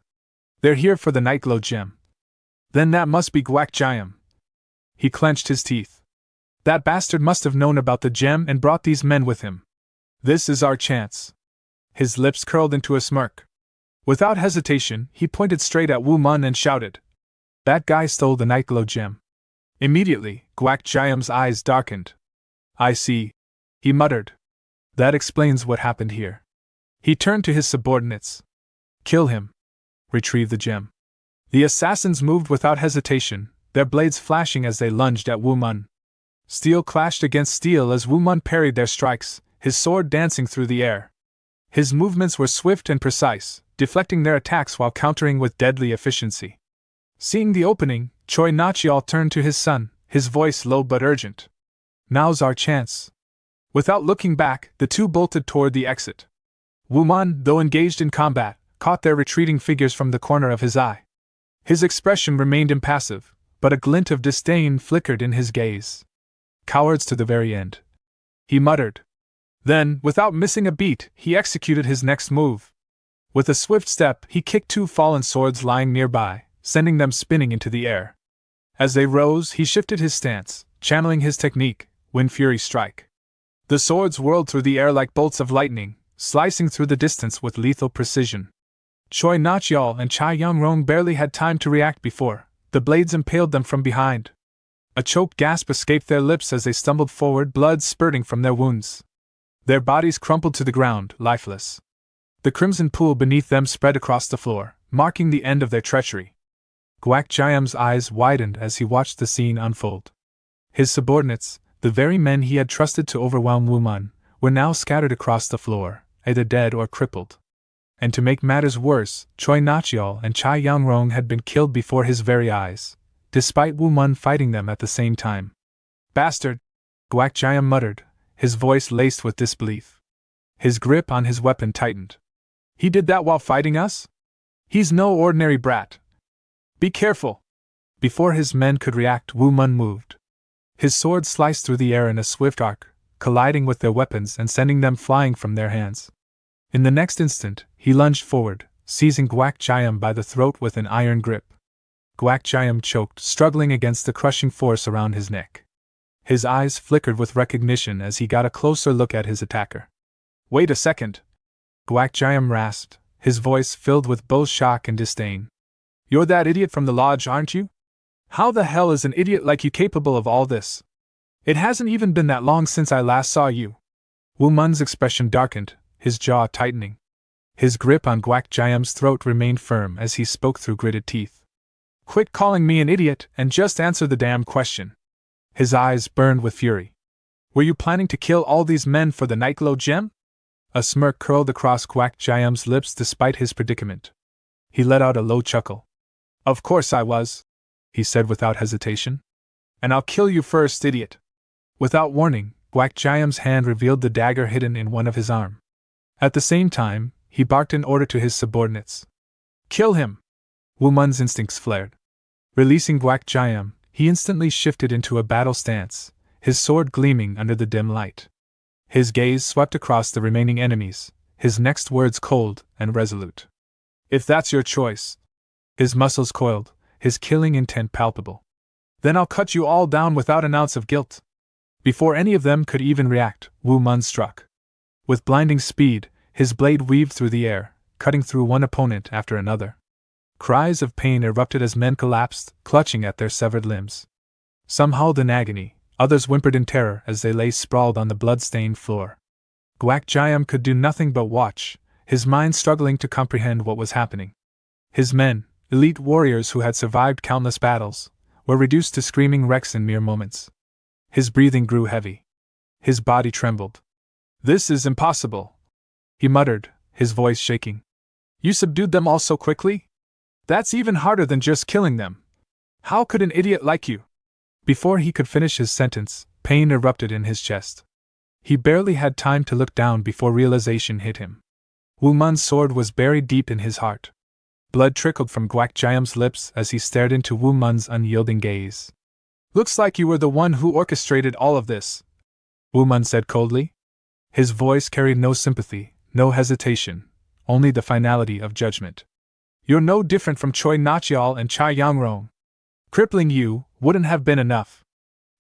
They're here for the nightglow gem. Then that must be Guak Jiam. He clenched his teeth. That bastard must have known about the gem and brought these men with him. This is our chance. His lips curled into a smirk. Without hesitation, he pointed straight at Woo Mun and shouted. That guy stole the nightglow gem. Immediately, Guak Jiam's eyes darkened. I see, he muttered. That explains what happened here. He turned to his subordinates. Kill him. Retrieve the gem. The assassins moved without hesitation, their blades flashing as they lunged at Woo Mun. Steel clashed against steel as Woo Mun parried their strikes, his sword dancing through the air. His movements were swift and precise, deflecting their attacks while countering with deadly efficiency. Seeing the opening, Choi Nachial turned to his son, his voice low but urgent. Now's our chance. Without looking back, the two bolted toward the exit. Woo Mun, though engaged in combat, caught their retreating figures from the corner of his eye. His expression remained impassive, but a glint of disdain flickered in his gaze. Cowards to the very end, he muttered. Then, without missing a beat, he executed his next move. With a swift step, he kicked two fallen swords lying nearby, sending them spinning into the air. As they rose, he shifted his stance, channeling his technique, Wind Fury Strike. The swords whirled through the air like bolts of lightning, slicing through the distance with lethal precision. Choi Nachial and Cha Young-rong barely had time to react before the blades impaled them from behind. A choked gasp escaped their lips as they stumbled forward, blood spurting from their wounds. Their bodies crumpled to the ground, lifeless. The crimson pool beneath them spread across the floor, marking the end of their treachery. Guak Jiam's eyes widened as he watched the scene unfold. His subordinates, the very men he had trusted to overwhelm Woo Mun, were now scattered across the floor, either dead or crippled. And to make matters worse, Choi Nachial and Cha Young-rong had been killed before his very eyes, despite Woo Mun fighting them at the same time. Bastard! Guak Jiam muttered, his voice laced with disbelief. His grip on his weapon tightened. He did that while fighting us? He's no ordinary brat. Be careful! Before his men could react, Woo Mun moved. His sword sliced through the air in a swift arc, colliding with their weapons and sending them flying from their hands. In the next instant, he lunged forward, seizing Guak Jiam by the throat with an iron grip. Guak Jiam choked, struggling against the crushing force around his neck. His eyes flickered with recognition as he got a closer look at his attacker. Wait a second! Guak Jiam rasped, his voice filled with both shock and disdain. You're that idiot from the lodge, aren't you? How the hell is an idiot like you capable of all this? It hasn't even been that long since I last saw you. Woo Mun's expression darkened, his jaw tightening. His grip on Guak Jiam's throat remained firm as he spoke through gritted teeth. Quit calling me an idiot and just answer the damn question. His eyes burned with fury. Were you planning to kill all these men for the nightglow gem? A smirk curled across Guak Jiam's lips despite his predicament. He let out a low chuckle. Of course I was, he said without hesitation. And I'll kill you first, idiot. Without warning, Guak Jiam's hand revealed the dagger hidden in one of his arm. At the same time, he barked an order to his subordinates. Kill him! Woo Mun's instincts flared. Releasing Guak Jiam, he instantly shifted into a battle stance, his sword gleaming under the dim light. His gaze swept across the remaining enemies, his next words cold and resolute. If that's your choice. His muscles coiled, his killing intent palpable. Then I'll cut you all down without an ounce of guilt. Before any of them could even react, Woo Mun struck. With blinding speed, his blade weaved through the air, cutting through one opponent after another. Cries of pain erupted as men collapsed, clutching at their severed limbs. Some howled in agony, others whimpered in terror as they lay sprawled on the blood-stained floor. Guak Jiam could do nothing but watch, his mind struggling to comprehend what was happening. His men, elite warriors who had survived countless battles, were reduced to screaming wrecks in mere moments. His breathing grew heavy. His body trembled. "This is impossible," he muttered, his voice shaking. "You subdued them all so quickly? That's even harder than just killing them. How could an idiot like you?" Before he could finish his sentence, pain erupted in his chest. He barely had time to look down before realization hit him. Woo Mun's sword was buried deep in his heart. Blood trickled from Gwak Jayam's lips as he stared into Woo Mun's unyielding gaze. "Looks like you were the one who orchestrated all of this," Woo Mun said coldly. His voice carried no sympathy, no hesitation, only the finality of judgment. "You're no different from Choi Nachial and Chai Yangrong. Crippling you wouldn't have been enough."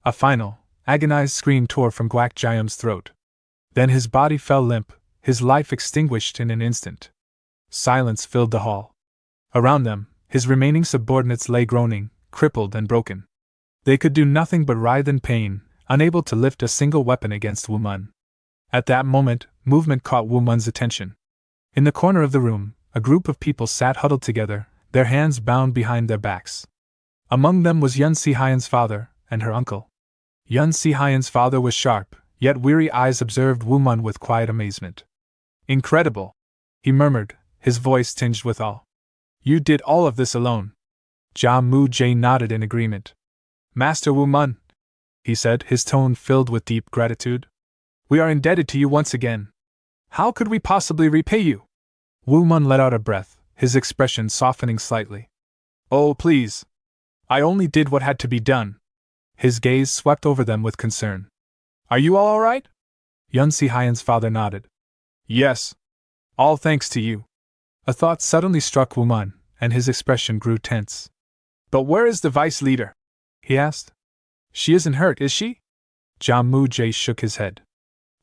A final, agonized scream tore from Gwak Jayam's throat. Then his body fell limp, his life extinguished in an instant. Silence filled the hall. Around them, his remaining subordinates lay groaning, crippled and broken. They could do nothing but writhe in pain, unable to lift a single weapon against Woo Mun. At that moment, movement caught Woo Mun's attention. In the corner of the room, a group of people sat huddled together, their hands bound behind their backs. Among them was Yun Si-hyen's father and her uncle. Yun Si-hyen's father was sharp, yet weary eyes observed Woo Mun with quiet amazement. "Incredible," he murmured, his voice tinged with awe. "You did all of this alone." Ja Mu-jae nodded in agreement. "Master Woo Mun," he said, his tone filled with deep gratitude, "we are indebted to you once again. How could we possibly repay you?" Woo Mun let out a breath, his expression softening slightly. "Oh, please. I only did what had to be done." His gaze swept over them with concern. "Are you all right?" Yun Si-hyen's father nodded. "Yes. All thanks to you." A thought suddenly struck Woo Mun, and his expression grew tense. "But where is the vice leader?" he asked. "She isn't hurt, is she?" Ja Mu-jae shook his head.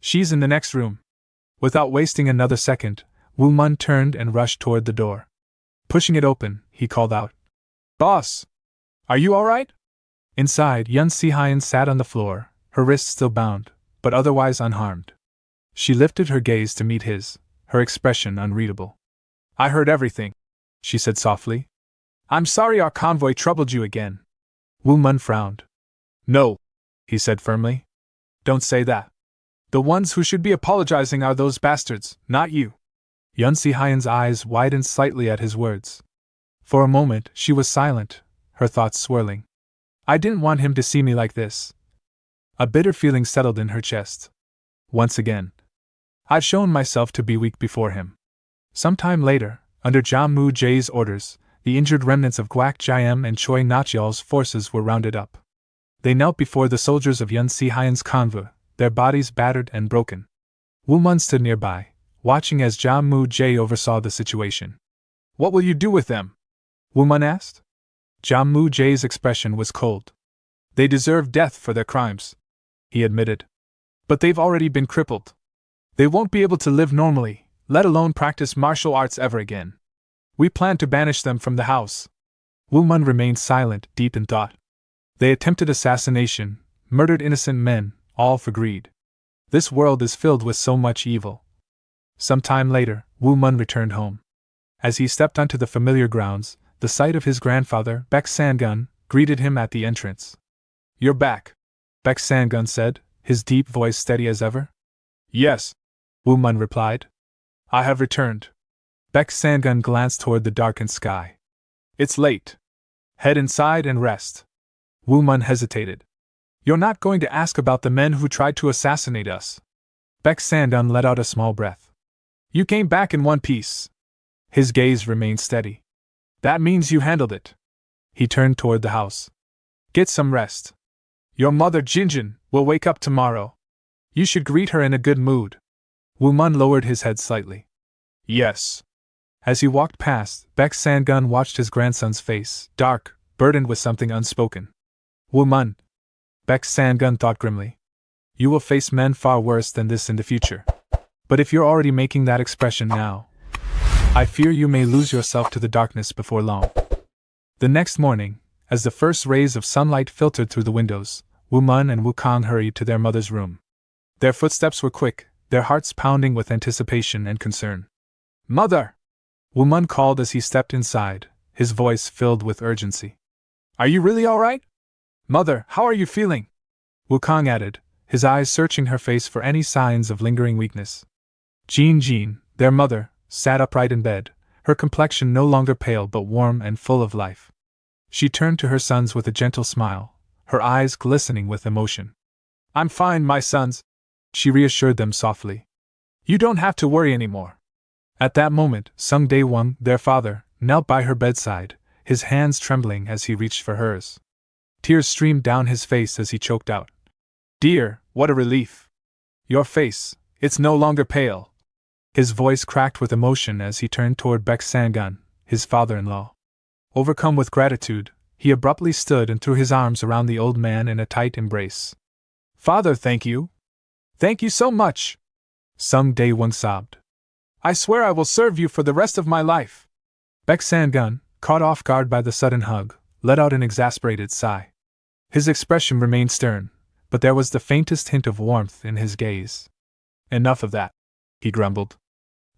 "She's in the next room." Without wasting another second, Woo Mun turned and rushed toward the door. Pushing it open, he called out, "Boss! Are you all right?" Inside, Yun Si-hyen sat on the floor, her wrists still bound, but otherwise unharmed. She lifted her gaze to meet his, her expression unreadable. "I heard everything," she said softly. "I'm sorry our convoy troubled you again." Woo Mun frowned. "No," he said firmly. "Don't say that. The ones who should be apologizing are those bastards, not you." Yun Si-hyen's eyes widened slightly at his words. For a moment, she was silent, her thoughts swirling. "I didn't want him to see me like this." A bitter feeling settled in her chest. Once again, I'd shown myself to be weak before him. Some time later, under Ja Mu-jae's orders, the injured remnants of Gwak Jayam and Choi Nachial's forces were rounded up. They knelt before the soldiers of Yun Si-hyen's convoy, their bodies battered and broken. Woo Mun stood nearby, watching as Ja Mu-jae oversaw the situation. "What will you do with them?" Woo Mun asked. Ja Mu-jae's expression was cold. "They deserve death for their crimes," he admitted. "But they've already been crippled. They won't be able to live normally, let alone practice martial arts ever again. We plan to banish them from the house." Woo Mun remained silent, deep in thought. They attempted assassination, murdered innocent men, all for greed. This world is filled with so much evil. Some time later, Woo Mun returned home. As he stepped onto the familiar grounds, the sight of his grandfather, Beck Sangun, greeted him at the entrance. "You're back," Beck Sangun said, his deep voice steady as ever. "Yes," Woo Mun replied. "I have returned." Beck Sangun glanced toward the darkened sky. "It's late. Head inside and rest." Woo Mun hesitated. "You're not going to ask about the men who tried to assassinate us?" Beck Sangun let out a small breath. "You came back in one piece." His gaze remained steady. "That means you handled it." He turned toward the house. "Get some rest. Your mother Jinjin will wake up tomorrow. You should greet her in a good mood." Woo Mun lowered his head slightly. "Yes." As he walked past, Beck Sangun watched his grandson's face, dark, burdened with something unspoken. "Woo Mun," Beck Sangun thought grimly, "you will face men far worse than this in the future. But if you're already making that expression now, I fear you may lose yourself to the darkness before long." The next morning, as the first rays of sunlight filtered through the windows, Woo Mun and Woo Kang hurried to their mother's room. Their footsteps were quick, their hearts pounding with anticipation and concern. Mother! Woo Mun called as he stepped inside, his voice filled with urgency. Are you really all right? Mother, how are you feeling? Wukong added, his eyes searching her face for any signs of lingering weakness. Jean, their mother, sat upright in bed, her complexion no longer pale but warm and full of life. She turned to her sons with a gentle smile, her eyes glistening with emotion. I'm fine, my sons, she reassured them softly. You don't have to worry anymore. At that moment, Sun Day Wong, their father, knelt by her bedside, his hands trembling as he reached for hers. Tears streamed down his face as he choked out. Dear, what a relief! Your face, it's no longer pale. His voice cracked with emotion as he turned toward Beck Sangun, his father-in-law. Overcome with gratitude, he abruptly stood and threw his arms around the old man in a tight embrace. Father, thank you! Thank you so much! Sun Day Wong sobbed. I swear I will serve you for the rest of my life. Beck Sangun, caught off guard by the sudden hug, let out an exasperated sigh. His expression remained stern, but there was the faintest hint of warmth in his gaze. Enough of that, he grumbled.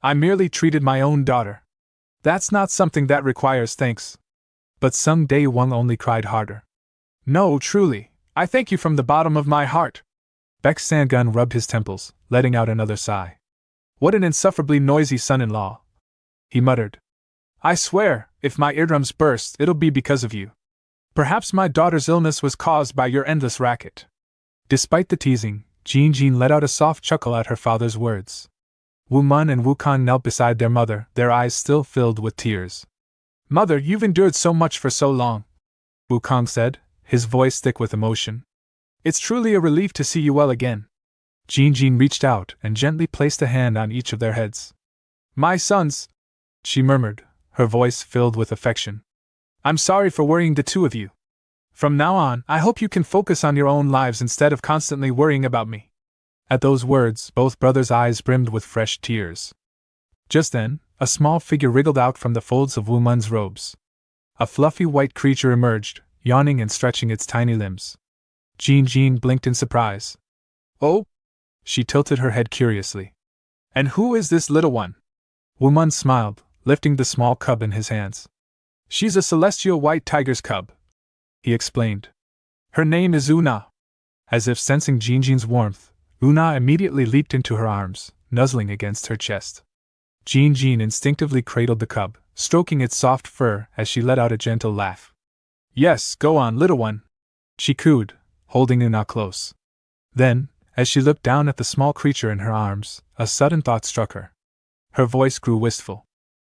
I merely treated my own daughter. That's not something that requires thanks. But Sun Day Wong only cried harder. No, truly, I thank you from the bottom of my heart. Beck Sangun rubbed his temples, letting out another sigh. What an insufferably noisy son-in-law, he muttered. I swear, if my eardrums burst, it'll be because of you. Perhaps my daughter's illness was caused by your endless racket. Despite the teasing, Jean let out a soft chuckle at her father's words. Woo Mun and Wukong knelt beside their mother, their eyes still filled with tears. Mother, you've endured so much for so long, Wukong said, his voice thick with emotion. It's truly a relief to see you well again. Jean reached out and gently placed a hand on each of their heads. My sons, she murmured, her voice filled with affection. I'm sorry for worrying the two of you. From now on, I hope you can focus on your own lives instead of constantly worrying about me. At those words, both brothers' eyes brimmed with fresh tears. Just then, a small figure wriggled out from the folds of Woo Mun's robes. A fluffy white creature emerged, yawning and stretching its tiny limbs. Jean blinked in surprise. Oh? She tilted her head curiously. And who is this little one? Woo Mun smiled, lifting the small cub in his hands. She's a celestial white tiger's cub, he explained. Her name is Una. As if sensing Jean's warmth, Una immediately leaped into her arms, nuzzling against her chest. Jean instinctively cradled the cub, stroking its soft fur as she let out a gentle laugh. Yes, go on, little one, she cooed, holding Una close. Then, as she looked down at the small creature in her arms, a sudden thought struck her. Her voice grew wistful.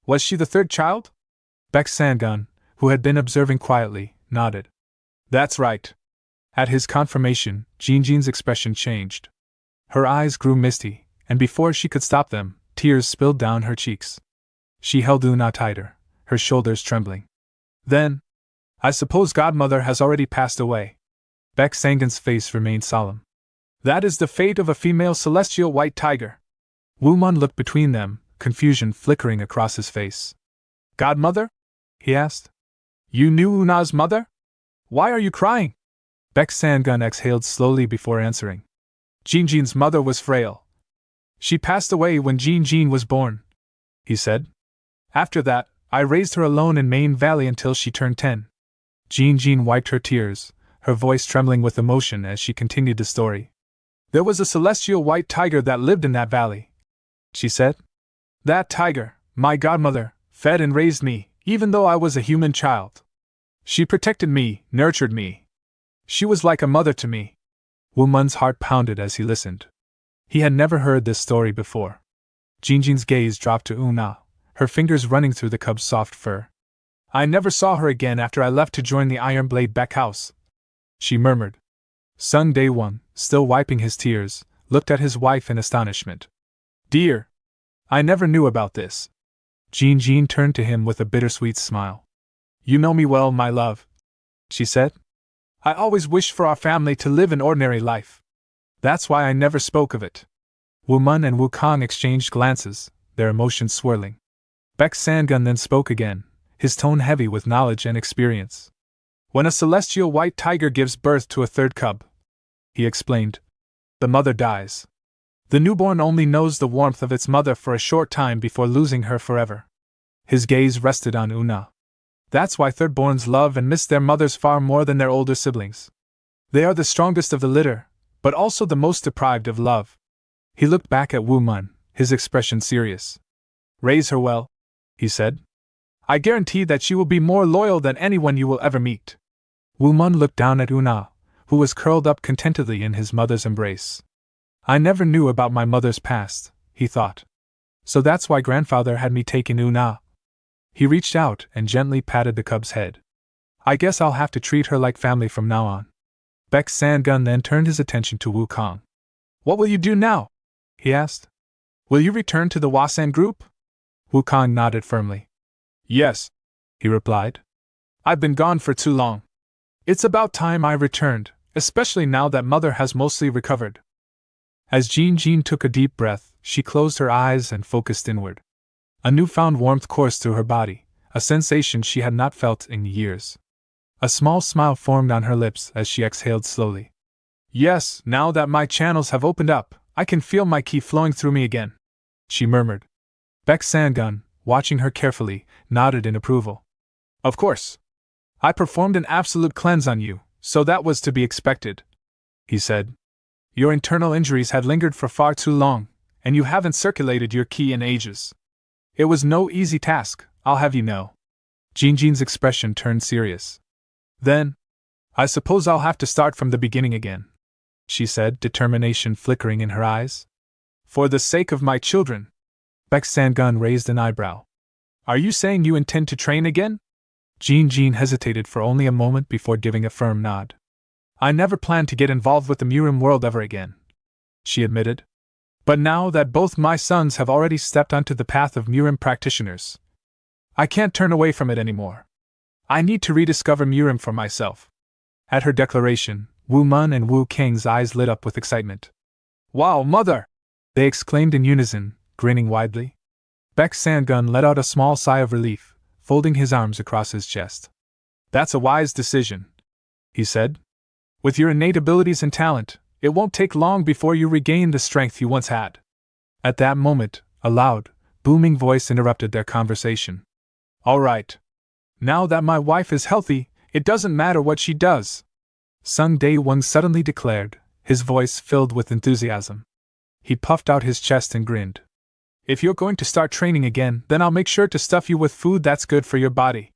Was she the third child? Beck Sangun, who had been observing quietly, nodded. That's right. At his confirmation, Jean's expression changed. Her eyes grew misty, and before she could stop them, tears spilled down her cheeks. She held Una tighter, her shoulders trembling. Then, I suppose Godmother has already passed away. Beck Sangun's face remained solemn. That is the fate of a female celestial white tiger. Woo Mun looked between them, confusion flickering across his face. Godmother? He asked. You knew Una's mother? Why are you crying? Beck Sangun exhaled slowly before answering. Jean's mother was frail. She passed away when Jean was born, he said. After that, I raised her alone in Main Valley until she turned 10. Jean wiped her tears, her voice trembling with emotion as she continued the story. There was a celestial white tiger that lived in that valley, she said. That tiger, my godmother, fed and raised me, even though I was a human child. She protected me, nurtured me. She was like a mother to me. Woo Mun's heart pounded as he listened. He had never heard this story before. Jean's gaze dropped to Una, her fingers running through the cub's soft fur. I never saw her again after I left to join the Iron Blade Beck house, she murmured. Sun Day Wong, still wiping his tears, looked at his wife in astonishment. Dear, I never knew about this. Jean turned to him with a bittersweet smile. You know me well, my love, she said. I always wished for our family to live an ordinary life. That's why I never spoke of it. Woo Mun and Wukong exchanged glances, their emotions swirling. Beck Sangun then spoke again, his tone heavy with knowledge and experience. When a celestial white tiger gives birth to a third cub, he explained, the mother dies. The newborn only knows the warmth of its mother for a short time before losing her forever. His gaze rested on Una. That's why thirdborns love and miss their mothers far more than their older siblings. They are the strongest of the litter, but also the most deprived of love. He looked back at Woo Mun, his expression serious. Raise her well, he said. I guarantee that she will be more loyal than anyone you will ever meet. Woo Mun looked down at Una, who was curled up contentedly in his mother's embrace. I never knew about my mother's past, he thought. So that's why grandfather had me taken Una. He reached out and gently patted the cub's head. I guess I'll have to treat her like family from now on. Beck Sangun then turned his attention to Wukong. What will you do now? He asked. Will you return to the Wasan group? Wukong nodded firmly. Yes, he replied. I've been gone for too long. It's about time I returned, especially now that mother has mostly recovered. As Jean took a deep breath, she closed her eyes and focused inward. A newfound warmth coursed through her body, a sensation she had not felt in years. A small smile formed on her lips as she exhaled slowly. Yes, now that my channels have opened up, I can feel my ki flowing through me again, she murmured. Beck Sangun, watching her carefully, nodded in approval. Of course. I performed an absolute cleanse on you, so that was to be expected, he said. Your internal injuries had lingered for far too long, and you haven't circulated your ki in ages. It was no easy task, I'll have you know. Jin's expression turned serious. Then, I suppose I'll have to start from the beginning again, she said, determination flickering in her eyes. For the sake of my children. Beck Sangun raised an eyebrow. Are you saying you intend to train again? Jean hesitated for only a moment before giving a firm nod. I never planned to get involved with the Murim world ever again, she admitted. But now that both my sons have already stepped onto the path of Murim practitioners, I can't turn away from it anymore. I need to rediscover Murim for myself. At her declaration, Woo Mun and Woo King's eyes lit up with excitement. Wow, mother! They exclaimed in unison, grinning widely. Beck Sangun let out a small sigh of relief, folding his arms across his chest. That's a wise decision, he said. With your innate abilities and talent, it won't take long before you regain the strength you once had. At that moment, a loud, booming voice interrupted their conversation. All right. Now that my wife is healthy, it doesn't matter what she does, Sun Day Wong suddenly declared, his voice filled with enthusiasm. He puffed out his chest and grinned. If you're going to start training again, then I'll make sure to stuff you with food that's good for your body.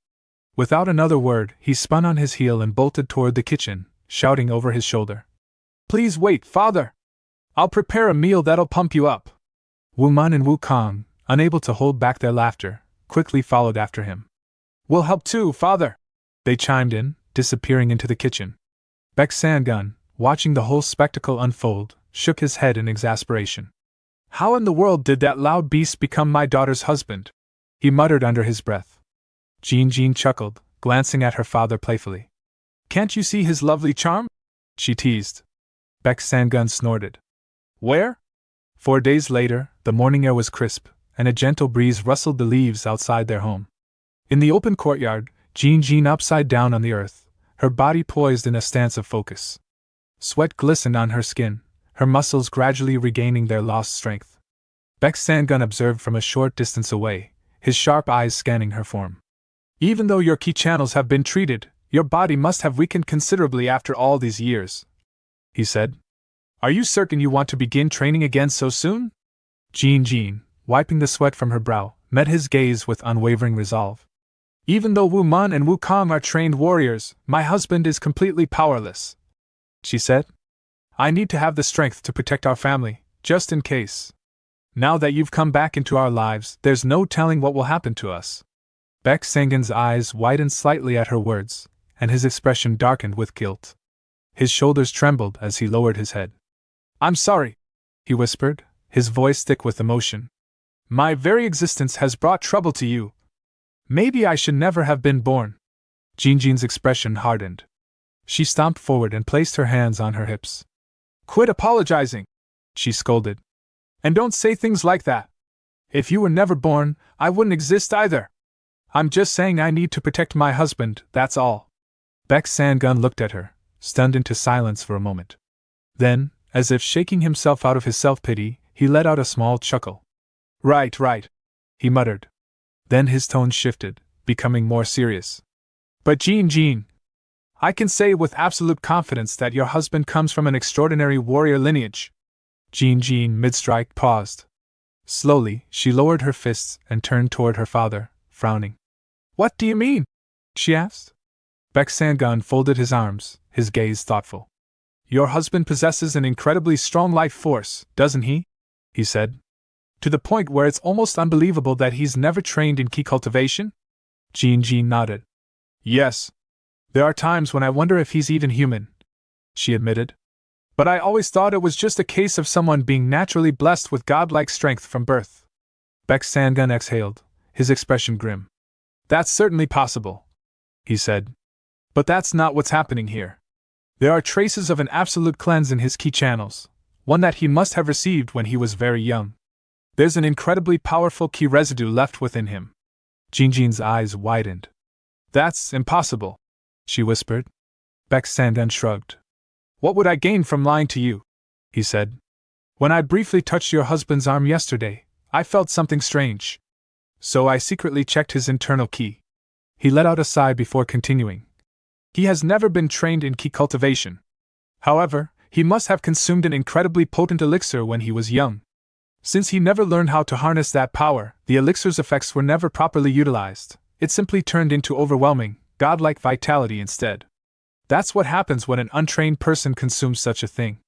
Without another word, he spun on his heel and bolted toward the kitchen, shouting over his shoulder. Please wait, father! I'll prepare a meal that'll pump you up. Woo Mun and Woo Kong, unable to hold back their laughter, quickly followed after him. We'll help too, father! They chimed in, disappearing into the kitchen. Beck Sangun, watching the whole spectacle unfold, shook his head in exasperation. How in the world did that loud beast become my daughter's husband? He muttered under his breath. Jean chuckled, glancing at her father playfully. Can't you see his lovely charm? She teased. Beck Sangun snorted. Where? 4 days later, the morning air was crisp, and a gentle breeze rustled the leaves outside their home. In the open courtyard, Jean upside down on the earth, her body poised in a stance of focus. Sweat glistened on her skin, her muscles gradually regaining their lost strength. Beck Sangun observed from a short distance away, his sharp eyes scanning her form. Even though your ki channels have been treated, your body must have weakened considerably after all these years, he said. Are you certain you want to begin training again so soon? Jean, wiping the sweat from her brow, met his gaze with unwavering resolve. Even though Woo Mun and Woo Kong are trained warriors, my husband is completely powerless, she said. I need to have the strength to protect our family, just in case. Now that you've come back into our lives, there's no telling what will happen to us. Beck Sangun's eyes widened slightly at her words, and his expression darkened with guilt. His shoulders trembled as he lowered his head. I'm sorry, he whispered, his voice thick with emotion. My very existence has brought trouble to you. Maybe I should never have been born. Jean's expression hardened. She stomped forward and placed her hands on her hips. Quit apologizing, she scolded. And don't say things like that. If you were never born, I wouldn't exist either. I'm just saying I need to protect my husband, that's all. Beck Sangun looked at her, stunned into silence for a moment. Then, as if shaking himself out of his self-pity, he let out a small chuckle. Right, he muttered. Then his tone shifted, becoming more serious. But Jean, I can say with absolute confidence that your husband comes from an extraordinary warrior lineage. Jean, mid-strike, paused. Slowly, she lowered her fists and turned toward her father, frowning. What do you mean? She asked. Beck Sangun folded his arms, his gaze thoughtful. Your husband possesses an incredibly strong life force, doesn't he? He said. To the point where it's almost unbelievable that he's never trained in key cultivation? Jean nodded. Yes. There are times when I wonder if he's even human, she admitted. But I always thought it was just a case of someone being naturally blessed with godlike strength from birth. Beck Sangun exhaled, his expression grim. That's certainly possible, he said. But that's not what's happening here. There are traces of an absolute cleanse in his key channels, one that he must have received when he was very young. There's an incredibly powerful key residue left within him. Jean's eyes widened. That's impossible, she whispered. Beck Sangun shrugged. What would I gain from lying to you? He said. When I briefly touched your husband's arm yesterday, I felt something strange. So I secretly checked his internal ki. He let out a sigh before continuing. He has never been trained in key cultivation. However, he must have consumed an incredibly potent elixir when he was young. Since he never learned how to harness that power, the elixir's effects were never properly utilized. It simply turned into overwhelming, godlike vitality instead. That's what happens when an untrained person consumes such a thing.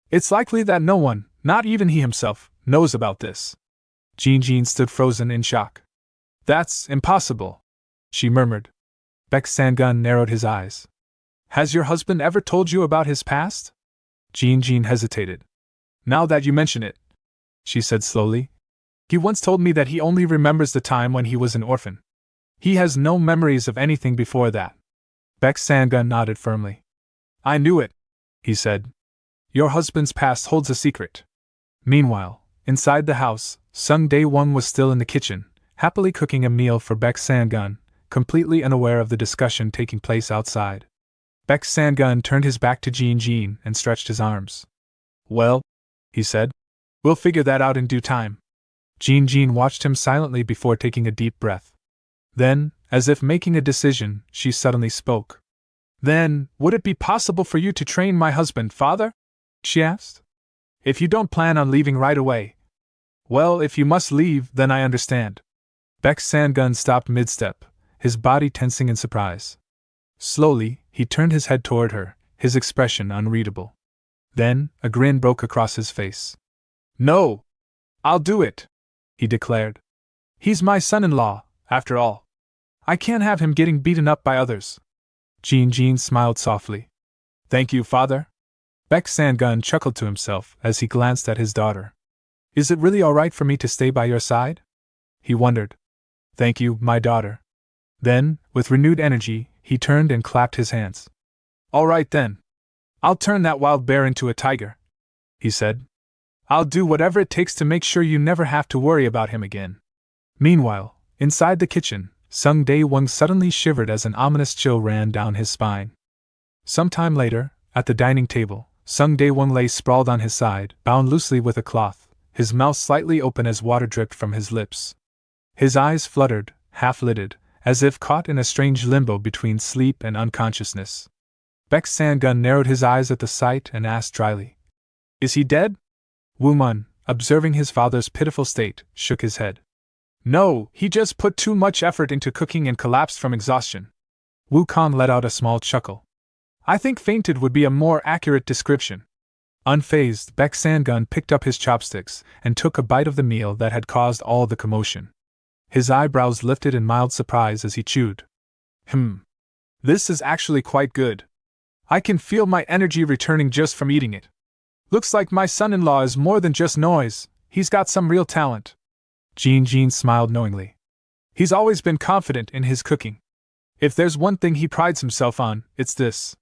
It's likely that no one, not even he himself, knows about this. Jean stood frozen in shock. That's impossible, she murmured. Beck Sangun narrowed his eyes. Has your husband ever told you about his past? Jean hesitated. Now that you mention it, she said slowly. He once told me that he only remembers the time when he was an orphan. He has no memories of anything before that. Beck Sangun nodded firmly. I knew it, he said. Your husband's past holds a secret. Meanwhile, inside the house, Sun Day Wong was still in the kitchen, happily cooking a meal for Beck Sangun, completely unaware of the discussion taking place outside. Beck Sangun turned his back to Jean and stretched his arms. Well, he said, we'll figure that out in due time. Jean watched him silently before taking a deep breath. Then, as if making a decision, she suddenly spoke. Then, would it be possible for you to train my husband, father? She asked. If you don't plan on leaving right away. Well, if you must leave, then I understand. Beck Sangun stopped mid-step, his body tensing in surprise. Slowly, he turned his head toward her, his expression unreadable. Then, a grin broke across his face. No! I'll do it, he declared. He's my son-in-law, after all. I can't have him getting beaten up by others. Jean smiled softly. Thank you, father. Beck Sangun chuckled to himself as he glanced at his daughter. Is it really all right for me to stay by your side? He wondered. Thank you, my daughter. Then, with renewed energy, he turned and clapped his hands. All right then. I'll turn that wild bear into a tiger, he said. I'll do whatever it takes to make sure you never have to worry about him again. Meanwhile, inside the kitchen, Sun Day Wong suddenly shivered as an ominous chill ran down his spine. Some time later, at the dining table, Sun Day Wong lay sprawled on his side, bound loosely with a cloth, his mouth slightly open as water dripped from his lips. His eyes fluttered, half-lidded, as if caught in a strange limbo between sleep and unconsciousness. Beck Sangun narrowed his eyes at the sight and asked dryly, Is he dead? Woo Mun, observing his father's pitiful state, shook his head. No, he just put too much effort into cooking and collapsed from exhaustion. Wu Kong let out a small chuckle. I think fainted would be a more accurate description. Unfazed, Beck Sangun picked up his chopsticks and took a bite of the meal that had caused all the commotion. His eyebrows lifted in mild surprise as he chewed. This is actually quite good. I can feel my energy returning just from eating it. Looks like my son-in-law is more than just noise, he's got some real talent. Jean smiled knowingly. He's always been confident in his cooking. If there's one thing he prides himself on, it's this.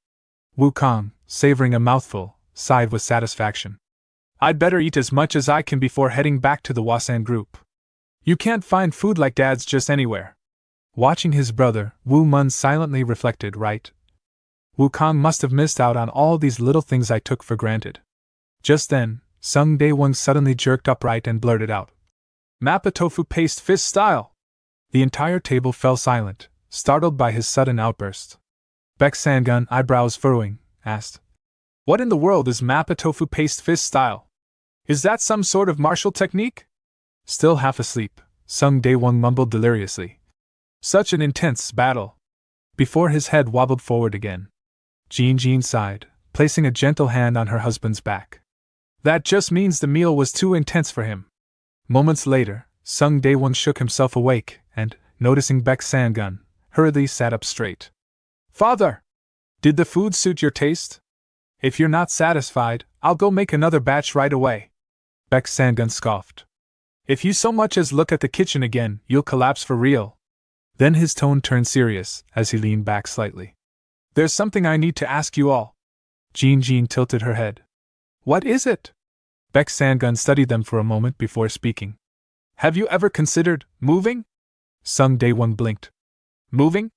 Wu Kong, savoring a mouthful, sighed with satisfaction. I'd better eat as much as I can before heading back to the Wasan group. You can't find food like Dad's just anywhere. Watching his brother, Wu Mun silently reflected, right? Wu Kong must have missed out on all these little things I took for granted. Just then, Sung Day Wong suddenly jerked upright and blurted out. Mappa tofu paste fist style! The entire table fell silent, startled by his sudden outburst. Beck Sangun, eyebrows furrowing, asked, "What in the world is Mappa tofu paste fist style? Is that some sort of martial technique?" Still half asleep, Sung Day Wong mumbled deliriously. "Such an intense battle!" Before his head wobbled forward again. Jean sighed, placing a gentle hand on her husband's back. "That just means the meal was too intense for him." Moments later, Sung Day Wong shook himself awake and, noticing Beck Sangun, hurriedly sat up straight. "Father! Did the food suit your taste? If you're not satisfied, I'll go make another batch right away." Beck Sangun scoffed. "If you so much as look at the kitchen again, you'll collapse for real." Then his tone turned serious as he leaned back slightly. "There's something I need to ask you all." Jean tilted her head. "What is it?" Beck Sangun studied them for a moment before speaking. "Have you ever considered moving?" Sung Day Wong blinked. "Moving?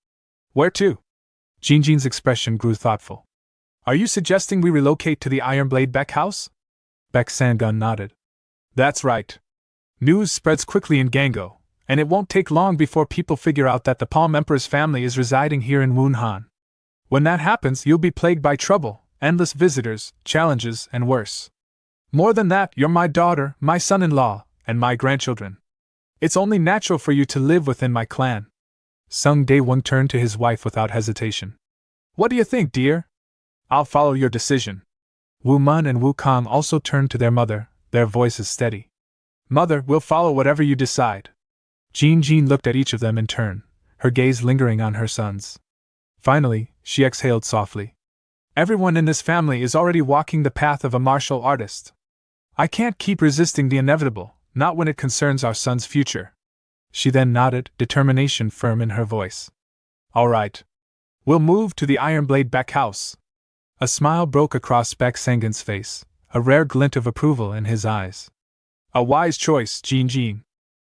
Where to?" Jean's expression grew thoughtful. "Are you suggesting we relocate to the Ironblade Beck house?" Beck Sangun nodded. "That's right. News spreads quickly in Gango, and it won't take long before people figure out that the Palm Emperor's family is residing here in Wunhan. When that happens, you'll be plagued by trouble, endless visitors, challenges, and worse. More than that, you're my daughter, my son-in-law, and my grandchildren. It's only natural for you to live within my clan." Sung Day Wong turned to his wife without hesitation. "What do you think, dear?" "I'll follow your decision." Wu Mun and Wu Kong also turned to their mother, their voices steady. "Mother, we'll follow whatever you decide." Jean looked at each of them in turn, her gaze lingering on her sons. Finally, she exhaled softly. "Everyone in this family is already walking the path of a martial artist. I can't keep resisting the inevitable, not when it concerns our son's future." She then nodded, determination firm in her voice. "All right. We'll move to the Ironblade Beck house." A smile broke across Beck Sangun's face, a rare glint of approval in his eyes. "A wise choice, Jean.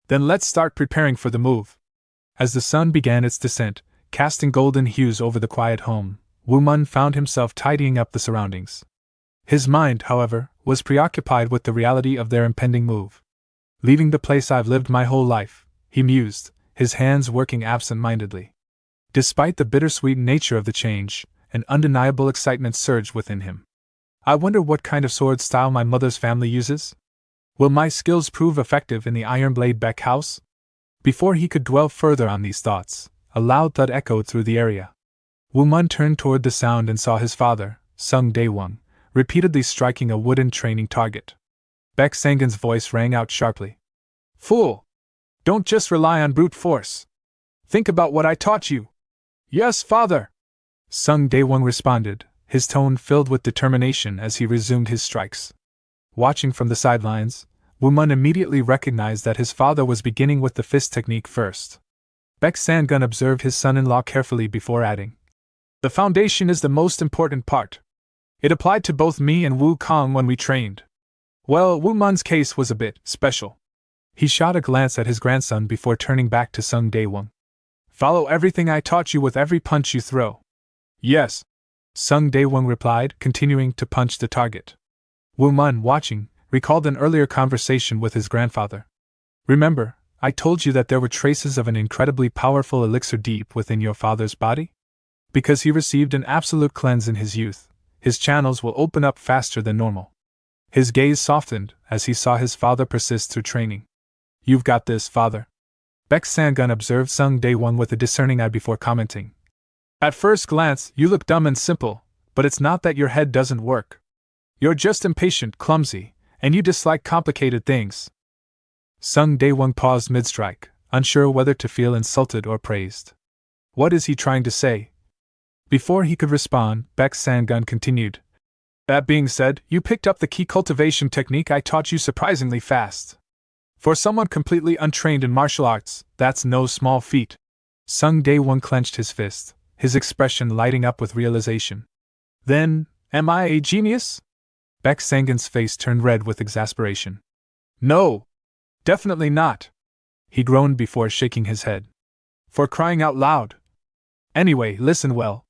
Then let's start preparing for the move." As the sun began its descent, casting golden hues over the quiet home, Wu Mun found himself tidying up the surroundings. His mind, however, was preoccupied with the reality of their impending move. "Leaving the place I've lived my whole life," he mused, his hands working absent-mindedly. Despite the bittersweet nature of the change, an undeniable excitement surged within him. "I wonder what kind of sword style my mother's family uses? Will my skills prove effective in the Ironblade Beck house?" Before he could dwell further on these thoughts, a loud thud echoed through the area. Wu Mun turned toward the sound and saw his father, Sung Day Wong, repeatedly striking a wooden training target. Beck Sangun's voice rang out sharply. "Fool! Don't just rely on brute force. Think about what I taught you." "Yes, father!" Sung Day Wong responded, his tone filled with determination as he resumed his strikes. Watching from the sidelines, Wu Mun immediately recognized that his father was beginning with the fist technique first. Beck Sangun observed his son-in-law carefully before adding, "The foundation is the most important part. It applied to both me and Wu Kong when we trained. Well, Wu Mun's case was a bit special." He shot a glance at his grandson before turning back to Sung Day Wong. "Follow everything I taught you with every punch you throw." "Yes," Sung Day Wong replied, continuing to punch the target. Wu Mun, watching, recalled an earlier conversation with his grandfather. "Remember, I told you that there were traces of an incredibly powerful elixir deep within your father's body? Because he received an absolute cleanse in his youth, his channels will open up faster than normal." His gaze softened as he saw his father persist through training. "You've got this, father." Beck Sangun observed Sung Day Wong with a discerning eye before commenting. "At first glance, you look dumb and simple, but it's not that your head doesn't work. You're just impatient, clumsy, and you dislike complicated things." Sung Day Wong paused mid-strike, unsure whether to feel insulted or praised. What is he trying to say? Before he could respond, Beck Sangun continued. "That being said, you picked up the key cultivation technique I taught you surprisingly fast. For someone completely untrained in martial arts, that's no small feat." Sung Day Wong clenched his fist, his expression lighting up with realization. "Then, am I a genius?" Beck Sangun's face turned red with exasperation. "No! Definitely not!" he groaned before shaking his head. "For crying out loud! Anyway, listen well.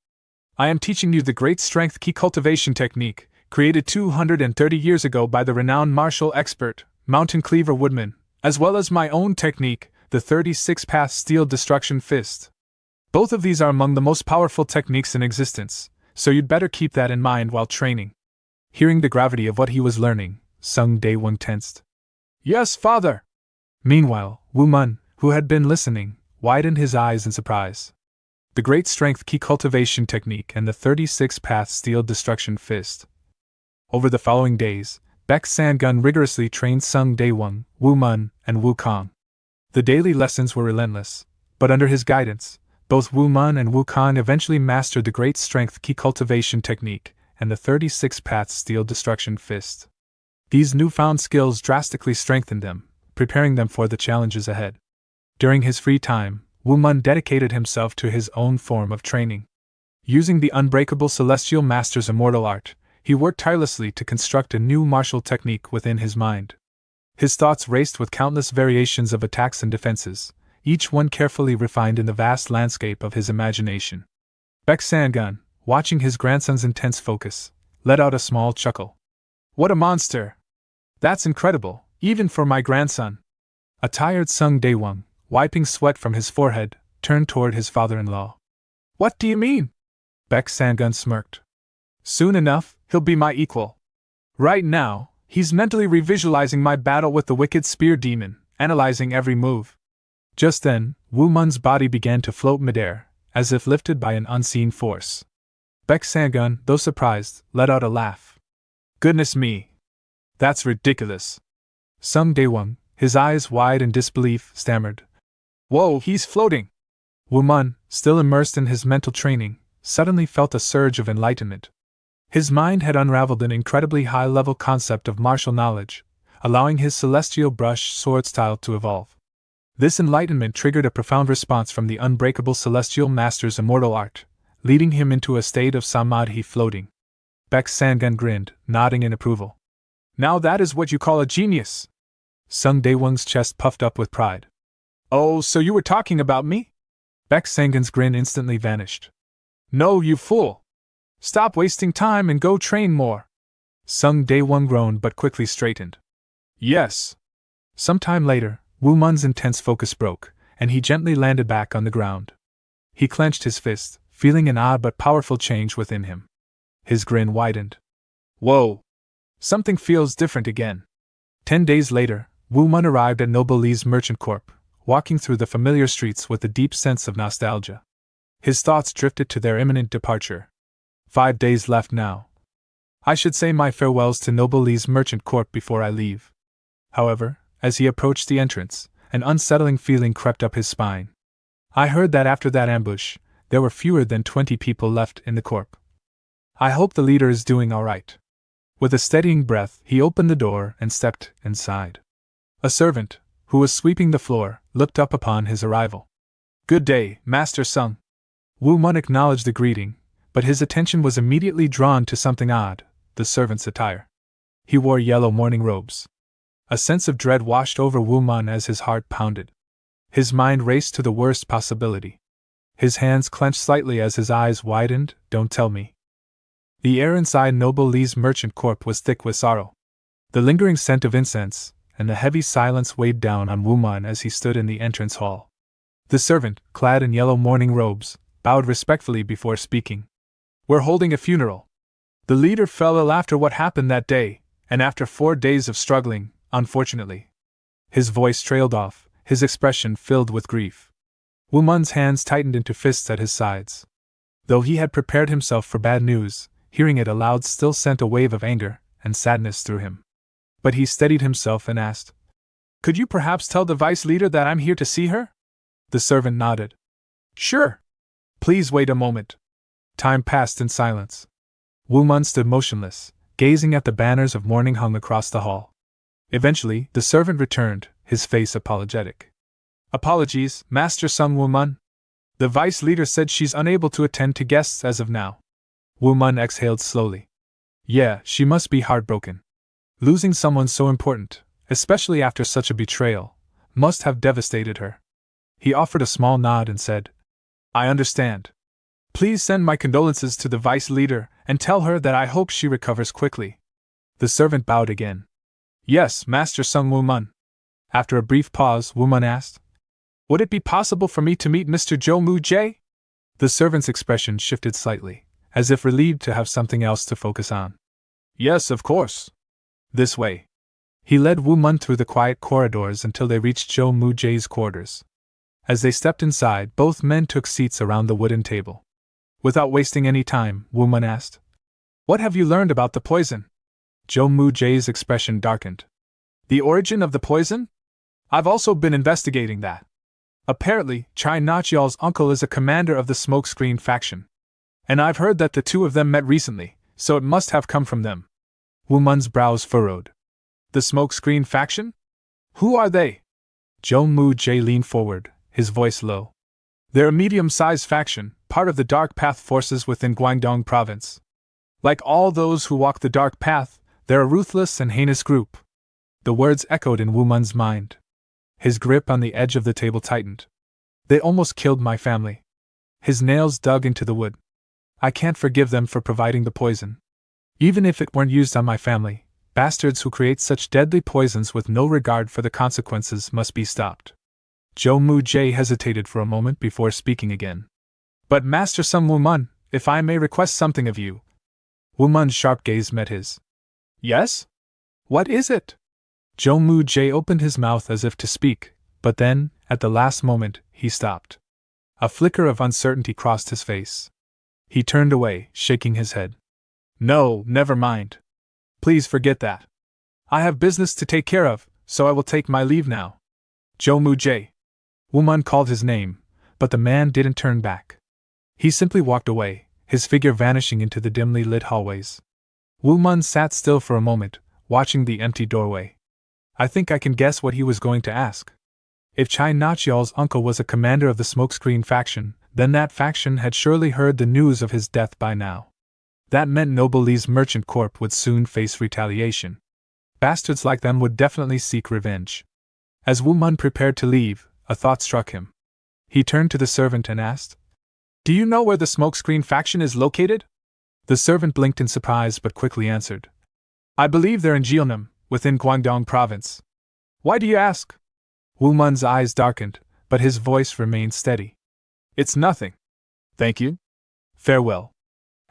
I am teaching you the great strength key cultivation technique, created 230 years ago by the renowned martial expert, Mountain Cleaver Woodman, as well as my own technique, the 36-path steel destruction fist. Both of these are among the most powerful techniques in existence, so you'd better keep that in mind while training. Hearing the gravity of what he was learning, Sun Day Wong tensed. Yes, father! Meanwhile, Woo Mun, who had been listening, widened his eyes in surprise. The great strength ki cultivation technique and the 36-path steel destruction fist. Over the following days, Beck Sangun rigorously trained Sun Day Wong, Woo Mun, and Woo Kong. The daily lessons were relentless, but under his guidance, both Woo Mun and Woo Kong eventually mastered the great strength ki cultivation technique and the 36-path steel destruction fist. These newfound skills drastically strengthened them, preparing them for the challenges ahead. During his free time, Woo Mun dedicated himself to his own form of training. Using the unbreakable celestial master's immortal art, he worked tirelessly to construct a new martial technique within his mind. His thoughts raced with countless variations of attacks and defenses, each one carefully refined in the vast landscape of his imagination. Beck Sangun, watching his grandson's intense focus, let out a small chuckle. What a monster! That's incredible, even for my grandson. A tired Sun Day Wong, wiping sweat from his forehead, turned toward his father-in-law. What do you mean? Beck Sangun smirked. Soon enough, he'll be my equal. Right now, he's mentally revisualizing my battle with the wicked spear demon, analyzing every move. Just then, Woo Mun's body began to float midair, as if lifted by an unseen force. Beck Sangun, though surprised, let out a laugh. Goodness me! That's ridiculous! Sun Day Wong, his eyes wide in disbelief, stammered. Whoa, he's floating! Woo Mun, still immersed in his mental training, suddenly felt a surge of enlightenment. His mind had unraveled an incredibly high-level concept of martial knowledge, allowing his celestial brush sword style to evolve. This enlightenment triggered a profound response from the unbreakable celestial master's immortal art, leading him into a state of samadhi floating. Beck Sangun grinned, nodding in approval. Now that is what you call a genius! Sun Day Wong's chest puffed up with pride. Oh, so you were talking about me? Beck Sangun's grin instantly vanished. No, you fool! Stop wasting time and go train more! Sun Day Wong groaned but quickly straightened. Yes! Some time later, Woo Mun's intense focus broke, and he gently landed back on the ground. He clenched his fist, feeling an odd but powerful change within him. His grin widened. Whoa! Something feels different again. 10 days later, Woo Mun arrived at Noble Lee's Merchant Corp., walking through the familiar streets with a deep sense of nostalgia. His thoughts drifted to their imminent departure. 5 days left now. I should say my farewells to Noble Lee's Merchant Corp. Before I leave. However, as he approached the entrance, an unsettling feeling crept up his spine. I heard that after that ambush, there were fewer than 20 people left in the corp. I hope the leader is doing all right. With a steadying breath, he opened the door and stepped inside. A servant, who was sweeping the floor, looked up upon his arrival. Good day, Master Sung. Woo Mun acknowledged the greeting, but his attention was immediately drawn to something odd, the servant's attire. He wore yellow morning robes. A sense of dread washed over Woo Mun as his heart pounded. His mind raced to the worst possibility. His hands clenched slightly as his eyes widened. Don't tell me. The air inside Noble Lee's Merchant Corp was thick with sorrow. The lingering scent of incense, and the heavy silence weighed down on Woo Mun as he stood in the entrance hall. The servant, clad in yellow morning robes, bowed respectfully before speaking. We're holding a funeral. The leader fell ill after what happened that day, and after 4 days of struggling, unfortunately. His voice trailed off, his expression filled with grief. Woo Mun's hands tightened into fists at his sides. Though he had prepared himself for bad news, hearing it aloud still sent a wave of anger and sadness through him. But he steadied himself and asked, Could you perhaps tell the vice leader that I'm here to see her? The servant nodded. Sure. Please wait a moment. Time passed in silence. Woo Mun stood motionless, gazing at the banners of mourning hung across the hall. Eventually, the servant returned, his face apologetic. Apologies, Master Sung Woo Mun. The vice leader said she's unable to attend to guests as of now. Woo Mun exhaled slowly. Yeah, she must be heartbroken. Losing someone so important, especially after such a betrayal, must have devastated her. He offered a small nod and said, I understand. Please send my condolences to the vice leader and tell her that I hope she recovers quickly." The servant bowed again. "Yes, Master Song Woo Mun." After a brief pause, Woo Mun asked, "Would it be possible for me to meet Mr. Jo Moo Jae?" The servant's expression shifted slightly, as if relieved to have something else to focus on. "Yes, of course. This way." He led Woo Mun through the quiet corridors until they reached Jo Moo Jae's quarters. As they stepped inside, both men took seats around the wooden table. Without wasting any time, Woo Mun asked, "What have you learned about the poison?" Jo Moo Jae's expression darkened. "The origin of the poison? I've also been investigating that. Apparently, Chai Nachial's uncle is a commander of the Smokescreen faction. And I've heard that the two of them met recently, so it must have come from them." Woo Mun's brows furrowed. "The Smokescreen faction? Who are they?" Jo Moo Jae leaned forward, his voice low. "They're a medium-sized faction, part of the Dark Path forces within Guangdong province. Like all those who walk the Dark Path, they're a ruthless and heinous group." The words echoed in Woo Mun's mind. His grip on the edge of the table tightened. "They almost killed my family." His nails dug into the wood. "I can't forgive them for providing the poison. Even if it weren't used on my family, bastards who create such deadly poisons with no regard for the consequences must be stopped." Jo Moo Jae hesitated for a moment before speaking again. "But Master Song Woo Mun, if I may request something of you." Woo Mun's sharp gaze met his. "Yes? What is it?" Jo Moo Jae opened his mouth as if to speak, but then, at the last moment, he stopped. A flicker of uncertainty crossed his face. He turned away, shaking his head. "No, never mind. Please forget that. I have business to take care of, so I will take my leave now." "Jo Moo Jae." Woo Mun called his name, but the man didn't turn back. He simply walked away, his figure vanishing into the dimly lit hallways. Woo Mun sat still for a moment, watching the empty doorway. I think I can guess what he was going to ask. If Chai Nachial's uncle was a commander of the Smokescreen faction, then that faction had surely heard the news of his death by now. That meant Noble Lee's Merchant Corp would soon face retaliation. Bastards like them would definitely seek revenge. As Woo Mun prepared to leave, a thought struck him. He turned to the servant and asked, "Do you know where the Smokescreen faction is located?" The servant blinked in surprise but quickly answered, "I believe they're in Jeonnam, within Guangdong province." "Why do you ask?" Woo Mun's eyes darkened, but his voice remained steady. "It's nothing. Thank you. Farewell."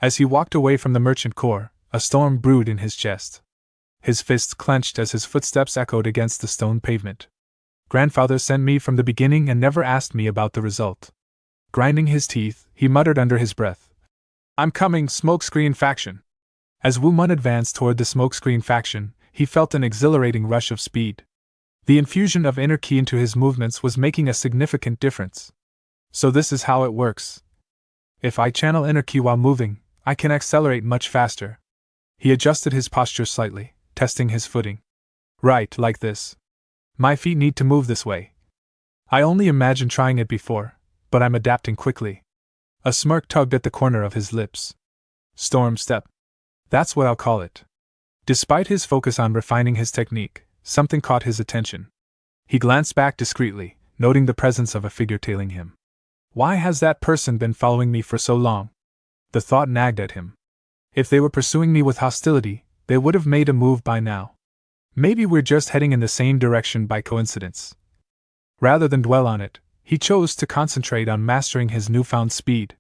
As he walked away from the merchant corps, a storm brewed in his chest. His fists clenched as his footsteps echoed against the stone pavement. "Grandfather sent me from the beginning and never asked me about the result." Grinding his teeth, he muttered under his breath, "I'm coming, Smokescreen faction." As Woo Mun advanced toward the Smokescreen faction, he felt an exhilarating rush of speed. The infusion of inner ki into his movements was making a significant difference. So this is how it works. If I channel inner ki while moving, I can accelerate much faster. He adjusted his posture slightly, testing his footing. Right, like this. My feet need to move this way. I only imagined trying it before, but I'm adapting quickly. A smirk tugged at the corner of his lips. Storm step. That's what I'll call it. Despite his focus on refining his technique, something caught his attention. He glanced back discreetly, noting the presence of a figure tailing him. Why has that person been following me for so long? The thought nagged at him. If they were pursuing me with hostility, they would have made a move by now. Maybe we're just heading in the same direction by coincidence. Rather than dwell on it, he chose to concentrate on mastering his newfound speed.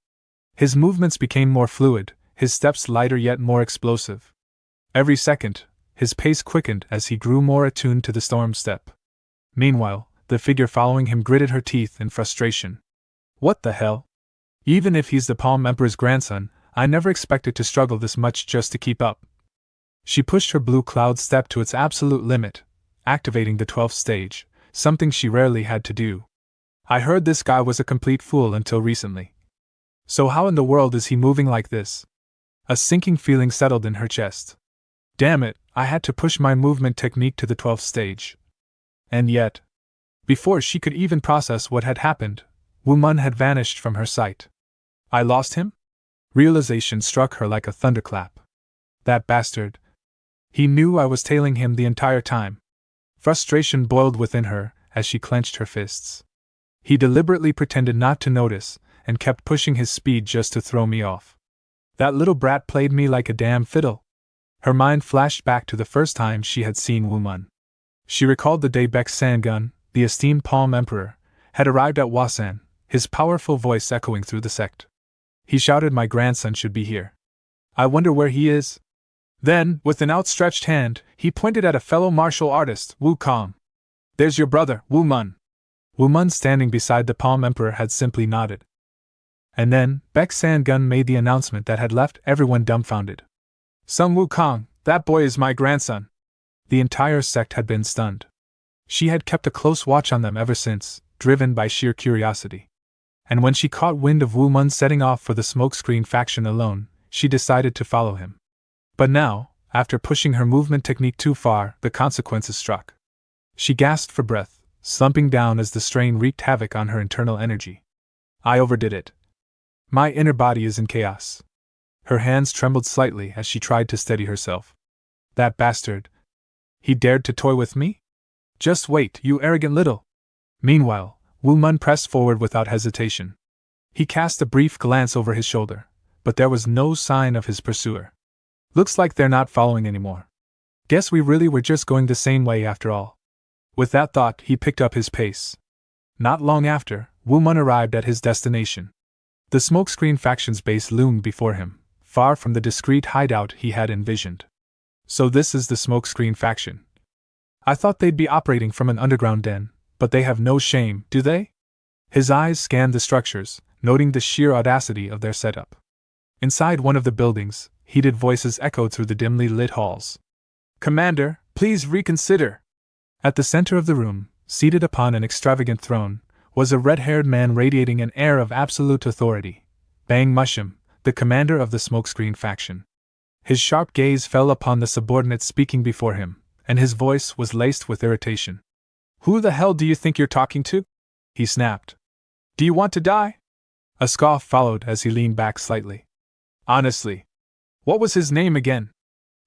His movements became more fluid, his steps lighter yet more explosive. Every second, his pace quickened as he grew more attuned to the storm step. Meanwhile, the figure following him gritted her teeth in frustration. What the hell? Even if he's the Palm Emperor's grandson, I never expected to struggle this much just to keep up. She pushed her blue cloud step to its absolute limit, activating the 12th stage, something she rarely had to do. I heard this guy was a complete fool until recently. So how in the world is he moving like this? A sinking feeling settled in her chest. Damn it, I had to push my movement technique to the 12th stage. And yet, before she could even process what had happened, Woo Mun had vanished from her sight. I lost him? Realization struck her like a thunderclap. That bastard. He knew I was tailing him the entire time. Frustration boiled within her as she clenched her fists. He deliberately pretended not to notice and kept pushing his speed just to throw me off. That little brat played me like a damn fiddle. Her mind flashed back to the first time she had seen Woo Mun. She recalled the day Beck Sangun, the esteemed Palm Emperor, had arrived at Wasan, his powerful voice echoing through the sect. He shouted, "My grandson should be here. I wonder where he is?" Then, with an outstretched hand, he pointed at a fellow martial artist, Woo Kong. "There's your brother, Woo Mun." Woo Mun, standing beside the Palm Emperor, had simply nodded. And then, Beck Sangun made the announcement that had left everyone dumbfounded. "Sun Woo Kong, that boy is my grandson." The entire sect had been stunned. She had kept a close watch on them ever since, driven by sheer curiosity. And when she caught wind of Woo Mun setting off for the smokescreen faction alone, she decided to follow him. But now, after pushing her movement technique too far, the consequences struck. She gasped for breath, slumping down as the strain wreaked havoc on her internal energy. "I overdid it. My inner body is in chaos." Her hands trembled slightly as she tried to steady herself. "That bastard. He dared to toy with me? Just wait, you arrogant little." Meanwhile, Woo Mun pressed forward without hesitation. He cast a brief glance over his shoulder, but there was no sign of his pursuer. "Looks like they're not following anymore. Guess we really were just going the same way after all." With that thought, he picked up his pace. Not long after, Woo Mun arrived at his destination. The smokescreen faction's base loomed before him, far from the discreet hideout he had envisioned. "So this is the smokescreen faction. I thought they'd be operating from an underground den, but they have no shame, do they?" His eyes scanned the structures, noting the sheer audacity of their setup. Inside one of the buildings, heated voices echoed through the dimly lit halls. "Commander, please reconsider." At the center of the room, seated upon an extravagant throne, was a red-haired man radiating an air of absolute authority, Bang Mushum, the commander of the smokescreen faction. His sharp gaze fell upon the subordinate speaking before him, and his voice was laced with irritation. "Who the hell do you think you're talking to?" he snapped. "Do you want to die?" A scoff followed as he leaned back slightly. "Honestly, what was his name again?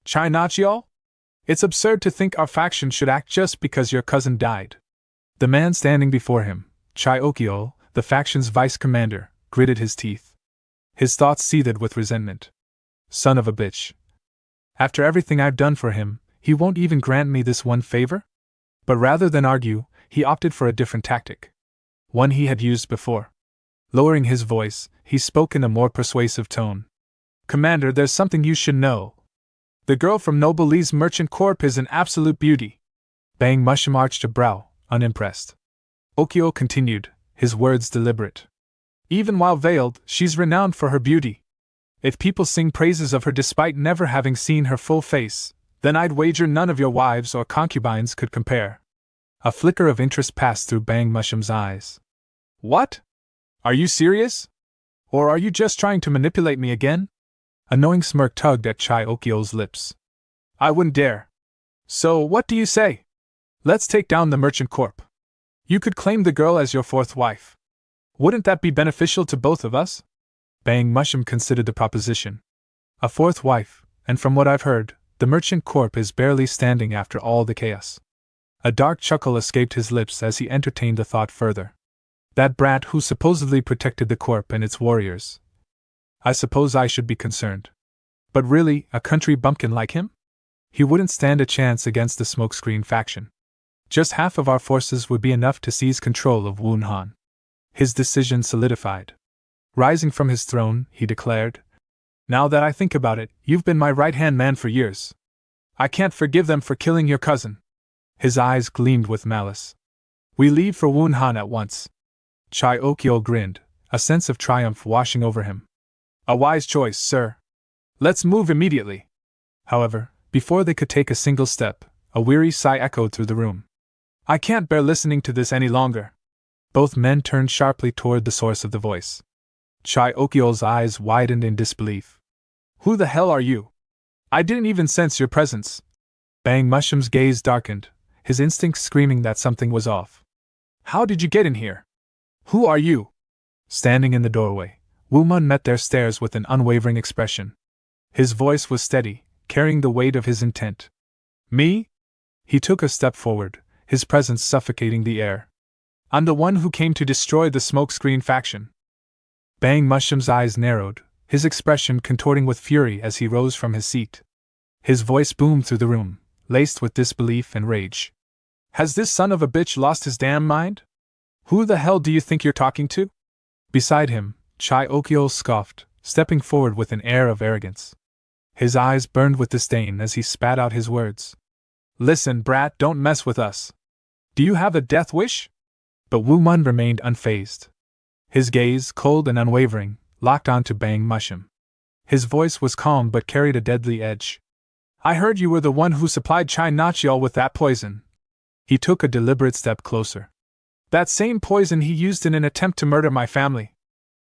Chai Nachiol? It's absurd to think our faction should act just because your cousin died." The man standing before him, Chai Okiol, the faction's vice commander, gritted his teeth. His thoughts seethed with resentment. Son of a bitch. After everything I've done for him, he won't even grant me this one favor? But rather than argue, he opted for a different tactic. One he had used before. Lowering his voice, he spoke in a more persuasive tone. "Commander, there's something you should know. The girl from Noble Lee's Merchant Corp is an absolute beauty." Bang Mushum arched a brow, unimpressed. Okio continued, his words deliberate. "Even while veiled, she's renowned for her beauty. If people sing praises of her despite never having seen her full face, then I'd wager none of your wives or concubines could compare." A flicker of interest passed through Bang Mushum's eyes. "What? Are you serious? Or are you just trying to manipulate me again?" A knowing smirk tugged at Chai Okiol's lips. "I wouldn't dare. So, what do you say? Let's take down the Merchant Corp. You could claim the girl as your fourth wife. Wouldn't that be beneficial to both of us?" Bang Mushum considered the proposition. A fourth wife, and from what I've heard, the Merchant Corp is barely standing after all the chaos. A dark chuckle escaped his lips as he entertained the thought further. That brat who supposedly protected the Corp and its warriors. I suppose I should be concerned. But really, a country bumpkin like him? He wouldn't stand a chance against the smokescreen faction. Just half of our forces would be enough to seize control of Woon Han. His decision solidified. Rising from his throne, he declared, "Now that I think about it, you've been my right-hand man for years. I can't forgive them for killing your cousin." His eyes gleamed with malice. "We leave for Woon Han at once." Chai Okyo grinned, a sense of triumph washing over him. "A wise choice, sir. Let's move immediately." However, before they could take a single step, a weary sigh echoed through the room. "I can't bear listening to this any longer." Both men turned sharply toward the source of the voice. Chai Okiol's eyes widened in disbelief. "Who the hell are you? I didn't even sense your presence." Bang Mushum's gaze darkened, his instincts screaming that something was off. "How did you get in here? Who are you?" Standing in the doorway, Woo Mun met their stares with an unwavering expression. His voice was steady, carrying the weight of his intent. "Me?" He took a step forward, his presence suffocating the air. "I'm the one who came to destroy the smokescreen faction." Bang Mushum's eyes narrowed, his expression contorting with fury as he rose from his seat. His voice boomed through the room, laced with disbelief and rage. Has this son of a bitch lost his damn mind? Who the hell do you think you're talking to? Beside him, Chai Okyo scoffed, stepping forward with an air of arrogance. His eyes burned with disdain as he spat out his words. Listen, brat, don't mess with us. Do you have a death wish? But Woo Mun remained unfazed. His gaze, cold and unwavering, locked on to Bang Mushum. His voice was calm but carried a deadly edge. I heard you were the one who supplied Chai Nachiol with that poison. He took a deliberate step closer. That same poison he used in an attempt to murder my family.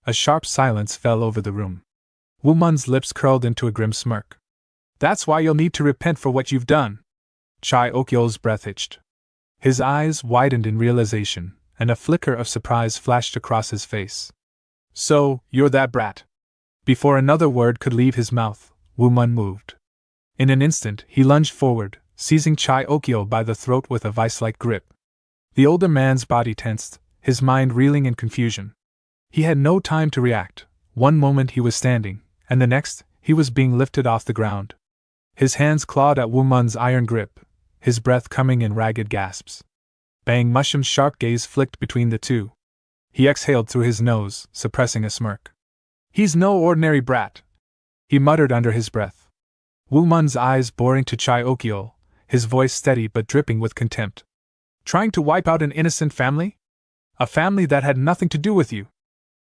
A sharp silence fell over the room. Woo Mun's lips curled into a grim smirk. That's why you'll need to repent for what you've done. Chai Okyo's breath hitched. His eyes widened in realization, and a flicker of surprise flashed across his face. So, you're that brat. Before another word could leave his mouth, Woo Mun moved. In an instant, he lunged forward, seizing Chai Okyo by the throat with a vice-like grip. The older man's body tensed, his mind reeling in confusion. He had no time to react. One moment he was standing, and the next, he was being lifted off the ground. His hands clawed at Woo Mun's iron grip, his breath coming in ragged gasps. Bang Mushum's sharp gaze flicked between the two. He exhaled through his nose, suppressing a smirk. He's no ordinary brat, he muttered under his breath. Woo Mun's eyes boring to Chai Okyo, his voice steady but dripping with contempt. Trying to wipe out an innocent family? A family that had nothing to do with you.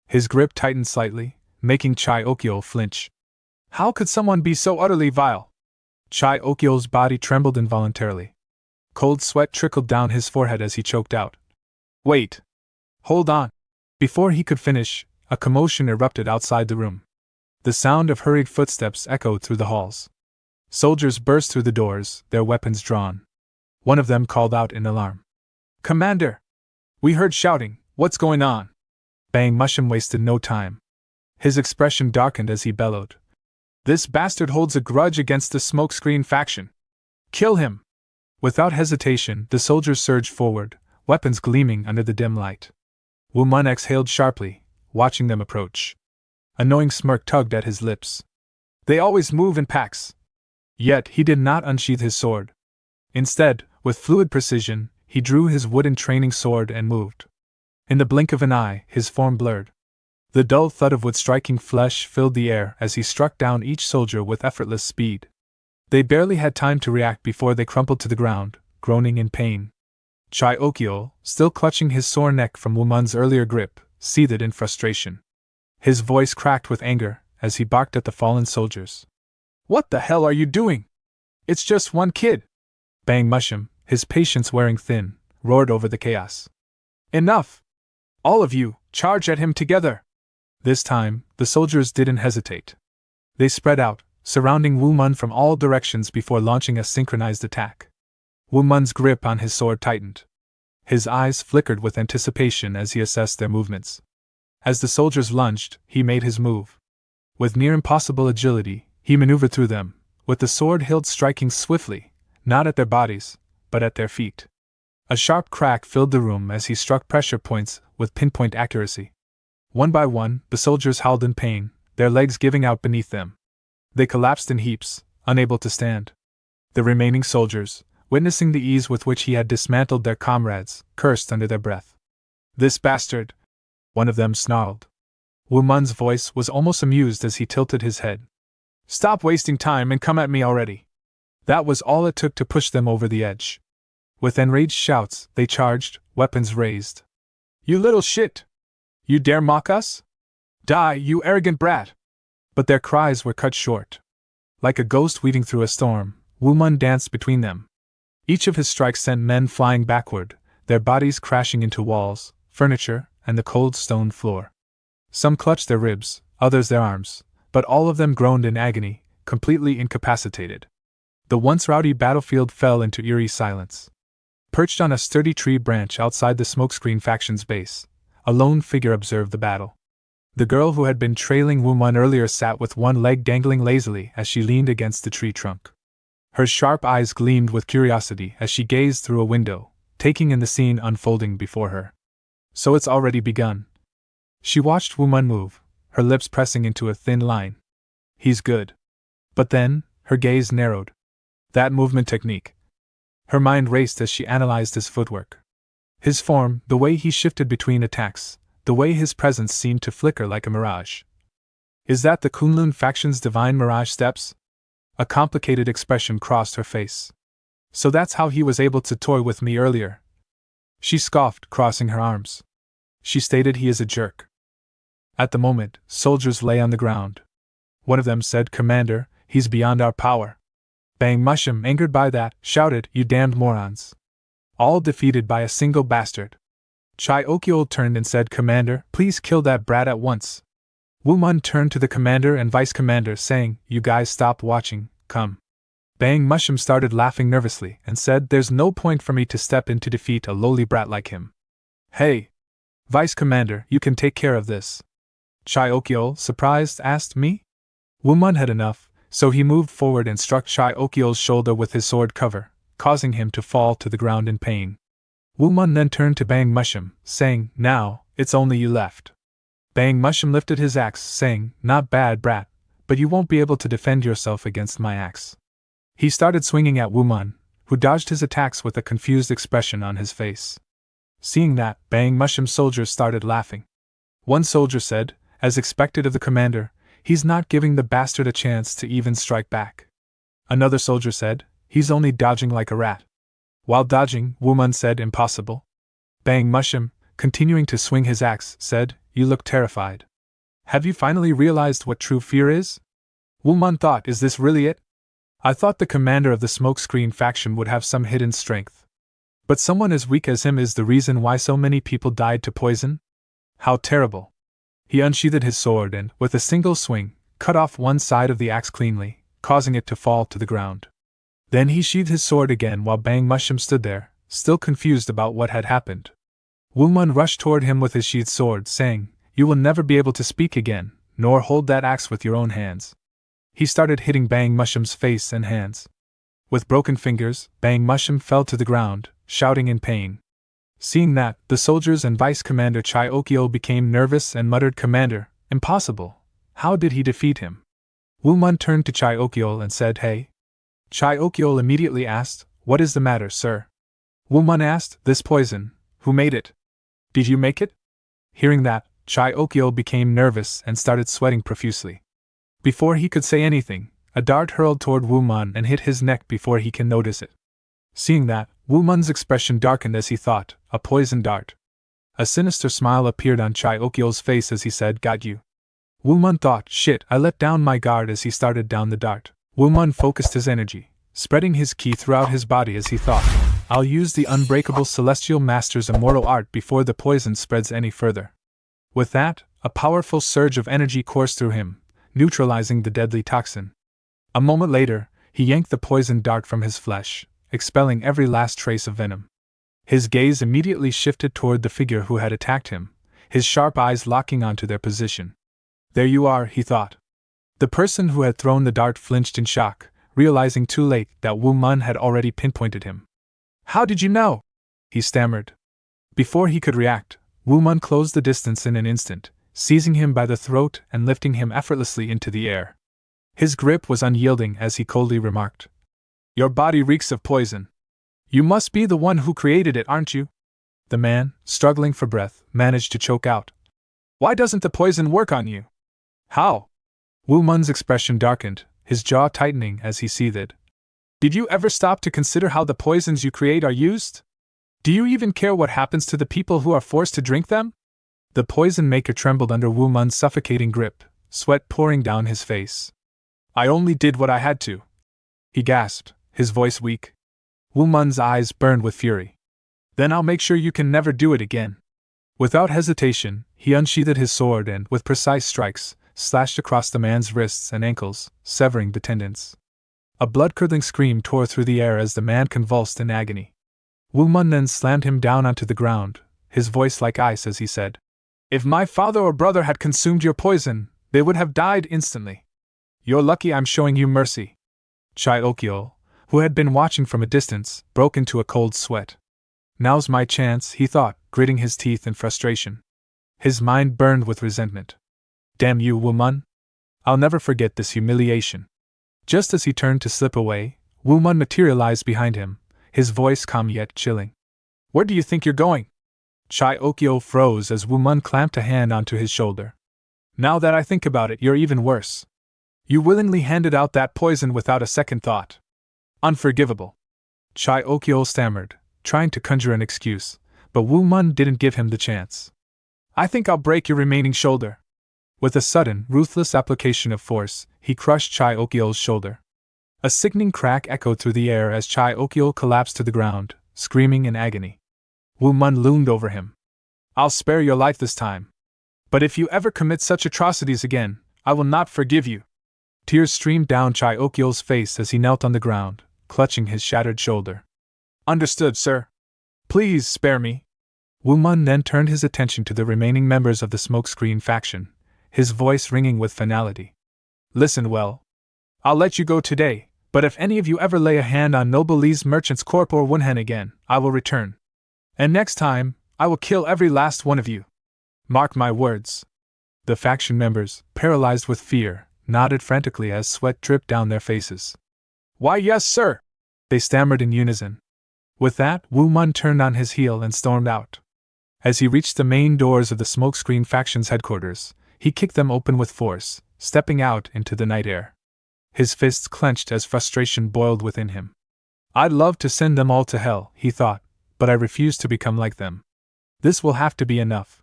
His grip tightened slightly, making Chai Okyo flinch. How could someone be so utterly vile? Chai Okyo's body trembled involuntarily. Cold sweat trickled down his forehead as he choked out. Wait. Hold on. Before he could finish, a commotion erupted outside the room. The sound of hurried footsteps echoed through the halls. Soldiers burst through the doors, their weapons drawn. One of them called out in alarm. Commander! We heard shouting, what's going on? Bang Mushum wasted no time. His expression darkened as he bellowed. This bastard holds a grudge against the smokescreen faction. Kill him! Without hesitation, the soldiers surged forward, weapons gleaming under the dim light. Woo Mun exhaled sharply, watching them approach. A knowing smirk tugged at his lips. They always move in packs. Yet he did not unsheath his sword. Instead, with fluid precision, he drew his wooden training sword and moved. In the blink of an eye, his form blurred. The dull thud of wood striking flesh filled the air as he struck down each soldier with effortless speed. They barely had time to react before they crumpled to the ground, groaning in pain. Chai Okyo, still clutching his sore neck from Woo Mun's earlier grip, seethed in frustration. His voice cracked with anger as he barked at the fallen soldiers. What the hell are you doing? It's just one kid! Bang Mushum, his patience wearing thin, roared over the chaos. Enough! All of you, charge at him together! This time, the soldiers didn't hesitate. They spread out, surrounding Woo Mun from all directions before launching a synchronized attack. Woo Mun's grip on his sword tightened. His eyes flickered with anticipation as he assessed their movements. As the soldiers lunged, he made his move. With near impossible agility, he maneuvered through them, with the sword hilt striking swiftly, not at their bodies, but at their feet. A sharp crack filled the room as he struck pressure points with pinpoint accuracy. One by one, the soldiers howled in pain, their legs giving out beneath them. They collapsed in heaps, unable to stand. The remaining soldiers, witnessing the ease with which he had dismantled their comrades, cursed under their breath. This bastard! One of them snarled. Woo Mun's voice was almost amused as he tilted his head. Stop wasting time and come at me already! That was all it took to push them over the edge. With enraged shouts, they charged, weapons raised. You little shit! You dare mock us? Die, you arrogant brat! But their cries were cut short. Like a ghost weaving through a storm, Woo Mun danced between them. Each of his strikes sent men flying backward, their bodies crashing into walls, furniture, and the cold stone floor. Some clutched their ribs, others their arms, but all of them groaned in agony, completely incapacitated. The once rowdy battlefield fell into eerie silence. Perched on a sturdy tree branch outside the smokescreen faction's base, a lone figure observed the battle. The girl who had been trailing Woo Mun earlier sat with one leg dangling lazily as she leaned against the tree trunk. Her sharp eyes gleamed with curiosity as she gazed through a window, taking in the scene unfolding before her. So it's already begun. She watched Woo Mun move, her lips pressing into a thin line. He's good. But then, her gaze narrowed. That movement technique. Her mind raced as she analyzed his footwork. His form, the way he shifted between attacks, the way his presence seemed to flicker like a mirage. Is that the Kunlun faction's divine mirage steps? A complicated expression crossed her face. So that's how he was able to toy with me earlier. She scoffed, crossing her arms. She stated he is a jerk. At the moment, soldiers lay on the ground. One of them said, "Commander, he's beyond our power." Bang Mushum, angered by that, shouted, "You damned morons. All defeated by a single bastard." Chai Okyol turned and said, "Commander, please kill that brat at once." Woo Mun turned to the commander and vice commander, saying, "You guys stop watching, come." Bang Mushum started laughing nervously and said, "There's no point for me to step in to defeat a lowly brat like him." "Hey, Vice Commander, you can take care of this." Chai Okyol, surprised, asked, "Me?" Woo Mun had enough, so he moved forward and struck Chai Okyol's shoulder with his sword cover, causing him to fall to the ground in pain. Woo Mun then turned to Bang Mushum, saying, "Now, it's only you left." Bang Mushum lifted his axe, saying, "Not bad, brat, but you won't be able to defend yourself against my axe." He started swinging at Woo Mun, who dodged his attacks with a confused expression on his face. Seeing that, Bang Mushum's soldiers started laughing. One soldier said, as expected of the commander, "He's not giving the bastard a chance to even strike back." Another soldier said, "He's only dodging like a rat." While dodging, Woo Mun said, "Impossible." Bang Mushum, continuing to swing his axe, said, "You look terrified. Have you finally realized what true fear is?" Woo Mun thought, "Is this really it? I thought the commander of the smokescreen faction would have some hidden strength. But someone as weak as him is the reason why so many people died to poison? How terrible." He unsheathed his sword and, with a single swing, cut off one side of the axe cleanly, causing it to fall to the ground. Then he sheathed his sword again while Bang Mushum stood there, still confused about what had happened. Woo Mun rushed toward him with his sheathed sword, saying, "You will never be able to speak again, nor hold that axe with your own hands." He started hitting Bang Mushum's face and hands. With broken fingers, Bang Mushum fell to the ground, shouting in pain. Seeing that, the soldiers and Vice Commander Chai Okyol became nervous and muttered, "Commander, impossible. How did he defeat him?" Woo Mun turned to Chai Okyol and said, "Hey." Chai Okyol immediately asked, "What is the matter, sir?" Woo Mun asked, "This poison, who made it? Did you make it?" Hearing that, Chai Okyol became nervous and started sweating profusely. Before he could say anything, a dart hurled toward Woo Mun and hit his neck before he can notice it. Seeing that, Woo Mun's expression darkened as he thought, a poison dart. A sinister smile appeared on Chai Okyol's face as he said, "Got you." Woo Mun thought, "Shit, I let down my guard," as he started down the dart. Woo Mun focused his energy, spreading his ki throughout his body as he thought, "I'll use the unbreakable Celestial Master's immortal art before the poison spreads any further." With that, a powerful surge of energy coursed through him, neutralizing the deadly toxin. A moment later, he yanked the poisoned dart from his flesh, expelling every last trace of venom. His gaze immediately shifted toward the figure who had attacked him, his sharp eyes locking onto their position. "There you are," he thought. The person who had thrown the dart flinched in shock, realizing too late that Woo Mun had already pinpointed him. "How did you know?" he stammered. Before he could react, Woo Mun closed the distance in an instant, seizing him by the throat and lifting him effortlessly into the air. His grip was unyielding as he coldly remarked, "Your body reeks of poison. You must be the one who created it, aren't you?" The man, struggling for breath, managed to choke out, "Why doesn't the poison work on you?" "How?" Woo Mun's expression darkened, his jaw tightening as he seethed. "Did you ever stop to consider how the poisons you create are used? Do you even care what happens to the people who are forced to drink them?" The poison maker trembled under Woo Mun's suffocating grip, sweat pouring down his face. "I only did what I had to," he gasped, his voice weak. Woo Mun's eyes burned with fury. "Then I'll make sure you can never do it again." Without hesitation, he unsheathed his sword and, with precise strikes, slashed across the man's wrists and ankles, severing the tendons. A blood-curdling scream tore through the air as the man convulsed in agony. Woo Mun then slammed him down onto the ground, his voice like ice as he said, "If my father or brother had consumed your poison, they would have died instantly. You're lucky I'm showing you mercy." Chai Okyol, who had been watching from a distance, broke into a cold sweat. "Now's my chance," he thought, gritting his teeth in frustration. His mind burned with resentment. Damn you, Woo Mun! I'll never forget this humiliation. Just as he turned to slip away, Woo Mun materialized behind him, his voice calm yet chilling. Where do you think you're going? Chai Okyo froze as Woo Mun clamped a hand onto his shoulder. Now that I think about it, you're even worse. You willingly handed out that poison without a second thought. Unforgivable. Chai Okyo stammered, trying to conjure an excuse, but Woo Mun didn't give him the chance. I think I'll break your remaining shoulder. With a sudden, ruthless application of force, he crushed Chai Okyo's shoulder. A sickening crack echoed through the air as Chai Okyo collapsed to the ground, screaming in agony. Woo Mun loomed over him. I'll spare your life this time. But if you ever commit such atrocities again, I will not forgive you. Tears streamed down Chai Okyo's face as he knelt on the ground, clutching his shattered shoulder. Understood, sir. Please spare me. Woo Mun then turned his attention to the remaining members of the smokescreen faction, his voice ringing with finality. Listen well. I'll let you go today, but if any of you ever lay a hand on Noblesse Merchants Corp or Wunhen again, I will return. And next time, I will kill every last one of you. Mark my words. The faction members, paralyzed with fear, nodded frantically as sweat dripped down their faces. Why, yes, sir, they stammered in unison. With that, Woo Mun turned on his heel and stormed out. As he reached the main doors of the smokescreen faction's headquarters, he kicked them open with force, stepping out into the night air. His fists clenched as frustration boiled within him. I'd love to send them all to hell, he thought, but I refuse to become like them. This will have to be enough.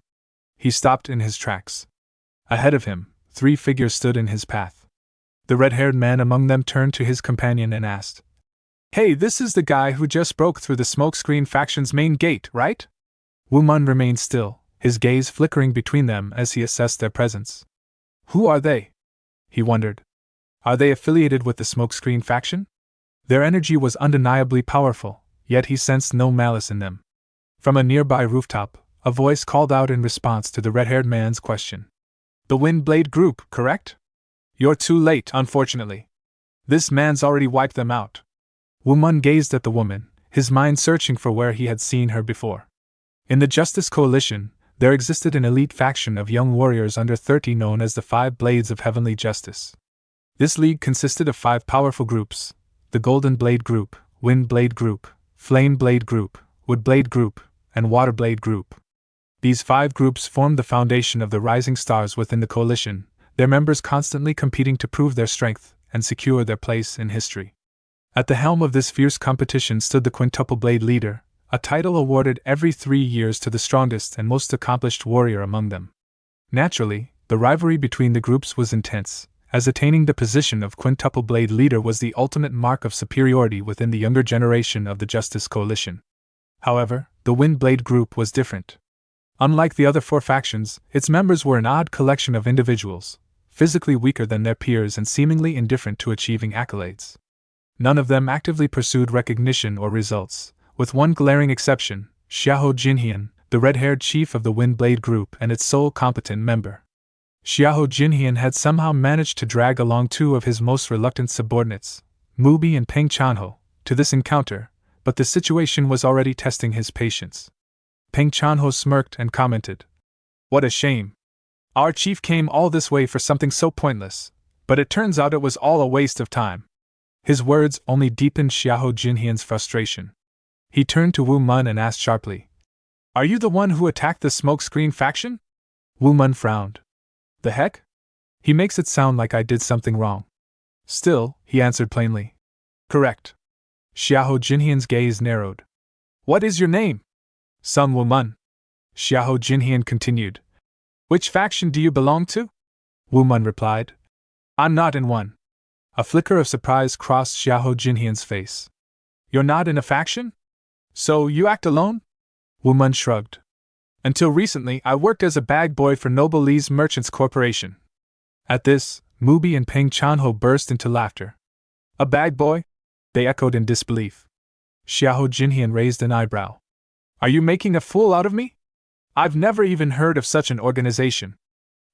He stopped in his tracks. Ahead of him, 3 figures stood in his path. The red-haired man among them turned to his companion and asked, Hey, this is the guy who just broke through the smokescreen faction's main gate, right? Woo Mun remained still, his gaze flickering between them as he assessed their presence. Who are they? He wondered. Are they affiliated with the smokescreen faction? Their energy was undeniably powerful, yet he sensed no malice in them. From a nearby rooftop, a voice called out in response to the red-haired man's question. The Windblade Group, correct? You're too late, unfortunately. This man's already wiped them out. Woo Mun gazed at the woman, his mind searching for where he had seen her before. In the Justice Coalition, there existed an elite faction of young warriors under 30 known as the 5 Blades of Heavenly Justice. This league consisted of 5 powerful groups: the Golden Blade Group, Wind Blade Group, Flame Blade Group, Wood Blade Group, and Water Blade Group. These 5 groups formed the foundation of the rising stars within the coalition, their members constantly competing to prove their strength and secure their place in history. At the helm of this fierce competition stood the Quintuple Blade Leader, a title awarded every 3 years to the strongest and most accomplished warrior among them. Naturally, the rivalry between the groups was intense, as attaining the position of Quintuple Blade Leader was the ultimate mark of superiority within the younger generation of the Justice Coalition. However, the Wind Blade Group was different. Unlike the other 4 factions, its members were an odd collection of individuals, physically weaker than their peers and seemingly indifferent to achieving accolades. None of them actively pursued recognition or results, with one glaring exception, Xiahou Jinhian, the red-haired chief of the Windblade Group and its sole competent member. Xiahou Jinhian had somehow managed to drag along 2 of his most reluctant subordinates, Mubi and Peng Chanho, to this encounter, but the situation was already testing his patience. Peng Chanho smirked and commented, What a shame. Our chief came all this way for something so pointless, but it turns out it was all a waste of time. His words only deepened Xiahou Jinhian's frustration. He turned to Woo Mun and asked sharply, Are you the one who attacked the smokescreen faction? Woo Mun frowned. The heck? He makes it sound like I did something wrong. Still, he answered plainly. Correct. Xiahou Jinhian's gaze narrowed. What is your name? Song Woo Mun. Xiahou Jinhian continued. Which faction do you belong to? Woo Mun replied. I'm not in one. A flicker of surprise crossed Xiahou Jinhian's face. You're not in a faction? So you act alone? Woo Mun shrugged. Until recently, I worked as a bag boy for Noblesse Merchants Corporation. At this, Mubi and Peng Chanho burst into laughter. A bag boy? They echoed in disbelief. Xiahou Jinhian raised an eyebrow. Are you making a fool out of me? I've never even heard of such an organization.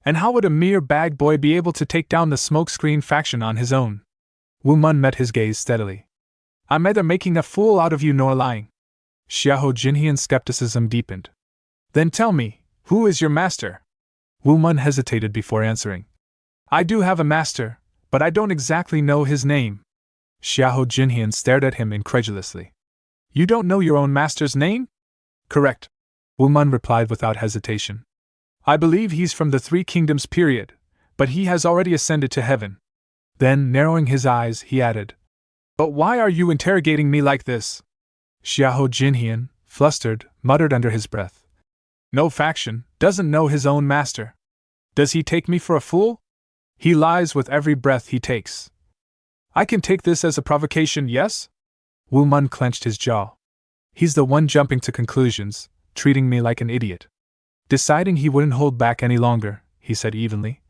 And how would a mere bag boy be able to take down the smokescreen faction on his own? Woo Mun met his gaze steadily. I'm neither making a fool out of you nor lying. Xiahou Jinhian's skepticism deepened. Then tell me, who is your master? Woo Mun hesitated before answering. I do have a master, but I don't exactly know his name. Xiahou Jinhian stared at him incredulously. You don't know your own master's name? Correct. Woo Mun replied without hesitation. I believe he's from the Three Kingdoms period, but he has already ascended to heaven. Then, narrowing his eyes, he added, But why are you interrogating me like this? Xiahou Jinhian, flustered, muttered under his breath. No faction, doesn't know his own master. Does he take me for a fool? He lies with every breath he takes. I can take this as a provocation, yes? Woo Mun clenched his jaw. He's the one jumping to conclusions, treating me like an idiot. Deciding he wouldn't hold back any longer, he said evenly.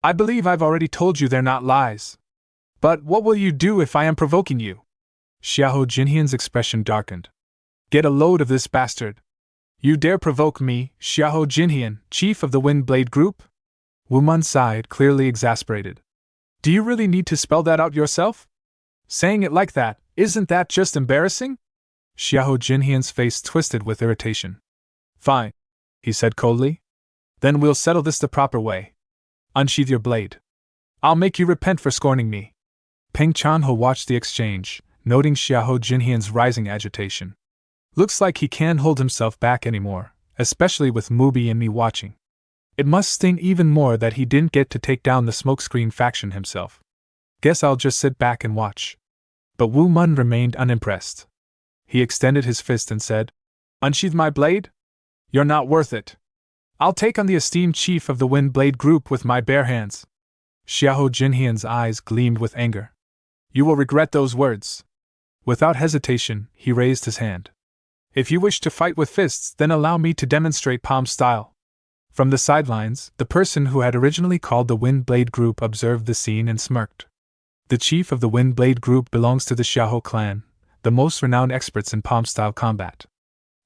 I believe I've already told you they're not lies. But what will you do if I am provoking you? Xiahou Jinhian's expression darkened. Get a load of this bastard. You dare provoke me, Xiahou Jinhian, chief of the Wind Blade Group? Woo Mun sighed, clearly exasperated. Do you really need to spell that out yourself? Saying it like that, isn't that just embarrassing? Xiahou Jinhian's face twisted with irritation. Fine, he said coldly. Then we'll settle this the proper way. Unsheath your blade. I'll make you repent for scorning me. Peng Chanho watched the exchange, noting Xiahou Jinhian's rising agitation. Looks like he can't hold himself back anymore, especially with Mubi and me watching. It must sting even more that he didn't get to take down the smokescreen faction himself. Guess I'll just sit back and watch. But Woo Mun remained unimpressed. He extended his fist and said, Unsheath my blade? You're not worth it. I'll take on the esteemed chief of the Wind Blade Group with my bare hands. Xiahou Jinhian's eyes gleamed with anger. You will regret those words. Without hesitation, he raised his hand. If you wish to fight with fists, then allow me to demonstrate palm style. From the sidelines, the person who had originally called the Wind Blade Group observed the scene and smirked. The chief of the Wind Blade Group belongs to the Xiahou clan, the most renowned experts in palm style combat.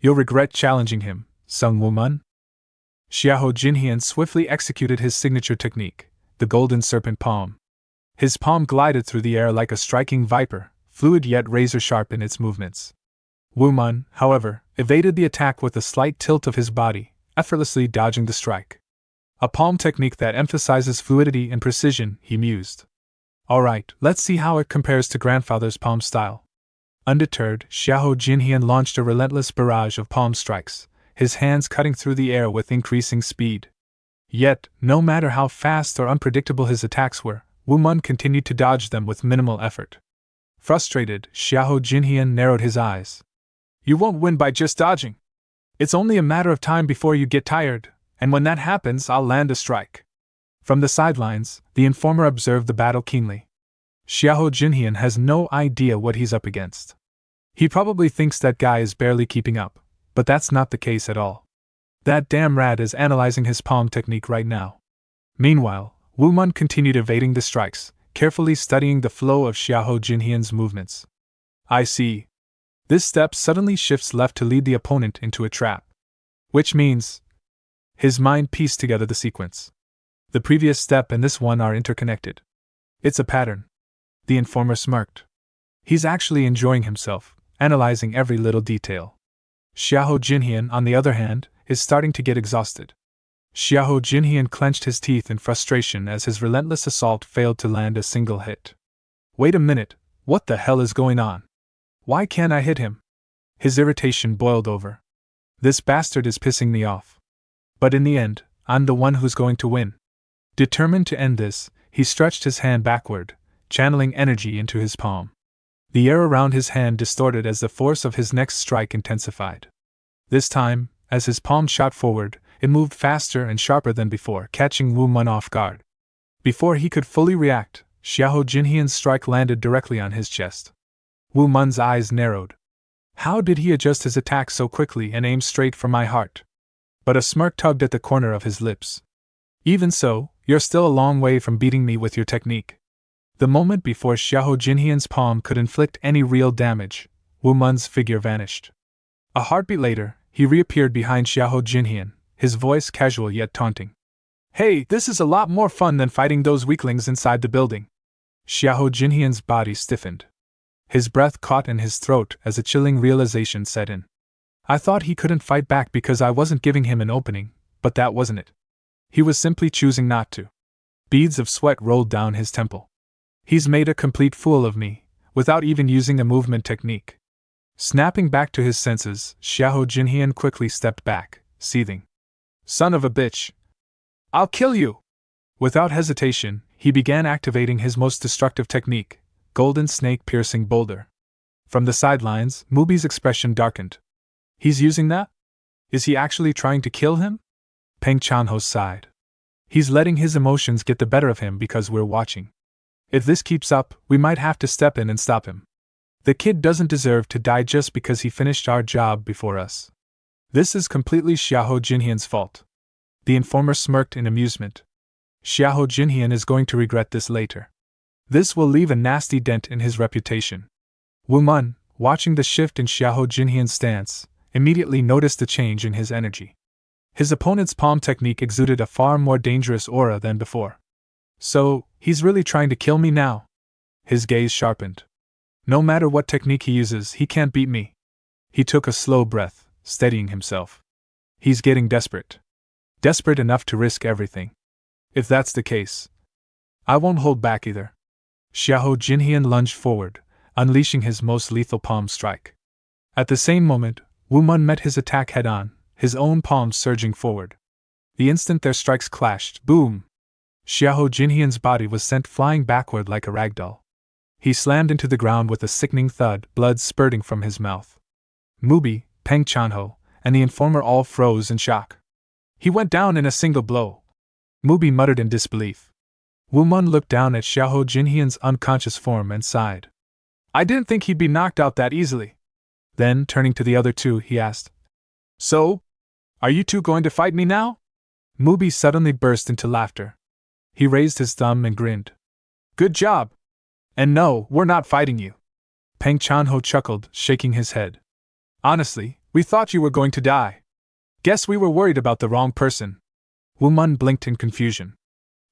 You'll regret challenging him, Song Woo Mun. Xiahou Jinhian swiftly executed his signature technique, the golden serpent palm. His palm glided through the air like a striking viper, fluid yet razor-sharp in its movements. Woo Mun, however, evaded the attack with a slight tilt of his body, effortlessly dodging the strike. A palm technique that emphasizes fluidity and precision, he mused. Alright, let's see how it compares to grandfather's palm style. Undeterred, Xiahou Jinhian launched a relentless barrage of palm strikes, his hands cutting through the air with increasing speed. Yet, no matter how fast or unpredictable his attacks were, Woo Mun continued to dodge them with minimal effort. Frustrated, Xiahou Jinhian narrowed his eyes. You won't win by just dodging. It's only a matter of time before you get tired, and when that happens, I'll land a strike. From the sidelines, the informer observed the battle keenly. Xiahou Jinhian has no idea what he's up against. He probably thinks that guy is barely keeping up, but that's not the case at all. That damn rat is analyzing his palm technique right now. Meanwhile, Woo Mun continued evading the strikes, carefully studying the flow of Xiahou Jinhian's movements. I see. This step suddenly shifts left to lead the opponent into a trap. Which means... His mind pieced together the sequence. The previous step and this one are interconnected. It's a pattern. The informer smirked. He's actually enjoying himself, analyzing every little detail. Xiahou Jinhian, on the other hand, is starting to get exhausted. Xiahou Jinhian clenched his teeth in frustration as his relentless assault failed to land a single hit. Wait a minute, what the hell is going on? Why can't I hit him? His irritation boiled over. This bastard is pissing me off. But in the end, I'm the one who's going to win. Determined to end this, he stretched his hand backward, channeling energy into his palm. The air around his hand distorted as the force of his next strike intensified. This time, as his palm shot forward, it moved faster and sharper than before, catching Woo Mun off guard. Before he could fully react, Xiahou Jinhian's strike landed directly on his chest. Woo Mun's eyes narrowed. How did he adjust his attack so quickly and aim straight for my heart? But a smirk tugged at the corner of his lips. Even so, you're still a long way from beating me with your technique. The moment before Xiahou Jinhian's palm could inflict any real damage, Woo Mun's figure vanished. A heartbeat later, he reappeared behind Xiahou Jinhian, his voice casual yet taunting. Hey, this is a lot more fun than fighting those weaklings inside the building. Xiahou Jinhian's body stiffened. His breath caught in his throat as a chilling realization set in. I thought he couldn't fight back because I wasn't giving him an opening, but that wasn't it. He was simply choosing not to. Beads of sweat rolled down his temple. He's made a complete fool of me, without even using a movement technique. Snapping back to his senses, Xiahou Jinhian quickly stepped back, seething. Son of a bitch! I'll kill you! Without hesitation, he began activating his most destructive technique, Golden Snake Piercing Boulder. From the sidelines, Mubi's expression darkened. He's using that? Is he actually trying to kill him? Peng Chanho sighed. He's letting his emotions get the better of him because we're watching. If this keeps up, we might have to step in and stop him. The kid doesn't deserve to die just because he finished our job before us. This is completely Xiahou Jinhian's fault. The informer smirked in amusement. Xiahou Jinhian is going to regret this later. This will leave a nasty dent in his reputation. Wu Mun, watching the shift in Xiahou Jinhian's stance, immediately noticed a change in his energy. His opponent's palm technique exuded a far more dangerous aura than before. So, he's really trying to kill me now? His gaze sharpened. No matter what technique he uses, he can't beat me. He took a slow breath, steadying himself. He's getting desperate. Desperate enough to risk everything. If that's the case, I won't hold back either. Xiahou Jinhian lunged forward, unleashing his most lethal palm strike. At the same moment, Wu Mun met his attack head-on, his own palms surging forward. The instant their strikes clashed, boom! Xiahou Jinhian's body was sent flying backward like a ragdoll. He slammed into the ground with a sickening thud, blood spurting from his mouth. Mubi, Peng Chanho, and the informer all froze in shock. He went down in a single blow. Mubi muttered in disbelief. Wu Mun looked down at Xiahou Jinhian's unconscious form and sighed. I didn't think he'd be knocked out that easily. Then, turning to the other two, he asked, So? Are you two going to fight me now? Mubi suddenly burst into laughter. He raised his thumb and grinned. Good job! And no, we're not fighting you. Peng Chanho chuckled, shaking his head. Honestly, we thought you were going to die. Guess we were worried about the wrong person. Wu Mun blinked in confusion.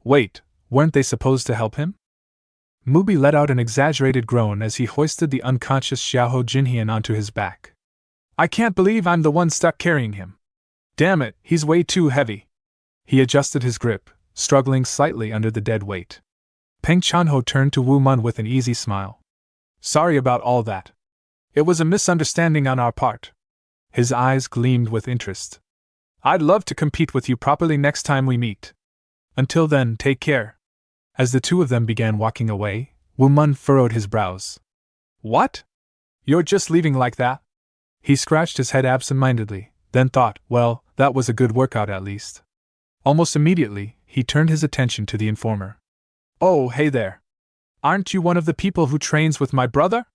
Wait, weren't they supposed to help him? Mubi let out an exaggerated groan as he hoisted the unconscious Xiahou Jinhian onto his back. I can't believe I'm the one stuck carrying him. Damn it, he's way too heavy. He adjusted his grip, struggling slightly under the dead weight. Peng Chanho turned to Wu Mun with an easy smile. Sorry about all that. It was a misunderstanding on our part. His eyes gleamed with interest. I'd love to compete with you properly next time we meet. Until then, take care. As the two of them began walking away, Wu Mun furrowed his brows. What? You're just leaving like that? He scratched his head absent-mindedly, then thought, well, that was a good workout at least. Almost immediately, he turned his attention to the informer. Oh, hey there. Aren't you one of the people who trains with my brother?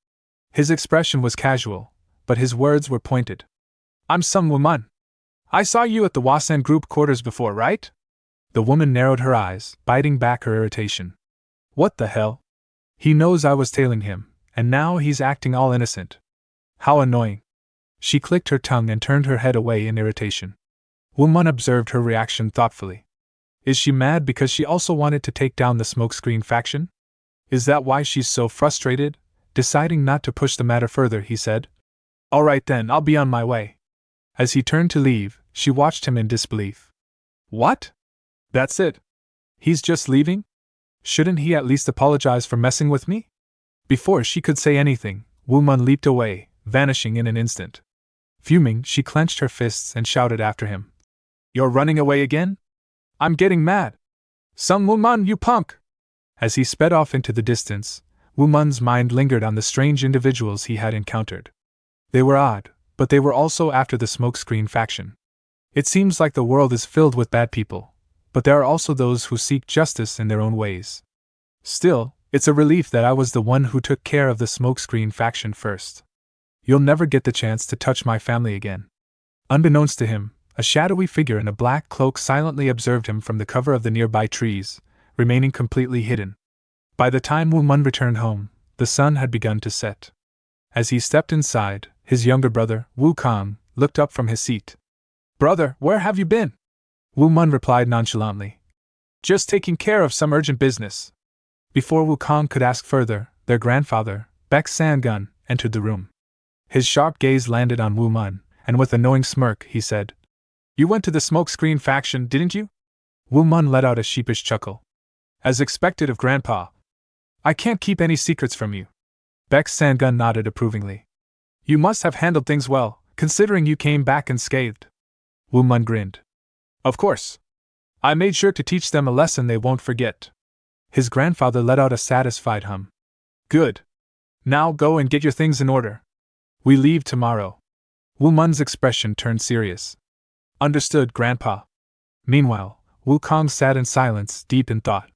His expression was casual, but his words were pointed. I'm Sun Woo Mun. I saw you at the Wasan group quarters before, right? The woman narrowed her eyes, biting back her irritation. What the hell? He knows I was tailing him, and now he's acting all innocent. How annoying. She clicked her tongue and turned her head away in irritation. Wu Mun observed her reaction thoughtfully. Is she mad because she also wanted to take down the smokescreen faction? Is that why she's so frustrated? Deciding not to push the matter further, he said. All right then, I'll be on my way. As he turned to leave, she watched him in disbelief. What? That's it? He's just leaving? Shouldn't he at least apologize for messing with me? Before she could say anything, Wu Mun leaped away, vanishing in an instant. Fuming, she clenched her fists and shouted after him. You're running away again? I'm getting mad. Song Woo Mun, you punk! As he sped off into the distance, Wu Mun's mind lingered on the strange individuals he had encountered. They were odd, but they were also after the smokescreen faction. It seems like the world is filled with bad people, but there are also those who seek justice in their own ways. Still, it's a relief that I was the one who took care of the smokescreen faction first. You'll never get the chance to touch my family again. Unbeknownst to him, a shadowy figure in a black cloak silently observed him from the cover of the nearby trees, remaining completely hidden. By the time Wu Mun returned home, the sun had begun to set. As he stepped inside, his younger brother, Wu Kang, looked up from his seat. Brother, where have you been? Wu Mun replied nonchalantly. Just taking care of some urgent business. Before Wu Kang could ask further, their grandfather, Beck Sangun, entered the room. His sharp gaze landed on Wu Mun, and with a knowing smirk, he said, You went to the smokescreen faction, didn't you? Woo Mun let out a sheepish chuckle. As expected of Grandpa. I can't keep any secrets from you. Beck Sangun nodded approvingly. You must have handled things well, considering you came back unscathed. Woo Mun grinned. Of course. I made sure to teach them a lesson they won't forget. His grandfather let out a satisfied hum. Good. Now go and get your things in order. We leave tomorrow. Woo Mun's expression turned serious. Understood, Grandpa. Meanwhile, Wukong sat in silence, deep in thought.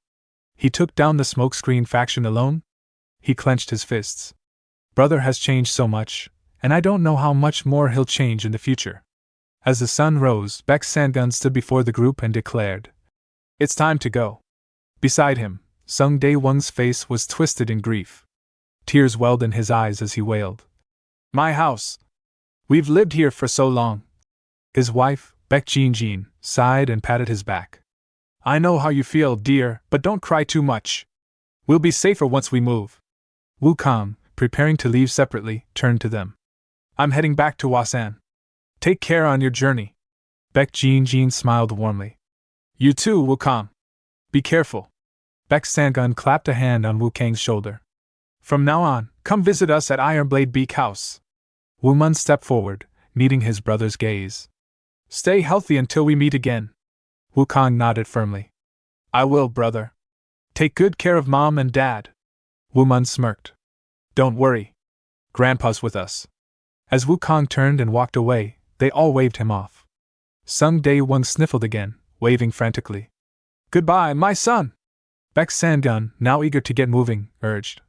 He took down the smokescreen faction alone? He clenched his fists. Brother has changed so much, and I don't know how much more he'll change in the future. As the sun rose, Beck Sangun stood before the group and declared, It's time to go. Beside him, Sun Day Wong's face was twisted in grief. Tears welled in his eyes as he wailed. My house! We've lived here for so long. His wife, Beck Jin, sighed and patted his back. I know how you feel, dear, but don't cry too much. We'll be safer once we move. Wukong, preparing to leave separately, turned to them. I'm heading back to Wasan. Take care on your journey. Beck Jin smiled warmly. You too, Wukong. Be careful. Beck Sangun clapped a hand on Wukong's shoulder. From now on, come visit us at Ironblade Beak House. Woo Mun stepped forward, meeting his brother's gaze. Stay healthy until we meet again. Wukong nodded firmly. I will, brother. Take good care of Mom and Dad. Woo Mun smirked. Don't worry. Grandpa's with us. As Wukong turned and walked away, they all waved him off. Sun Day Wong sniffled again, waving frantically. Goodbye, my son! Beck Sangun, now eager to get moving, urged.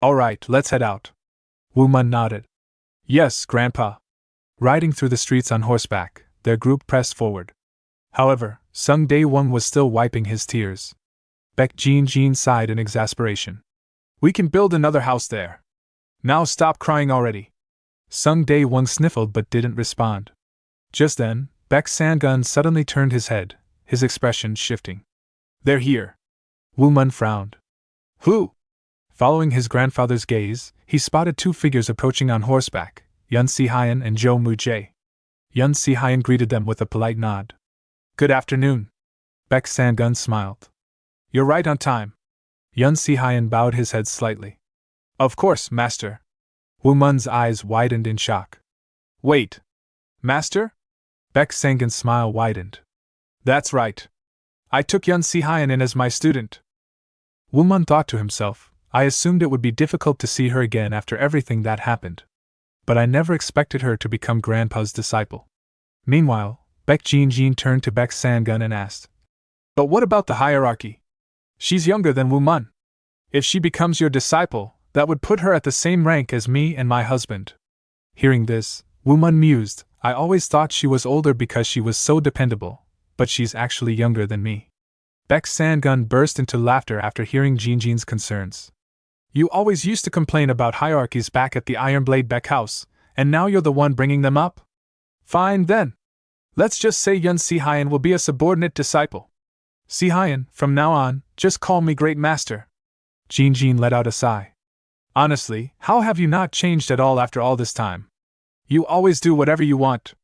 All right, let's head out. Woo Mun nodded. Yes, Grandpa. Riding through the streets on horseback, their group pressed forward. However, Sun Day Wong was still wiping his tears. Beck Jin sighed in exasperation. We can build another house there. Now stop crying already. Sun Day Wong sniffled but didn't respond. Just then, Beck Sangun suddenly turned his head, his expression shifting. They're here. Woo Mun frowned. Who? Following his grandfather's gaze, he spotted two figures approaching on horseback, Yun Si-hyun and Jo Mu-jae. Yun Si-hyun greeted them with a polite nod. Good afternoon. Beck Sangun smiled. You're right on time. Yun Si-hyun bowed his head slightly. Of course, Master. Woo Mun's eyes widened in shock. Wait. Master? Beck Sangun's smile widened. That's right. I took Yun Si-hyun in as my student. Woo Mun thought to himself, I assumed it would be difficult to see her again after everything that happened. But I never expected her to become Grandpa's disciple. Meanwhile, Beck Jin turned to Beck Sangun and asked, But what about the hierarchy? She's younger than Woo Mun. If she becomes your disciple, that would put her at the same rank as me and my husband. Hearing this, Woo Mun mused, I always thought she was older because she was so dependable, but she's actually younger than me. Beck Sangun burst into laughter after hearing Jin's concerns. You always used to complain about hierarchies back at the Ironblade Beck house, and now you're the one bringing them up? Fine then. Let's just say Yun Si-hyun will be a subordinate disciple. Si-hyun, from now on, just call me Great Master. Jin let out a sigh. Honestly, how have you not changed at all after all this time? You always do whatever you want.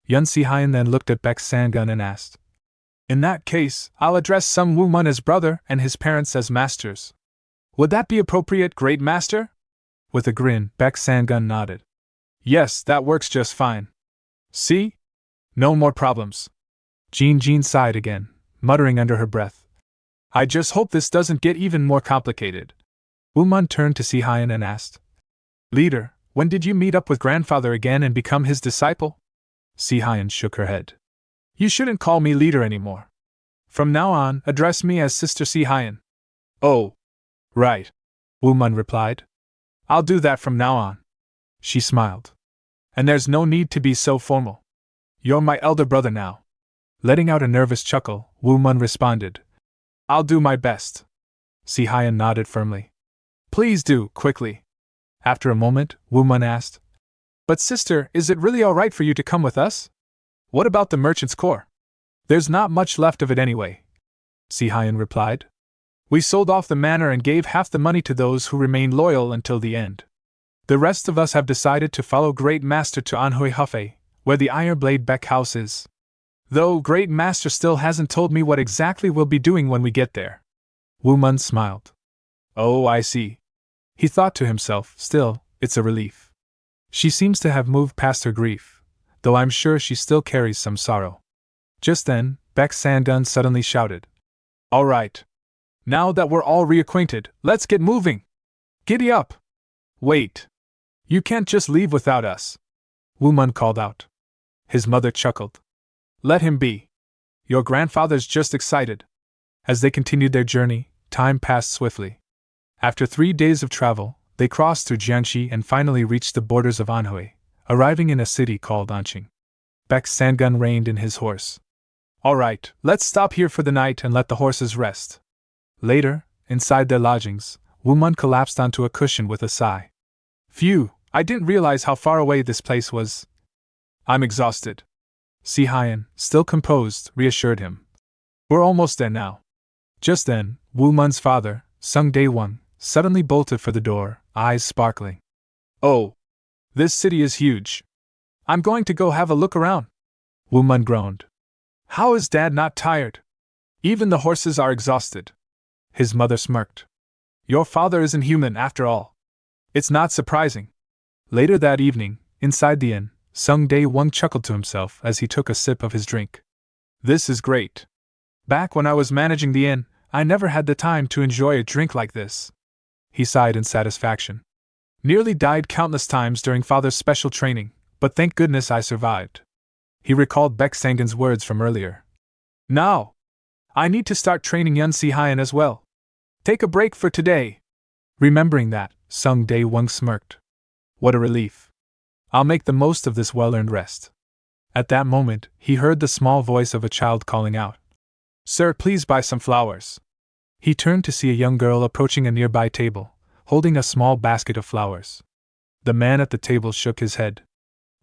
Yun Si-hyun then looked at Beck Sangun and asked. In that case, I'll address Sun Woo Mun as brother and his parents as masters. Would that be appropriate, Great Master? With a grin, Beck Sangun nodded. Yes, that works just fine. See? No more problems. Jin sighed again, muttering under her breath. I just hope this doesn't get even more complicated. Woo Mun turned to Si-hyun and asked. Leader, when did you meet up with grandfather again and become his disciple? Si-hyun shook her head. You shouldn't call me leader anymore. From now on, address me as Sister Si-hyun. Oh. Right. Woo Mun replied. I'll do that from now on. She smiled. And there's no need to be so formal. You're my elder brother now. Letting out a nervous chuckle, Woo Mun responded. I'll do my best. Si-hyun nodded firmly. Please do, quickly. After a moment, Woo Mun asked. But sister, is it really alright for you to come with us? What about the merchant's core? There's not much left of it anyway. Si-hyun replied. We sold off the manor and gave half the money to those who remained loyal until the end. The rest of us have decided to follow Great Master to Anhui Hufei, where the Ironblade Beck house is. Though Great Master still hasn't told me what exactly we'll be doing when we get there. Woo Mun smiled. Oh, I see. He thought to himself, still, it's a relief. She seems to have moved past her grief, though I'm sure she still carries some sorrow. Just then, Beck Sangun suddenly shouted. All right. Now that we're all reacquainted, let's get moving. Giddy up. Wait. You can't just leave without us. Woo Mun called out. His mother chuckled. Let him be. Your grandfather's just excited. As they continued their journey, time passed swiftly. After 3 days of travel, they crossed through Jiangxi and finally reached the borders of Anhui, arriving in a city called Anqing. Beck Sangun reined in his horse. All right, let's stop here for the night and let the horses rest. Later, inside their lodgings, Woo Mun collapsed onto a cushion with a sigh. Phew, I didn't realize how far away this place was. I'm exhausted. Si Hyan, still composed, reassured him. We're almost there now. Just then, Woo Mun's father, Sun Day Wong, suddenly bolted for the door, eyes sparkling. Oh! This city is huge. I'm going to go have a look around. Woo Mun groaned. How is Dad not tired? Even the horses are exhausted. His mother smirked. Your father isn't human after all. It's not surprising. Later that evening, inside the inn, Sun Day Wong chuckled to himself as he took a sip of his drink. This is great. Back when I was managing the inn, I never had the time to enjoy a drink like this. He sighed in satisfaction. Nearly died countless times during father's special training, but thank goodness I survived. He recalled Beck Sangun's words from earlier. Now, I need to start training Yun Si Hyan as well. Take a break for today. Remembering that, Sun Day Wong smirked. What a relief. I'll make the most of this well-earned rest. At that moment, he heard the small voice of a child calling out. Sir, please buy some flowers. He turned to see a young girl approaching a nearby table, holding a small basket of flowers. The man at the table shook his head.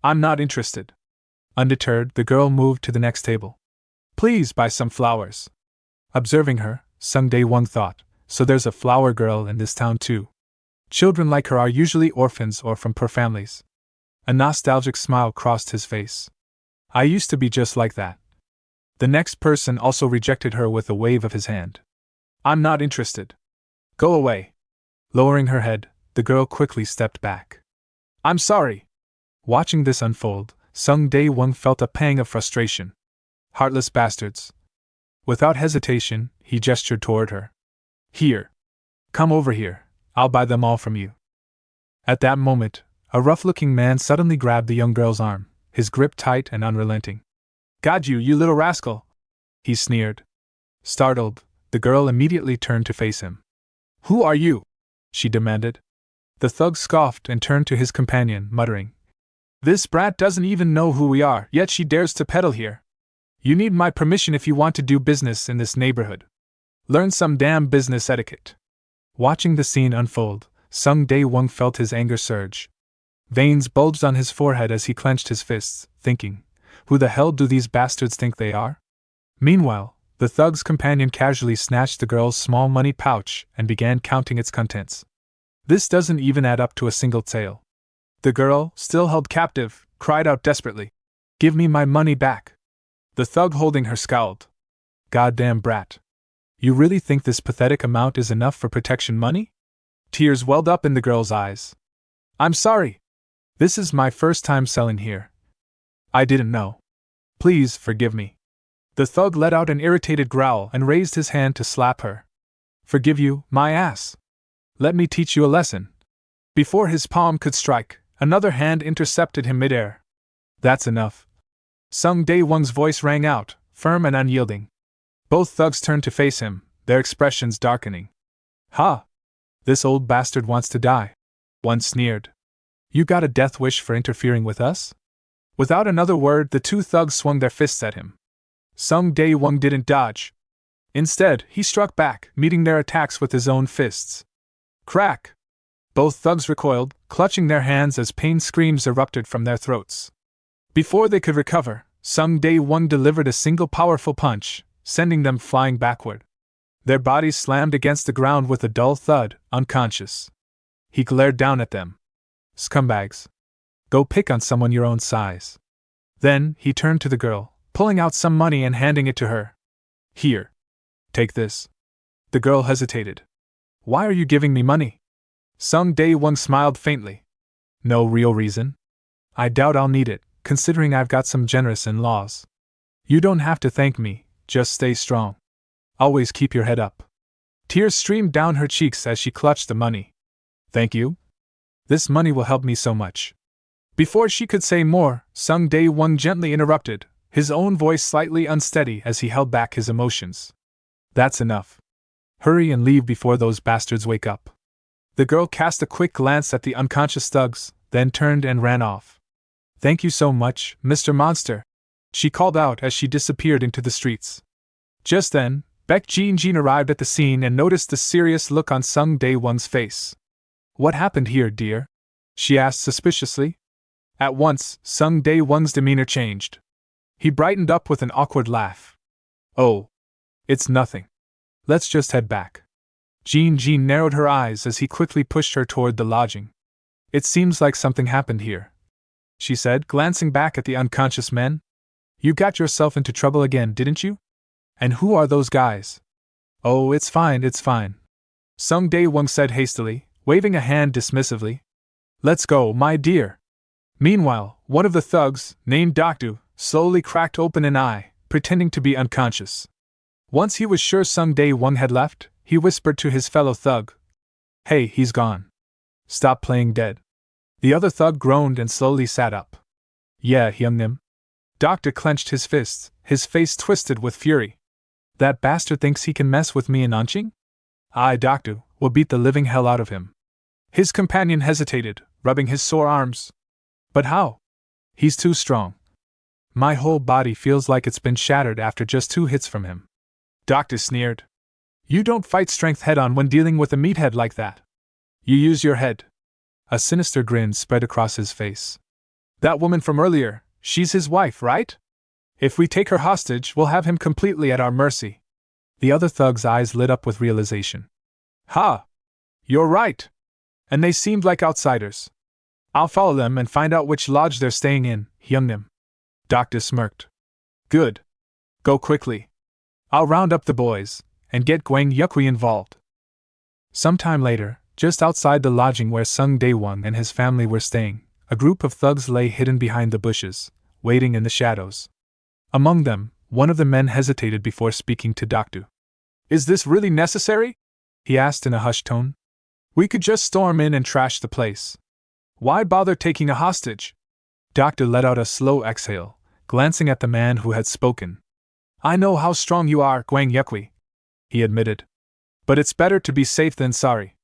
I'm not interested. Undeterred, the girl moved to the next table. Please buy some flowers. Observing her, Sun Day Wong thought, so there's a flower girl in this town too. Children like her are usually orphans or from poor families. A nostalgic smile crossed his face. I used to be just like that. The next person also rejected her with a wave of his hand. I'm not interested. Go away. Lowering her head, the girl quickly stepped back. I'm sorry. Watching this unfold, Sun Day Wong felt a pang of frustration. Heartless bastards. Without hesitation, he gestured toward her. Here. Come over here. I'll buy them all from you. At that moment, a rough-looking man suddenly grabbed the young girl's arm, his grip tight and unrelenting. Got you, you little rascal! He sneered. Startled, the girl immediately turned to face him. Who are you? She demanded. The thug scoffed and turned to his companion, muttering. This brat doesn't even know who we are, yet she dares to peddle here. You need my permission if you want to do business in this neighborhood. Learn some damn business etiquette. Watching the scene unfold, Sun Day Wong felt his anger surge. Veins bulged on his forehead as he clenched his fists, thinking, who the hell do these bastards think they are? Meanwhile, the thug's companion casually snatched the girl's small money pouch and began counting its contents. This doesn't even add up to a single tael. The girl, still held captive, cried out desperately. Give me my money back. The thug holding her scowled. Goddamn brat. You really think this pathetic amount is enough for protection money? Tears welled up in the girl's eyes. I'm sorry. This is my first time selling here. I didn't know. Please forgive me. The thug let out an irritated growl and raised his hand to slap her. Forgive you, my ass. Let me teach you a lesson. Before his palm could strike, another hand intercepted him midair. That's enough. Sun Day Wong's voice rang out, firm and unyielding. Both thugs turned to face him, their expressions darkening. Ha! This old bastard wants to die. One sneered. You got a death wish for interfering with us? Without another word, the two thugs swung their fists at him. Sun Day Wong didn't dodge. Instead, he struck back, meeting their attacks with his own fists. Crack! Both thugs recoiled, clutching their hands as pain screams erupted from their throats. Before they could recover, Sun Day Wong delivered a single powerful punch, sending them flying backward. Their bodies slammed against the ground with a dull thud, unconscious. He glared down at them. Scumbags. Go pick on someone your own size. Then, he turned to the girl, pulling out some money and handing it to her. Here. Take this. The girl hesitated. Why are you giving me money? Sung Day Wong smiled faintly. No real reason. I doubt I'll need it, considering I've got some generous in-laws. You don't have to thank me, just stay strong. Always keep your head up. Tears streamed down her cheeks as she clutched the money. Thank you? This money will help me so much. Before she could say more, Sung Day Wong gently interrupted, his own voice slightly unsteady as he held back his emotions. That's enough. Hurry and leave before those bastards wake up. The girl cast a quick glance at the unconscious thugs, then turned and ran off. Thank you so much, Mr. Monster, she called out as she disappeared into the streets. Just then, Beck Jean arrived at the scene and noticed the serious look on Sung Day Wong's face. What happened here, dear? She asked suspiciously. At once, Sung Day Wong's demeanor changed. He brightened up with an awkward laugh. Oh. It's nothing. Let's just head back. Jean narrowed her eyes as he quickly pushed her toward the lodging. It seems like something happened here, she said, glancing back at the unconscious men. You got yourself into trouble again, didn't you? And who are those guys? Oh, it's fine. Sung Day Wong said hastily, waving a hand dismissively. Let's go, my dear. Meanwhile, one of the thugs, named Dokdu, slowly cracked open an eye, pretending to be unconscious. Once he was sure Sung Day Wong had left, he whispered to his fellow thug. Hey, he's gone. Stop playing dead. The other thug groaned and slowly sat up. Yeah, Hyungnim. Dokdu clenched his fists, his face twisted with fury. That bastard thinks he can mess with me in Anqing? I, Dokdu, will beat the living hell out of him. His companion hesitated, rubbing his sore arms. But how? He's too strong. My whole body feels like it's been shattered after just 2 hits from him. Dokdu sneered. You don't fight strength head-on when dealing with a meathead like that. You use your head. A sinister grin spread across his face. That woman from earlier, she's his wife, right? If we take her hostage, we'll have him completely at our mercy. The other thug's eyes lit up with realization. Ha! You're right. And they seemed like outsiders. I'll follow them and find out which lodge they're staying in, Hyungnim. Dokdu smirked. Good. Go quickly. I'll round up the boys, and get Gwang Yukwi involved. Sometime later, just outside the lodging where Sung Day Wong and his family were staying, a group of thugs lay hidden behind the bushes, waiting in the shadows. Among them, one of the men hesitated before speaking to Dokdu. Is this really necessary? He asked in a hushed tone. We could just storm in and trash the place. Why bother taking a hostage? Dokdu let out a slow exhale, glancing at the man who had spoken. I know how strong you are, Gwang Yukwi, he admitted. But it's better to be safe than sorry.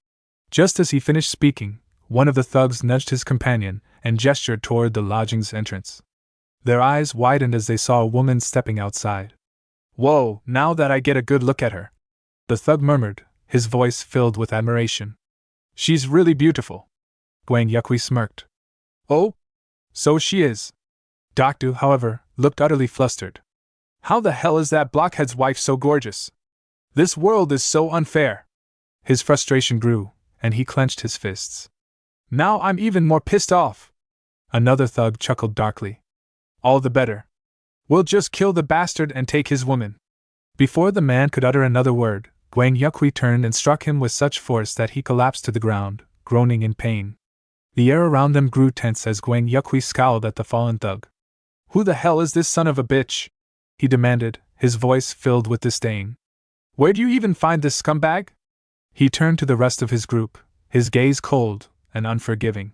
Just as he finished speaking, one of the thugs nudged his companion and gestured toward the lodging's entrance. Their eyes widened as they saw a woman stepping outside. Whoa, now that I get a good look at her, the thug murmured, his voice filled with admiration. She's really beautiful. Gwang Yukwi smirked. Oh? So she is. Dokdu, however, looked utterly flustered. How the hell is that blockhead's wife so gorgeous? This world is so unfair. His frustration grew, and he clenched his fists. Now I'm even more pissed off. Another thug chuckled darkly. All the better. We'll just kill the bastard and take his woman. Before the man could utter another word, Gwang Yukwi turned and struck him with such force that he collapsed to the ground, groaning in pain. The air around them grew tense as Gwang Yukwi scowled at the fallen thug. Who the hell is this son of a bitch? He demanded, his voice filled with disdain. Where do you even find this scumbag? He turned to the rest of his group, his gaze cold and unforgiving.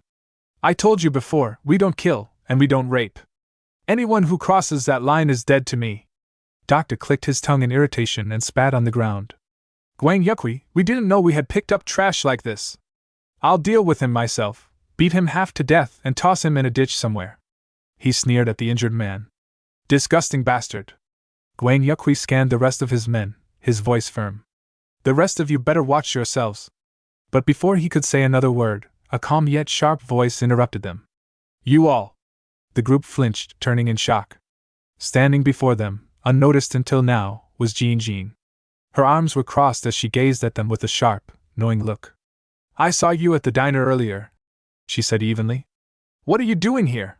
I told you before, we don't kill, and we don't rape. Anyone who crosses that line is dead to me. Dokdu clicked his tongue in irritation and spat on the ground. Gwang Yukwi, we didn't know we had picked up trash like this. I'll deal with him myself, beat him half to death and toss him in a ditch somewhere. He sneered at the injured man. Disgusting bastard. Gwang Yukwi scanned the rest of his men, his voice firm. The rest of you better watch yourselves. But before he could say another word, a calm yet sharp voice interrupted them. You all. The group flinched, turning in shock. Standing before them, unnoticed until now, was Jean. Her arms were crossed as she gazed at them with a sharp, knowing look. I saw you at the diner earlier, she said evenly. What are you doing here?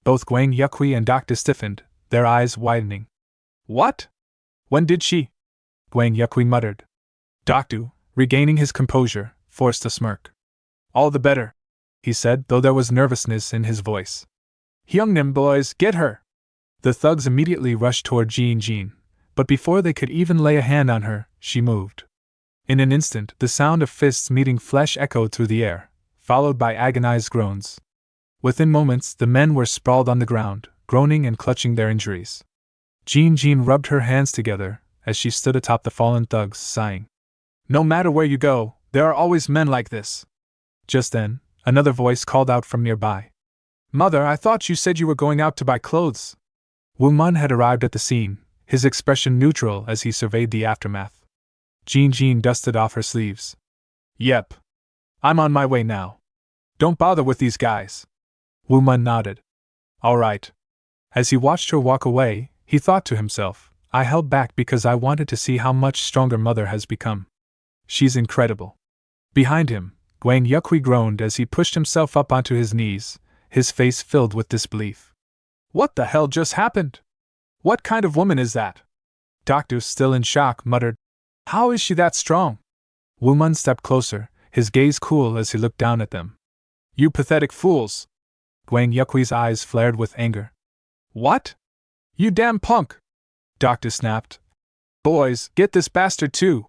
Both Gwang Yukwi and Dokdu stiffened, their eyes widening. What? When did she? Gwang Yukwi muttered. Dokdu, regaining his composure, forced a smirk. All the better, he said, though there was nervousness in his voice. Hyungnim boys, get her! The thugs immediately rushed toward Jean, but before they could even lay a hand on her, she moved. In an instant, the sound of fists meeting flesh echoed through the air, followed by agonized groans. Within moments, the men were sprawled on the ground, groaning and clutching their injuries. Jean rubbed her hands together as she stood atop the fallen thugs, sighing. No matter where you go, there are always men like this. Just then, another voice called out from nearby. Mother, I thought you said you were going out to buy clothes. Woo Mun had arrived at the scene, his expression neutral as he surveyed the aftermath. Jean dusted off her sleeves. Yep. I'm on my way now. Don't bother with these guys. Woo Mun nodded. All right. As he watched her walk away, he thought to himself, I held back because I wanted to see how much stronger Mother has become. She's incredible. Behind him, Gwang Yukwi groaned as he pushed himself up onto his knees, his face filled with disbelief. What the hell just happened? What kind of woman is that? Dokdu, still in shock, muttered, How is she that strong? Woo Mun stepped closer, his gaze cool as he looked down at them. You pathetic fools! Gwang Yukwi's eyes flared with anger. What? You damn punk! Dokdu snapped. Boys, get this bastard too!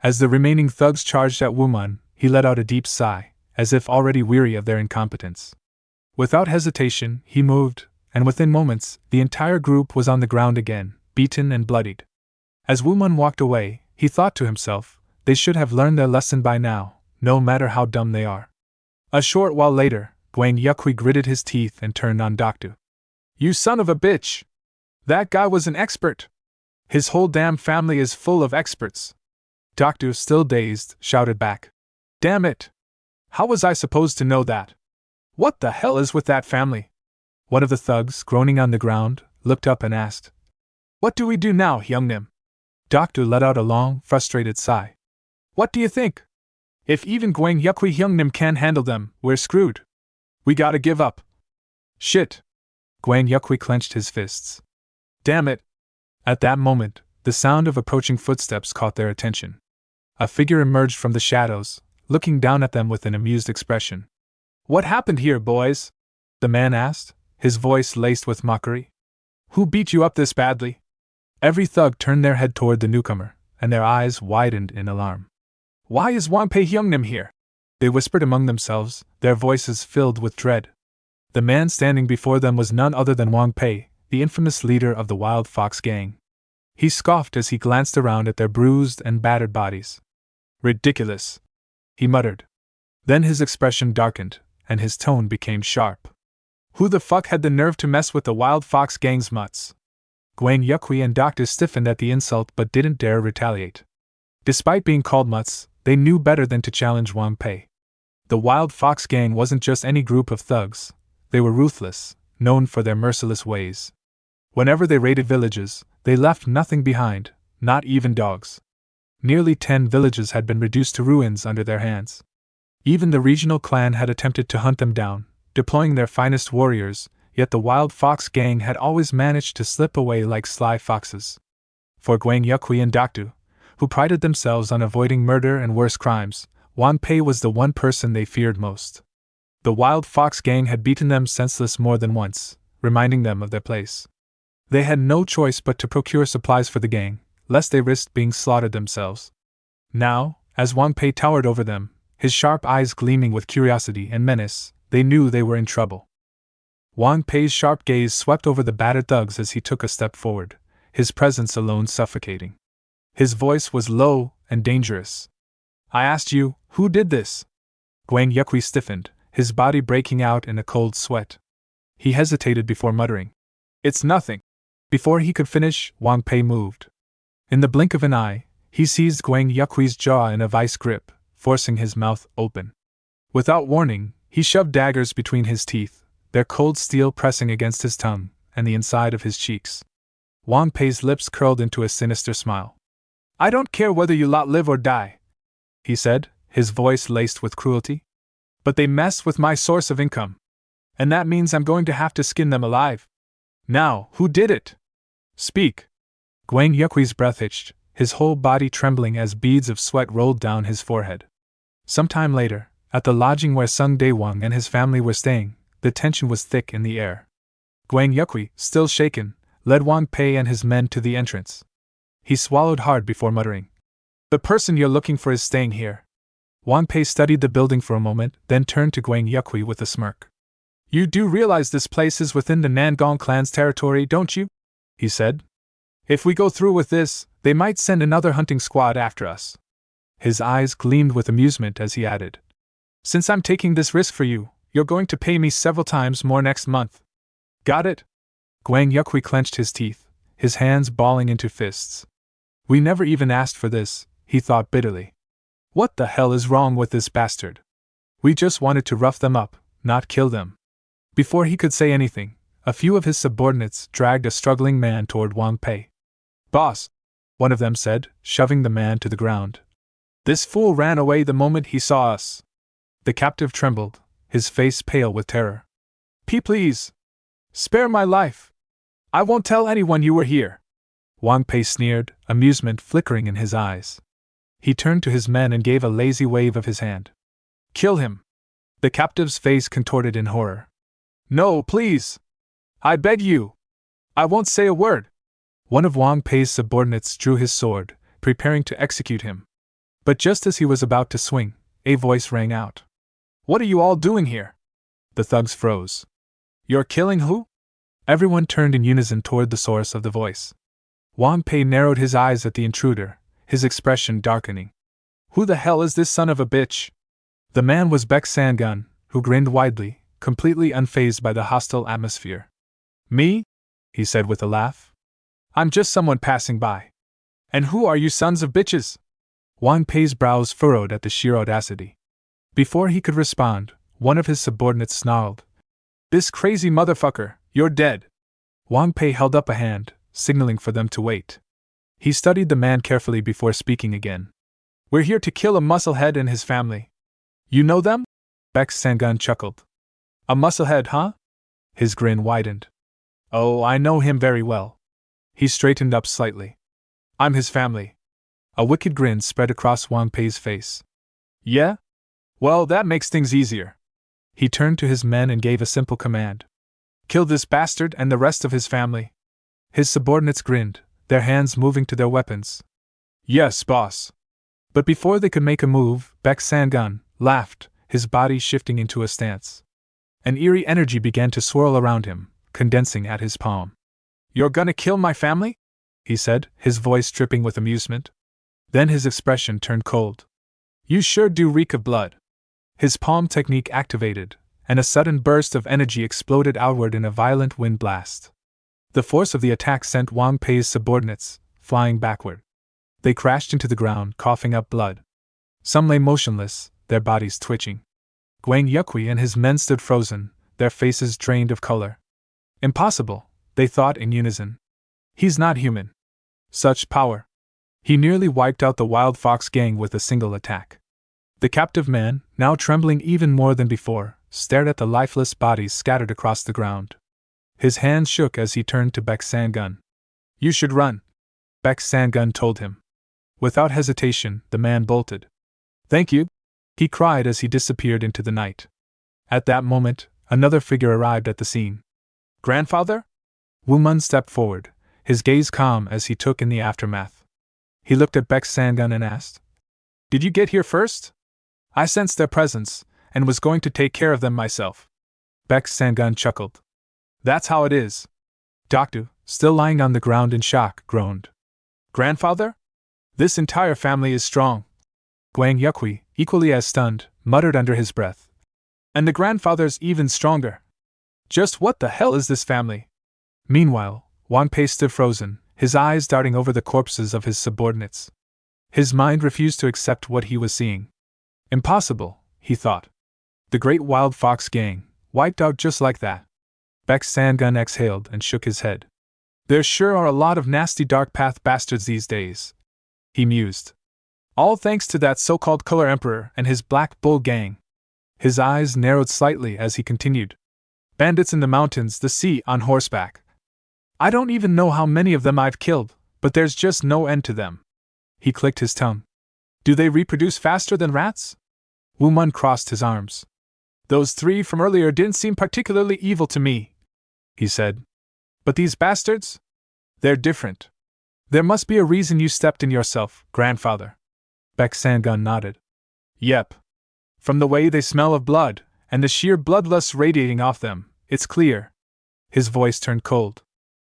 As the remaining thugs charged at Woo Mun, he let out a deep sigh, as if already weary of their incompetence. Without hesitation, he moved, and within moments, the entire group was on the ground again, beaten and bloodied. As Woo Mun walked away, he thought to himself, they should have learned their lesson by now, no matter how dumb they are. A short while later, Gwang Yukwi gritted his teeth and turned on Dokdu. You son of a bitch! That guy was an expert! His whole damn family is full of experts! Dokdu, still dazed, shouted back. Damn it! How was I supposed to know that? What the hell is with that family? One of the thugs, groaning on the ground, looked up and asked. What do we do now, Hyungnim? Dokdu let out a long, frustrated sigh. What do you think? If even Gwang Yukwi Hyungnim can't handle them, we're screwed. We gotta give up. Shit! Gwang Yukwi clenched his fists. Damn it! At that moment, the sound of approaching footsteps caught their attention. A figure emerged from the shadows, looking down at them with an amused expression. What happened here, boys? The man asked, his voice laced with mockery. Who beat you up this badly? Every thug turned their head toward the newcomer, and their eyes widened in alarm. Why is Wangpei Hyungnim here? They whispered among themselves, their voices filled with dread. The man standing before them was none other than Wangpei, the infamous leader of the Wild Fox Gang. He scoffed as he glanced around at their bruised and battered bodies. Ridiculous, he muttered. Then his expression darkened, and his tone became sharp. Who the fuck had the nerve to mess with the Wild Fox Gang's mutts? Gwang Yukwi and Dokdu stiffened at the insult but didn't dare retaliate. Despite being called mutts, they knew better than to challenge Wangpei. The Wild Fox Gang wasn't just any group of thugs. They were ruthless, known for their merciless ways. Whenever they raided villages, they left nothing behind, not even dogs. Nearly 10 villages had been reduced to ruins under their hands. Even the regional clan had attempted to hunt them down, deploying their finest warriors, yet the Wild Fox Gang had always managed to slip away like sly foxes. For Gwang Yukwi and Dokdu, who prided themselves on avoiding murder and worse crimes, Wangpei was the one person they feared most. The Wild Fox Gang had beaten them senseless more than once, reminding them of their place. They had no choice but to procure supplies for the gang, lest they risked being slaughtered themselves. Now, as Wangpei towered over them, his sharp eyes gleaming with curiosity and menace, they knew they were in trouble. Wangpei's sharp gaze swept over the battered thugs as he took a step forward, his presence alone suffocating. His voice was low and dangerous. I asked you, who did this? Gwang Yukwi stiffened, his body breaking out in a cold sweat. He hesitated before muttering. It's nothing. Before he could finish, Wangpei moved. In the blink of an eye, he seized Gwang Yukwi's jaw in a vice grip, forcing his mouth open. Without warning, he shoved daggers between his teeth, their cold steel pressing against his tongue and the inside of his cheeks. Wangpei's lips curled into a sinister smile. I don't care whether you lot live or die, he said, his voice laced with cruelty. But they mess with my source of income. And that means I'm going to have to skin them alive. Now, who did it? Speak. Gwang Yukwi's breath hitched, his whole body trembling as beads of sweat rolled down his forehead. Some time later, at the lodging where Sun Day Wong and his family were staying, the tension was thick in the air. Gwang Yukwi, still shaken, led Wang Pei and his men to the entrance. He swallowed hard before muttering, "The person you're looking for is staying here." Wang Pei studied the building for a moment, then turned to Gwang Yukwi with a smirk. "You do realize this place is within the Nangong clan's territory, don't you?" he said. "If we go through with this, they might send another hunting squad after us." His eyes gleamed with amusement as he added, "Since I'm taking this risk for you, you're going to pay me several times more next month. Got it?" Gwang Yukwi clenched his teeth, his hands balling into fists. "We never even asked for this," he thought bitterly. "What the hell is wrong with this bastard? We just wanted to rough them up, not kill them." Before he could say anything, a few of his subordinates dragged a struggling man toward Wang Pei. "Boss," one of them said, shoving the man to the ground. "This fool ran away the moment he saw us." The captive trembled, his face pale with terror. Please! Spare my life! I won't tell anyone you were here." Wang Pei sneered, amusement flickering in his eyes. He turned to his men and gave a lazy wave of his hand. "Kill him!" The captive's face contorted in horror. "No, please! I beg you! I won't say a word!" One of Wang Pei's subordinates drew his sword, preparing to execute him. But just as he was about to swing, a voice rang out. "What are you all doing here?" The thugs froze. "You're killing who?" Everyone turned in unison toward the source of the voice. Wang Pei narrowed his eyes at the intruder, his expression darkening. "Who the hell is this son of a bitch?" The man was Beck Sangun, who grinned widely, completely unfazed by the hostile atmosphere. "Me?" he said with a laugh. "I'm just someone passing by." "And who are you sons of bitches?" Wang Pei's brows furrowed at the sheer audacity. Before he could respond, one of his subordinates snarled, "This crazy motherfucker, you're dead." Wang Pei held up a hand, signaling for them to wait. He studied the man carefully before speaking again. "We're here to kill a musclehead and his family." "You know them?" Beck Sangun chuckled. "A musclehead, huh?" His grin widened. "Oh, I know him very well." He straightened up slightly. "I'm his family." A wicked grin spread across Wang Pei's face. "Yeah? Well, that makes things easier." He turned to his men and gave a simple command. "Kill this bastard and the rest of his family." His subordinates grinned, their hands moving to their weapons. "Yes, boss." But before they could make a move, Beck Sangun laughed, his body shifting into a stance. An eerie energy began to swirl around him, condensing at his palm. "You're gonna kill my family?" he said, his voice dripping with amusement. Then his expression turned cold. "You sure do reek of blood." His palm technique activated, and a sudden burst of energy exploded outward in a violent wind blast. The force of the attack sent Wang Pei's subordinates flying backward. They crashed into the ground, coughing up blood. Some lay motionless, their bodies twitching. Gwang Yukwi and his men stood frozen, their faces drained of color. "Impossible," they thought in unison. "He's not human. Such power. He nearly wiped out the Wild Fox gang with a single attack." The captive man, now trembling even more than before, stared at the lifeless bodies scattered across the ground. His hands shook as he turned to Beck Sangun. "You should run," Beck Sangun told him. Without hesitation, the man bolted. "Thank you," he cried as he disappeared into the night. At that moment, another figure arrived at the scene. "Grandfather?" Woo Mun stepped forward, his gaze calm as he took in the aftermath. He looked at Beck Sangun and asked, "Did you get here first?" "I sensed their presence, and was going to take care of them myself." Beck Sangun chuckled. "That's how it is." Dokdu, still lying on the ground in shock, groaned. "Grandfather? This entire family is strong." Gwang Yukwi, equally as stunned, muttered under his breath. "And the grandfather's even stronger. Just what the hell is this family?" Meanwhile, Wang Pei stood frozen, his eyes darting over the corpses of his subordinates. His mind refused to accept what he was seeing. Impossible, he thought. The great Wild Fox gang, wiped out just like that. Beck Sangun exhaled and shook his head. "There sure are a lot of nasty dark path bastards these days," he mused. "All thanks to that so-called Color Emperor and his Black Bull gang." His eyes narrowed slightly as he continued. "Bandits in the mountains, the sea, on horseback. I don't even know how many of them I've killed, but there's just no end to them. He clicked his tongue. Do they reproduce faster than rats? Woo Mun crossed his arms. Those 3 from earlier didn't seem particularly evil to me, he said. But these bastards? They're different. There must be a reason you stepped in yourself, grandfather. Beck Sangun nodded. Yep. From the way they smell of blood, and the sheer bloodlust radiating off them, it's clear. His voice turned cold.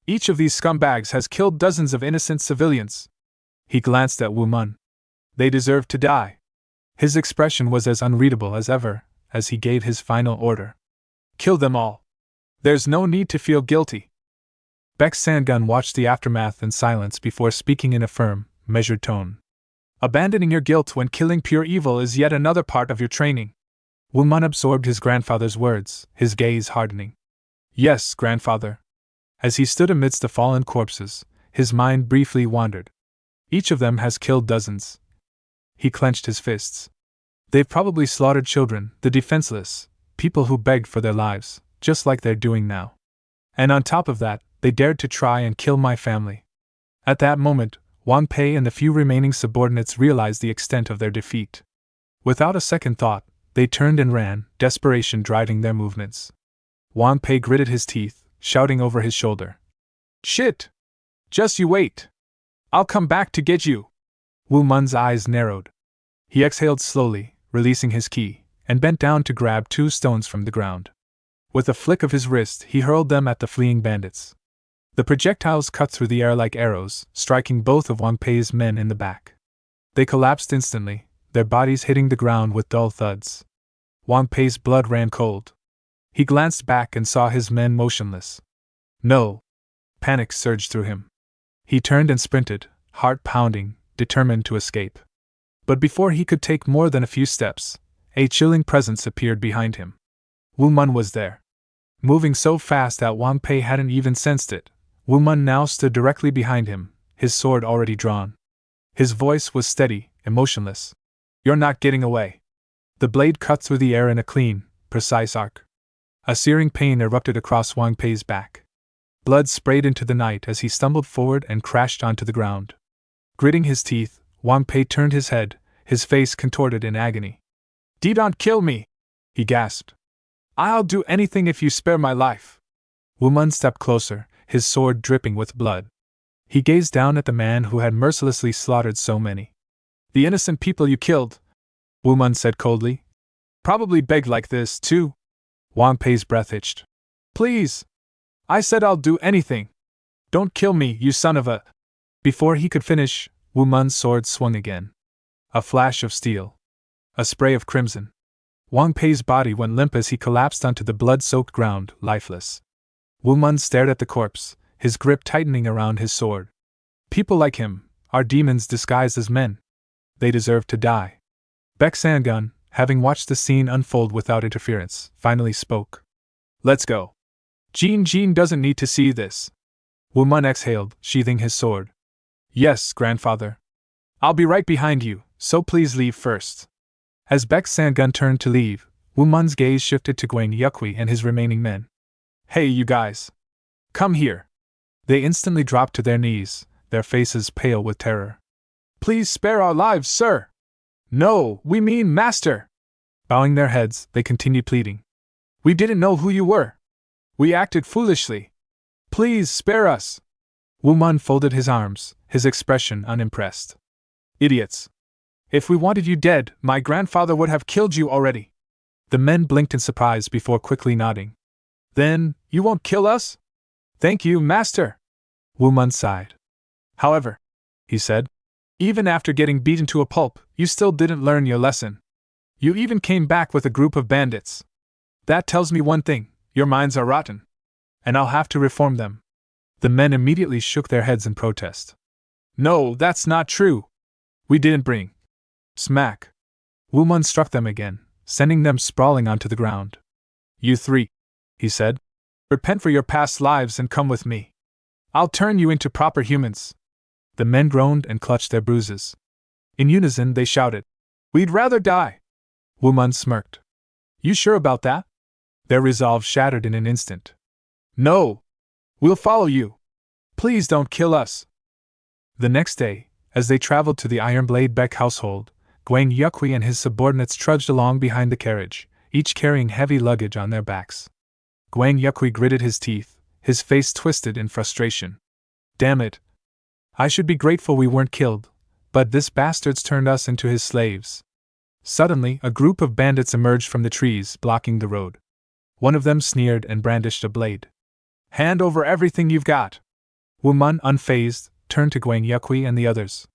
Each of these scumbags has killed dozens of innocent civilians. He glanced at Woo Mun. They deserve to die. His expression was as unreadable as ever, as he gave his final order. Kill them all. There's no need to feel guilty. Beck Sangun watched the aftermath in silence before speaking in a firm, measured tone. Abandoning your guilt when killing pure evil is yet another part of your training. Woo Mun absorbed his grandfather's words, his gaze hardening. Yes, grandfather. As he stood amidst the fallen corpses, his mind briefly wandered. Each of them has killed dozens. He clenched his fists. They've probably slaughtered children, the defenseless, people who begged for their lives, just like they're doing now. And on top of that, they dared to try and kill my family. At that moment, Wang Pei and the few remaining subordinates realized the extent of their defeat. Without a second thought, they turned and ran, desperation driving their movements. Wang Pei gritted his teeth, shouting over his shoulder. Shit! Just you wait! I'll come back to get you! Woo Mun's eyes narrowed. He exhaled slowly, releasing his ki, and bent down to grab 2 stones from the ground. With a flick of his wrist, he hurled them at the fleeing bandits. The projectiles cut through the air like arrows, striking both of Wang Pei's men in the back. They collapsed instantly, their bodies hitting the ground with dull thuds. Wang Pei's blood ran cold. He glanced back and saw his men motionless. No! Panic surged through him. He turned and sprinted, heart pounding, determined to escape. But before he could take more than a few steps, a chilling presence appeared behind him. Woo Mun was there. Moving so fast that Wang Pei hadn't even sensed it, Woo Mun now stood directly behind him, his sword already drawn. His voice was steady, emotionless. You're not getting away. The blade cut through the air in a clean, precise arc. A searing pain erupted across Wang Pei's back. Blood sprayed into the night as he stumbled forward and crashed onto the ground. Gritting his teeth, Wang Pei turned his head, his face contorted in agony. Don't kill me! He gasped. I'll do anything if you spare my life. Woo Mun stepped closer, his sword dripping with blood. He gazed down at the man who had mercilessly slaughtered so many. The innocent people you killed, Woo Mun said coldly. Probably begged like this, too. Wang Pei's breath itched. Please! I said I'll do anything. Don't kill me, you son of a... Before he could finish, Woo Mun's sword swung again. A flash of steel. A spray of crimson. Wang Pei's body went limp as he collapsed onto the blood-soaked ground, lifeless. Woo Mun stared at the corpse, his grip tightening around his sword. People like him are demons disguised as men. They deserve to die. Beck Sangun, having watched the scene unfold without interference, finally spoke. Let's go. Jean doesn't need to see this. Woo Mun exhaled, sheathing his sword. Yes, grandfather. I'll be right behind you, so please leave first. As Beck Sangun turned to leave, Woo Mun's gaze shifted to Gwang Yukwi and his remaining men. Hey, you guys. Come here. They instantly dropped to their knees, their faces pale with terror. Please spare our lives, sir. No, we mean master. Bowing their heads, they continued pleading. We didn't know who you were. We acted foolishly. Please spare us. Woo Mun folded his arms, his expression unimpressed. Idiots. If we wanted you dead, my grandfather would have killed you already. The men blinked in surprise before quickly nodding. Then, you won't kill us? Thank you, master. Woo Mun sighed. However, he said, even after getting beaten to a pulp, you still didn't learn your lesson. You even came back with a group of bandits. That tells me one thing, your minds are rotten. And I'll have to reform them. The men immediately shook their heads in protest. No, that's not true. We didn't bring. Smack. Woo Mun struck them again, sending them sprawling onto the ground. You 3, he said. Repent for your past lives and come with me. I'll turn you into proper humans. The men groaned and clutched their bruises. In unison they shouted, We'd rather die. Woo Mun smirked. You sure about that? Their resolve shattered in an instant. No! We'll follow you. Please don't kill us. The next day, as they traveled to the Ironblade Beck household, Gwang Yukwi and his subordinates trudged along behind the carriage, each carrying heavy luggage on their backs. Gwang Yukwi gritted his teeth, his face twisted in frustration. Damn it. I should be grateful we weren't killed, but this bastard's turned us into his slaves. Suddenly, a group of bandits emerged from the trees, blocking the road. One of them sneered and brandished a blade. Hand over everything you've got. Woo Mun, unfazed, turned to Gwang Yukwi and the others.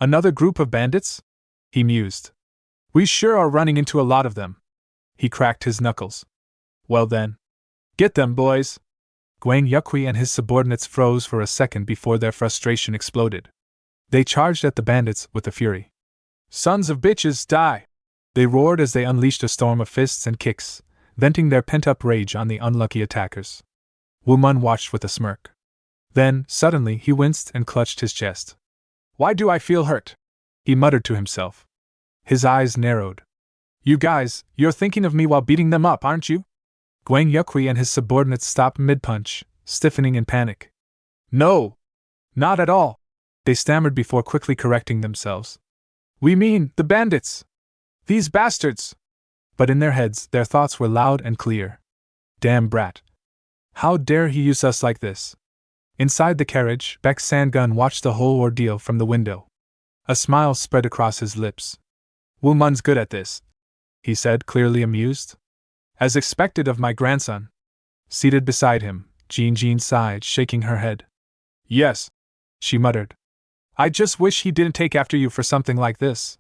Another group of bandits? He mused. We sure are running into a lot of them. He cracked his knuckles. Well then. Get them, boys. Gwang Yukwi and his subordinates froze for a second before their frustration exploded. They charged at the bandits with a fury. Sons of bitches, die! They roared as they unleashed a storm of fists and kicks, venting their pent-up rage on the unlucky attackers. Woo Mun watched with a smirk. Then, suddenly, he winced and clutched his chest. Why do I feel hurt? He muttered to himself. His eyes narrowed. You guys, you're thinking of me while beating them up, aren't you? Gwang Yukwi and his subordinates stopped mid-punch, stiffening in panic. No! Not at all! They stammered before quickly correcting themselves. We mean, the bandits! These bastards! But in their heads, their thoughts were loud and clear. Damn brat! How dare he use us like this? Inside the carriage, Beck Sangun watched the whole ordeal from the window. A smile spread across his lips. Woo Mun's good at this, he said, clearly amused. As expected of my grandson. Seated beside him, Jean sighed, shaking her head. Yes, she muttered. I just wish he didn't take after you for something like this.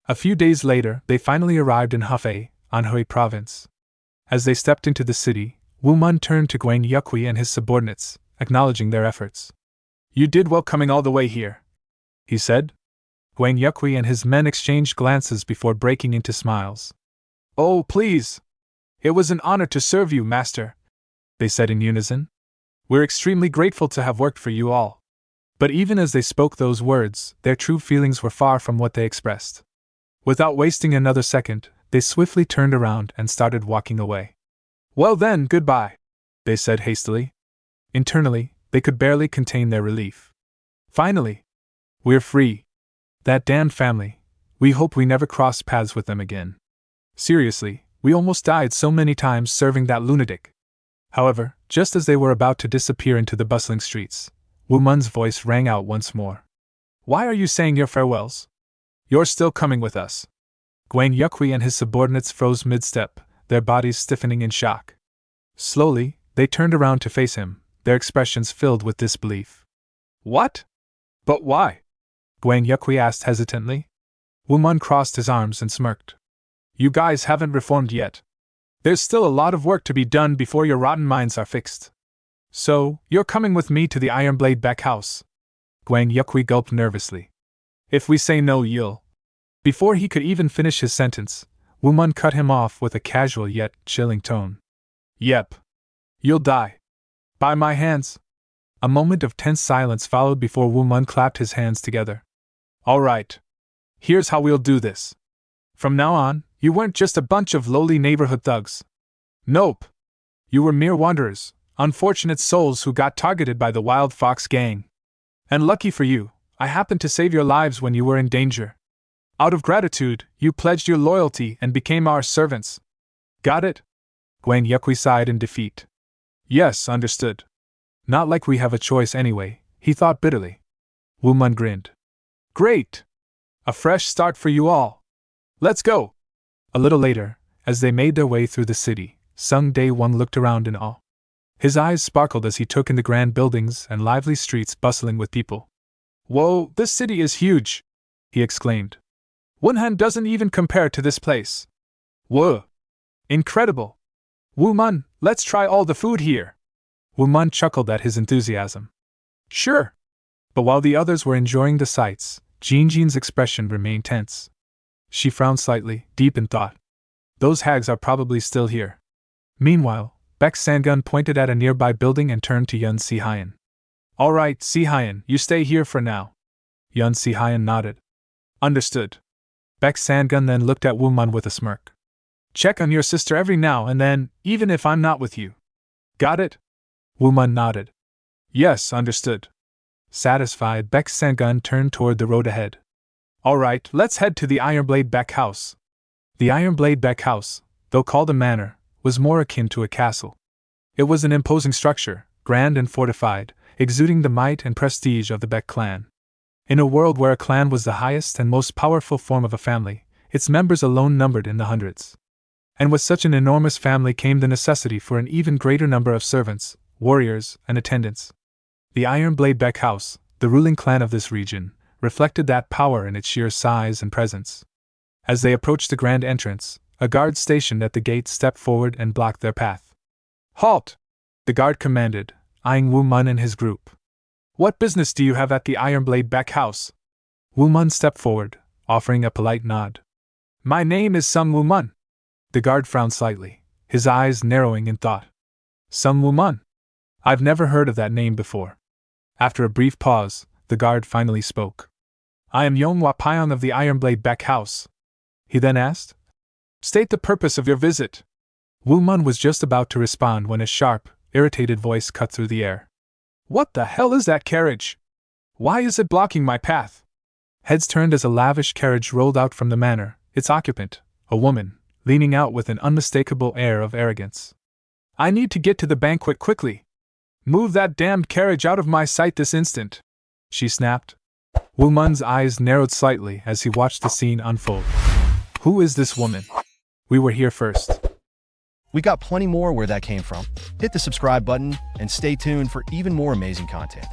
A few days later, they finally arrived in Hefei, Anhui province. As they stepped into the city, Woo Mun turned to Gwang Yukwi and his subordinates, acknowledging their efforts. You did well coming all the way here, he said. Gwang Yukwi and his men exchanged glances before breaking into smiles. Oh, please! It was an honor to serve you, master, they said in unison. We're extremely grateful to have worked for you all. But even as they spoke those words, their true feelings were far from what they expressed. Without wasting another second, they swiftly turned around and started walking away. Well then, goodbye, they said hastily. Internally, they could barely contain their relief. Finally, we're free. That damned family, we hope we never cross paths with them again. Seriously, we almost died so many times serving that lunatic. However, just as they were about to disappear into the bustling streets, Woo Mun's voice rang out once more. Why are you saying your farewells? You're still coming with us. Gwang Yukwi and his subordinates froze mid-step, their bodies stiffening in shock. Slowly, they turned around to face him, their expressions filled with disbelief. What? But why? Gwang Yukwi asked hesitantly. Woo Mun crossed his arms and smirked. You guys haven't reformed yet. There's still a lot of work to be done before your rotten minds are fixed. So, you're coming with me to the Ironblade Beck house. Gwang Yukwi gulped nervously. If we say no, you'll... Before he could even finish his sentence, Woo Mun cut him off with a casual yet chilling tone. Yep. You'll die. By my hands. A moment of tense silence followed before Woo Mun clapped his hands together. All right. Here's how we'll do this. From now on, you weren't just a bunch of lowly neighborhood thugs. Nope. You were mere wanderers, unfortunate souls who got targeted by the Wild Fox gang. And lucky for you, I happened to save your lives when you were in danger. Out of gratitude, you pledged your loyalty and became our servants. Got it? Gwang Yukwi sighed in defeat. Yes, understood. Not like we have a choice anyway, he thought bitterly. Woo Mun grinned. Great! A fresh start for you all. Let's go! A little later, as they made their way through the city, Sun Day Wong looked around in awe. His eyes sparkled as he took in the grand buildings and lively streets bustling with people. Whoa, this city is huge! He exclaimed. Wunhan doesn't even compare to this place. Whoa! Incredible! Woo Mun, let's try all the food here! Woo Mun chuckled at his enthusiasm. Sure! But while the others were enjoying the sights, Jean's expression remained tense. She frowned slightly, deep in thought. Those hags are probably still here. Meanwhile, Beck Sangun pointed at a nearby building and turned to Yun Si-hyun. All right, Si-hyun, you stay here for now. Yun Si-hyun nodded. Understood. Beck Sangun then looked at Woo Mun with a smirk. Check on your sister every now and then, even if I'm not with you. Got it? Woo Mun nodded. Yes, understood. Satisfied, Beck's Sangun turned toward the road ahead. All right, let's head to the Ironblade Beck house. The Ironblade Beck house, though called a manor, was more akin to a castle. It was an imposing structure, grand and fortified, exuding the might and prestige of the Beck clan. In a world where a clan was the highest and most powerful form of a family, its members alone numbered in the hundreds. And with such an enormous family came the necessity for an even greater number of servants, warriors, and attendants. The Ironblade Beck house, the ruling clan of this region, reflected that power in its sheer size and presence. As they approached the grand entrance, a guard stationed at the gate stepped forward and blocked their path. Halt! The guard commanded, eyeing Woo Mun and his group. What business do you have at the Ironblade Beck house? Woo Mun stepped forward, offering a polite nod. My name is Song Woo Mun. The guard frowned slightly, his eyes narrowing in thought. Song Woo Mun? I've never heard of that name before. After a brief pause, the guard finally spoke. I am Yonghwa Payong of the Ironblade Beck house. He then asked, State the purpose of your visit. Woo Mun was just about to respond when a sharp, irritated voice cut through the air. What the hell is that carriage? Why is it blocking my path? Heads turned as a lavish carriage rolled out from the manor, its occupant, a woman, leaning out with an unmistakable air of arrogance. I need to get to the banquet quickly. Move that damned carriage out of my sight this instant, she snapped. Woo Mun's eyes narrowed slightly as he watched the scene unfold. Who is this woman? We were here first. We got plenty more where that came from. Hit the subscribe button and stay tuned for even more amazing content.